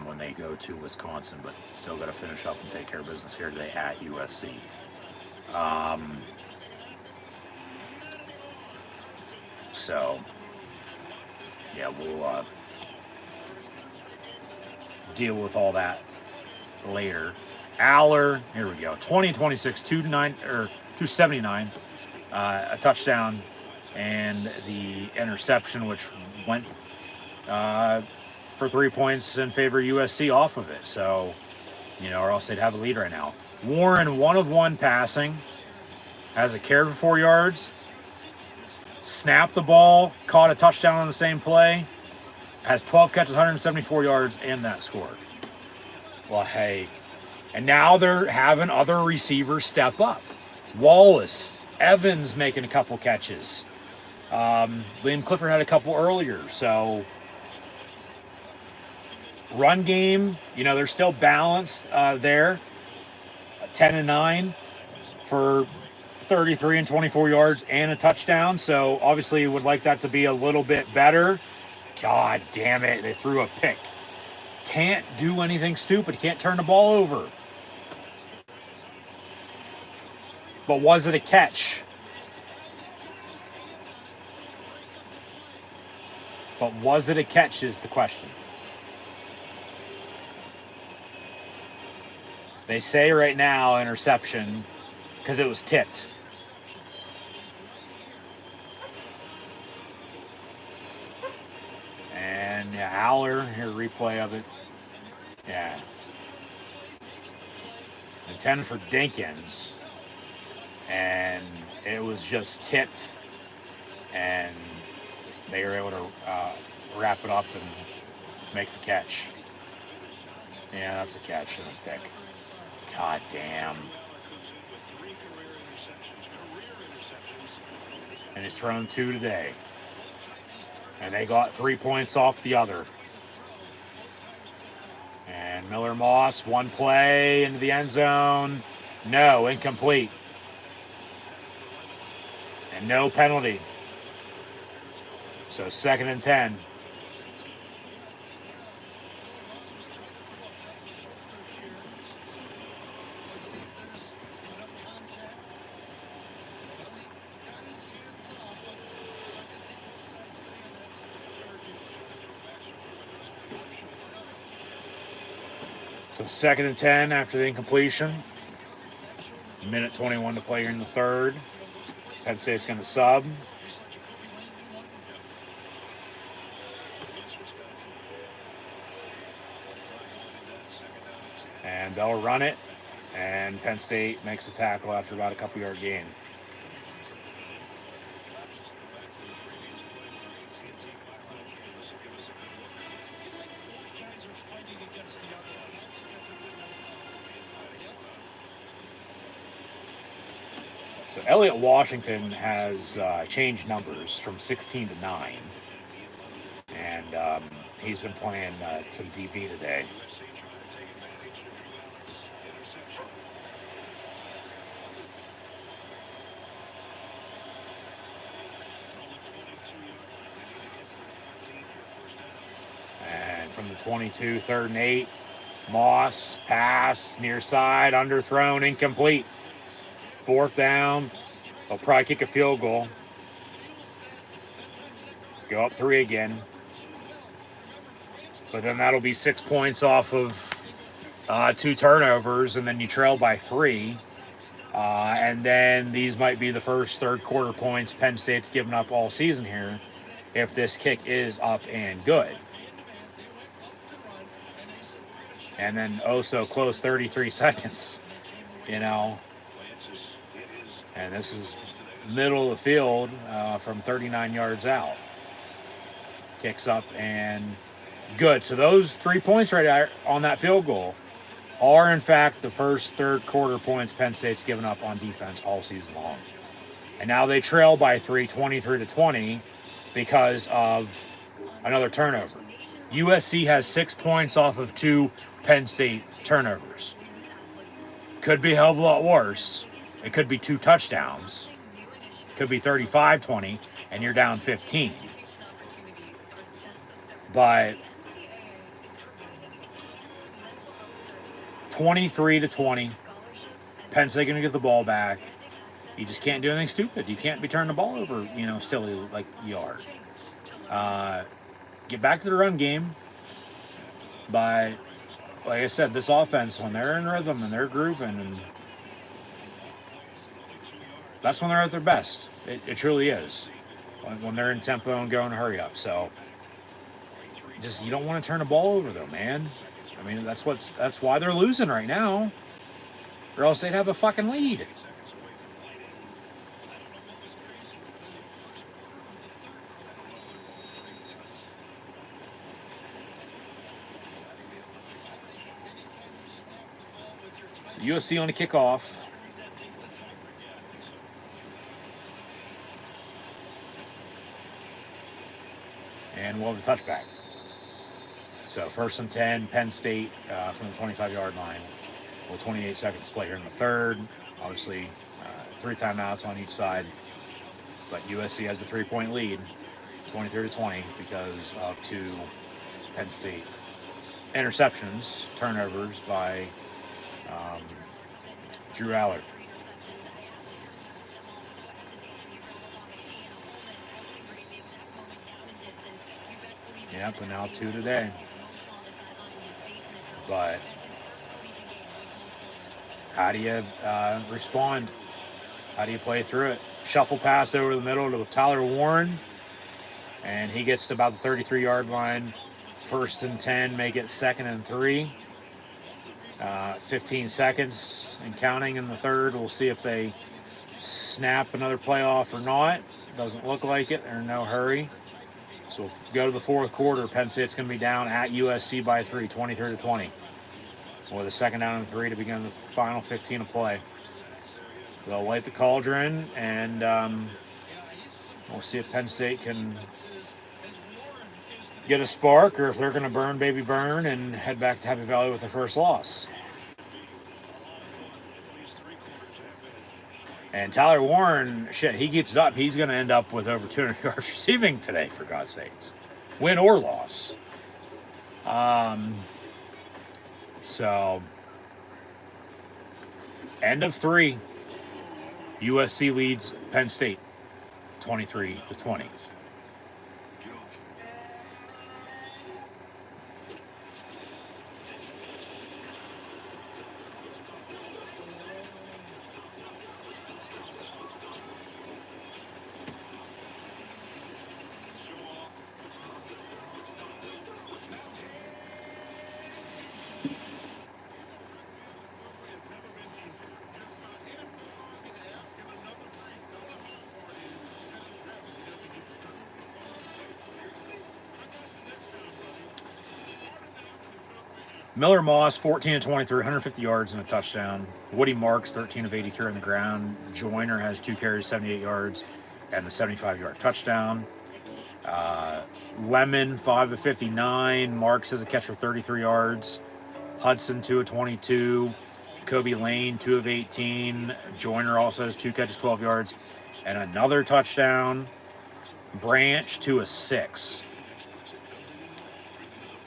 when they go to Wisconsin, but still got to finish up and take care of business here today at USC. So, yeah, we'll deal with all that later. Aller, here we go. 20-26, 279, a touchdown, and the interception, which went for 3 points in favor of USC off of it. So, or else they'd have a lead right now. Warren, 1 of 1 passing, has a carry for 4 yards, snapped the ball, caught a touchdown on the same play, has 12 catches, 174 yards, and that score. Well, hey. And now they're having other receivers step up. Wallace, Evans making a couple catches. Liam Clifford had a couple earlier. So, run game, they're still balanced there. 10-9 for 33 and 24 yards and a touchdown. So, obviously, would like that to be a little bit better. God damn it, they threw a pick. Can't do anything stupid. Can't turn the ball over. But was it a catch? But was it a catch is the question. They say right now interception because it was tipped. And yeah, Aller, here replay of it. Yeah. And 10 for Dinkins. And it was just tipped. And they were able to wrap it up and make the catch. Yeah, that's a catch and a pick. God damn. And he's thrown 2 today. And they got 3 points off the other. And Miller Moss, 1 play into the end zone. No, incomplete. And no penalty. So 2nd and 10. So 2nd and 10 after the incompletion. Minute 21 to play here in the third. Penn State's going to sub. And they'll run it. And Penn State makes a tackle after about a couple-yard gain. So Elliott Washington has changed numbers from 16 to 9. And he's been playing some DB today. And from the 22, 3rd and 8, Moss, pass, near side, underthrown, incomplete. 4th down, they'll probably kick a field goal. Go up 3 again. But then that'll be 6 points off of 2 turnovers, and then you trail by 3. And then these might be the first third quarter points Penn State's given up all season here if this kick is up and good. And then so close, 33 seconds, you know. And this is middle of the field from 39 yards out. Kicks up and good. So those 3 points right there on that field goal are, in fact, the first third quarter points Penn State's given up on defense all season long. And now they trail by 3, 23-20, because of another turnover. USC has 6 points off of 2 Penn State turnovers. Could be a hell of a lot worse. It could be 2 touchdowns. Could be 35-20, and you're down 15. But 23-20, Penn State going to get the ball back. You just can't do anything stupid. You can't be turning the ball over, silly like you are. Get back to the run game by, like I said, this offense, when they're in rhythm and they're grooving, and that's when they're at their best. It truly is. When they're in tempo and going hurry up. So you don't want to turn the ball over though, man. I mean, that's why they're losing right now. Or else they'd have a fucking lead. So USC on the kickoff. And we'll have a touchback. So 1st and 10, Penn State from the 25-yard line. Well, 28 seconds to play here in the third. Obviously, 3 timeouts on each side. But USC has a 3-point lead, 23-20, because of 2 Penn State interceptions, turnovers by Drew Allard. Yep, and now 2 today. But how do you respond? How do you play through it? Shuffle pass over the middle to Tyler Warren, and he gets to about the 33-yard line. 1st and 10, make it 2nd and 3. 15 seconds and counting in the third. We'll see if they snap another play off or not. Doesn't look like it. They're in no hurry. So we'll go to the 4th quarter. Penn State's going to be down at USC by 3, 23-20. With a 2nd down and 3 to begin the final 15 of play. They'll light the cauldron, and we'll see if Penn State can get a spark, or if they're going to burn baby burn and head back to Happy Valley with their first loss. And Tyler Warren, shit, he keeps it up. He's going to end up with over 200 yards receiving today, for God's sakes. Win or loss. So, end of 3. USC leads Penn State 23-20. Miller Moss, 14 of 23, 150 yards and a touchdown. Woody Marks, 13 of 83 on the ground. Joyner has 2 carries, 78 yards, and the 75-yard touchdown. Lemon, 5 of 59. Marks has a catch for 33 yards. Hudson, 2 of 22. Kobe Lane, 2 of 18. Joyner also has 2 catches, 12 yards, and another touchdown. Branch, 2 of 6.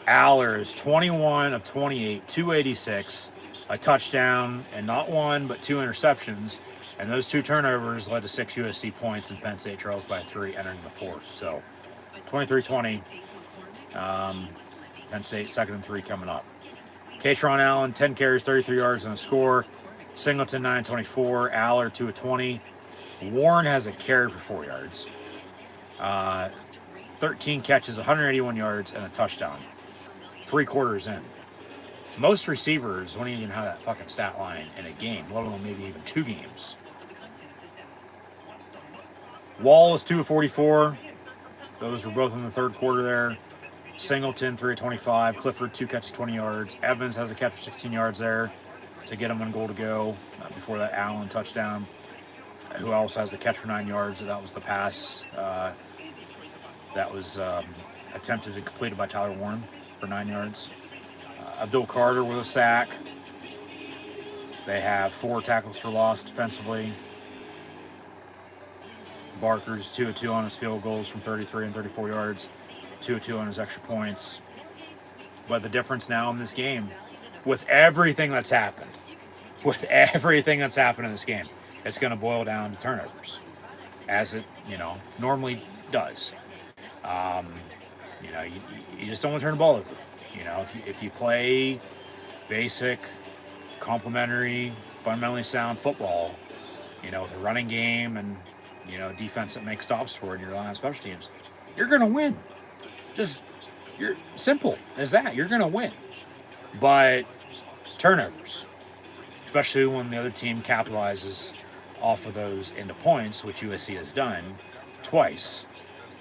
Allers, 21 of 28, 286, a touchdown, and not 1, but 2 interceptions. And those 2 turnovers led to 6 USC points, and Penn State trails by 3 entering the 4th. So, 23-20. Penn State 2nd and 3 coming up. Katron Allen, 10 carries, 33 yards and a score. Singleton, 9-24. Aller, 2 of 20. Warren has a carry for 4 yards. 13 catches, 181 yards, and a touchdown. 3 quarters in. Most receivers won't even have that fucking stat line in a game, let alone maybe even 2 games. Wall is 2 of 44. Those were both in the 3rd quarter there. Singleton, 3 of 25. Clifford, 2 catches, 20 yards. Evans has a catch for 16 yards there to get him 1 goal to go before that Allen touchdown. Who else has a catch for 9 yards? That was the pass that was attempted and completed by Tyler Warren for 9 yards. Abdul Carter with a sack. They have 4 tackles for loss defensively. Barker's 2 of 2 on his field goals from 33 and 34 yards. 2 of 2 on his extra points. But the difference now in this game, with everything that's happened in this game, it's going to boil down to turnovers, as it, normally does. You just don't want to turn the ball over. If you play basic, complementary, fundamentally sound football, with a running game and, defense that makes stops for it, and you're relying on special teams, you're going to win. You're simple as that. You're going to win. But turnovers, especially when the other team capitalizes off of those into points, which USC has done twice.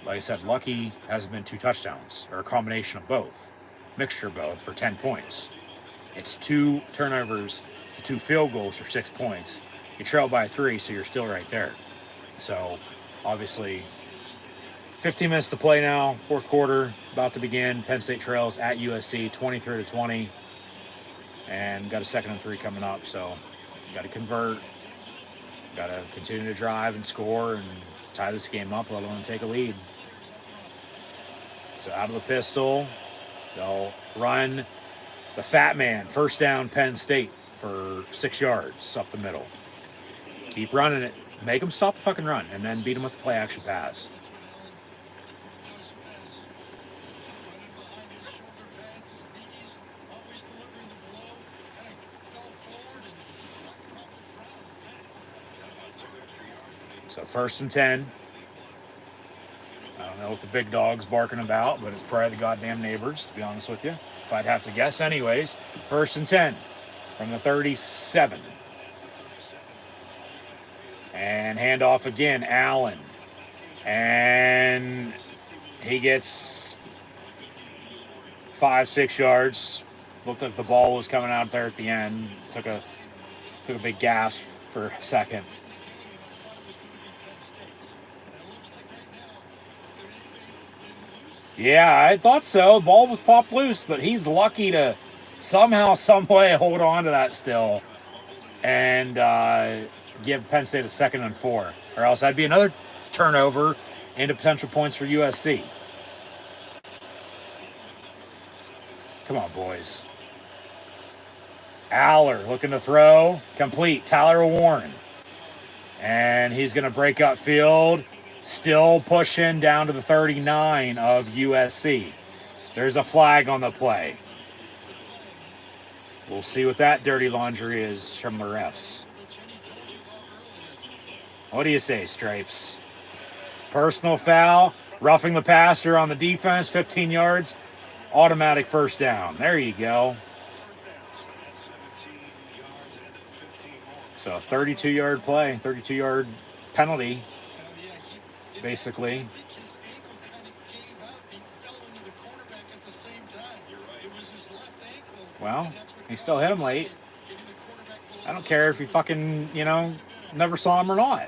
Like I said, lucky hasn't been 2 touchdowns, or a combination of both, mixture of both, for 10 points. It's 2 turnovers, 2 field goals for 6 points. You trail by 3, so you're still right there. So, obviously, 15 minutes to play now, 4th quarter, about to begin. Penn State trails at USC, 23-20, and got a 2nd and 3 coming up. So, got to convert, got to continue to drive and score and tie this game up, let alone take a lead. So out of the pistol, they'll run the fat man, 1st down Penn State for 6 yards up the middle. Keep running it. Make them stop the fucking run, and then beat them with the play action pass. So 1st and 10. I don't know what the big dog's barking about, but it's probably the goddamn neighbors, to be honest with you. If I'd have to guess anyways. 1st and 10 from the 37. And handoff again, Allen. And he gets 5-6 yards. Looked like the ball was coming out there at the end. Took a big gasp for a second. Yeah, I thought so. The ball was popped loose, but he's lucky to somehow, some way hold on to that still. And give Penn State a 2nd and 4, or else that'd be another turnover into potential points for USC. Come on, boys. Aller looking to throw. Complete. Tyler Warren. And he's going to break up field. Still pushing down to the 39 of USC. There's a flag on the play. We'll see what that dirty laundry is from the refs. What do you say, Stripes? Personal foul. Roughing the passer on the defense. 15 yards. Automatic first down. There you go. So 32-yard play, 32-yard penalty, basically. Well, he still hit him late. I don't care if he fucking, never saw him or not.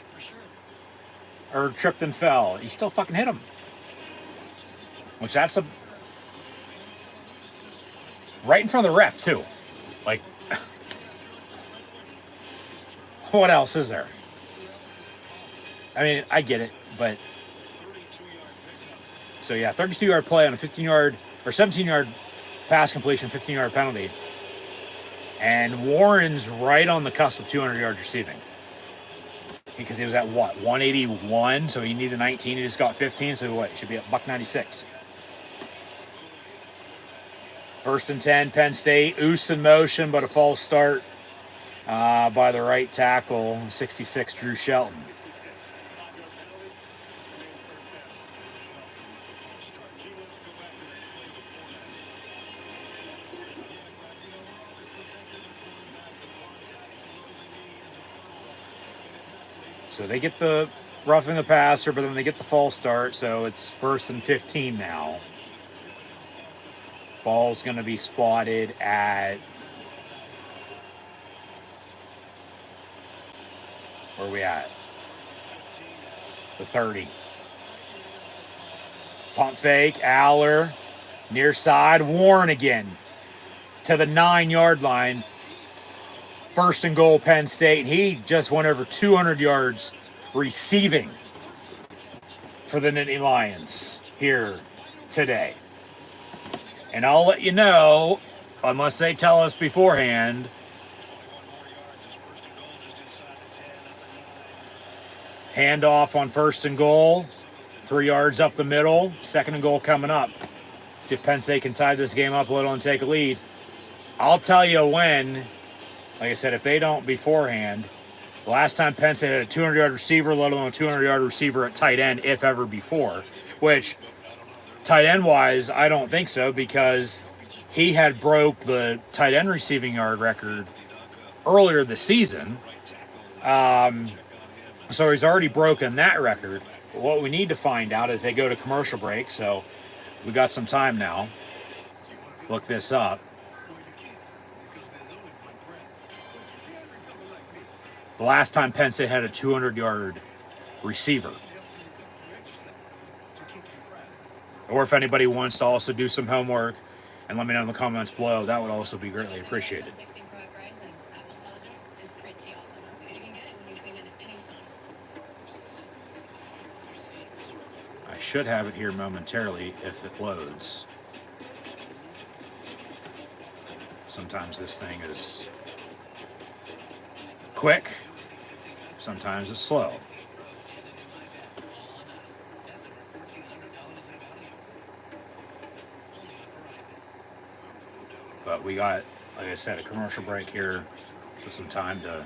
Or tripped and fell. He still fucking hit him. Which that's a... right in front of the ref, too. Like... what else is there? I mean, I get it, but... so, yeah, 32-yard play on a 15-yard... or 17-yard pass completion, 15-yard penalty. And Warren's right on the cusp of 200 yards receiving. Because he was at, what, 181? So he needed 19. He just got 15. So, what, he should be at $196. 1st and 10, Penn State. Oos in motion, but a false start. By the right tackle, 66, Drew Shelton. So they get the roughing the passer, but then they get the false start, so it's 1st and 15 now. Ball's going to be spotted at... where are we at? The 30. Pump fake, Aller, near side, Warren again to the 9-yard line. 1st and goal, Penn State. He just went over 200 yards receiving for the Nittany Lions here today. And I'll let you know, unless they tell us beforehand, handoff on 1st and goal, 3 yards up the middle, 2nd and goal coming up. See if Penn State can tie this game up a little and take a lead. I'll tell you when, like I said, if they don't beforehand, the last time Penn State had a 200-yard receiver, let alone a 200-yard receiver at tight end, if ever before, which tight end-wise, I don't think so, because he had broke the tight end receiving yard record earlier this season. So he's already broken that record. What we need to find out is they go to commercial break, so we got some time now. Look this up. The last time Penn State had a 200-yard receiver. Or if anybody wants to also do some homework and let me know in the comments below, that would also be greatly appreciated. I should have it here momentarily if it loads. Sometimes this thing is quick, sometimes it's slow. But we got, like I said, a commercial break here, so some time to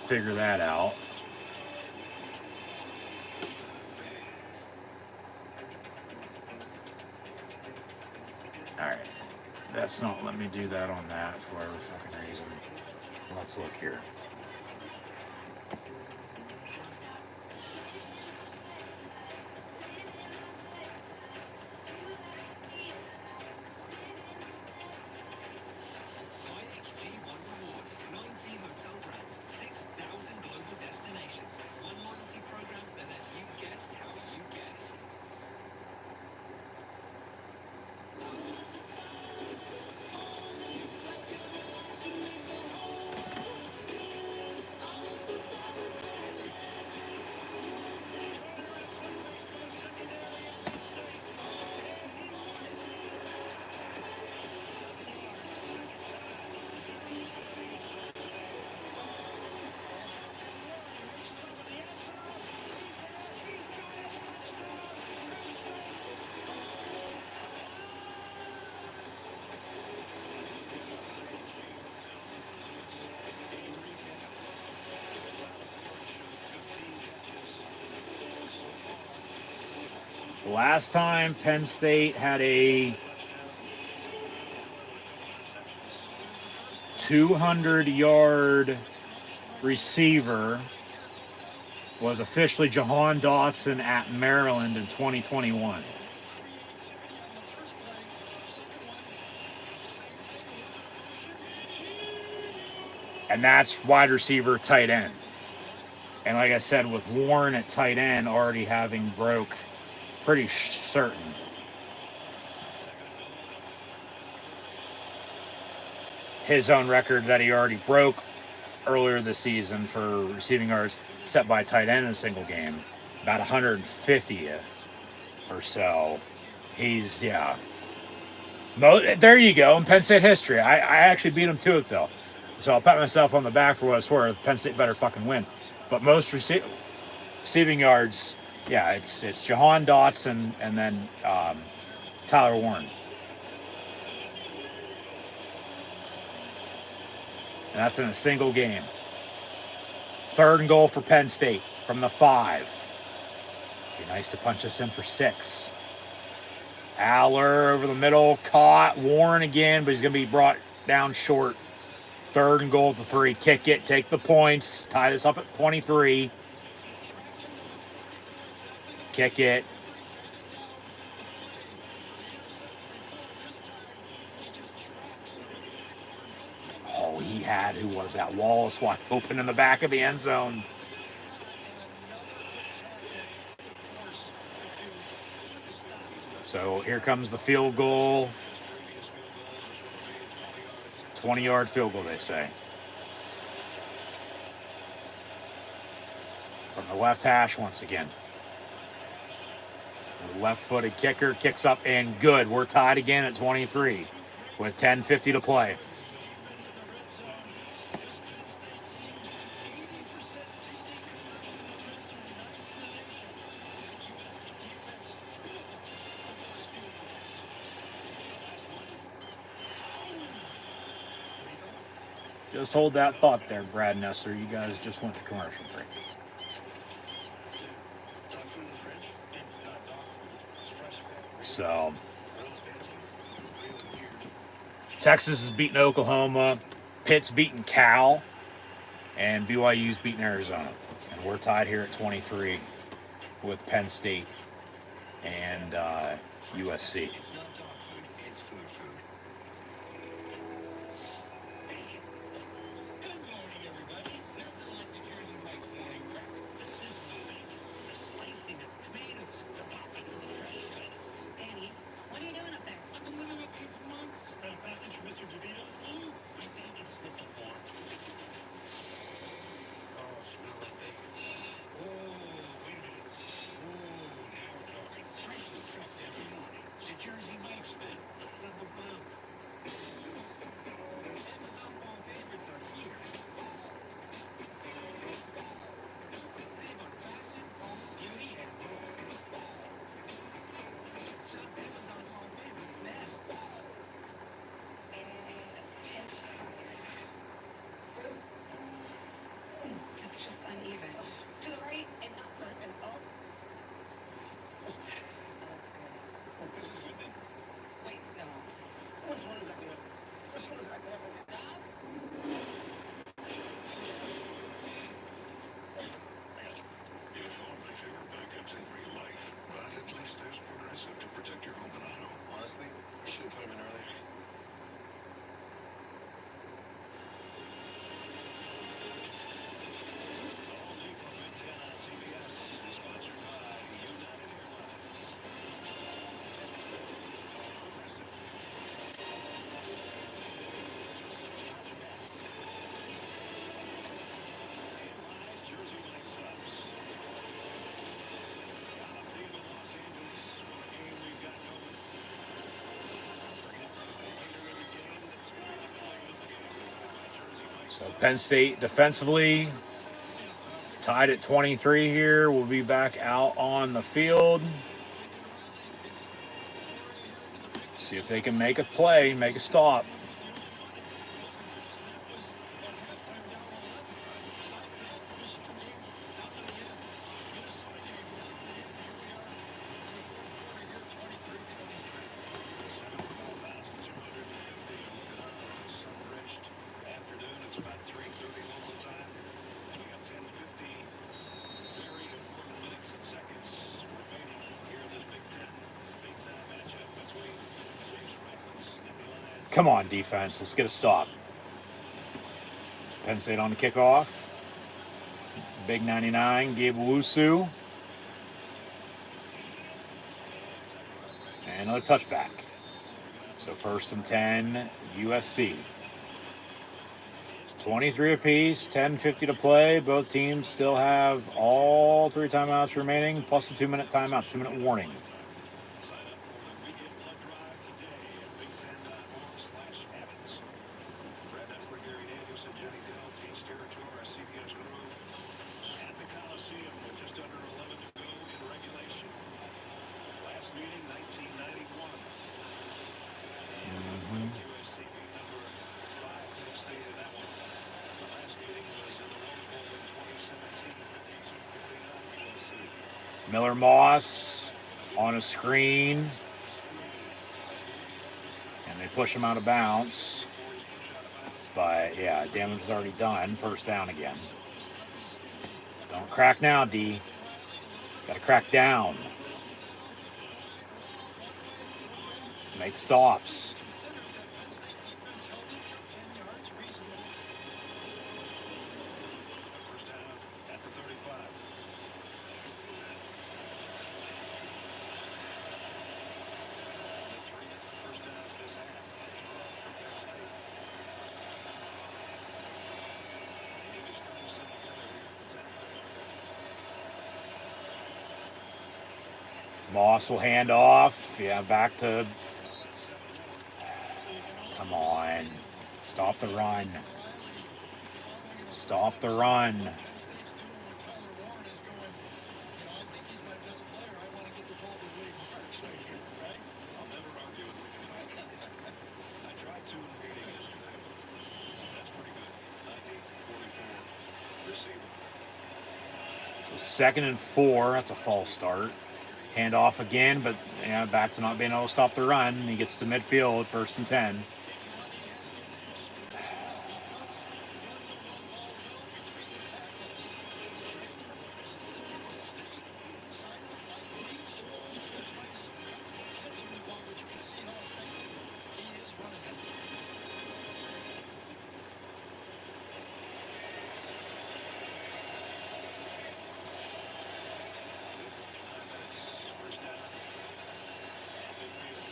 figure that out. Alright, that's not letting me do that on that for whatever fucking reason. Let's look here. last time Penn State had a 200-yard receiver was officially Jahan Dotson at Maryland in 2021. And that's wide receiver, tight end. And like I said, with Warren at tight end already having broke, pretty certain, his own record that he already broke earlier this season for receiving yards set by tight end in a single game, about 150 or so. He's, yeah. There you go, in Penn State history. I actually beat him to it, though. So I'll pat myself on the back for what it's worth. Penn State better fucking win. But most receiving yards, yeah, it's Jahan Dotson and then Tyler Warren. And that's in a single game. 3rd and goal for Penn State from the 5. Be nice to punch us in for 6. Aller over the middle, caught. Warren again, but he's going to be brought down short. 3rd and goal at the 3. Kick it, take the points. Tie this up at 23. Kick it. Oh, he had, who was that? Wallace wide open in the back of the end zone. So here comes the field goal. 20-yard field goal, they say. From the left hash once again. The left-footed kicker kicks up and good. We're tied again at 23 with 10:50 to play. Just hold that thought there, Brad Nesser. You guys just went to commercial break. So, Texas is beating Oklahoma, Pitt's beating Cal, and BYU's beating Arizona. And we're tied here at 23 with Penn State and USC. So Penn State defensively tied at 23 here. We'll be back out on the field. See if they can make a play, make a stop. Come on, defense. Let's get a stop. Penn State on the kickoff. Big 99, Gabe Wusu. And another touchback. So 1st and 10, USC. 23 apiece, 10:50 to play. Both teams still have all 3 timeouts remaining, plus the 2-minute timeout, 2-minute warning. Sign up for the weekend blood drive today at big10.org/habits. Brad Netzler, Gary Danielson, Jenny Dell, Gene Steratore, our CBS crew at the Coliseum with just under 11 to go in regulation. Last meeting, 1991. USC beat number 5 Penn State in that one. The last meeting was in the Rose Bowl in 2017, 52-49 USC. Miller Moss on a screen. And they push him out of bounds. But, yeah, damage is already done. 1st down again. Don't crack now, D. Gotta crack down. Make stops. First down at the 35. The 3 first downs this half. Taken off for Penn State. They need to string some together here at the 10-yard line. Moss will hand off. Yeah, back to... Come on. Stop the run. Stop the run. Penn State's doing what Tyler Warren is going, I think he's my best player. I want to get the ball to William Marks right here, right? I'll never argue with Lincoln. I tried to in the meeting yesterday. That's pretty good. 90-44 receiver. So 2nd and 4. That's a false start. Hand off again, but yeah, back to not being able to stop the run. He gets to midfield, 1st and 10. First down at midfield.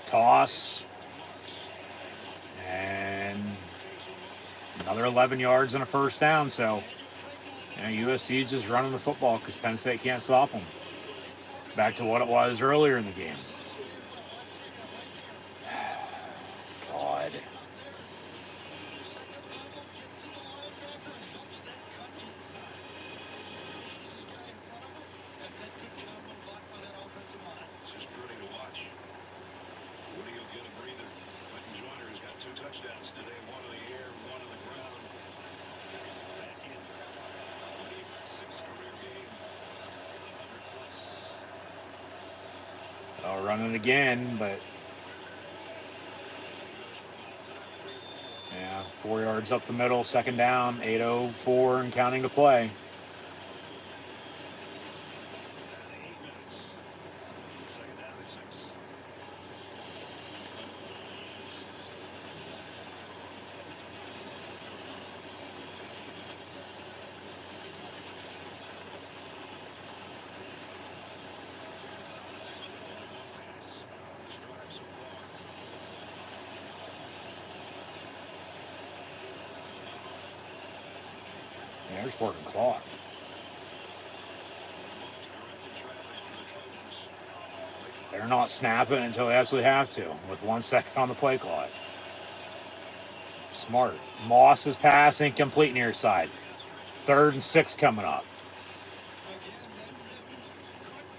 Toss. And another 11 yards and a 1st down. So, USC is just running the football because Penn State can't stop them. Back to what it was earlier in the game. God. It's just pretty to watch. Woody will get a breather. Quentin Joyner has got 2 touchdowns today, 1 in the air, 1 on the ground. Back in. Woody, 6th career game. 100 plus. I'll run it again, but yeah, 4 yards up the middle, 2nd down, 8:04 and counting to play. Down to 8 minutes. 2nd down at 6. Pass. This drive so far. Yeah, they're just working clock. Directed traffic to the Trojans. They're not snapping until they absolutely have to, with 1 second on the play clock. Smart. Moss is passing, complete near side. 3rd and 6 coming up. Again, that's the good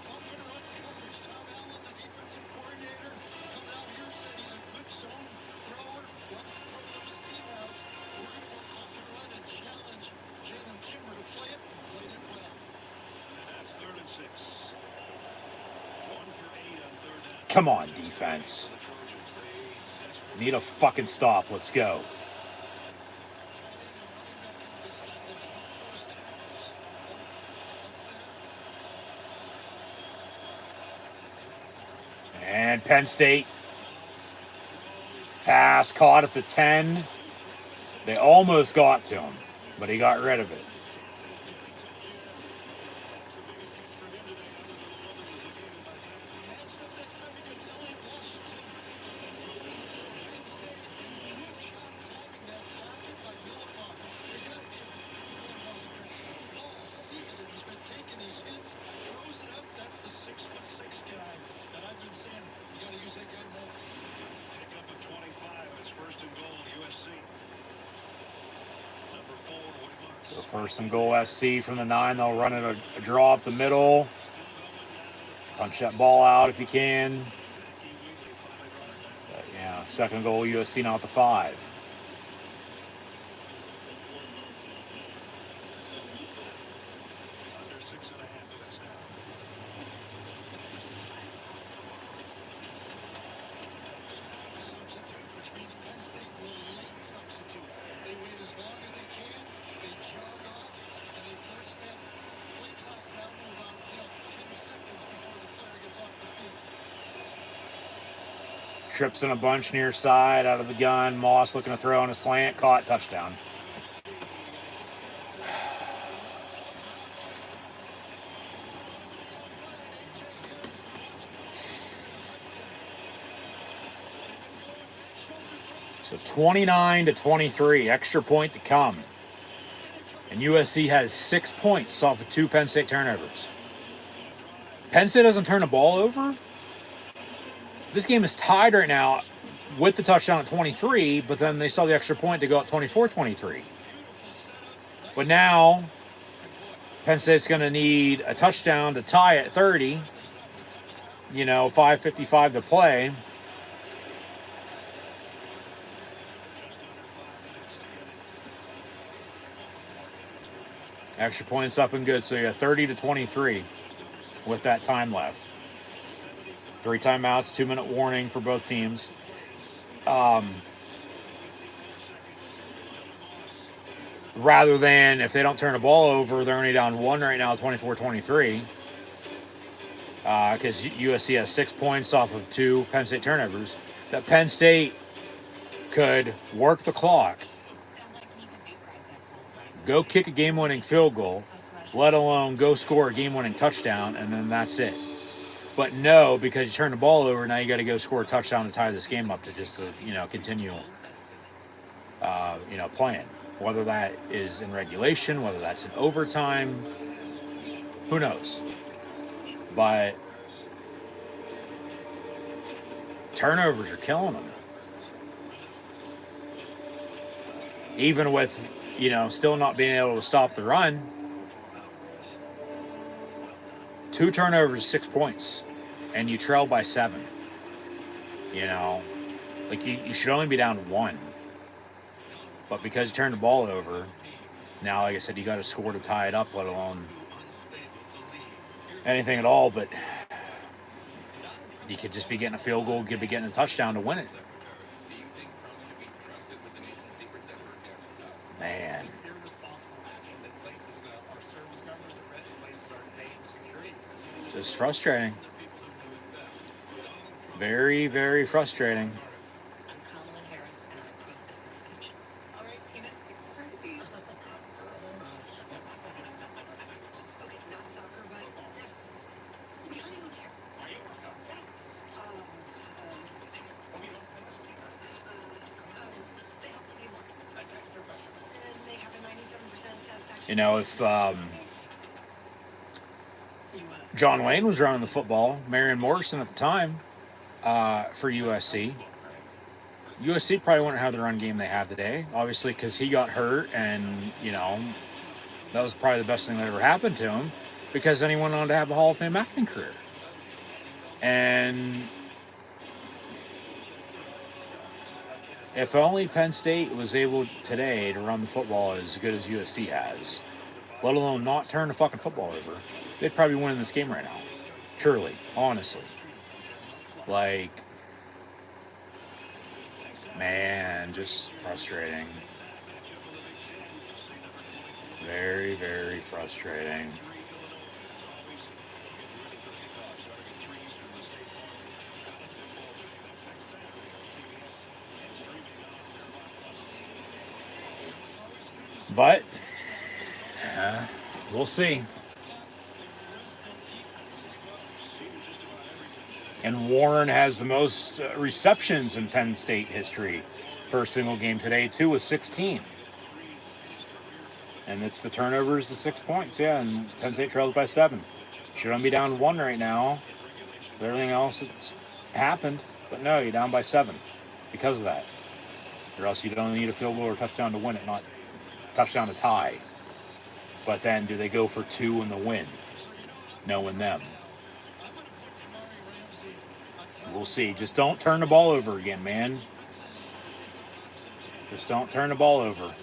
bump and run coverage. Tom Allen, the defensive coordinator, comes out here, said he's a good zone thrower, loves to throw those seam routes. We're going to go bump and run and challenge Jalen Kimmer to play it, and played it well. And that's 3rd and 6. 1 for 8 on 3rd down. Come on, defense. The Trojans, they desperately Need a fucking stop. Let's go. And Penn State pass caught at the 10. They almost got to him, but he got rid of it. Pick up at 25. It's first and goal, USC. Number 4, Whitmark. So first and goal SC from the 9. They'll run it a draw up the middle. Punch that ball out if you can. But yeah, second goal USC now at the 5. Under 6.5 minutes now. Substitute, which means Penn State will late substitute. They wait as long as they can, they jog off, and they force that play clock down to about 10 seconds before the player gets off the field. Trips in a bunch near side, out of the gun. Moss looking to throw on a slant, caught, touchdown. So 29-23, extra point to come. And USC has 6 points off of 2 Penn State turnovers. Penn State doesn't turn the ball over. This game is tied right now with the touchdown at 23, but then they saw the extra point to go up 24-23. But now, Penn State's going to need a touchdown to tie at 30. 5:55 to play. Extra points up and good, so you have 30-23 with that time left. 3 timeouts, 2-minute warning for both teams. Rather than, if they don't turn the ball over, they're only down 1 right now, 24-23. Because USC has 6 points off of 2 Penn State turnovers. That Penn State could work the clock, go kick a game-winning field goal, let alone go score a game-winning touchdown, and then that's it. But no, because you turn the ball over, now you got to go score a touchdown to tie this game up to continue, playing. Whether that is in regulation, whether that's in overtime, who knows? But turnovers are killing them. Even with, still not being able to stop the run. 2 turnovers, 6 points, and you trail by 7. You should only be down 1. But because you turned the ball over, now, like I said, you got to score to tie it up, let alone anything at all. But you could just be getting a field goal, could be getting a touchdown to win it. Man. Just frustrating. Very, very frustrating. If John Wayne was running the football, Marion Morrison at the time, for USC probably wouldn't have the run game they have today, obviously, because he got hurt, and, that was probably the best thing that ever happened to him, because then he went on to have a Hall of Fame acting career. And if only Penn State was able today to run the football as good as USC has, let alone not turn the fucking football over, they'd probably win this game right now. Truly, honestly. Man, just frustrating. Very, very frustrating. But we'll see. And Warren has the most receptions in Penn State history. First single game today, too, with 16. And it's the turnovers to 6 points, yeah, and Penn State trails by 7. Should only be down 1 right now. With everything else that's happened. But no, you're down by 7 because of that. Or else you don't need a field goal or touchdown to win it, not touchdown to tie. But then do they go for 2 in the win? Knowing them. We'll see. Just don't turn the ball over again, man. Just don't turn the ball over.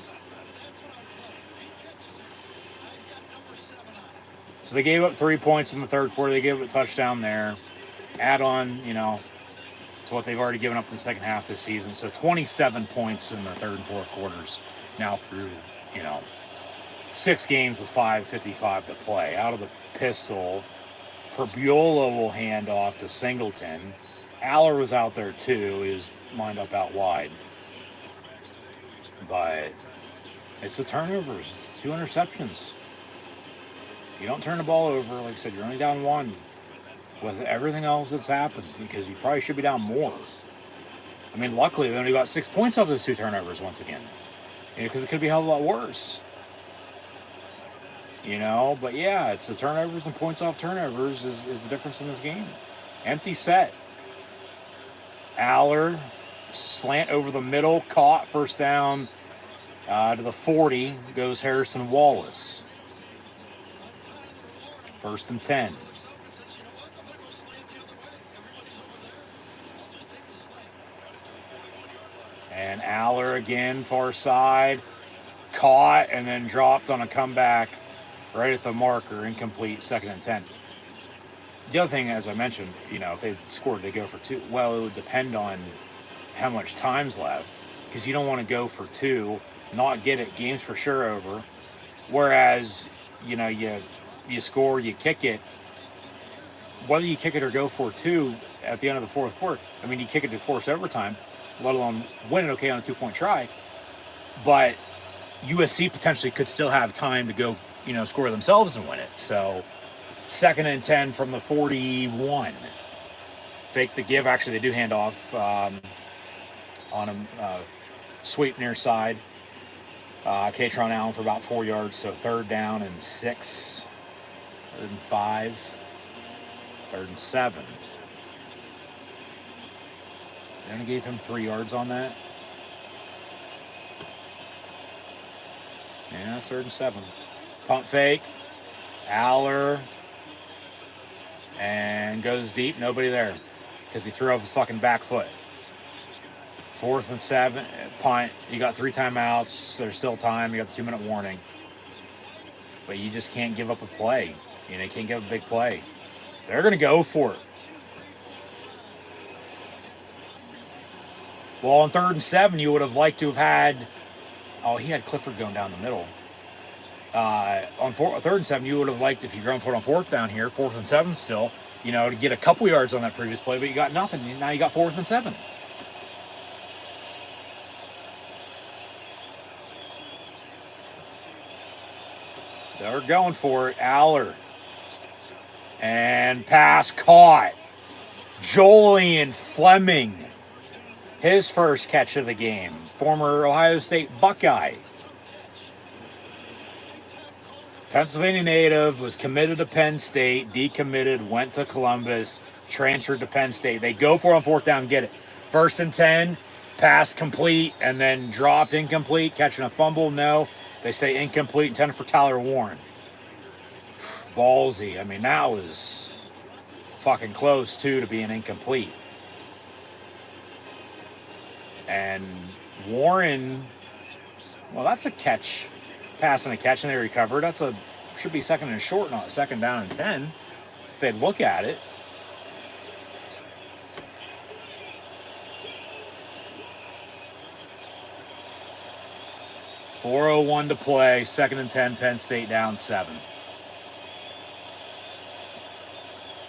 So they gave up 3 points in the third quarter. They gave up a touchdown there. Add on, to what they've already given up in the second half this season. So 27 points in the third and fourth quarters now through, 6 games with 5:55 to play. Out of the pistol, Perbuola will hand off to Singleton. Aller was out there too. He was lined up out wide. But it's the turnovers. It's 2 interceptions. You don't turn the ball over. Like I said, you're only down 1 with everything else that's happened because you probably should be down more. I mean, luckily, they only got 6 points off those 2 turnovers once again. Because it could be a hell of a lot worse. But yeah, it's the turnovers and points off turnovers is the difference in this game. Empty set. Aller, slant over the middle, caught, first down to the 40, goes Harrison Wallace. 1st and 10. And Aller again, far side, caught and then dropped on a comeback right at the marker, incomplete, 2nd and 10. The other thing, as I mentioned, if they scored, they go for 2. Well, it would depend on how much time's left, because you don't want to go for 2, not get it, game's for sure over. Whereas, you score, you kick it, whether you kick it or go for 2 at the end of the fourth quarter, you kick it to force overtime, let alone win it okay on a 2-point try. But USC potentially could still have time to go, score themselves and win it. So 2nd and 10 from the 41. Fake the give. Actually, they do hand off on a sweep near side. Katron Allen for about 4 yards. So 3rd down and 6. 3rd and 5. 3rd and 7. They only gave him 3 yards on that. Yeah, 3rd and 7. Pump fake. Aller. And goes deep. Nobody there. Because he threw off his fucking back foot. 4th and 7. Punt. You got 3 timeouts. There's still time. You got the 2-minute warning. But you just can't give up a play. You can't give up a big play. They're going to go for it. Well, on 3rd and 7, you would have liked to have had... Oh, he had Clifford going down the middle. On 3rd and 7, you would have liked, if you're going for it on 4th down here, 4th and 7 still, to get a couple yards on that previous play, but you got nothing. Now you got 4th and 7. They're going for it. Aller. And pass caught. Jolian Fleming. His first catch of the game. Former Ohio State Buckeye. Pennsylvania native, was committed to Penn State, decommitted, went to Columbus, transferred to Penn State. They go for it on 4th down, get it. 1st and 10, pass complete, and then dropped incomplete, catching a fumble, no. They say incomplete, intended for Tyler Warren. Ballsy. That was fucking close, too, to being incomplete. And Warren, well, that's a catch. Pass and a catch, and they recovered. Should be 2nd and short, not 2nd down and 10. If they'd look at it. .401 to play, 2nd and 10, Penn State down 7.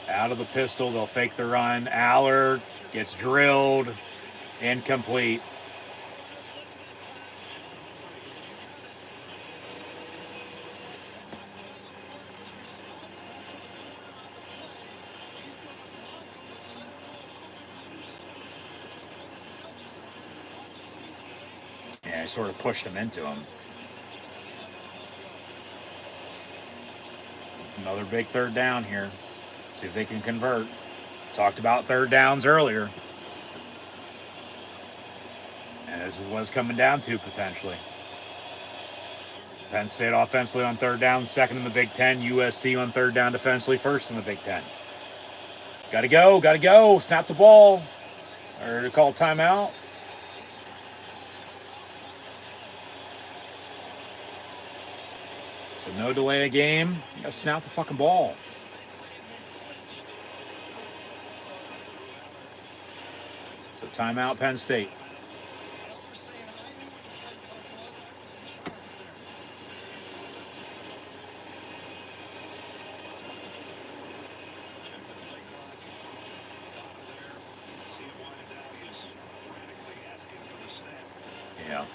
Out of the pistol, they'll fake the run. Aller gets drilled, incomplete. sort of pushed them into him. Another big third down here. See if they can convert. Talked about third downs earlier. And this is what it's coming down to potentially. Penn State offensively on third down, second in the Big Ten. USC on third down defensively, first in the Big Ten. Gotta go. Snap the ball. Or to call timeout. So no delay of game. You gotta snap the fucking ball. So timeout, Penn State. Yeah.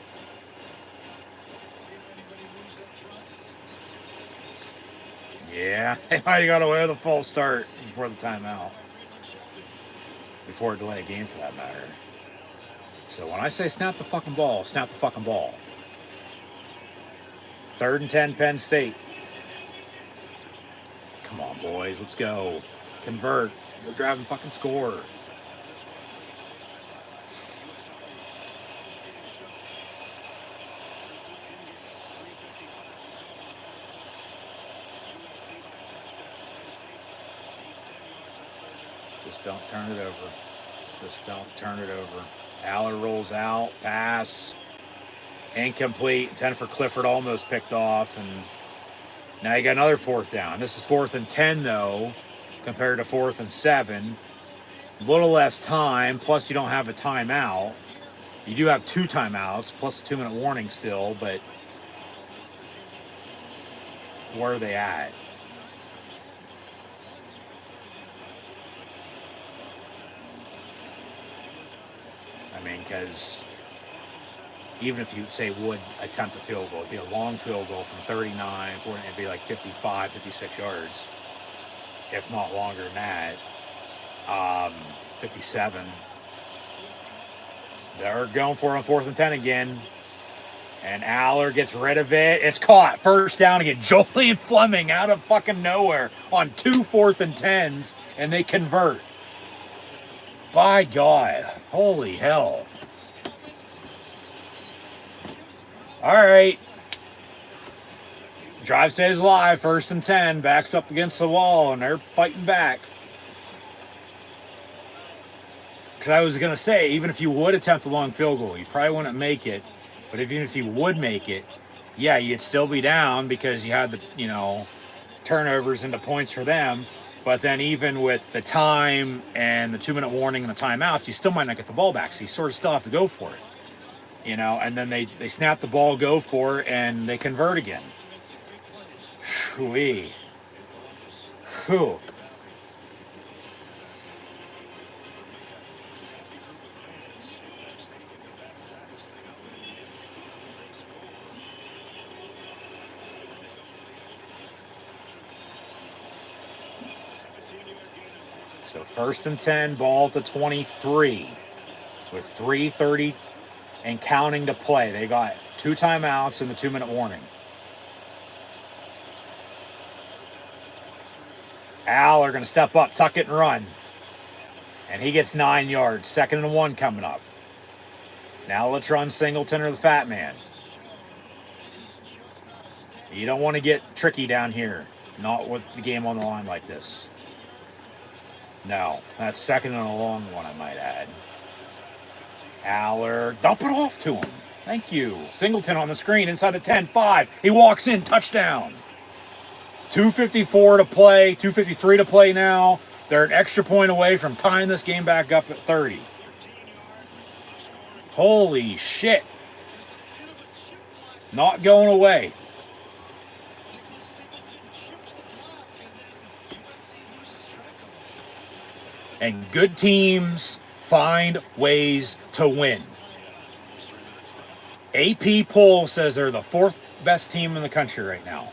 Yeah, they might have got away with a false start before the timeout. Before a delay of game, for that matter. So when I say snap the fucking ball, snap the fucking ball. 3rd and 10, Penn State. Come on, boys, let's go. Convert. Go drive and fucking score. Just don't turn it over. Just don't turn it over. Aller rolls out. Pass. Incomplete. 10 for Clifford, almost picked off. And now you got another 4th down. This is 4th and 10, though, compared to 4th and 7. A little less time, plus you don't have a timeout. You do have 2 timeouts, plus a 2-minute warning still, but where are they at? I mean, because even if you say would attempt a field goal, it'd be a long field goal from 39, it'd be like 55, 56 yards, if not longer than that. 57. They're going for it on 4th and 10 again. And Aller gets rid of it. It's caught. 1st down again. Julian Fleming out of fucking nowhere on 2 4th and 10s, and they convert. By God. Holy hell. All right. Drive stays alive. 1st and 10. Backs up against the wall, and they're fighting back. Because I was going to say, even if you would attempt a long field goal, you probably wouldn't make it. But even if you would make it, yeah, you'd still be down because you had the, turnovers into points for them. But then even with the time and the 2-minute warning and the timeouts, you still might not get the ball back. So you sort of still have to go for it. And then they snap the ball, go for it, and they convert again. Whew. Whew. So 1st and 10, ball at the 23 with 3:30 and counting to play. They got 2 timeouts and the 2-minute warning. Aller going to step up, tuck it and run. And he gets 9 yards. 2nd and 1 coming up. Now let's run Singleton or the Fat Man. You don't want to get tricky down here. Not with the game on the line like this. No, that's 2nd and a long one, I might add. Aller, dump it off to him. Thank you. Singleton on the screen inside the 10-5. He walks in, touchdown. 2:54 to play, 2:53 to play now. They're an extra point away from tying this game back up at 30. Holy shit. Not going away. And good teams find ways to win. AP poll says they're the 4th best team in the country right now.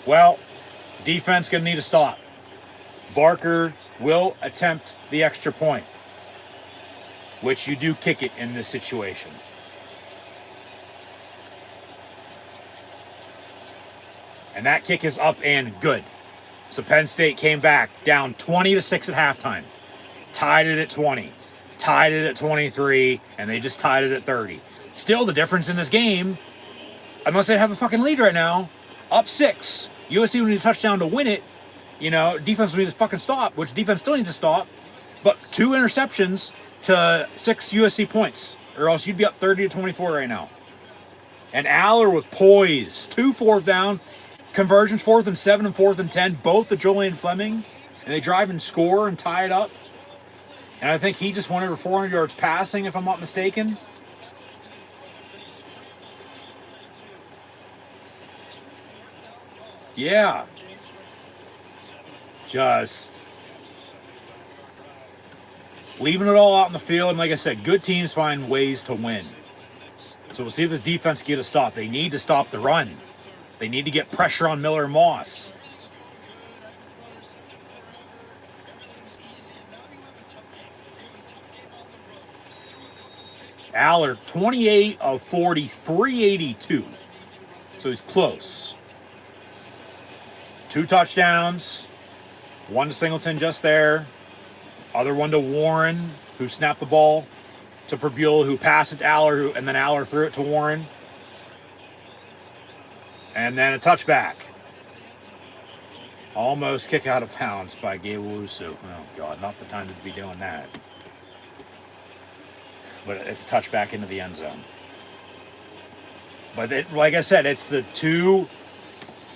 Well, defense going to need to stop. Barker will attempt the extra point, which you do kick it in this situation. And that kick is up and good. So Penn State came back down 20-6 at halftime. Tied it at 20. Tied it at 23. And they just tied it at 30. Still, the difference in this game, unless they have a fucking lead right now, up 6. USC would need a touchdown to win it. You know, defense would need to fucking stop, which defense still needs to stop. But 2 interceptions to 6 USC points, or else you'd be up 30-24 right now. And Aller with poise. 2 4th down conversions, 4th and 7 and 4th and 10, both to Julian Fleming. And they drive and score and tie it up. And I think he just went over 400 yards passing, if I'm not mistaken. Yeah. Just leaving it all out in the field. And like I said, good teams find ways to win. So we'll see if this defense can get a stop. They need to stop the run. They need to get pressure on Miller Moss. Aller, 28 of 40, 382. So he's close. 2 touchdowns. 1 to Singleton just there. Other one to Warren, who snapped the ball to Perbula, who passed it to Aller, and then Aller threw it to Warren. And then a touchback. Almost kick out of bounds by Gable Usu. Oh, God, not the time to be doing that. But it's touchback into the end zone. But like I said, it's the 2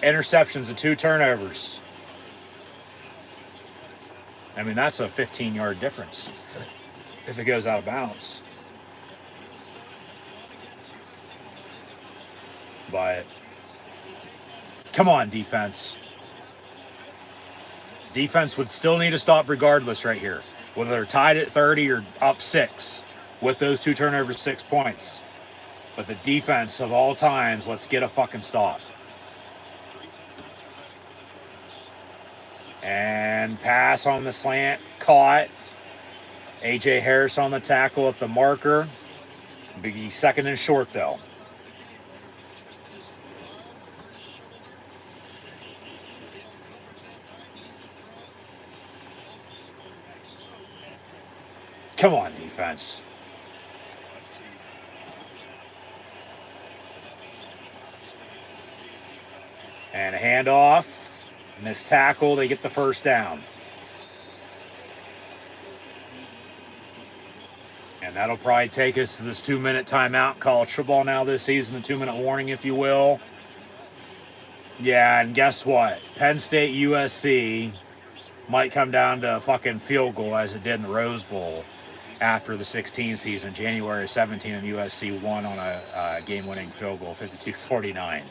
interceptions, the 2 turnovers. I mean, that's a 15-yard difference if it goes out of bounds. But come on, defense. Defense would still need to stop regardless right here. Whether they're tied at 30 or up 6 with those 2 turnovers, 6 points. But the defense of all times, let's get a fucking stop. And pass on the slant, caught. A.J. Harris on the tackle at the marker. Be 2nd and short, though. Come on, defense. And a handoff. Missed tackle. They get the first down. And that'll probably take us to this 2-minute timeout. College football now this season, the 2-minute warning, if you will. Yeah, and guess what? Penn State USC might come down to a fucking field goal as it did in the Rose Bowl after the 16 season, January 17, and USC won on a game-winning field goal, 52-49.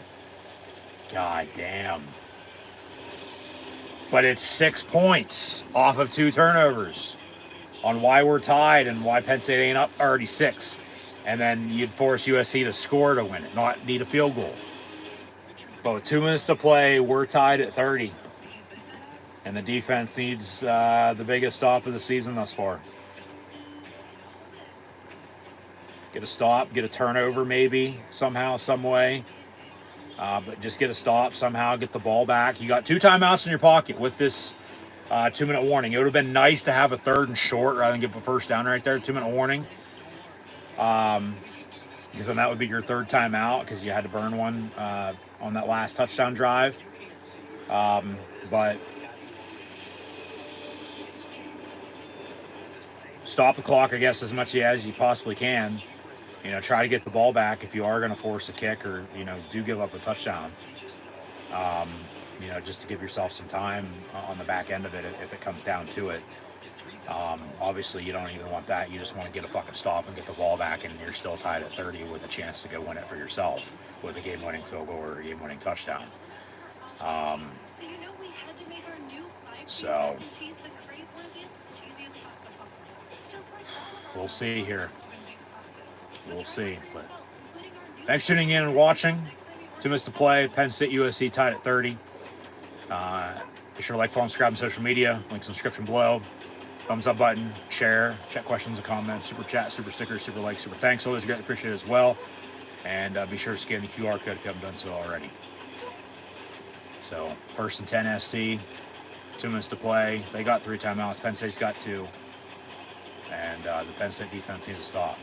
God damn. But it's 6 points off of 2 turnovers on why we're tied and why Penn State ain't up already 6. And then you'd force USC to score to win it, not need a field goal. But with 2 minutes to play, we're tied at 30. And the defense needs the biggest stop of the season thus far. Get a stop, get a turnover maybe, somehow, some way. But just get a stop somehow, get the ball back. You got 2 timeouts in your pocket with this 2-minute warning. It would have been nice to have a 3rd and short rather than get the first down right there, 2-minute warning. Because then that would be your 3rd timeout because you had to burn one on that last touchdown drive. But stop the clock, I guess, as much as you possibly can. You know, try to get the ball back if you are going to force a kick or, you know, do give up a touchdown. You know, just to give yourself some time on the back end of it if it comes down to it. Obviously, you don't even want that. You just want to get a fucking stop and get the ball back, and you're still tied at 30 with a chance to go win it for yourself with a game-winning field goal or a game-winning touchdown. So we'll see here. We'll see. But thanks for tuning in and watching. 2 minutes to play. Penn State USC tied at 30. Be sure to like, follow, and subscribe on social media. Links in the description below. Thumbs up button, share, check questions and comments, super chat, super stickers, super likes, super thanks. Always greatly appreciate it as well. And be sure to scan the QR code if you haven't done so already. So 1st and 10 SC, 2 minutes to play. They got 3 timeouts. Penn State's got 2. And the Penn State defense needs to stop.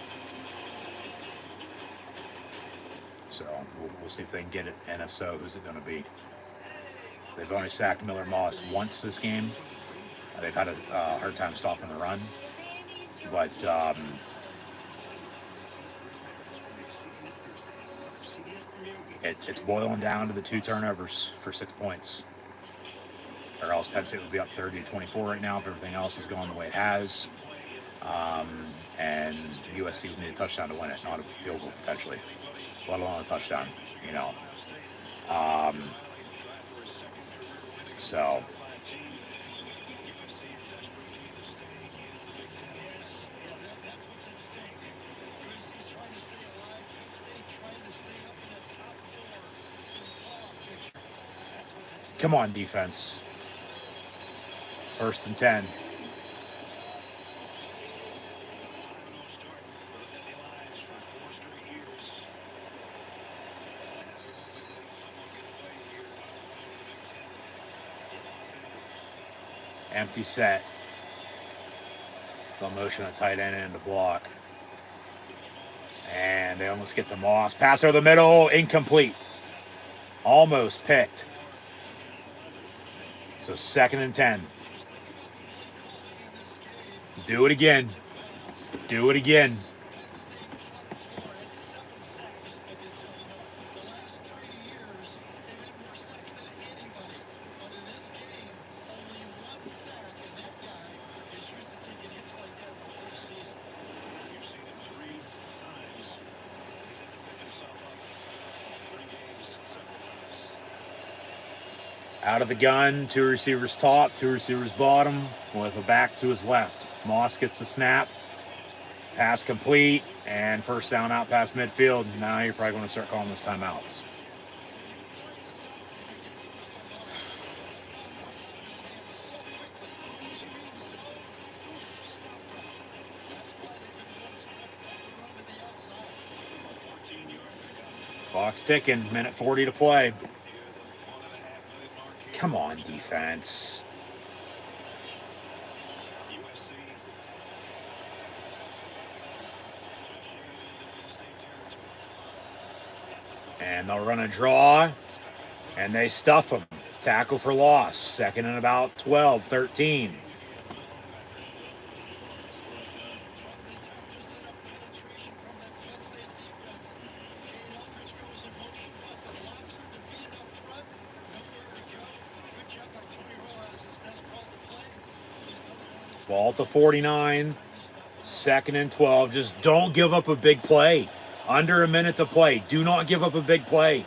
So we'll see if they can get it. And if so, who's it going to be? They've only sacked Miller Moss once this game. They've had a hard time stopping the run. But it's boiling down to the 2 turnovers for 6 points. Or else Penn State would be up 30-24 right now if everything else is going the way it has. And USC would need a touchdown to win it, not a field goal potentially, let alone a touchdown, you know. So That's what's at stake. USC's trying to stay alive. Penn State trying to stay up in the top 4 in the playoff picture. That's what's at stake. come on, defense. 1st and 10. Empty set. They'll motion a tight end in the block. And they almost get to Moss. Pass over the middle. Incomplete. Almost picked. So 2nd and 10. Do it again. Do it again. Out of the gun, 2 receivers top, 2 receivers bottom, with a back to his left. Moss gets the snap, pass complete, and 1st down out past midfield. Now you're probably going to start calling those timeouts. Clock's ticking, minute 40 to play. Come on, defense. And they'll run a draw, and they stuff them. Tackle for loss. 2nd and about 12, 13. Ball at the 49, 2nd and 12. Just don't give up a big play. Under a minute to play. Do not give up a big play.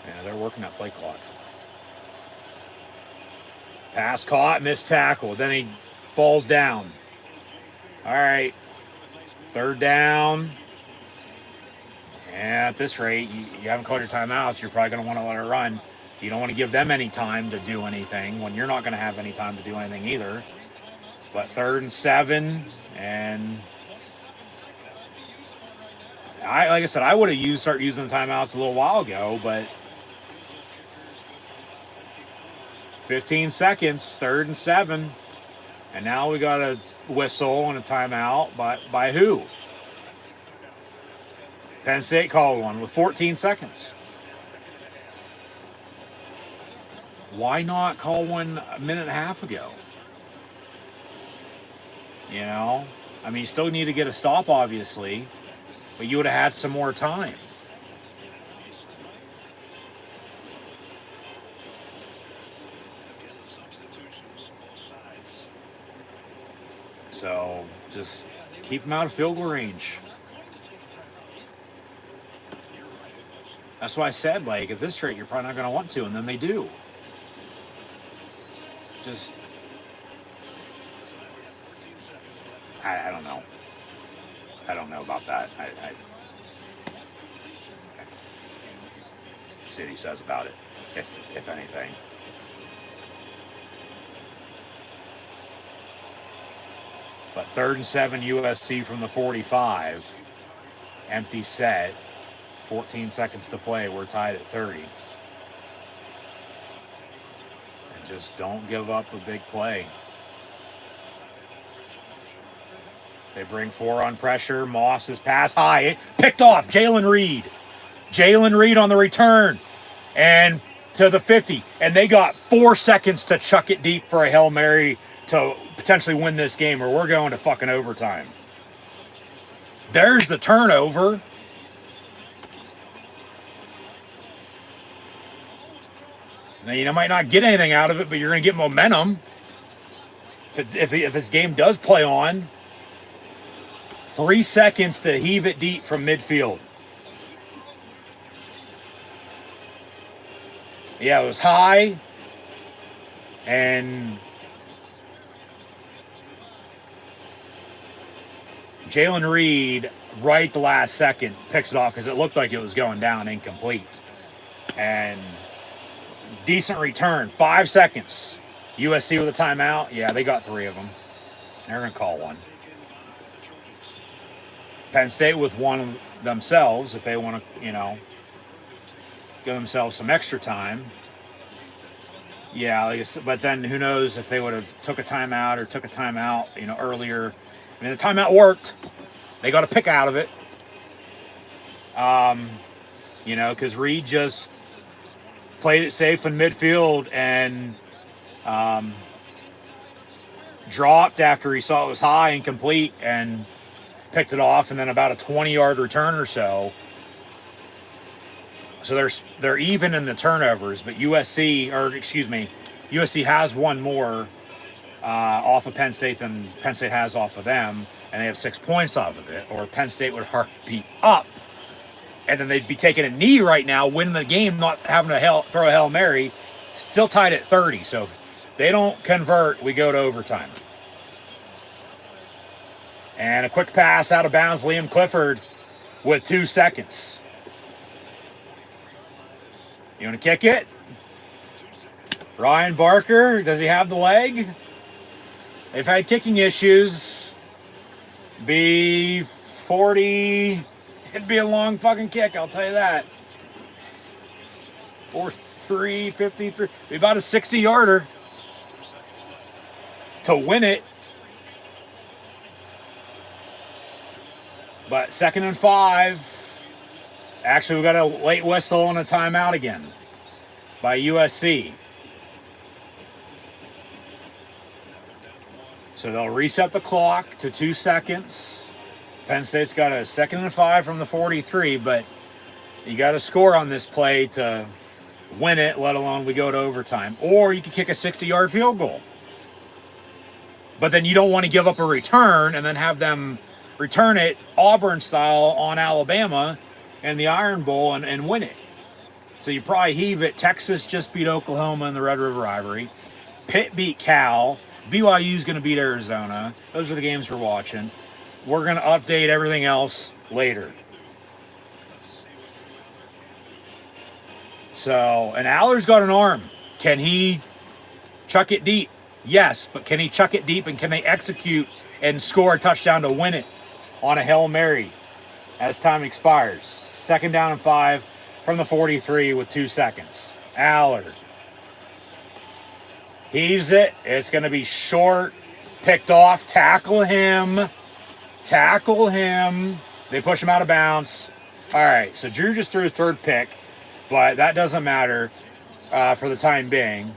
Yeah, they're working that play clock. Pass caught, missed tackle. Then he falls down. All right. 3rd down. And at this rate, you haven't called your timeouts. You're probably going to want to let it run. You don't want to give them any time to do anything when you're not going to have any time to do anything either. But 3rd and 7, and like I said, I would have started using the timeouts a little while ago, but 15 seconds, 3rd and 7, and now we got a whistle and a timeout, but by who? Penn State called one with 14 seconds. Why not call one a minute and a half ago? You know? I mean, you still need to get a stop, obviously, but you would have had some more time. So, just keep them out of field goal range. That's why I said, like, at this rate, you're probably not going to want to, and then they do. Just, I don't know. I don't know about that. See what he says about it, if anything. But 3rd and 7 USC from the 45. Empty set. 14 seconds to play. We're tied at 30. And just don't give up a big play. They bring 4 on pressure. Moss is pass high. It picked off. Jalen Reed. Jalen Reed on the return. And to the 50. And they got 4 seconds to chuck it deep for a Hail Mary to potentially win this game, or we're going to fucking overtime. There's the turnover. Now, you might not get anything out of it, but you're going to get momentum. If this game does play on. 3 seconds to heave it deep from midfield. Yeah, it was high. And Jalen Reed, right the last second, picks it off because it looked like it was going down incomplete. And decent return. 5 seconds. USC with a timeout. Yeah, they got 3 of them. They're going to call one. Penn State with one themselves if they want to, give themselves some extra time. Yeah, but then who knows if they would have took a timeout earlier. I mean, the timeout worked. They got a pick out of it. Because Reed just played it safe in midfield and dropped after he saw it was high and complete and picked it off, and then about a 20-yard return or so. So they're even in the turnovers, but USC has one more off of Penn State than Penn State has off of them, and they have 6 points off of it, or Penn State would be up, and then they'd be taking a knee right now, winning the game, not having to throw a Hail Mary, still tied at 30. So if they don't convert, we go to overtime. And a quick pass out of bounds, Liam Clifford with 2 seconds. You want to kick it? Ryan Barker, does he have the leg? They've had kicking issues. Be 40. It'd be a long fucking kick, I'll tell you that. 43, 53. Be about a 60-yarder to win it. But 2nd and 5. Actually, we got a late whistle and a timeout again by USC. So they'll reset the clock to 2 seconds. Penn State's got a 2nd and 5 from the 43, but you got to score on this play to win it, let alone we go to overtime. Or you can kick a 60-yard field goal. But then you don't want to give up a return and then have them return it Auburn style on Alabama and the Iron Bowl and win it. So you probably heave it. Texas just beat Oklahoma in the Red River Rivalry. Pitt beat Cal. BYU's going to beat Arizona. Those are the games we're watching. We're going to update everything else later. So, and Aller's got an arm. Can he chuck it deep? Yes, but can he chuck it deep and can they execute and score a touchdown to win it on a Hail Mary as time expires? 2nd down and 5 from the 43 with 2 seconds. Aller heaves it. It's going to be short. Picked off. Tackle him. They push him out of bounds. All right, so Drew just threw his 3rd pick, but that doesn't matter for the time being.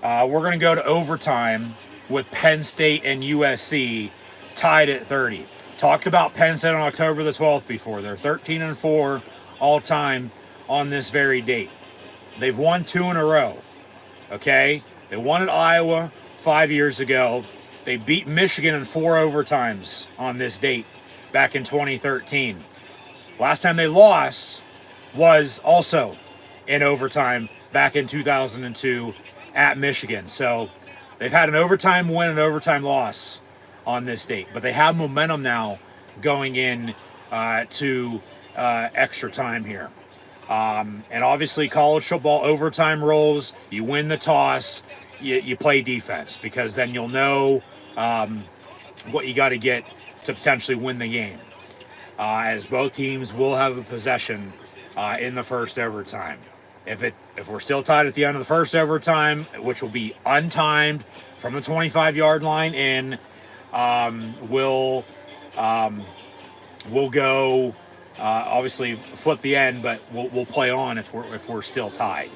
We're going to go to overtime with Penn State and USC tied at 30. Talked about Penn State on October the 12th before. They're 13-4 all time on this very date. They've won 2 in a row. Okay? They won at Iowa 5 years ago. They beat Michigan in 4 overtimes on this date back in 2013. Last time they lost was also in overtime back in 2002 at Michigan. So they've had an overtime win and overtime loss on this date, but they have momentum now going in to extra time here. And obviously college football overtime rolls, you win the toss, you play defense, because then you'll know what you got to get to potentially win the game. as both teams will have a possession in the first overtime. If we're still tied at the end of the first overtime, which will be untimed from the 25-yard line in, we'll go obviously flip the end, but we'll play on if we're still tied.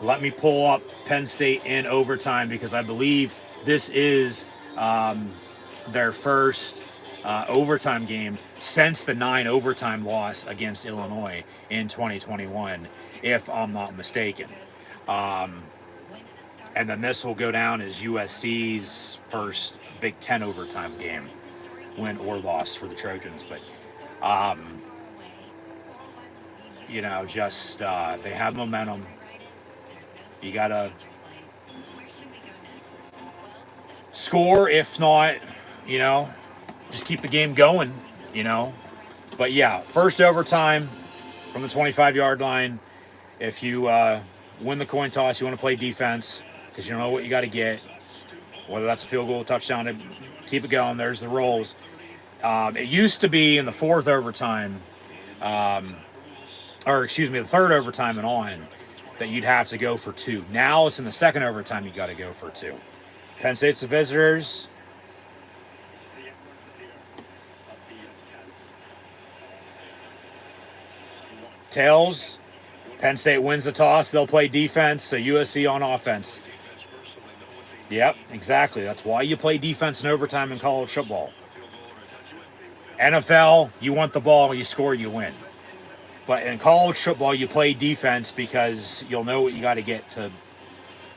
Let me pull up Penn State in overtime because I believe this is their first overtime game since the 9 overtime loss against Illinois in 2021, if I'm not mistaken. And then this will go down as USC's first Big Ten overtime game, win or loss for the Trojans. But, just they have momentum. You got to score. If not, just keep the game going, But, yeah, first overtime from the 25-yard line. If you win the coin toss, you want to play defense because you know what you got to get. Whether that's a field goal, touchdown, to keep it going. There's the rolls. It used to be in the fourth overtime, the third overtime and on, that you'd have to go for 2. Now it's in the second overtime you got to go for 2. Penn State's the visitors. Tails. Penn State wins the toss. They'll play defense, so USC on offense. Yep, exactly. That's why you play defense in overtime in college football. NFL, you want the ball, you score, you win. But in college football, you play defense because you'll know what you got to get to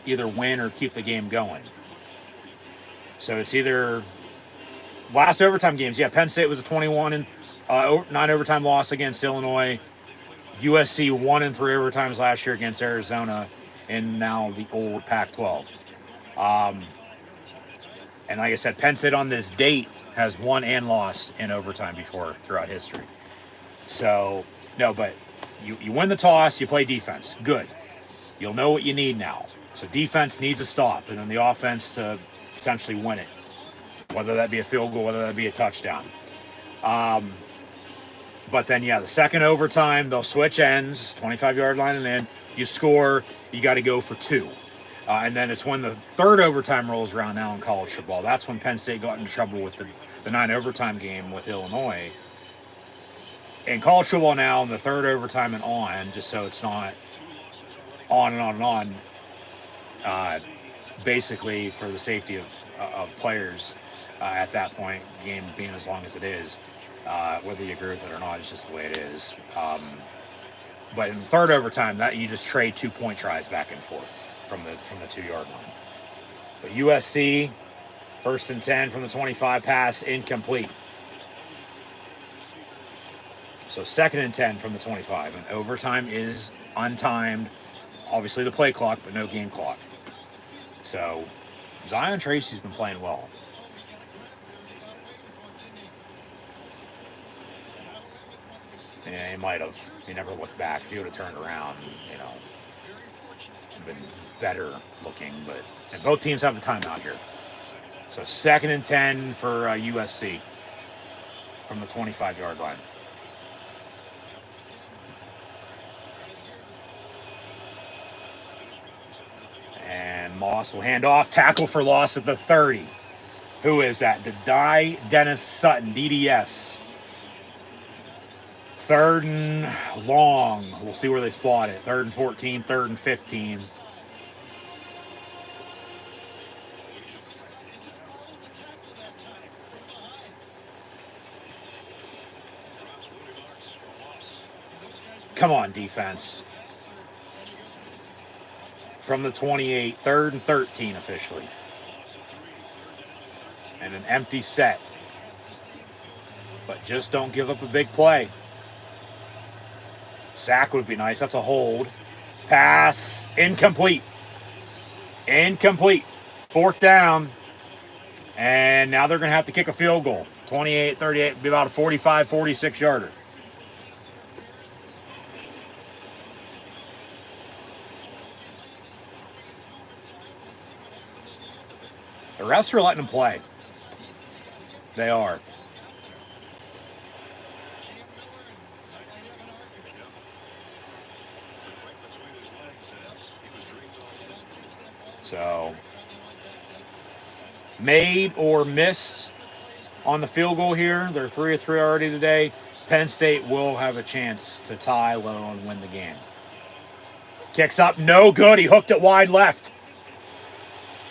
either win or keep the game going. So it's either last overtime games. Yeah, Penn State was a 21-9 overtime loss against Illinois. USC 1-3 overtimes last year against Arizona, and now the old Pac-12. And like I said, Penn State on this date has won and lost in overtime before throughout history. So, no, but you win the toss, you play defense. Good. You'll know what you need now. So defense needs a stop, and then the offense to potentially win it, whether that be a field goal, whether that be a touchdown. But then, yeah, the second overtime, they'll switch ends, 25-yard line, and then you score, you got to go for 2. And then it's when the third overtime rolls around now in college football. That's when Penn State got into trouble with the 9 overtime game with Illinois. In college football now, in the third overtime and on, just so it's not on and on and on, basically for the safety of players at that point, the game being as long as it is, whether you agree with it or not, it's just the way it is. But in the third overtime, that you just trade 2-point tries back and forth from the 2-yard line. But USC, 1st and 10 from the 25, pass incomplete. So 2nd and 10 from the 25, and overtime is untimed. Obviously the play clock, but no game clock. So Zion Tracy's been playing well. Yeah, he might have. He never looked back. If he would have turned around, been better looking. And both teams have a timeout here. So 2nd and 10 for USC from the 25-yard line. And Moss will hand off. Tackle for loss at the 30. Who is that? Dadai Dennis Sutton, DDS. 3rd and long. We'll see where they spot it. 3rd and 14, 3rd and 15. Come on, defense. From the 28, 3rd and 13 officially. And an empty set. But just don't give up a big play. Sack would be nice. That's a hold. Pass. Incomplete. Incomplete. 4th down. And now they're going to have to kick a field goal. 28-38. Be about a 45, 46-yarder. The refs are letting them play. They are. So, made or missed on the field goal here. They're 3 of 3 already today. Penn State will have a chance to tie, let alone win the game. Kicks up, no good. He hooked it wide left.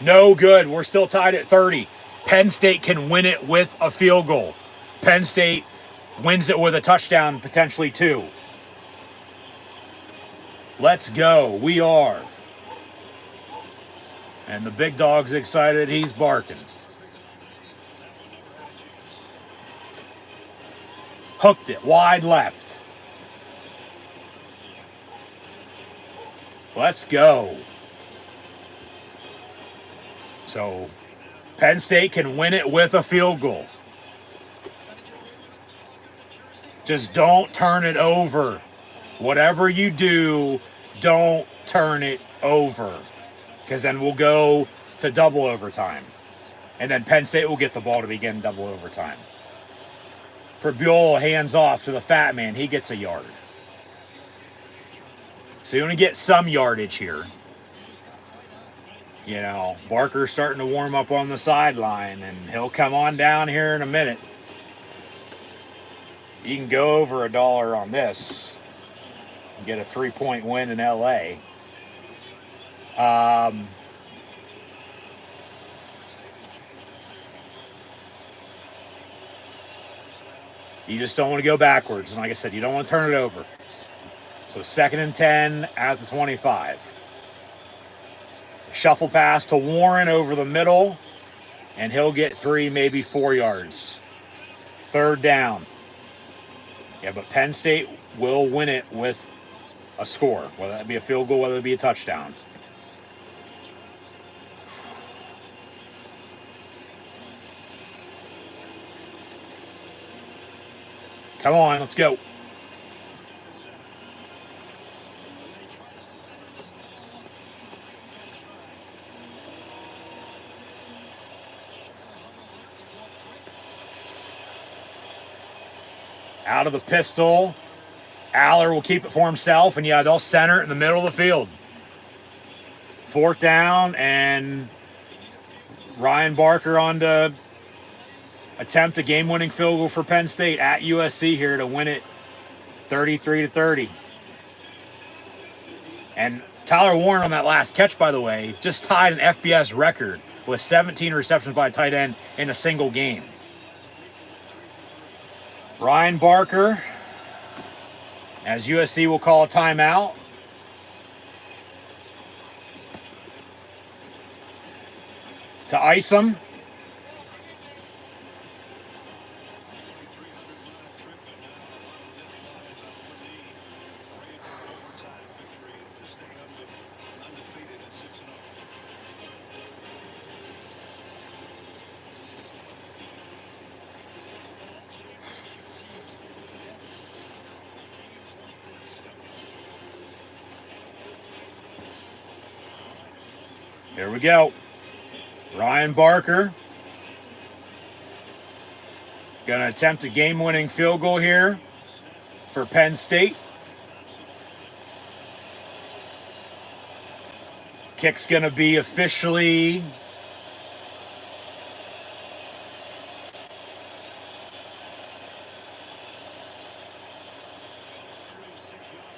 No good. We're still tied at 30. Penn State can win it with a field goal. Penn State wins it with a touchdown, potentially 2. Let's go. We are. And the big dog's excited. He's barking. Hooked it wide left. Let's go. So, Penn State can win it with a field goal. Just don't turn it over. Whatever you do, don't turn it over. Because then we'll go to double overtime. And then Penn State will get the ball to begin double overtime. Perbuel hands off to the fat man. He gets a yard. So you want to get some yardage here. You know, Barker's starting to warm up on the sideline, and he'll come on down here in a minute. You can go over $1 on this and get a 3-point win in LA. You just don't want to go backwards. And like I said, you don't want to turn it over. So 2nd and 10 at the 25. Shuffle pass to Warren over the middle, and he'll get 3, maybe 4 yards. 3rd down. Yeah, but Penn State will win it with a score, whether that be a field goal, whether it be a touchdown. Come on, let's go. Out of the pistol. Aller will keep it for himself, and yeah, they'll center it in the middle of the field. 4th down, and Ryan Barker on to attempt a game-winning field goal for Penn State at USC here to win it 33-30. And Tyler Warren on that last catch, by the way, just tied an FBS record with 17 receptions by a tight end in a single game. Ryan Barker, as USC will call a timeout. To ice him. Here we go. Ryan Barker going to attempt a game-winning field goal here for Penn State. Kick's going to be officially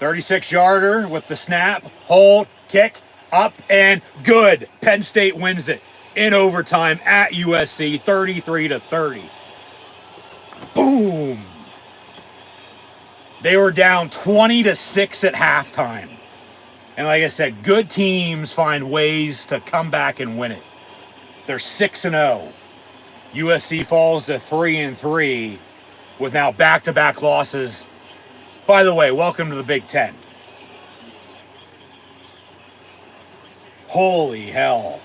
.36-yarder with the snap, hold, kick, up, and good. Penn State wins it in overtime at USC, 33-30. Boom. They were down 20-6 at halftime. And like I said, good teams find ways to come back and win it. They're 6-0. USC falls to 3-3 with now back-to-back losses. By the way, welcome to the Big Ten. Holy hell.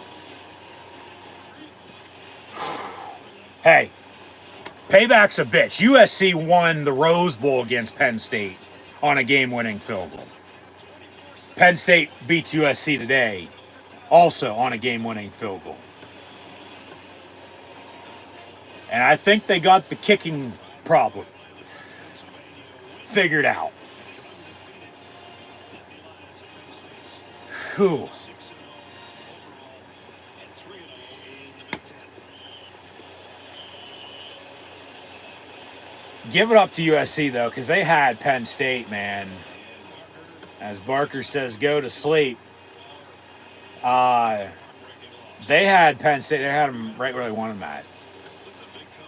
Hey, payback's a bitch. USC won the Rose Bowl against Penn State on a game-winning field goal. Penn State beats USC today, also on a game-winning field goal. And I think they got the kicking problem figured out. Whew. Give it up to USC, though, because they had Penn State, man. As Barker says, go to sleep. They had Penn State. They had them right where they wanted them at.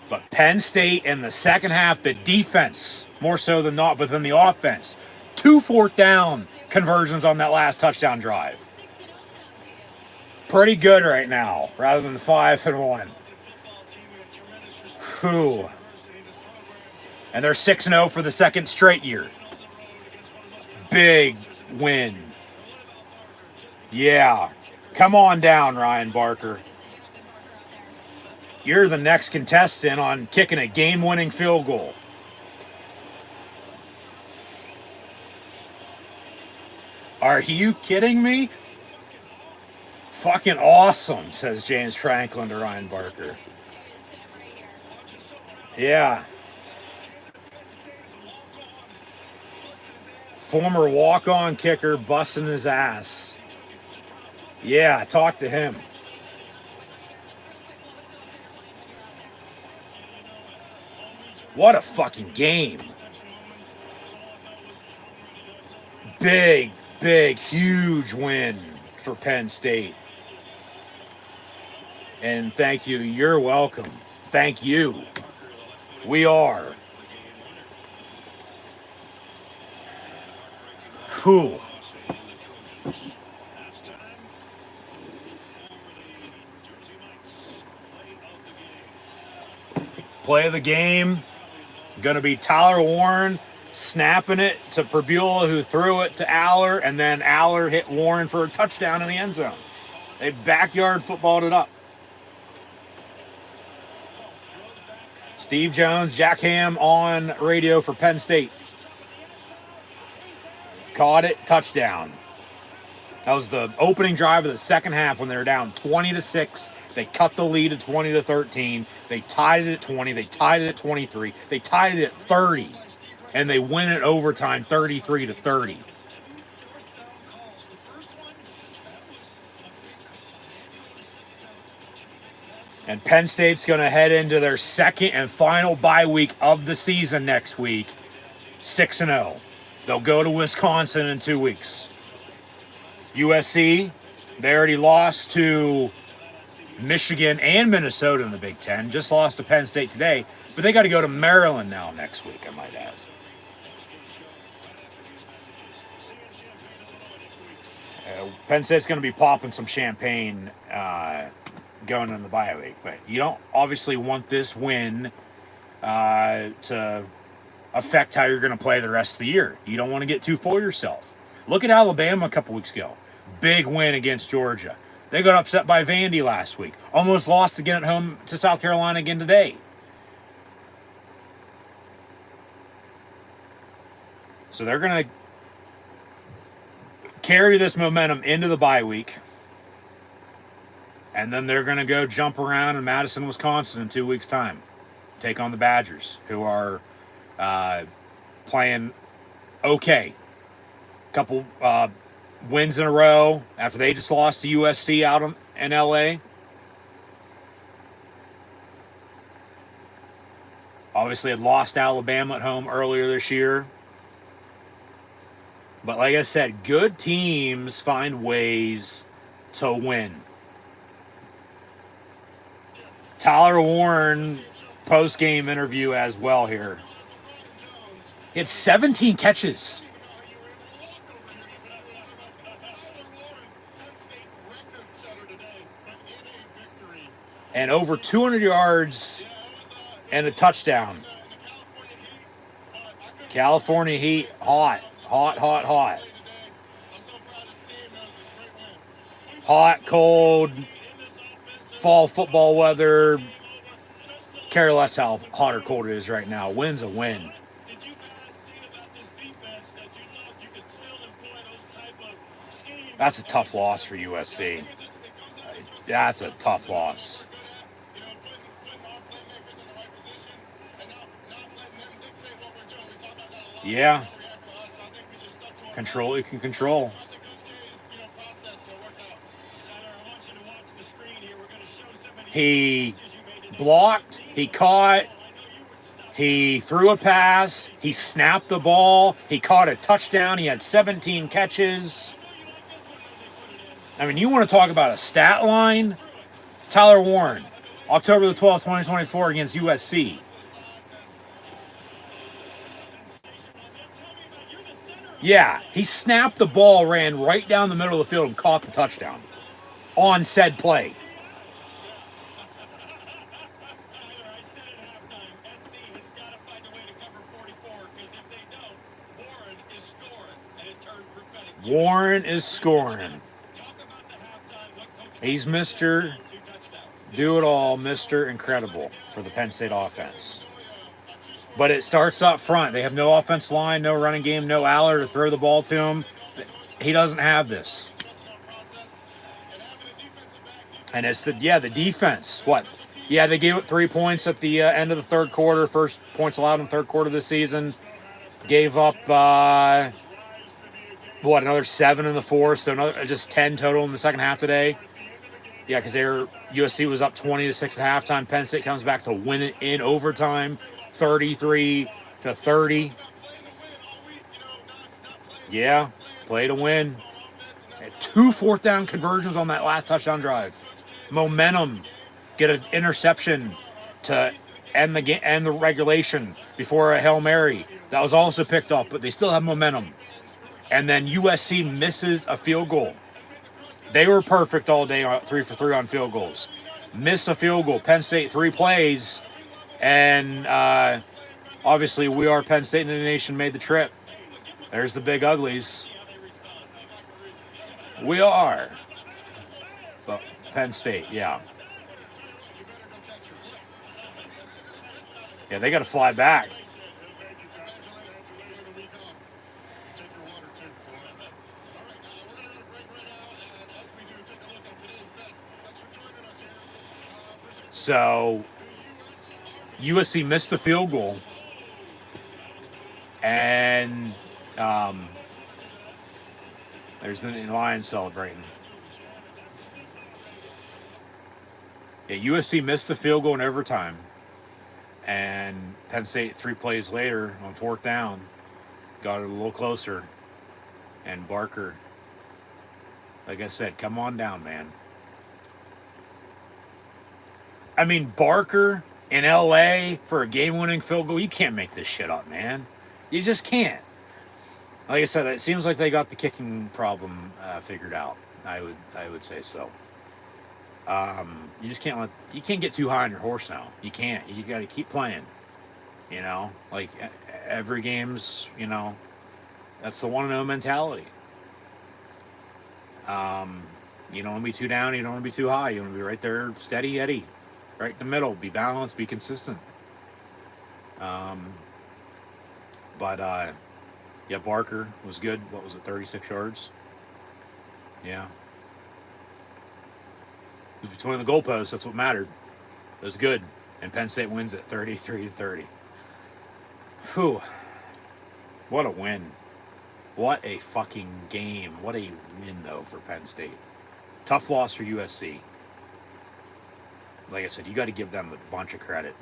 But Penn State in the second half, the defense, more so than not, but then the offense. 2 4th down conversions on that last touchdown drive. Pretty good right now, rather than 5 and 1. Whew. And they're 6-0 for the second straight year. Big win. Yeah. Come on down, Ryan Barker. You're the next contestant on kicking a game-winning field goal. Are you kidding me? Fucking awesome, says James Franklin to Ryan Barker. Yeah. Former walk-on kicker busting his ass. Yeah, talk to him. What a fucking game. Big, huge win for Penn State. And thank you. You're welcome. Thank you. We are. Whew. Play of the game. Going to be Tyler Warren snapping it to Perbula, who threw it to Aller, and then Aller hit Warren for a touchdown in the end zone. They backyard footballed it up. Steve Jones, Jack Ham on radio for Penn State. Caught it, touchdown. That was the opening drive of the second half when they were down 20-6. They cut the lead at 20-13. They tied it at 20. They tied it at 23. They tied it at 30. And they win it overtime 33-30. And Penn State's going to head into their second and final bye week of the season next week, 6-0. They'll go to Wisconsin in 2 weeks. USC, they already lost to Michigan and Minnesota in the Big Ten. Just lost to Penn State today. But they got to go to Maryland now next week, I might add. Penn State's going to be popping some champagne going in the bye week. But you don't obviously want this win to affect how you're going to play the rest of the year. You don't want to get too full of yourself. Look at Alabama a couple weeks ago. Big win against Georgia. They got upset by Vandy last week. Almost lost again at home to South Carolina again today. So they're going to carry this momentum into the bye week. And then they're going to go jump around in Madison, Wisconsin in 2 weeks' time. Take on the Badgers, who are playing okay. Couple wins in a row after they just lost to USC out in LA. Obviously had lost Alabama at home earlier this year. But like I said, good teams find ways to win. Tyler Warren post-game interview as well here. He had 17 catches. And over 200 yards and a touchdown. California Heat, hot. Hot. Hot, cold, fall football weather. Care less how hot or cold it is right now. Win's a win. That's a tough loss for USC. That's a tough loss. Yeah. Control, you can control. He blocked, he caught, He threw a pass. He snapped the ball. He caught a touchdown. He had 17 catches. I mean, you want to talk about a stat line? Tyler Warren, October the 12th, 2024 against USC. Yeah, he snapped the ball, ran right down the middle of the field, and caught the touchdown on said play. Warren is scoring. He's Mr. Do-It-All, Mr. Incredible for the Penn State offense. But it starts up front. They have no offense line, no running game, no Aller to throw the ball to him. He doesn't have this. And it's the defense. What? Yeah, they gave up 3 points at the end of the third quarter. First points allowed in the third quarter of the season. Gave up, another 7 in the fourth. So just 10 total in the second half today. Yeah, because USC was up 20-6 at halftime. Penn State comes back to win it in overtime, 33-30. Yeah, play to win. 2 fourth down conversions on that last touchdown drive. Momentum. Get an interception to end the game, end the regulation before a Hail Mary. That was also picked off, but they still have momentum. And then USC misses a field goal. They were perfect all day, 3 for 3 on field goals. Miss a field goal. Penn State 3 plays. And obviously We Are Penn State in the Nation made the trip. There's the big uglies. We are. But Penn State, yeah. Yeah, they got to fly back. So USC missed the field goal, and there's the Lions celebrating. Yeah, USC missed the field goal in overtime, and Penn State 3 plays later on fourth down got it a little closer, and Barker, like I said, come on down, man. I mean, Barker in LA for a game-winning field goal, you can't make this shit up, man. You just can't. Like I said, it seems like they got the kicking problem figured out. I would say so. You just can't get too high on your horse now. You can't. You got to keep playing. You know, like every game's, that's the 1-0 mentality. You don't want to be too down. You don't want to be too high. You want to be right there, steady Eddie. Right in the middle, be balanced, be consistent. Barker was good. What was it, 36 yards? Yeah. It was between the goalposts, that's what mattered. It was good. And Penn State wins it 33-30. Whew. What a win. What a fucking game. What a win, though, for Penn State. Tough loss for USC. Like I said, you got to give them a bunch of credit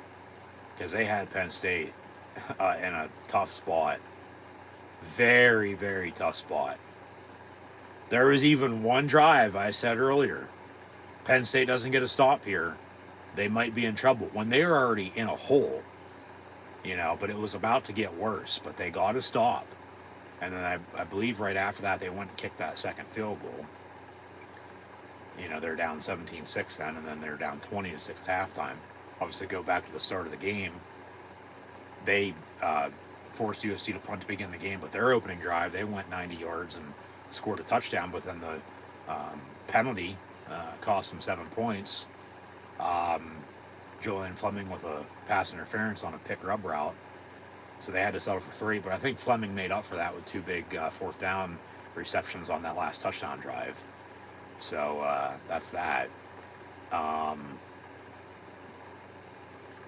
because they had Penn State in a tough spot. Very, very tough spot. There was even one drive I said earlier. Penn State doesn't get a stop here. They might be in trouble when they were already in a hole, but it was about to get worse, but they got a stop. And then I believe right after that, they went and kicked that second field goal. They're down 17-6 then, and then they're down 20-6 at halftime. Obviously, go back to the start of the game. They forced USC to punt to begin the game, but their opening drive, they went 90 yards and scored a touchdown, but then the penalty cost them 7 points. Julian Fleming with a pass interference on a pick rub route. So they had to settle for 3, but I think Fleming made up for that with 2 big fourth down receptions on that last touchdown drive. So that's that.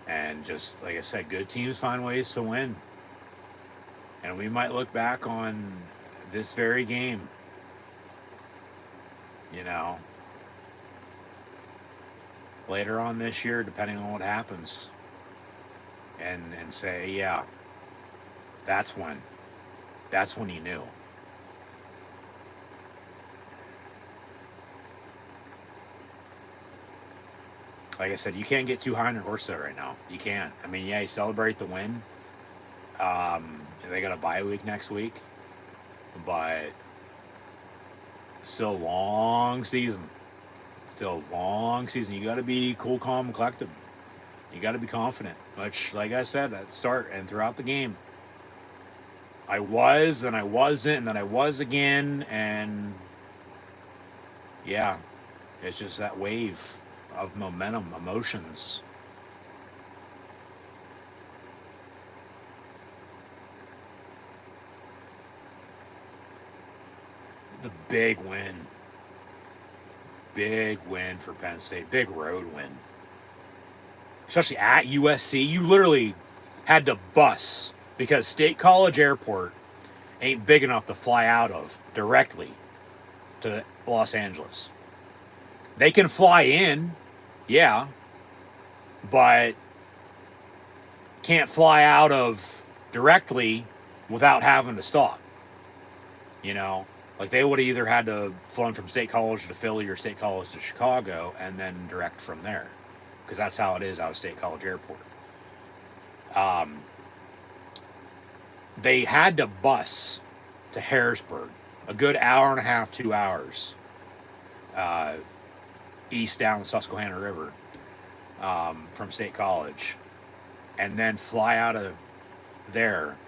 And just like I said, good teams find ways to win. And we might look back on this very game, later on this year, depending on what happens. and say, yeah, that's when you knew. Like I said, you can't get too high on your horse there right now. You can't. I mean, yeah, you celebrate the win. They got a bye week next week, but still long season. Still long season. You got to be cool, calm, and collected. You got to be confident. Which, like I said, at the start and throughout the game, I was, then I wasn't, and then I was again, and yeah, it's just that wave of momentum, emotions. The big win for Penn State, big road win, especially at USC. You literally had to bus because State College Airport ain't big enough to fly out of directly to Los Angeles. They can fly in, yeah, but can't fly out of directly without having to stop. You know, like they would have either had to flown from State College to Philly or State College to Chicago and then direct from there, because that's how it is out of State College Airport. They had to bus to Harrisburg, a good hour and a half, 2 hours, east down the Susquehanna River, from State College, and then fly out of there.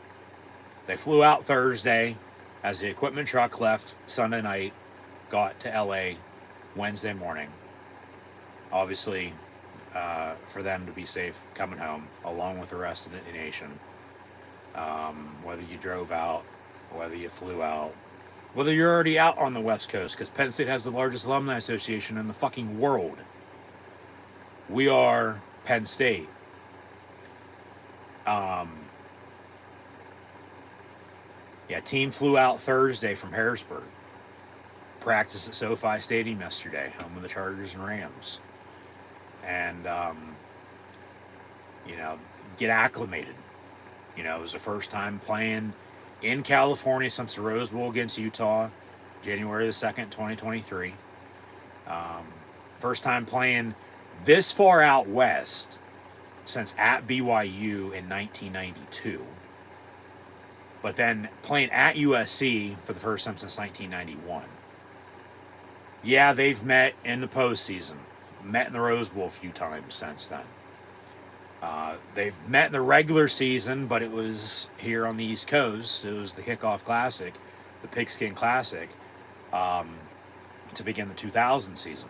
They flew out Thursday as the equipment truck left Sunday night, got to LA Wednesday morning. Obviously, for them to be safe coming home, along with the rest of the nation. Whether you drove out, whether you flew out, whether you're already out on the West Coast, because Penn State has the largest alumni association in the fucking world. We are Penn State. Yeah, team flew out Thursday from Harrisburg. Practiced at SoFi Stadium yesterday, home of the Chargers and Rams. And, get acclimated. It was the first time playing in California since the Rose Bowl against Utah, January the 2nd, 2023. First time playing this far out west since at BYU in 1992. But then playing at USC for the first time since 1991. Yeah, they've met in the postseason. Met in the Rose Bowl a few times since then. They've met in the regular season, but it was here on the East Coast. It was the Kickoff Classic, the Pigskin Classic, to begin the 2000 season.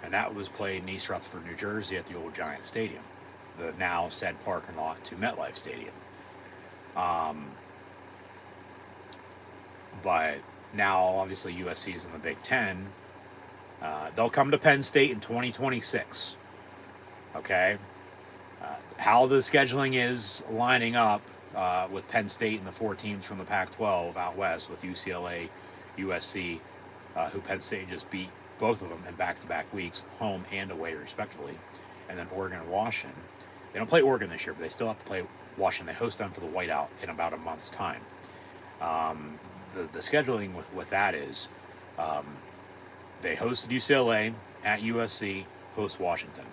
And that was played in East Rutherford, New Jersey at the old Giant Stadium, the now said parking lot to MetLife Stadium. But now, obviously, USC is in the Big Ten. They'll come to Penn State in 2026. Okay? How the scheduling is lining up with Penn State and the 4 teams from the Pac-12 out west with UCLA, USC, who Penn State just beat both of them in back-to-back weeks, home and away respectively, and then Oregon and Washington. They don't play Oregon this year, but they still have to play Washington. They host them for the Whiteout in about a month's time. The scheduling with that is they hosted UCLA at USC, host Washington.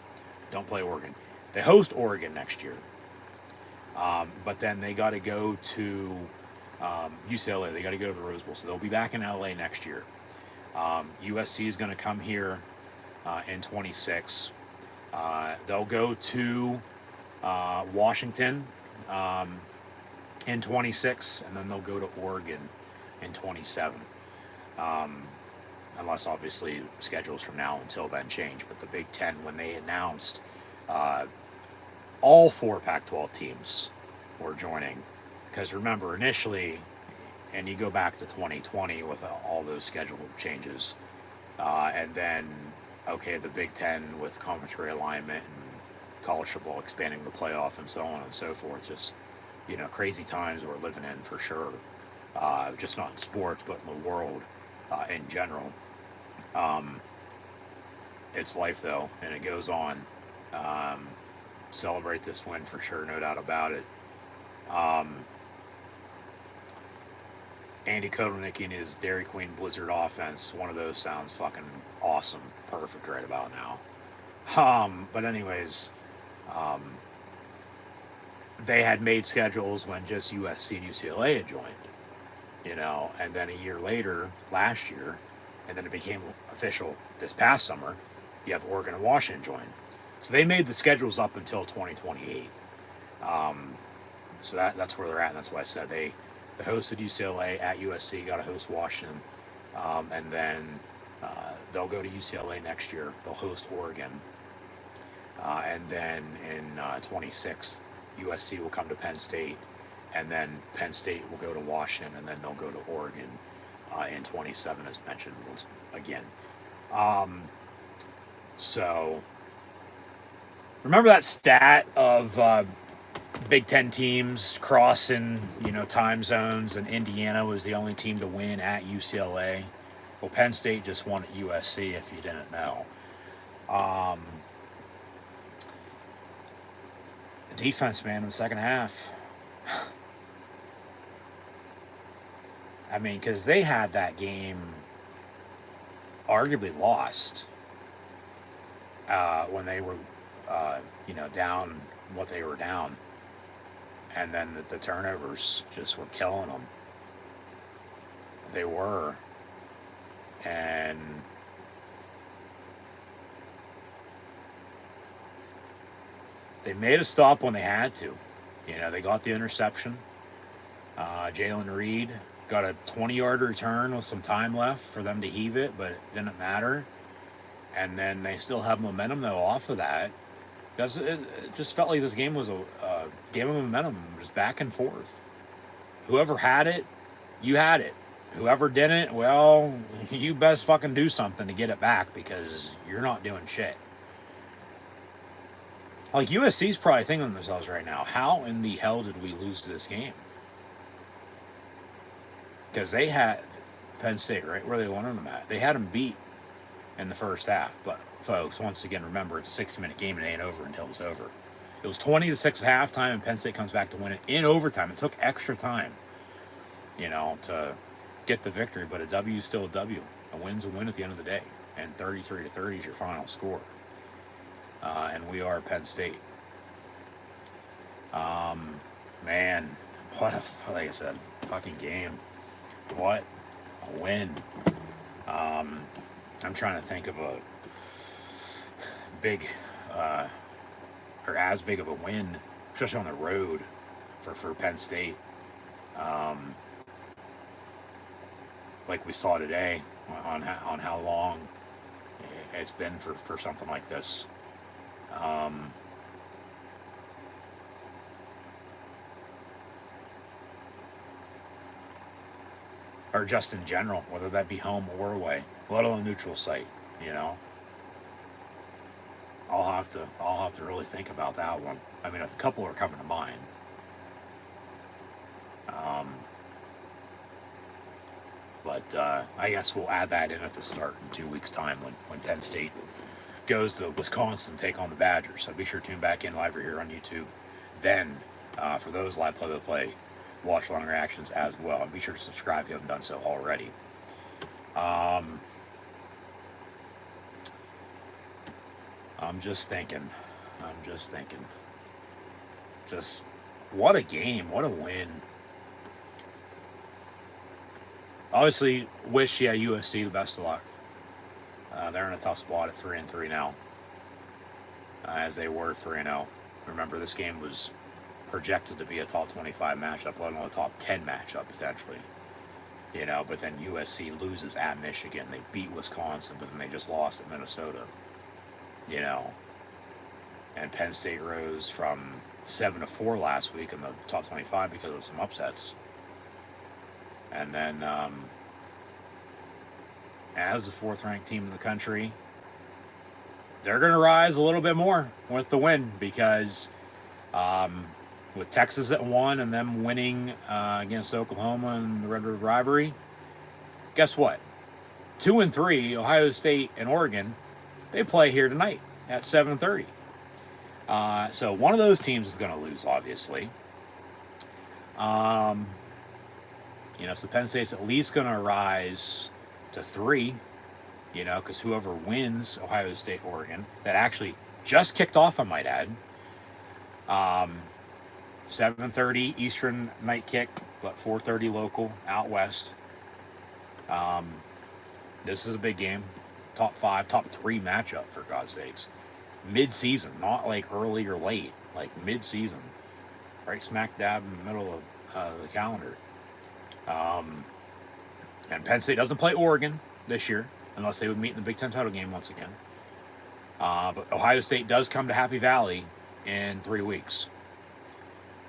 Don't play Oregon. They host Oregon next year. But then they got to go to UCLA. They got to go to the Rose Bowl. So they'll be back in LA next year. USC is going to come here in 26. They'll go to Washington in 26, and then they'll go to Oregon in 27. Unless obviously schedules from now until then change. But the Big Ten, when they announced all 4 Pac-12 teams were joining, because remember initially, and you go back to 2020 with all those schedule changes, and then the Big Ten with conference realignment and college football expanding the playoff and so on and so forth. Just crazy times we're living in for sure. Just not in sports, but in the world in general. It's life though, and it goes on. celebrate this win for sure, no doubt about it. Andy Kotelnicki and his Dairy Queen Blizzard offense, one of those sounds fucking awesome, perfect right about now. But anyways, they had made schedules when just USC and UCLA had joined, and then a year later, last year, and then it became official this past summer, you have Oregon and Washington join. So they made the schedules up until 2028. So that's where they're at, and that's why I said they hosted UCLA at USC, got to host Washington, and then they'll go to UCLA next year. They'll host Oregon, and then in 26, USC will come to Penn State, and then Penn State will go to Washington, and then they'll go to Oregon in 27, as mentioned once again. So remember that stat of Big Ten teams crossing, time zones, and Indiana was the only team to win at UCLA. Well, Penn State just won at USC, if you didn't know. Defense, man, in the second half. I mean, because they had that game arguably lost when they were, down what they were down. And then the turnovers just were killing them. They were. And they made a stop when they had to. They got the interception. Jalen Reed got a 20-yard return with some time left for them to heave it, but it didn't matter. And then they still have momentum, though, off of that. Because it just felt like this game was a game of momentum, just back and forth. Whoever had it, you had it. Whoever didn't, well, you best fucking do something to get it back, because you're not doing shit. Like, USC's probably thinking to themselves right now, how in the hell did we lose to this game? Because they had Penn State, right, where they wanted them at. They had them beat in the first half. But, folks, once again, remember, it's a 60-minute game and it ain't over until it's over. It was 20-6 at halftime, and Penn State comes back to win it in overtime. It took extra time, to get the victory. But a W is still a W. A win's a win at the end of the day. And 33-30 is your final score. And we are Penn State. Man, what like I said, fucking game. What a win. I'm trying to think of a big, or as big of a win, especially on the road for Penn State. Like we saw today on how long it's been for something like this. Or just in general, whether that be home or away, let alone neutral site, I'll have to really think about that one. I mean, a couple are coming to mind. But I guess we'll add that in at the start in 2 weeks' time when Penn State goes to Wisconsin to take on the Badgers. So be sure to tune back in live here on YouTube. Then, for those live play-by-play, watch long reactions as well. And be sure to subscribe if you haven't done so already. I'm just thinking. Just what a game. What a win. Obviously, wish USC the best of luck. They're in a tough spot at 3-3 now, as they were 3-0. Remember, this game was projected to be a top 25 matchup, let alone a top 10 matchup potentially. But then USC loses at Michigan. They beat Wisconsin, but then they just lost at Minnesota. And Penn State rose from 7-4 last week in the top 25 because of some upsets. And then, as the fourth-ranked team in the country, they're going to rise a little bit more with the win, because with Texas at 1 and them winning against Oklahoma in the Red River rivalry, guess what? 2 and 3, Ohio State and Oregon, they play here tonight at 7:30. So one of those teams is going to lose, obviously. So Penn State's at least going to rise to 3, because whoever wins Ohio State, Oregon, that actually just kicked off, I might add. 7:30 Eastern night kick, but 4:30 local out west. This is a big game. Top 5, top 3 matchup, for God's sakes. Mid-season, not like early or late, like mid-season. Right smack dab in the middle of the calendar. And Penn State doesn't play Oregon this year, unless they would meet in the Big Ten title game once again. But Ohio State does come to Happy Valley in 3 weeks.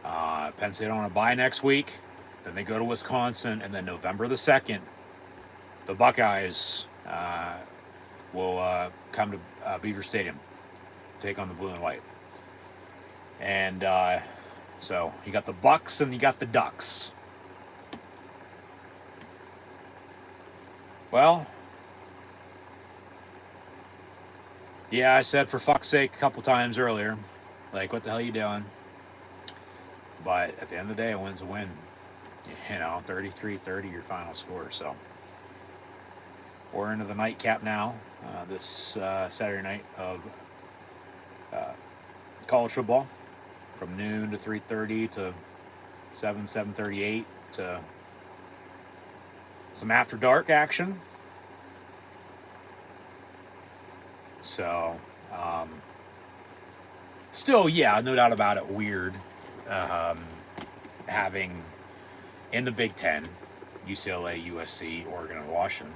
Penn State on a bye next week. Then they go to Wisconsin, and then November the 2nd, the Buckeyes will come to Beaver Stadium, take on the blue and white. And so you got the Bucks and you got the Ducks. Well, yeah, I said for fuck's sake a couple times earlier, like, what the hell are you doing? But at the end of the day, a win's a win. 33-30 your final score. So we're into the nightcap now, this Saturday night of college football, from noon to 3:30 to 7:38 to some after dark action. So still, yeah, no doubt about it, weird having in the Big Ten UCLA, USC, Oregon, and Washington.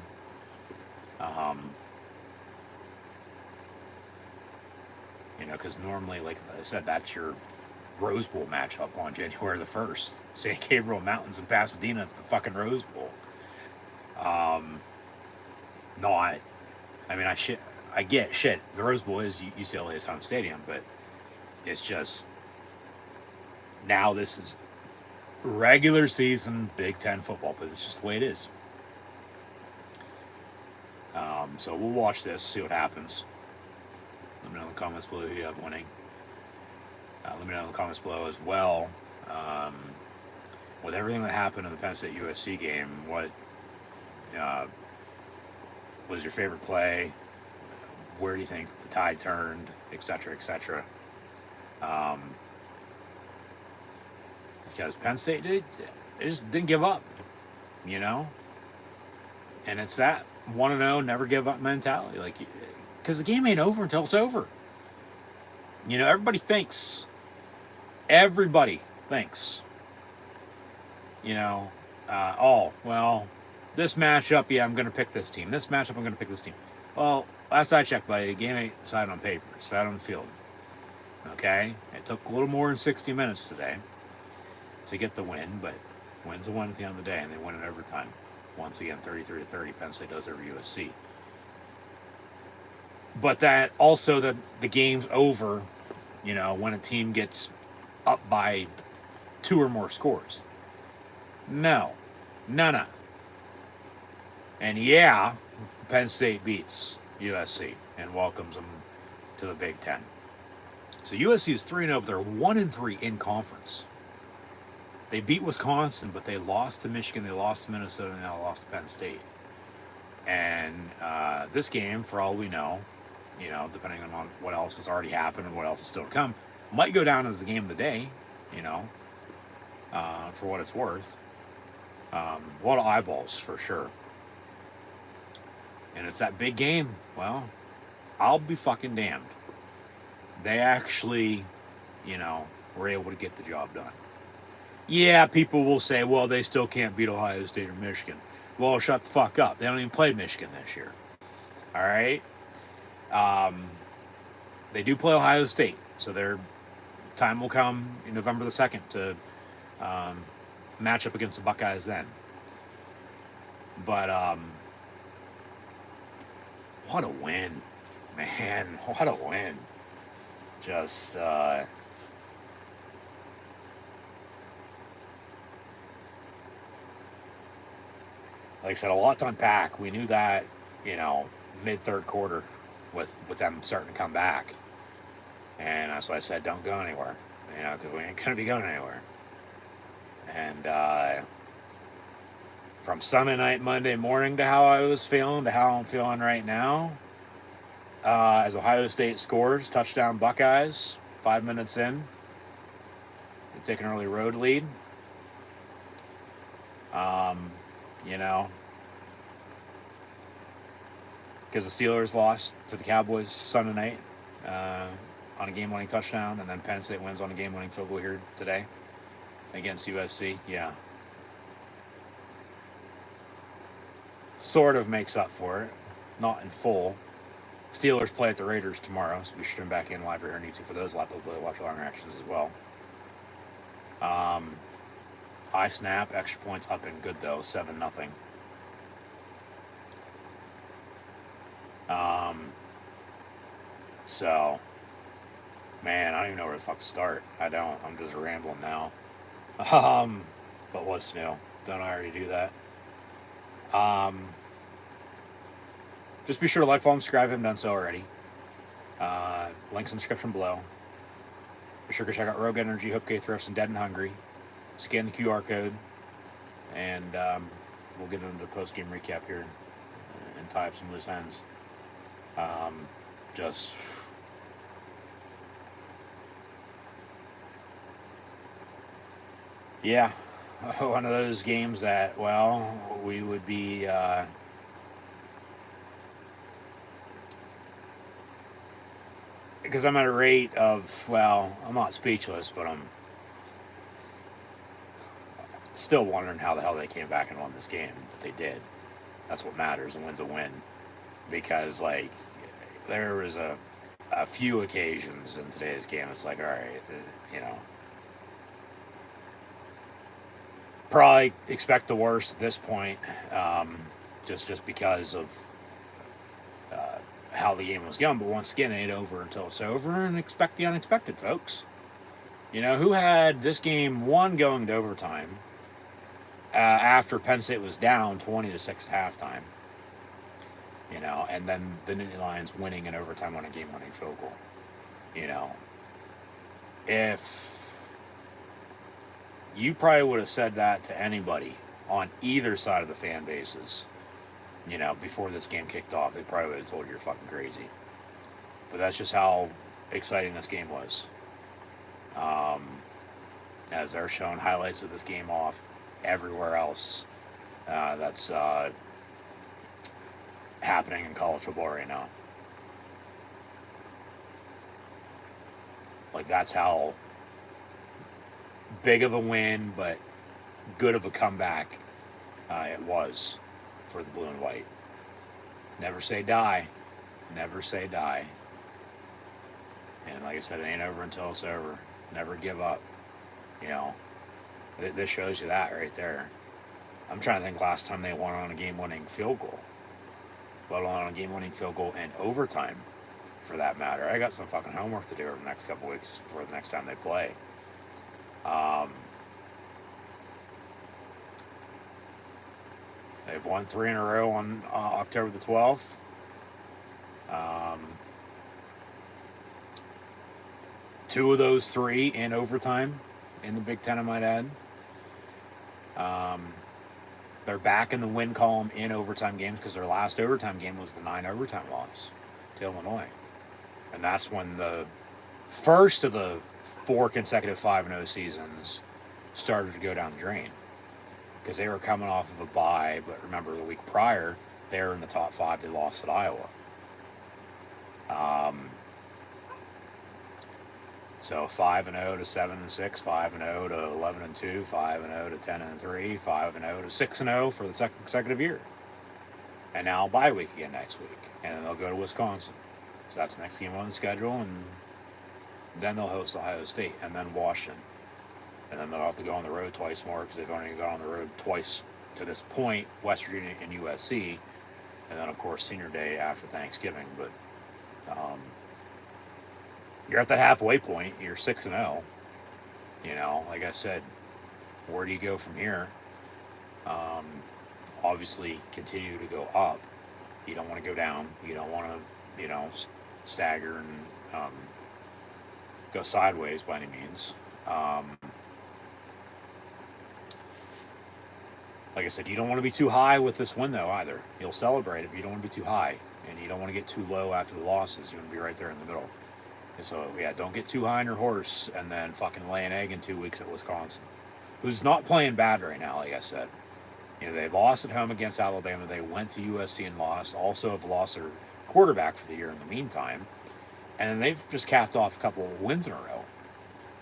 Because normally, like I said, that's your Rose Bowl matchup on January the 1st. San Gabriel Mountains and Pasadena at the fucking Rose Bowl. I get shit. The Rose Bowl is UCLA's home stadium, but it's just, now this is regular season Big Ten football, but it's just the way it is. So we'll watch this, see what happens. Let me know in the comments below who you have winning. Let me know in the comments below as well, with everything that happened in the Penn State USC game, what was your favorite play? Where do you think the tide turned, etc., etc.? Because Penn State just didn't give up, and it's that 1-0, never give up mentality, because the game ain't over until it's over. Everybody thinks, this matchup, yeah, I'm going to pick this team. This matchup, I'm going to pick this team. Well, last I checked, buddy, the game ain't decided on paper. It's decided on the field. Okay? It took a little more than 60 minutes today to get the win, but win's a win at the end of the day, and they win in overtime. Once again, 33-30, Penn State does over USC. But that also, the game's over, when a team gets up by 2 or more scores. No. And yeah, Penn State beats USC and welcomes them to the Big Ten. So USC is 3-0, they're 1-3 in conference. They beat Wisconsin, but they lost to Michigan, they lost to Minnesota, and now lost to Penn State. And this game, for all we know, depending on what else has already happened and what else is still to come, might go down as the game of the day, for what it's worth. A lot of eyeballs, for sure. And it's that big game. Well, I'll be fucking damned. They actually, were able to get the job done. Yeah, people will say, well, they still can't beat Ohio State or Michigan. Well, shut the fuck up. They don't even play Michigan this year. All right? They do play Ohio State, so their time will come in November the 2nd to match up against the Buckeyes then. But what a win, man. What a win. Just like I said, a lot to unpack. We knew that, mid-third quarter with them starting to come back. And that's why I said don't go anywhere, because we ain't going to be going anywhere. And from Sunday night, Monday morning to how I was feeling to how I'm feeling right now, as Ohio State scores, touchdown Buckeyes, 5 minutes in. They take an early road lead. Because the Steelers lost to the Cowboys Sunday night on a game-winning touchdown, and then Penn State wins on a game-winning field goal here today against USC. Yeah. Sort of makes up for it. Not in full. Steelers play at the Raiders tomorrow, so we should tune back in live here on YouTube for those. A lot of people watch long reactions as well. High snap, extra points up and good though, 7-0. So, man, I don't even know where the fuck to start. I don't. I'm just rambling now. But what's new? Don't I already do that? Just be sure to like, follow, and subscribe if you haven't done so already. Links in the description below. Be sure to check out Rogue Energy, HopeKThrifts, and Dead and Hungry. Scan the QR code, and we'll get into the post-game recap here and tie up some loose ends. Yeah, one of those games that, well, we would be because I'm at a rate of, well, I'm not speechless, but I'm still wondering how the hell they came back and won this game, but they did. That's what matters. A win's a win. Because, like, there was a few occasions in today's game, it's like, all right, probably expect the worst at this point, just because of how the game was going. But once again, it ain't over until it's over, and expect the unexpected, folks. Who had this game one going to overtime after Penn State was down 20-6 at halftime, and then the Nittany Lions winning in overtime on a game-winning field goal. If you probably would have said that to anybody on either side of the fan bases, before this game kicked off, they probably would have told you you're fucking crazy. But that's just how exciting this game was. As they're showing highlights of this game off everywhere else that's happening in college football right now. Like, that's how big of a win, but good of a comeback it was for the blue and white. Never say die. Never say die. And like I said, it ain't over until it's over. Never give up. This shows you that right there. I'm trying to think last time they won on a game-winning field goal. Let alone on a game-winning field goal in overtime, for that matter. I got some fucking homework to do over the next couple weeks before the next time they play. They've won 3 in a row on October the 12th. 2 of those 3 in overtime in the Big Ten, I might add. They're back in the win column in overtime games because their last overtime game was the 9 overtime loss to Illinois. And that's when the first of the 4 consecutive 5-0 seasons started to go down the drain. Because they were coming off of a bye, but remember the week prior, they were in the top 5. They lost at Iowa. So 5-0 to 7-6, 5-0 to 11-2, 5-0 to 10-3, 5-0 to 6-0 for the second consecutive year. And now bye week again next week, and then they'll go to Wisconsin. So that's the next game on the schedule, and then they'll host Ohio State, and then Washington. And then they'll have to go on the road twice more because they've only gone on the road twice to this point, West Virginia and USC. And then, of course, Senior Day after Thanksgiving. But you're at that halfway point. You're 6-0. Like I said, where do you go from here? Obviously, continue to go up. You don't want to go down. You don't want to, stagger and go sideways by any means. Like I said, you don't want to be too high with this win, though, either. You'll celebrate it, but you don't want to be too high. And you don't want to get too low after the losses. You want to be right there in the middle. And so, yeah, don't get too high on your horse and then fucking lay an egg in 2 weeks at Wisconsin, who's not playing bad right now, like I said. You know, they lost at home against Alabama. They went to USC and lost. Also have lost their quarterback for the year in the meantime. And they've just capped off a couple of wins in a row.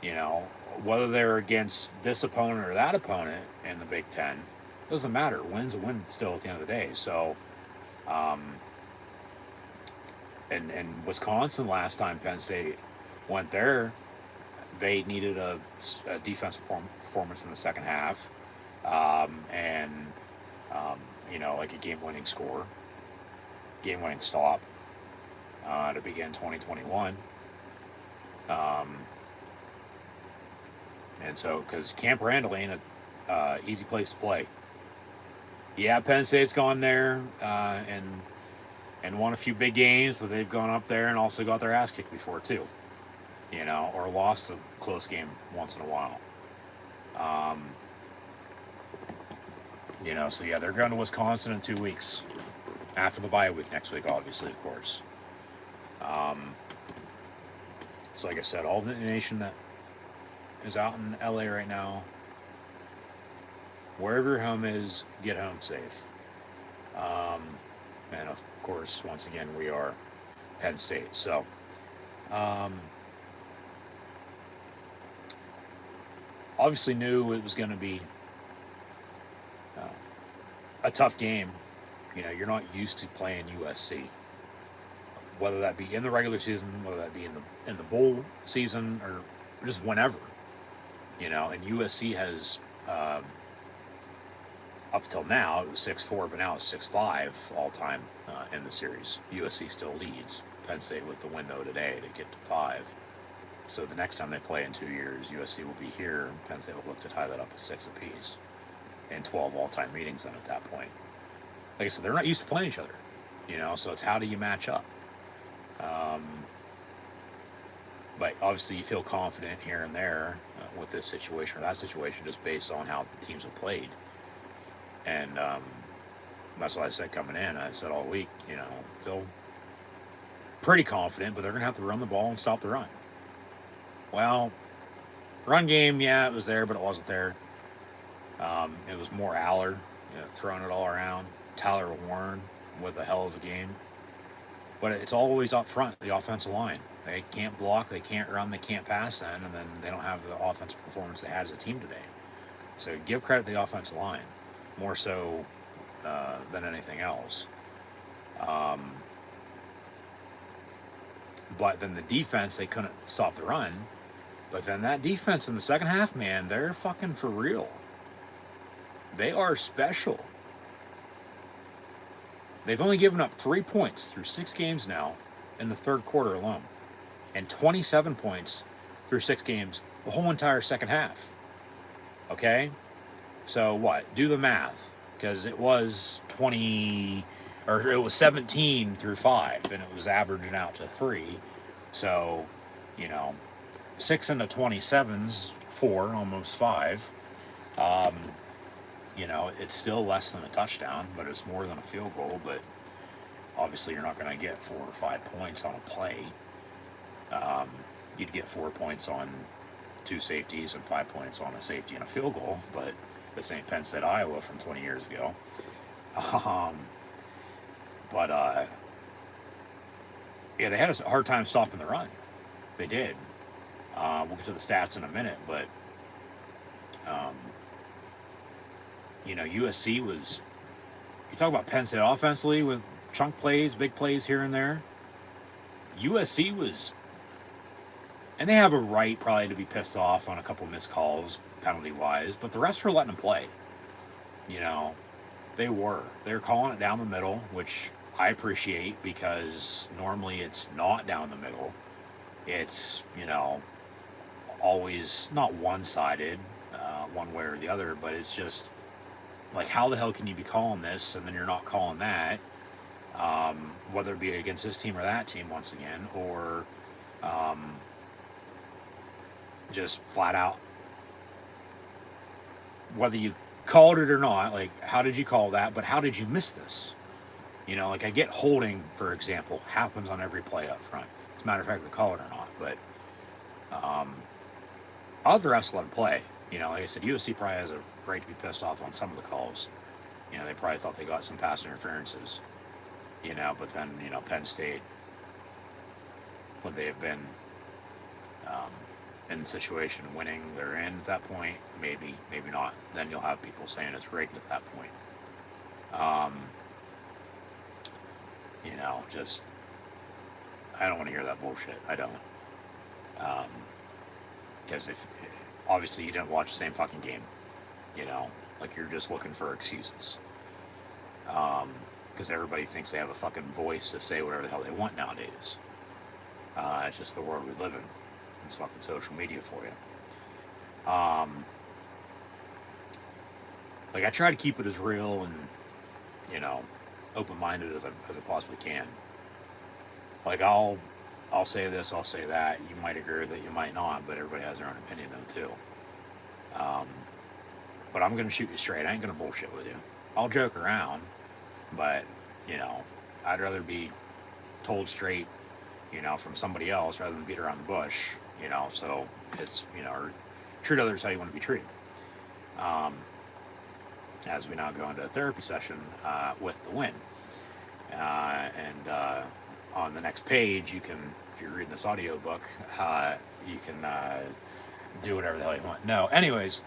You know, whether they're against this opponent or that opponent in the Big Ten, doesn't matter. Win's a win still at the end of the day. So, and Wisconsin last time Penn State went there, they needed a defensive performance in the second half, you know, like a game-winning score, game-winning stop to begin 2021. And so, because Camp Randall ain't a easy place to play. Yeah, Penn State's gone there and won a few big games, but they've gone up there and also got their ass kicked before too, you know, or lost a close game once in a while. You know, so yeah, they're going to Wisconsin in 2 weeks after the bye week next week, obviously, of course. So like I said, all the nation that is out in LA right now, wherever your home is, get home safe. And of course, once again, we are Penn State. So, obviously knew it was going to be a tough game. You know, you're not used to playing USC, whether that be in the regular season, whether that be in the bowl season, or just whenever. You know, and USC has up until now it was 6-4, but now it's 6-5 all time in the series. USC still leads Penn State with the win though today to get to 5. So the next time they play in 2 years, USC will be here, and Penn State will look to tie that up at 6 apiece in 12 all-time meetings then at that point. Like I said, they're not used to playing each other, you know, so it's how do you match up? But obviously you feel confident here and there with this situation or that situation just based on how the teams have played. And that's what I said coming in. I said all week, you know, feel pretty confident, but they're going to have to run the ball and stop the run. Well, run game, yeah, it was there, but it wasn't there. It was more Aller, you know, throwing it all around. Tyler Warren with a hell of a game. But it's always up front, the offensive line. They can't block, they can't run, they can't pass then, and then they don't have the offensive performance they had as a team today. So give credit to the offensive line, more so than anything else. But then the defense, they couldn't stop the run. But then that defense in the second half, man, they're fucking for real. They are special. They've only given up 3 points through 6 games now in the third quarter alone, and 27 points through 6 games the whole entire second half. Okay? So what? Do the math, because it was 17 through 5, and it was averaging out to 3. So, you know, 6 into 27's 4, almost 5. You know, it's still less than a touchdown, but it's more than a field goal. But obviously, you're not going to get 4 or 5 points on a play. You'd get 4 points on 2 safeties and 5 points on a safety and a field goal. But this ain't Penn State, Iowa from 20 years ago. Yeah, they had a hard time stopping the run. They did. We'll get to the stats in a minute, but you know, USC was, you talk about Penn State offensively with chunk plays, big plays here and there. USC was, and they have a right probably to be pissed off on a couple missed calls penalty-wise, but the refs were letting them play. You know, they were calling it down the middle, which I appreciate, because normally it's not down the middle. It's, you know, always not one-sided, one way or the other, but it's just like, how the hell can you be calling this and then you're not calling that, whether it be against this team or that team once again, or just flat out, whether you called it or not, like, how did you call that? But how did you miss this? You know, like, I get holding, for example, happens on every play up front. As a matter of fact, we call it or not. But all the rest let them play. You know, like I said, USC probably has a right to be pissed off on some of the calls. You know, they probably thought they got some pass interferences. You know, but then, you know, Penn State, when they have been in the situation winning, they're in at that point. Maybe not. Then you'll have people saying it's rigged at that point. You know, just, I don't want to hear that bullshit. I don't. Because if, obviously you didn't watch the same fucking game, you know, like, you're just looking for excuses. Because everybody thinks they have a fucking voice to say whatever the hell they want nowadays. It's just the world we live in. It's fucking social media for you. Like, I try to keep it as real and, you know, open-minded as I possibly can. Like, I'll say this, I'll say that. You might agree with it, you might not, but everybody has their own opinion though too. But I'm gonna shoot you straight. I ain't gonna bullshit with you. I'll joke around, but, you know, I'd rather be told straight, you know, from somebody else rather than beat around the bush, you know. So it's, you know, or treat others how you want to be treated. As we now go into a therapy session with the win. And on the next page, you can, if you're reading this audio book, you can do whatever the hell you want. No, anyways,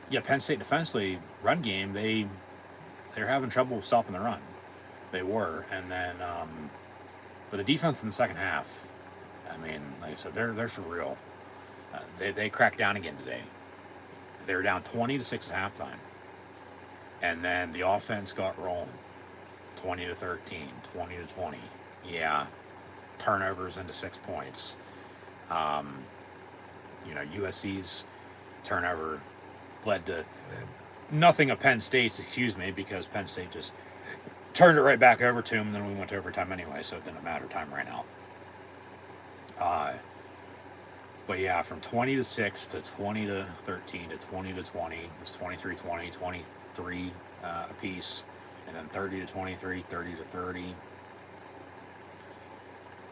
yeah, Penn State defensively, run game, they're having trouble stopping the run. They were, and then, but the defense in the second half, I mean, like I said, they're for real. They cracked down again today. They were down 20-6 at halftime. And then the offense got rolling. 20-13, 20-20. Yeah. Turnovers into 6 points. You know, USC's turnover led to nothing of Penn State's, because Penn State just turned it right back over to them, and then we went to overtime anyway, so it didn't matter. Time ran out. But yeah, from 20-6 to 20-13 to 20-20, it was 23-20, 23 apiece, and then 30-23, 30-30.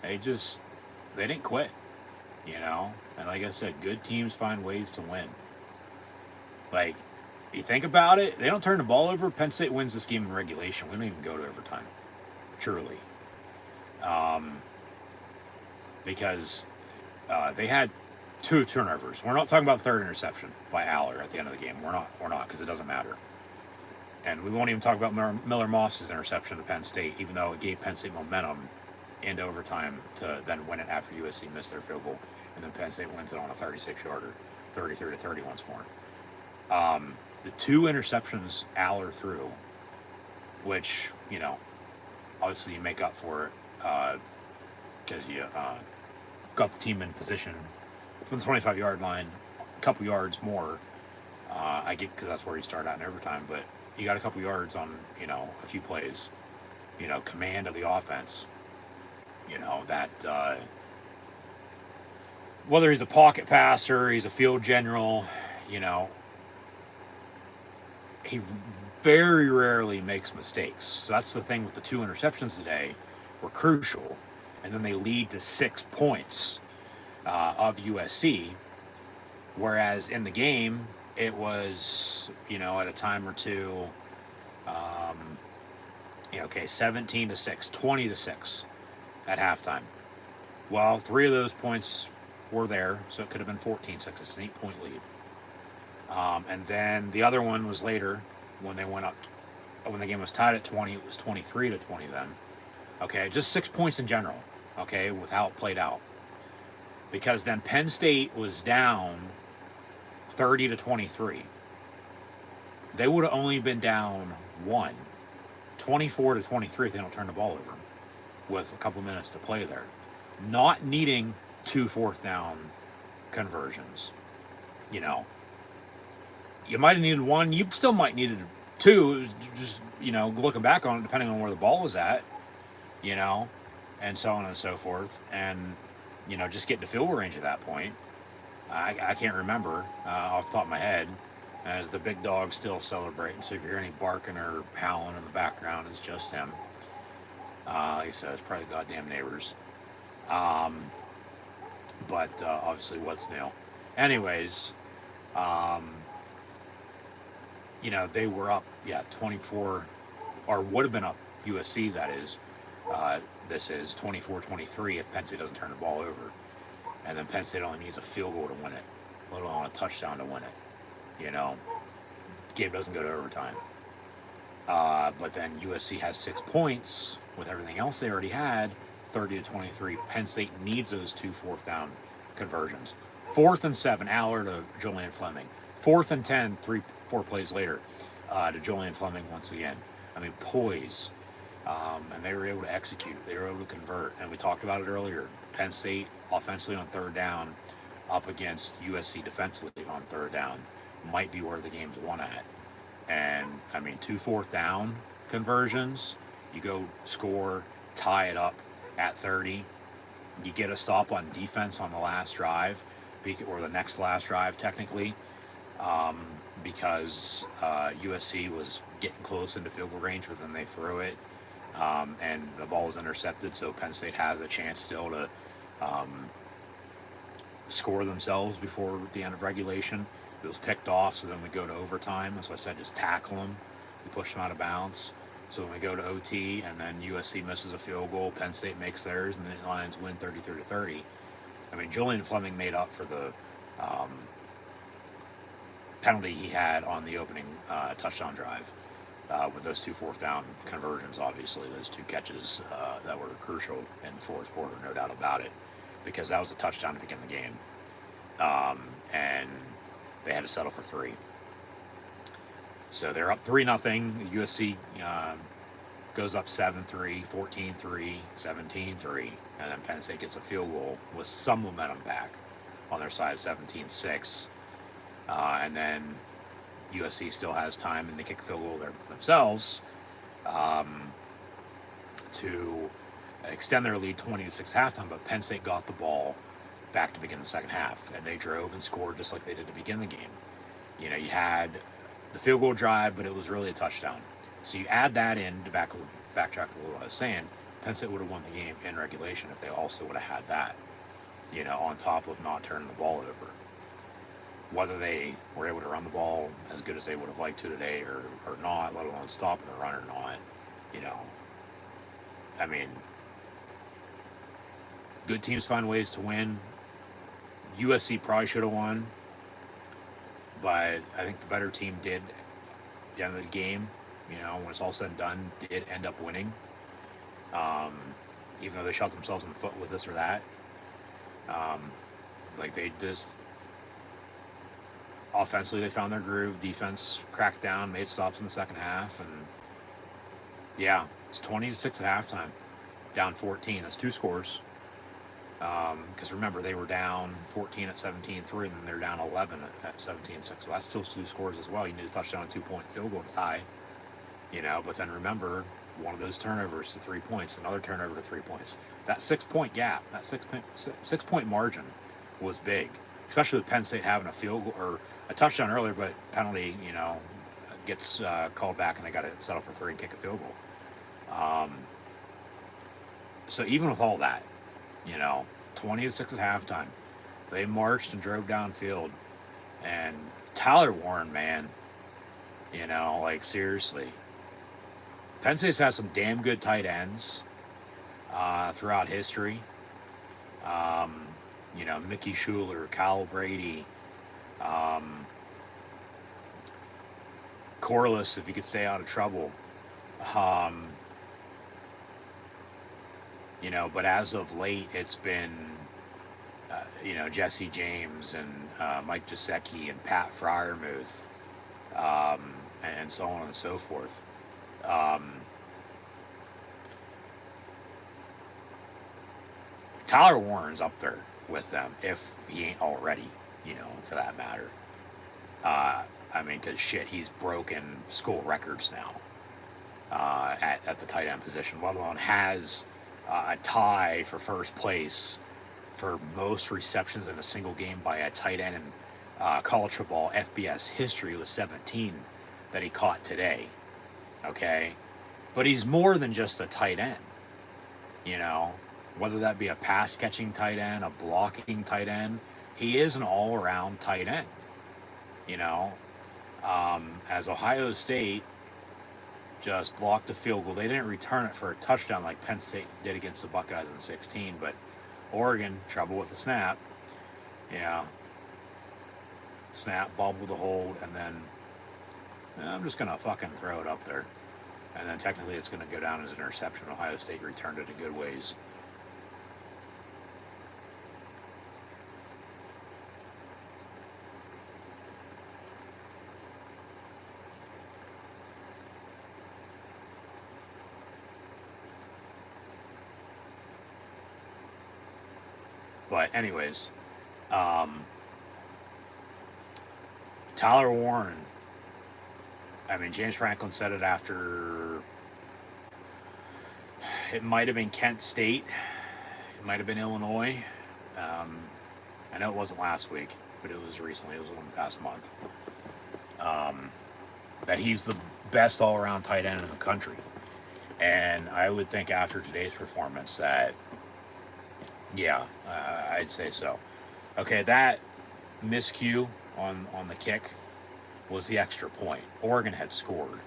They didn't quit, you know. And like I said, good teams find ways to win. Like, you think about it, they don't turn the ball over. Penn State wins this game in regulation. We don't even go to overtime, truly, because they had 2 turnovers. We're not talking about the third interception by Aller at the end of the game. We're not, because it doesn't matter. And we won't even talk about Miller Moss's interception to Penn State, even though it gave Penn State momentum into overtime to then win it after USC missed their field goal, and then Penn State wins it on a 36-yarder, 33-30 once more. The 2 interceptions Aller threw, which, you know, obviously you make up for it because you got the team in position from the 25-yard line, a couple yards more. I get, because that's where you start out in overtime, but you got a couple yards on, you know, a few plays, you know, command of the offense, you know, that whether he's a pocket passer, he's a field general, you know, he very rarely makes mistakes. So that's the thing with the 2 interceptions today, were crucial, and then they lead to 6 points of USC, whereas in the game it was, you know, at a time or two, 17-6, 20-6 at halftime. Well, 3 of those points were there, so it could have been 14-6. It's an 8-point lead. And then the other one was later, when they went up, when the game was tied at 20, it was 23-20 then. Okay, just 6 points in general, okay, with how it played out. Because then Penn State was down 30-23. They would have only been down 1, 24-23 if they don't turn the ball over with a couple minutes to play there. Not needing 2 fourth down conversions. You know, you might have needed 1. You still might needed 2. Just, you know, looking back on it, depending on where the ball was at. You know, and so on and so forth. And, just getting to field goal range at that point, I can't remember off the top of my head, as the big dog's still celebrating. So if you're any barking or howling in the background, it's just him. Like I said, it's probably goddamn neighbors. But obviously, what's new? Anyways, they were up, 24, or would have been up, USC, that is. This is 24-23 if Penn State doesn't turn the ball over. And then Penn State only needs a field goal to win it, let alone a touchdown to win it. Game doesn't go to overtime. But then USC has 6 points with everything else they already had, 30-23. Penn State needs those 2 fourth down conversions. 4th and 7, Aller to Julian Fleming. 4th and 10, 4 plays later, to Julian Fleming once again. I mean, poise. And they were able to execute. They were able to convert. And we talked about it earlier. Penn State offensively on 3rd down up against USC defensively on 3rd down might be where the game's won at. And, 2 4th down conversions. You go score, tie it up at 30. You get a stop on defense on the last drive, or the next last drive technically, because USC was getting close into field goal range, but then they threw it, and the ball was intercepted, so Penn State has a chance still to score themselves before the end of regulation. It was picked off, so then we go to overtime. So I said just tackle them. We push them out of bounds. So when we go to OT, and then USC misses a field goal, Penn State makes theirs, and the Lions win 33-30. Julian Fleming made up for the penalty he had on the opening touchdown drive with those 2 fourth down conversions, obviously. Those 2 catches that were crucial in the 4th quarter, no doubt about it, because that was a touchdown to begin the game. And they had to settle for 3. So they're up 3-0. USC goes up 7-3, 14-3, 17-3, and then Penn State gets a field goal with some momentum back on their side, 17-6. And then USC still has time, and they kick a field goal themselves to extend their lead 20-6 at halftime. But Penn State got the ball back to begin the second half, and they drove and scored just like they did to begin the game. You had the field goal drive, but it was really a touchdown. So you add that in to backtrack a little what I was saying. Penn State would have won the game in regulation if they also would have had that, on top of not turning the ball over. Whether they were able to run the ball as good as they would have liked to today or not, let alone stopping the run or not, good teams find ways to win. USC probably should have won, but I think the better team did at the end of the game, when it's all said and done, did end up winning. Even though they shot themselves in the foot with this or that. They just, offensively, they found their groove. Defense cracked down, made stops in the second half, and yeah, it's 20-6 at halftime. Down 14. That's 2 scores. Because remember, they were down 14 at 17-3, and then they're down 11 at 17-6. So that's still 2 scores as well. You need a touchdown, a 2-point field goal to tie. But then remember, one of those turnovers to 3 points, another turnover to 3 points. That 6-point gap, that 6-point margin was big, especially with Penn State having a field goal or a touchdown earlier, but penalty, gets called back, and they got to settle for 3 and kick a field goal. So even with all that, 20-6 at halftime, they marched and drove downfield, and Tyler Warren, man, seriously. Penn State's had some damn good tight ends throughout history. Mickey Schuler, Kyle Brady, Corliss, if he could stay out of trouble. But as of late, it's been, Jesse James and Mike Gesicki and Pat Freiermuth, and so on and so forth. Tyler Warren's up there with them, if he ain't already, for that matter. Because he's broken school records now at the tight end position, let alone has a tie for first place for most receptions in a single game by a tight end in college football FBS history was 17 that he caught today. Okay? But he's more than just a tight end. You know, whether that be a pass catching tight end, a blocking tight end, he is an all around tight end. You know, as Ohio State just blocked a field goal, they didn't return it for a touchdown like Penn State did against the Buckeyes in 16, but Oregon, trouble with the snap. Yeah. Snap, bobble the hold, and then I'm just going to fucking throw it up there. And then technically it's going to go down as an interception. Ohio State returned it a good ways. But anyways, Tyler Warren, I mean, James Franklin said it after, it might have been Kent State, it might have been Illinois. I know it wasn't last week, but it was recently, it was within the past month. That he's the best all-around tight end in the country. And I would think after today's performance that, yeah, I'd say so. Okay, that miscue on the kick was the extra point. Oregon had scored,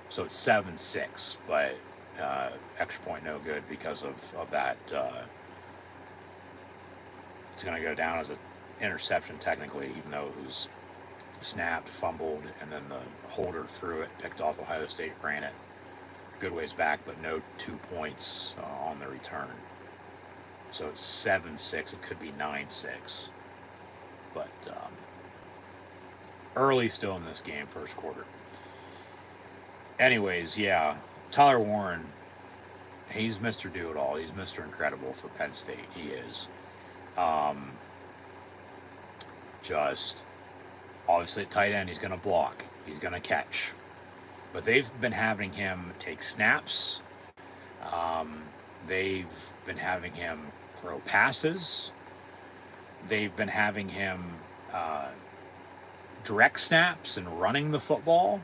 so it's 7-6, but extra point no good because of that. It's going to go down as an interception technically, even though it was snapped, fumbled, and then the holder threw it, picked off Ohio State, ran it good ways back, but no 2 points on the return. So it's 7-6. It could be 9-6. But early still in this game, first quarter. Anyways, yeah, Tyler Warren, he's Mr. Do-It-All. He's Mr. Incredible for Penn State. He is. Just, obviously at tight end, he's going to block. He's going to catch. But they've been having him take snaps. They've been having him throw passes. They've been having him direct snaps and running the football.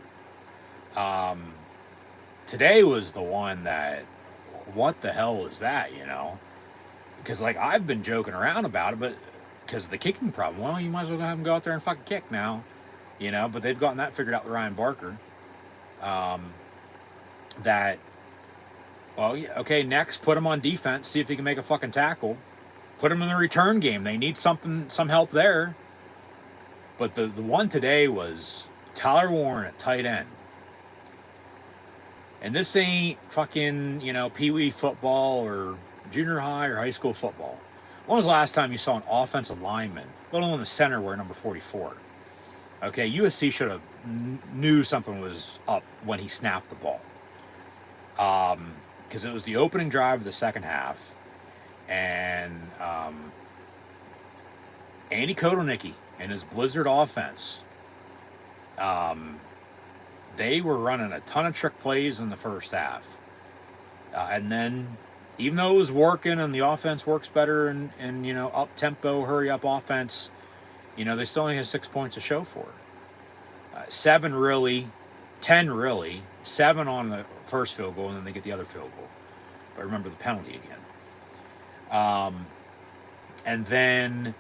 Today was the one that, what the hell was that, you know? Because, like, I've been joking around about it, but because of the kicking problem, well, you might as well have him go out there and fucking kick now, you know? But they've gotten that figured out with Ryan Barker. That, well, yeah, okay, next, put him on defense, see if he can make a fucking tackle. Put him in the return game. They need some help there. But the one today was Tyler Warren at tight end. And this ain't fucking, you know, pee-wee football or junior high or high school football. When was the last time you saw an offensive lineman, let alone the center, wear number 44? Okay, USC should have knew something was up when he snapped the ball. Because it was the opening drive of the second half. And Andy Kotelnicki and his Blizzard offense, they were running a ton of trick plays in the first half. And then, even though it was working and the offense works better and you know, up-tempo, hurry-up offense, you know, they still only had 6 points to show for it. 7 really, 10 really, 7 on the first field goal, and then they get the other field goal. But remember the penalty again. And then,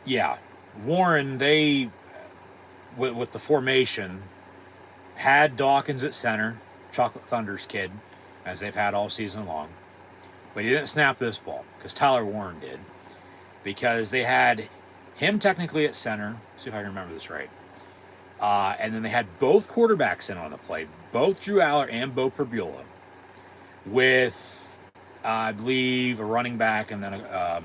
yeah, Warren, they, with the formation, had Dawkins at center, Chocolate Thunder's kid, as they've had all season long. But he didn't snap this ball, because Tyler Warren did. Because they had him technically at center, see if I can remember this right. And then they had both quarterbacks in on the play, both Drew Aller and Bo Perbula, with, I believe, a running back and then a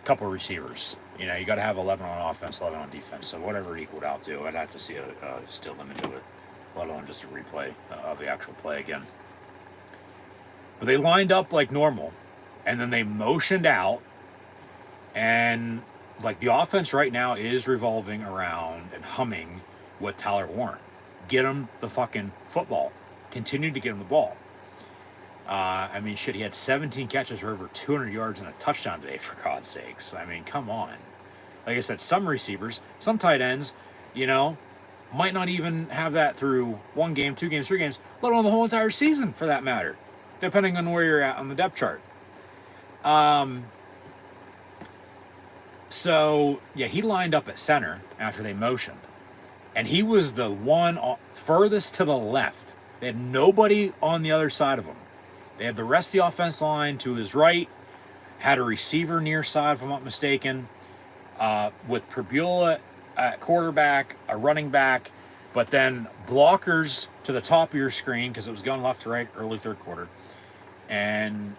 couple of receivers. You know, you got to have 11 on offense, 11 on defense. So whatever it equaled out to, I'd have to see a still image of it, let alone just a replay of the actual play again. But they lined up like normal, and then they motioned out, and like the offense right now is revolving around and humming with Tyler Warren. get him the fucking football. Continue to get him the ball. I mean, shit, he had 17 catches for over 200 yards and a touchdown today, for God's sakes. I mean, come on. Like I said, some receivers, some tight ends, you know, might not even have that through 1 game, 2 games, 3 games, let alone the whole entire season, for that matter, depending on where you're at on the depth chart. So, yeah, he lined up at center after they motioned. And he was the one furthest to the left. They had nobody on the other side of him. They had the rest of the offense line to his right, had a receiver near side, if I'm not mistaken, with Prebula at quarterback, a running back, but then blockers to the top of your screen because it was going left to right early third quarter, and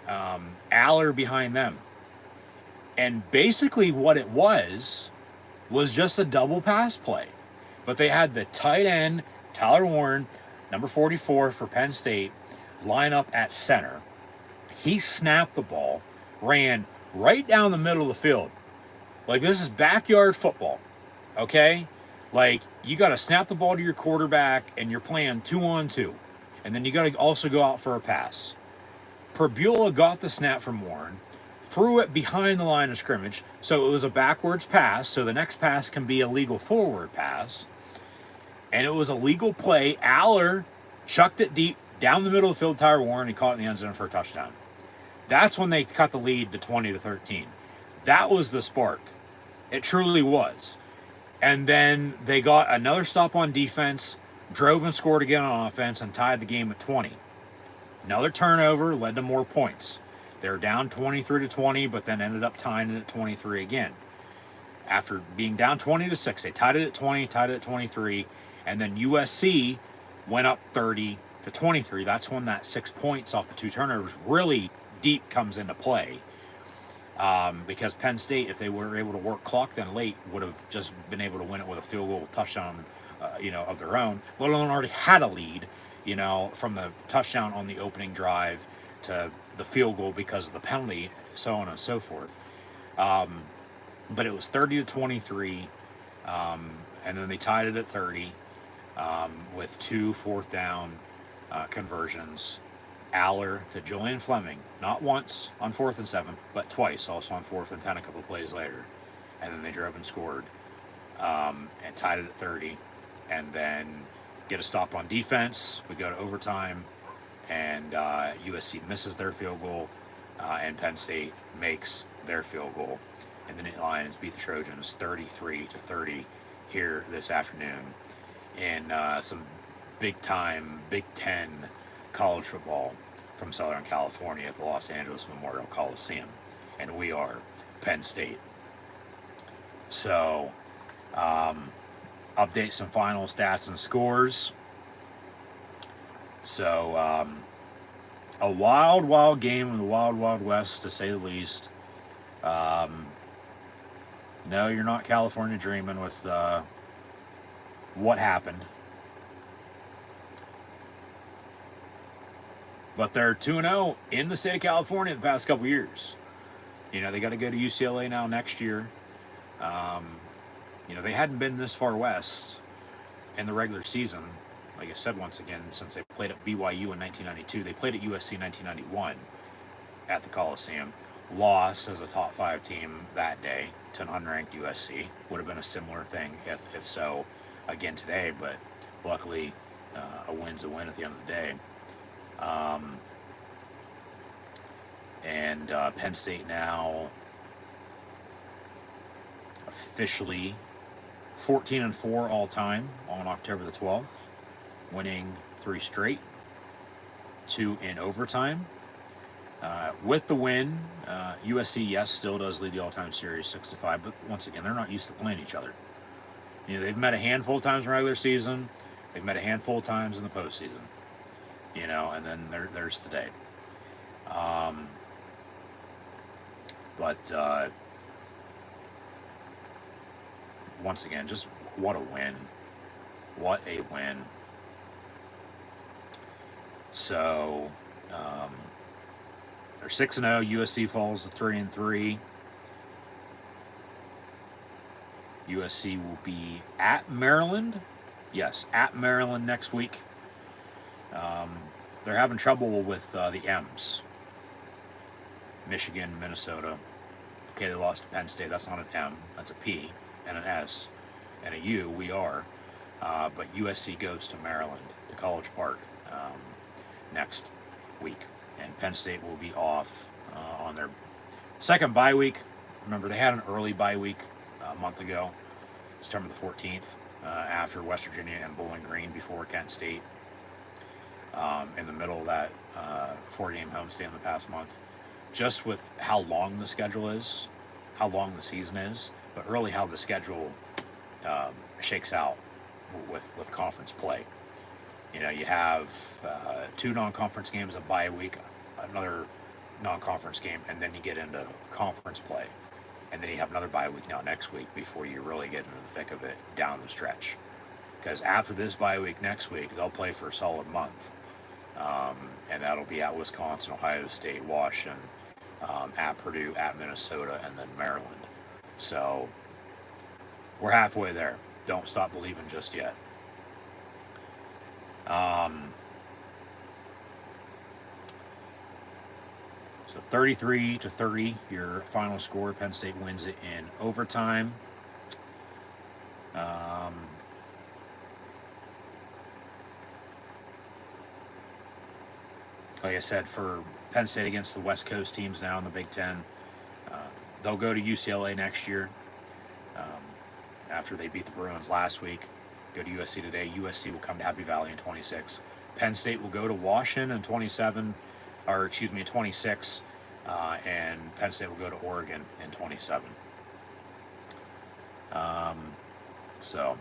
Aller behind them. And basically what it was just a double pass play. But they had the tight end, Tyler Warren, number 44 for Penn State, line up at center. He snapped the ball, ran right down the middle of the field. Like, this is backyard football, okay? Like, you got to snap the ball to your quarterback, and you're playing 2-on-2. And then you got to also go out for a pass. Prebula got the snap from Warren, threw it behind the line of scrimmage, so it was a backwards pass, so the next pass can be a legal forward pass. And it was a legal play. Aller chucked it deep down the middle of the field, Tyler Warren, and caught it in the end zone for a touchdown. That's when they cut the lead to 20-13. That was the spark. It truly was. And then they got another stop on defense, drove and scored again on offense, and tied the game at 20. Another turnover led to more points. They were down 23-20, but then ended up tying it at 23 again. After being down 20-6, they tied it at 20, tied it at 23, and then USC went up 30-23. That's when that 6 points off the 2 turnovers really deep comes into play. Because Penn State, if they were able to work clock then late, would have just been able to win it with a field goal touchdown, of their own. Let alone already had a lead, from the touchdown on the opening drive to the field goal because of the penalty, so on and so forth. But it was 30-23, and then they tied it at 30 with 2 fourth down conversions. Aller to Julian Fleming, not once on 4th and 7, but twice, also on 4th and 10 a couple of plays later. And then they drove and scored and tied it at 30. And then get a stop on defense. We go to overtime, and USC misses their field goal, and Penn State makes their field goal. And the Nittany Lions beat the Trojans 33-30 here this afternoon in some big-time Big Ten college football from Southern California at the Los Angeles Memorial Coliseum. And we are Penn State. So, update some final stats and scores. So, a wild game in the Wild West, to say the least. No, you're not California dreaming with what happened. But they're 2-0 in the state of California the past couple years. They got to go to UCLA now next year. They hadn't been this far west in the regular season, like I said once again, since they played at BYU in 1992. They played at USC in 1991 at the Coliseum. Lost as a top 5 team that day to an unranked USC. Would have been a similar thing if so again today, but luckily a win's a win at the end of the day. And Penn State now officially 14-4 all time on October the 12th, winning 3 straight, 2 in overtime. With the win, USC, yes, still does lead the all-time series 6-5, but once again, they're not used to playing each other. They've met a handful of times in the regular season, they've met a handful of times in the postseason. And then there's today. But once again, just what a win. What a win. So, they're 6-0. USC falls to 3-3. USC will be at Maryland. Yes, at Maryland next week. They're having trouble with the M's. Michigan, Minnesota. Okay, they lost to Penn State. That's not an M. That's a P and an S and a U. We are. But USC goes to Maryland, to College Park, next week. And Penn State will be off on their second bye week. Remember, they had an early bye week a month ago, September the 14th, after West Virginia and Bowling Green before Kent State, in the middle of that 4-game homestand the past month. Just with how long the schedule is, how long the season is, but really how the schedule shakes out with conference play. You know, you have 2 non-conference games, a bye week, another non-conference game, and then you get into conference play. And then you have another bye week now next week before you really get into the thick of it down the stretch. Because after this bye week next week, they'll play for a solid month. And that'll be at Wisconsin, Ohio State, Washington, at Purdue, at Minnesota, and then Maryland. So we're halfway there. Don't stop believing just yet. So 33-30, your final score. Penn State wins it in overtime. Like I said, for Penn State against the West Coast teams now in the Big Ten, they'll go to UCLA next year after they beat the Bruins last week. Go to USC today. USC will come to Happy Valley in 26. Penn State will go to Washington in 26, and Penn State will go to Oregon in 27. So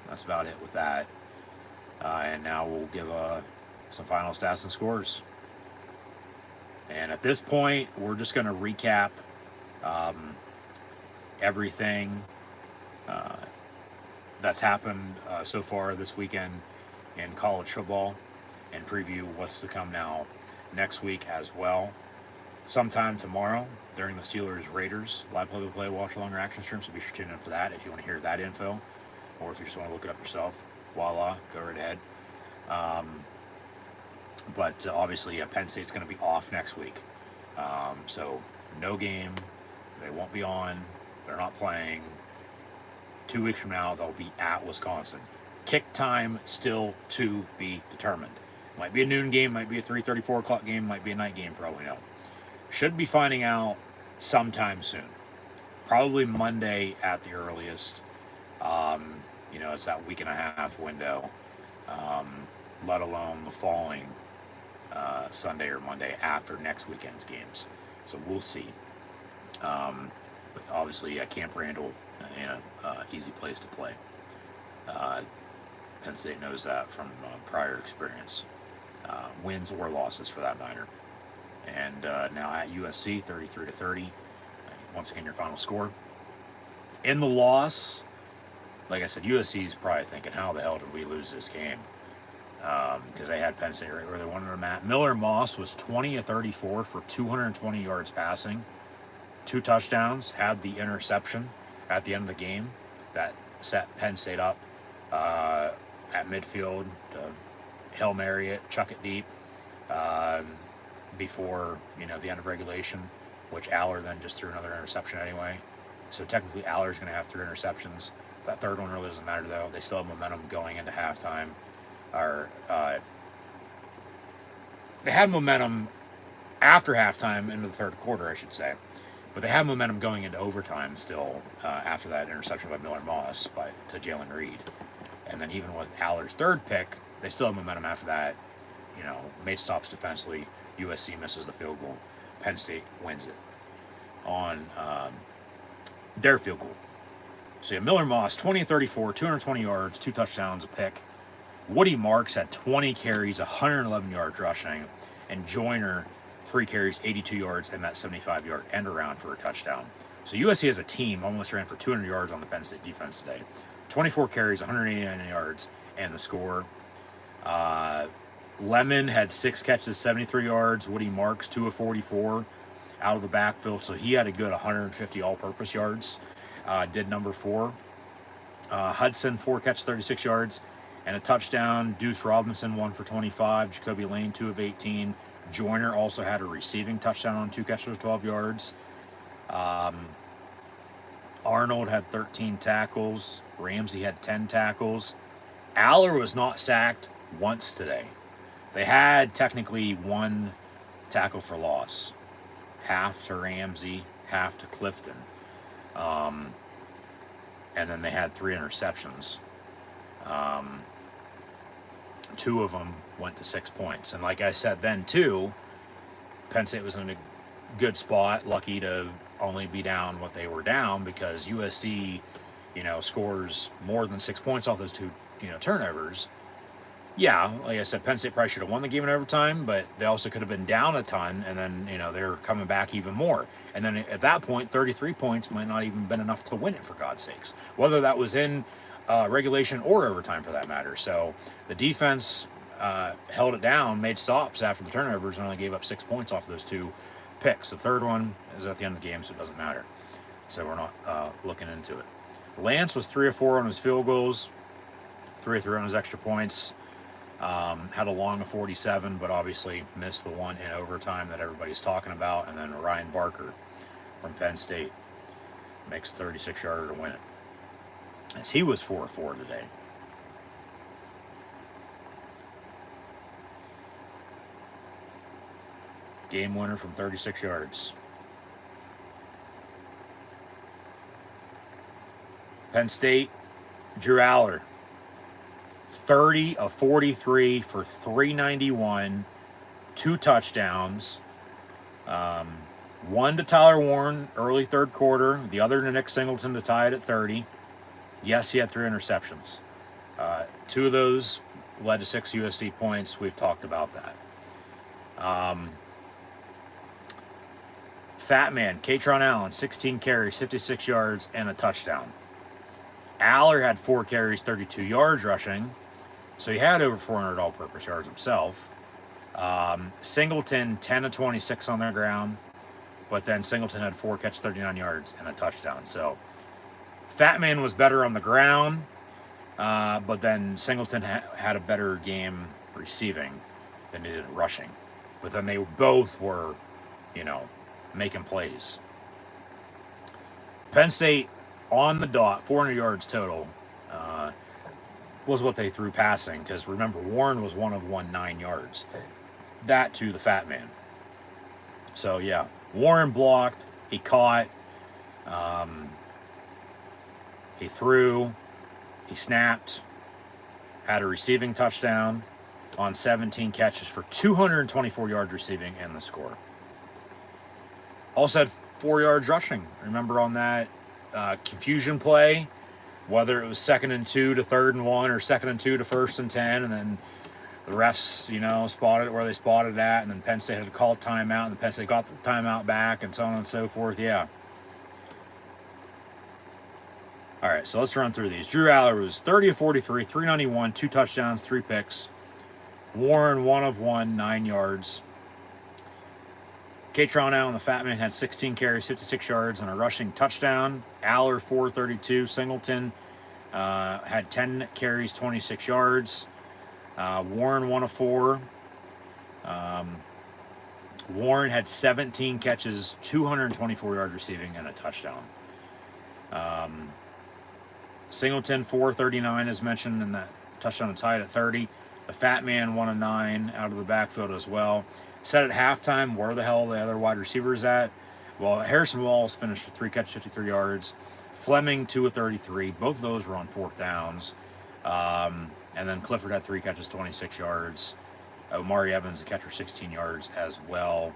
that's about it with that. And now we'll give some final stats and scores. And at this point, we're just going to recap everything that's happened so far this weekend in college football and preview what's to come now next week as well. Sometime tomorrow during the Steelers-Raiders live play-by-play watch-along or action stream, so be sure to tune in for that if you want to hear that info, or if you just want to look it up yourself. Voila, go right ahead. But obviously, Penn State's going to be off next week. So no game. They won't be on. They're not playing. 2 weeks from now, they'll be at Wisconsin. Kick time still to be determined. Might be a noon game, might be a 3:30, 4 o'clock game, might be a night game for all we know. Should be finding out sometime soon. Probably Monday at the earliest. It's that week and a half window. Let alone the following Sunday or Monday after next weekend's games. So we'll see. But obviously, Camp Randall, easy place to play. Penn State knows that from prior experience. Wins or losses for that matter. And now at USC, 33-30. Once again, your final score. In the loss, like I said, USC is probably thinking, how the hell did we lose this game? Because they had Penn State right where they wanted them at. Miller Moss was 20-34 for 220 yards passing, 2 touchdowns, had the interception at the end of the game that set Penn State up at midfield to Hail Mary it, chuck it deep before the end of regulation, which Aller then just threw another interception anyway. So technically Aller's going to have 3 interceptions. That third one really doesn't matter though. They still have momentum going into halftime. They had momentum after halftime into the third quarter, I should say. But they have momentum going into overtime still after that interception by Miller Moss to Jalen Reed. And then even with Aller's third pick, they still have momentum after that. Made stops defensively. USC misses the field goal. Penn State wins it on their field goal. So Miller Moss, 20-34, 220 yards, 2 touchdowns, a pick. Woody Marks had 20 carries, 111 yards rushing, and Joyner, 3 carries, 82 yards, and that 75-yard end around for a touchdown. So USC as a team almost ran for 200 yards on the Penn State defense today. 24 carries, 189 yards, and the score. Lemon had 6 catches, 73 yards. Woody Marks, 2 of 44 out of the backfield, so he had a good 150 all-purpose yards. Did number 4. Hudson, 4 catches, 36 yards. and a touchdown. Deuce Robinson 1 for 25. Jacoby Lane 2 of 18. Joyner also had a receiving touchdown on 2 catches of 12 yards. Arnold had 13 tackles. Ramsey had 10 tackles. Aller was not sacked once today. They had technically 1 tackle for loss. Half to Ramsey, half to Clifton. And then they had 3 interceptions. 2 of them went to 6 points. And like I said then too, Penn State was in a good spot, lucky to only be down what they were down, because USC, scores more than 6 points off those 2, turnovers. Yeah, like I said, Penn State probably should have won the game in overtime, but they also could have been down a ton, and then, they're coming back even more. And then at that point, 33 points might not even been enough to win it, for God's sakes. Whether that was in regulation or overtime, for that matter. So the defense held it down, made stops after the turnovers, and only gave up 6 points off of those 2 picks. The third one is at the end of the game, so it doesn't matter. So we're not looking into it. Lance was 3 of 4 on his field goals, 3 of 3 on his extra points. Had a long of 47, but obviously missed the one in overtime that everybody's talking about. And then Ryan Barker from Penn State makes a 36-yarder to win it, as he was 4 of 4 today. Game winner from 36 yards. Penn State, Drew Aller, 30 of 43 for 391, 2 touchdowns. One to Tyler Warren early third quarter, the other to Nick Singleton to tie it at 30. Yes, he had 3 interceptions. 2 of those led to 6 USC points. We've talked about that. Fat man, Katron Allen, 16 carries, 56 yards, and a touchdown. Aller had 4 carries, 32 yards rushing, so he had over 400 all-purpose yards himself. Singleton, 10 of 26 on the ground, but then Singleton had 4 catches, 39 yards, and a touchdown. So Fat Man was better on the ground, but then Singleton had a better game receiving than he did rushing. But then they both were, making plays. Penn State on the dot, 400 yards total, was what they threw passing, because remember, Warren was 1 of 1, 9 yards. That to the Fat Man. So yeah, Warren blocked, he caught, he threw, he snapped, had a receiving touchdown on 17 catches for 224 yards receiving and the score. Also had 4 yards rushing. Remember on that confusion play, whether it was 2nd and 2 to 3rd and 1 or 2nd and 2 to 1st and 10, and then the refs, spotted it where they spotted it at, and then Penn State had to call timeout, and then Penn State got the timeout back, and so on and so forth. Yeah. All right, so let's run through these. Drew Aller was 30 of 43, 391, 2 touchdowns, 3 picks. Warren, 1 of 1, 9 yards. Katron Allen, the Fat Man, had 16 carries, 56 yards, and a rushing touchdown. Aller, 432. Singleton had 10 carries, 26 yards. Warren, 1 of 4. Warren had 17 catches, 224 yards receiving, and a touchdown. Singleton, 439, as mentioned, and that touchdown to tie it at 30. The Fat Man, 1 of 9 out of the backfield as well. Said at halftime, where the hell are the other wide receivers at? Well, Harrison Walls finished with 3 catches, 53 yards. Fleming, 2 of 33. Both of those were on 4th downs. And then Clifford had 3 catches, 26 yards. Omari Evans, a catch for 16 yards as well.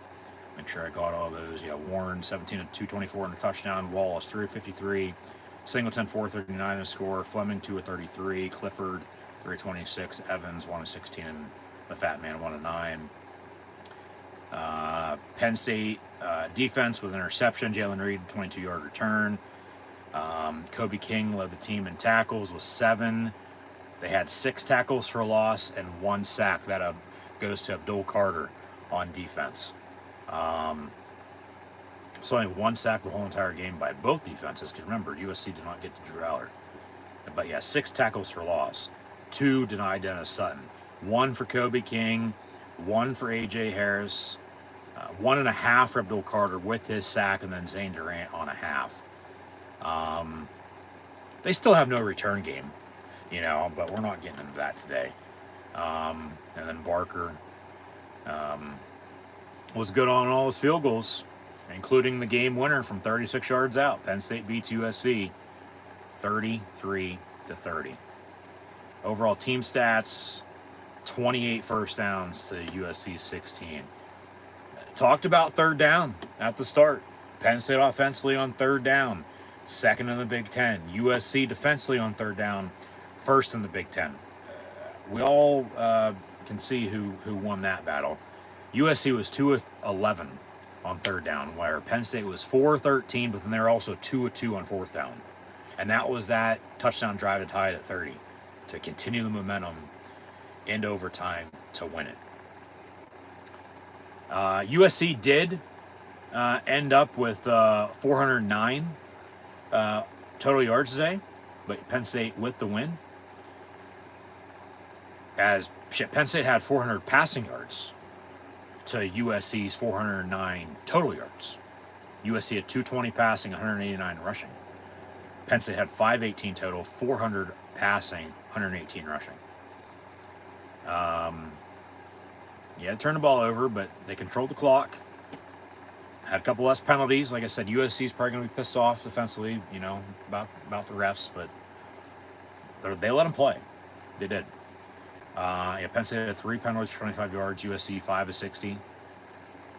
Make sure I got all those. Yeah, Warren, 17 of 224 and a touchdown. Wallace, 3 of 53. Singleton, 4 of 39 to score. Fleming, 2 of 33. Clifford, 3 of 26. Evans, 1 of 16. And the Fat Man, 1 of 9. Penn State defense with an interception. Jalen Reed, 22-yard return. Kobe King led the team in tackles with 7. They had 6 tackles for loss and 1 sack. That goes to Abdul Carter on defense. So only 1 sack the whole entire game by both defenses, because remember, USC did not get to Drew Aller. But yeah, 6 tackles for loss. 2 denied Dennis Sutton. 1 for Kobe King, 1 for A.J. Harris, 1.5 for Abdul Carter with his sack, and then Zane Durant on a half. They still have no return game, but we're not getting into that today. And then Barker was good on all his field goals, including the game winner from 36 yards out. Penn State beats USC 33-30. Overall team stats, 28 first downs to USC 16. Talked about third down at the start. Penn State offensively on third down, second in the Big Ten. USC defensively on third down, first in the Big Ten. We all can see who won that battle. USC was 2 of 11 on third down, where Penn State was 4 of 13, but then they're also 2 of 2 on fourth down. And that was that touchdown drive to tie it at 30 to continue the momentum into overtime to win it. USC did end up with 409 total yards today, but Penn State with the win. Penn State had 400 passing yards to USC's 409 total yards. USC had 220 passing, 189 rushing. Penn State had 518 total, 400 passing, 118 rushing. Yeah, they turned the ball over, but they controlled the clock. Had a couple less penalties. Like I said, USC's probably going to be pissed off defensively, about the refs, but they let them play. They did. Penn State had 3 penalties for 25 yards. USC 5 of 60.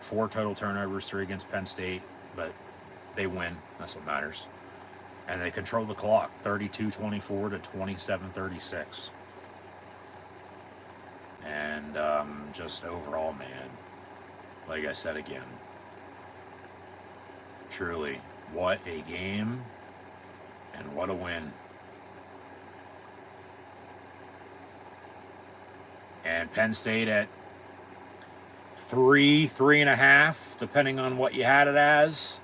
4 total turnovers, 3 against Penn State, but they win. That's what matters. And they control the clock, 32-24 to 27-36. And just overall, man, like I said again, truly, what a game and what a win. And Penn State at 3.5, depending on what you had it as.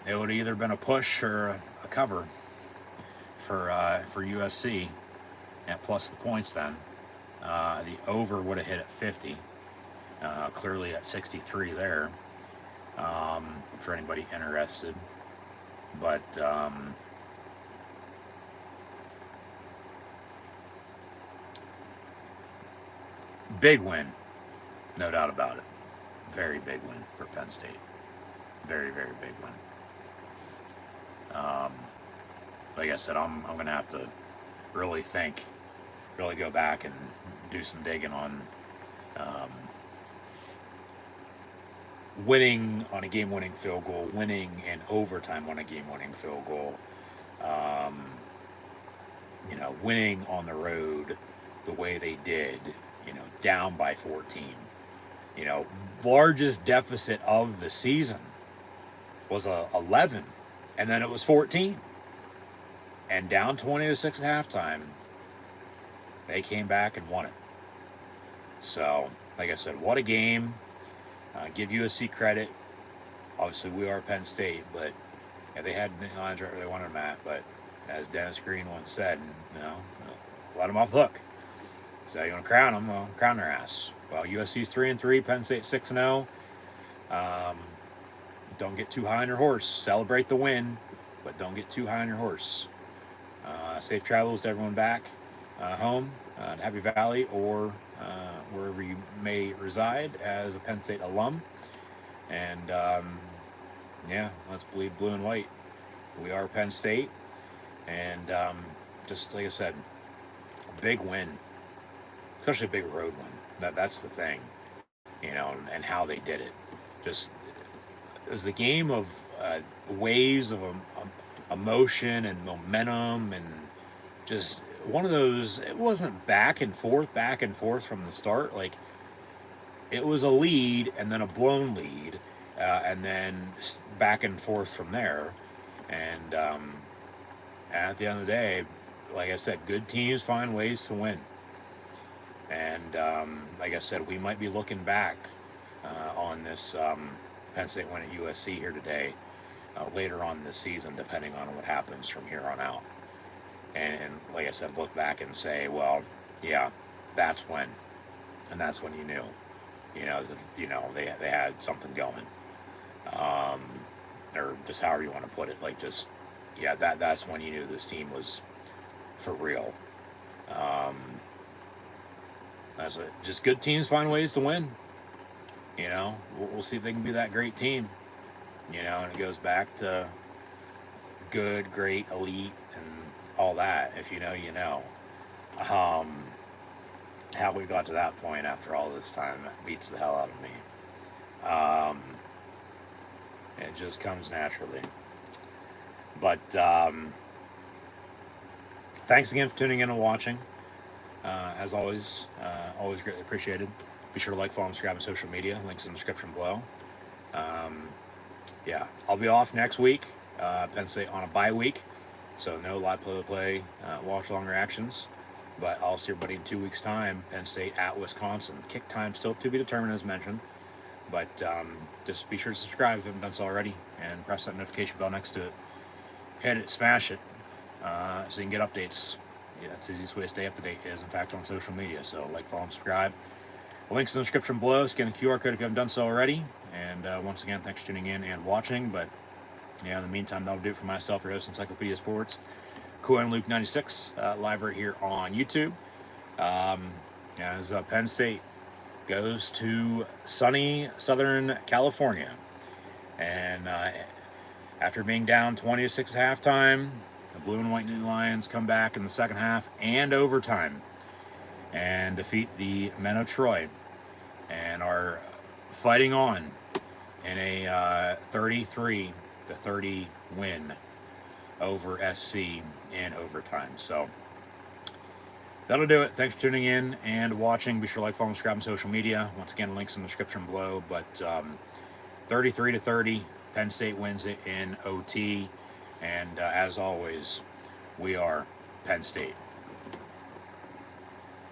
It would have either been a push or a cover for USC, and plus the points then. The over would have hit at 50, clearly at 63 there, for anybody interested. But big win, no doubt about it. Very big win for Penn State. Very, very big win. Like I said, I'm going to have to really go back and do some digging on winning on a game-winning field goal, winning in overtime on a game-winning field goal, winning on the road the way they did, down by 14. Largest deficit of the season was 11, and then it was 14. And down 20-6 at halftime, they came back and won it. So, like I said, what a game. Give USC credit. Obviously, we are Penn State, but they had lines right where they wanted them at. But as Dennis Green once said, let them off the hook. So you want to crown them? Well, crown their ass. Well, USC's 3-3, Penn State 6-0. Don't get too high on your horse. Celebrate the win, but don't get too high on your horse. Safe travels to everyone back home to Happy Valley or wherever you may reside as a Penn State alum. And let's bleed blue and white. We are Penn State, and just like I said, a big win, especially a big road win. That's the thing, and how they did it. Just it was the game of waves of emotion and momentum, and just one of those. It wasn't back and forth from the start. Like, it was a lead and then a blown lead, and then back and forth from there. And at the end of the day, like I said, good teams find ways to win. And like I said, we might be looking back on this Penn State win at USC here today, later on this season, depending on what happens from here on out. and like I said, look back and say, well, yeah, that's when, and that's when you knew, they had something going, or just however you want to put it, like just, yeah, that's when you knew this team was for real. Just good teams find ways to win. We'll see if they can be that great team. And it goes back to good, great, elite, and all that. If you know, you know. How we got to that point after all this time beats the hell out of me. It just comes naturally. But thanks again for tuning in and watching. As always greatly appreciated. Be sure to like, follow, and subscribe on social media. Links in the description below. Yeah, I'll be off next week. Penn State on a bye week, so no live play-by-play, watch-along reactions. But I'll see everybody in 2 weeks' time. Penn State at Wisconsin. Kick time still to be determined, as mentioned. But just be sure to subscribe if you haven't done so already, and press that notification bell next to it. Hit it, smash it, so you can get updates. Yeah, it's the easiest way to stay up to date is, in fact, on social media. So like, follow, and subscribe. Links in the description below. Scan the QR code if you haven't done so already. And once again, thanks for tuning in and watching. But yeah, in the meantime, that'll do it for myself, your host, Encyclopedia Sports, Cohen Luke 96, live right here on YouTube. As Penn State goes to sunny Southern California, and after being down 20-6 at halftime, the blue and white Nittany Lions come back in the second half and overtime and defeat the men of Troy, and are fighting on in a 33-30 win over SC in overtime. So that'll do it. Thanks for tuning in and watching. Be sure to like, follow, and subscribe on social media. Once again, links in the description below. But 33-30, Penn State wins it in OT. And as always, we are Penn State.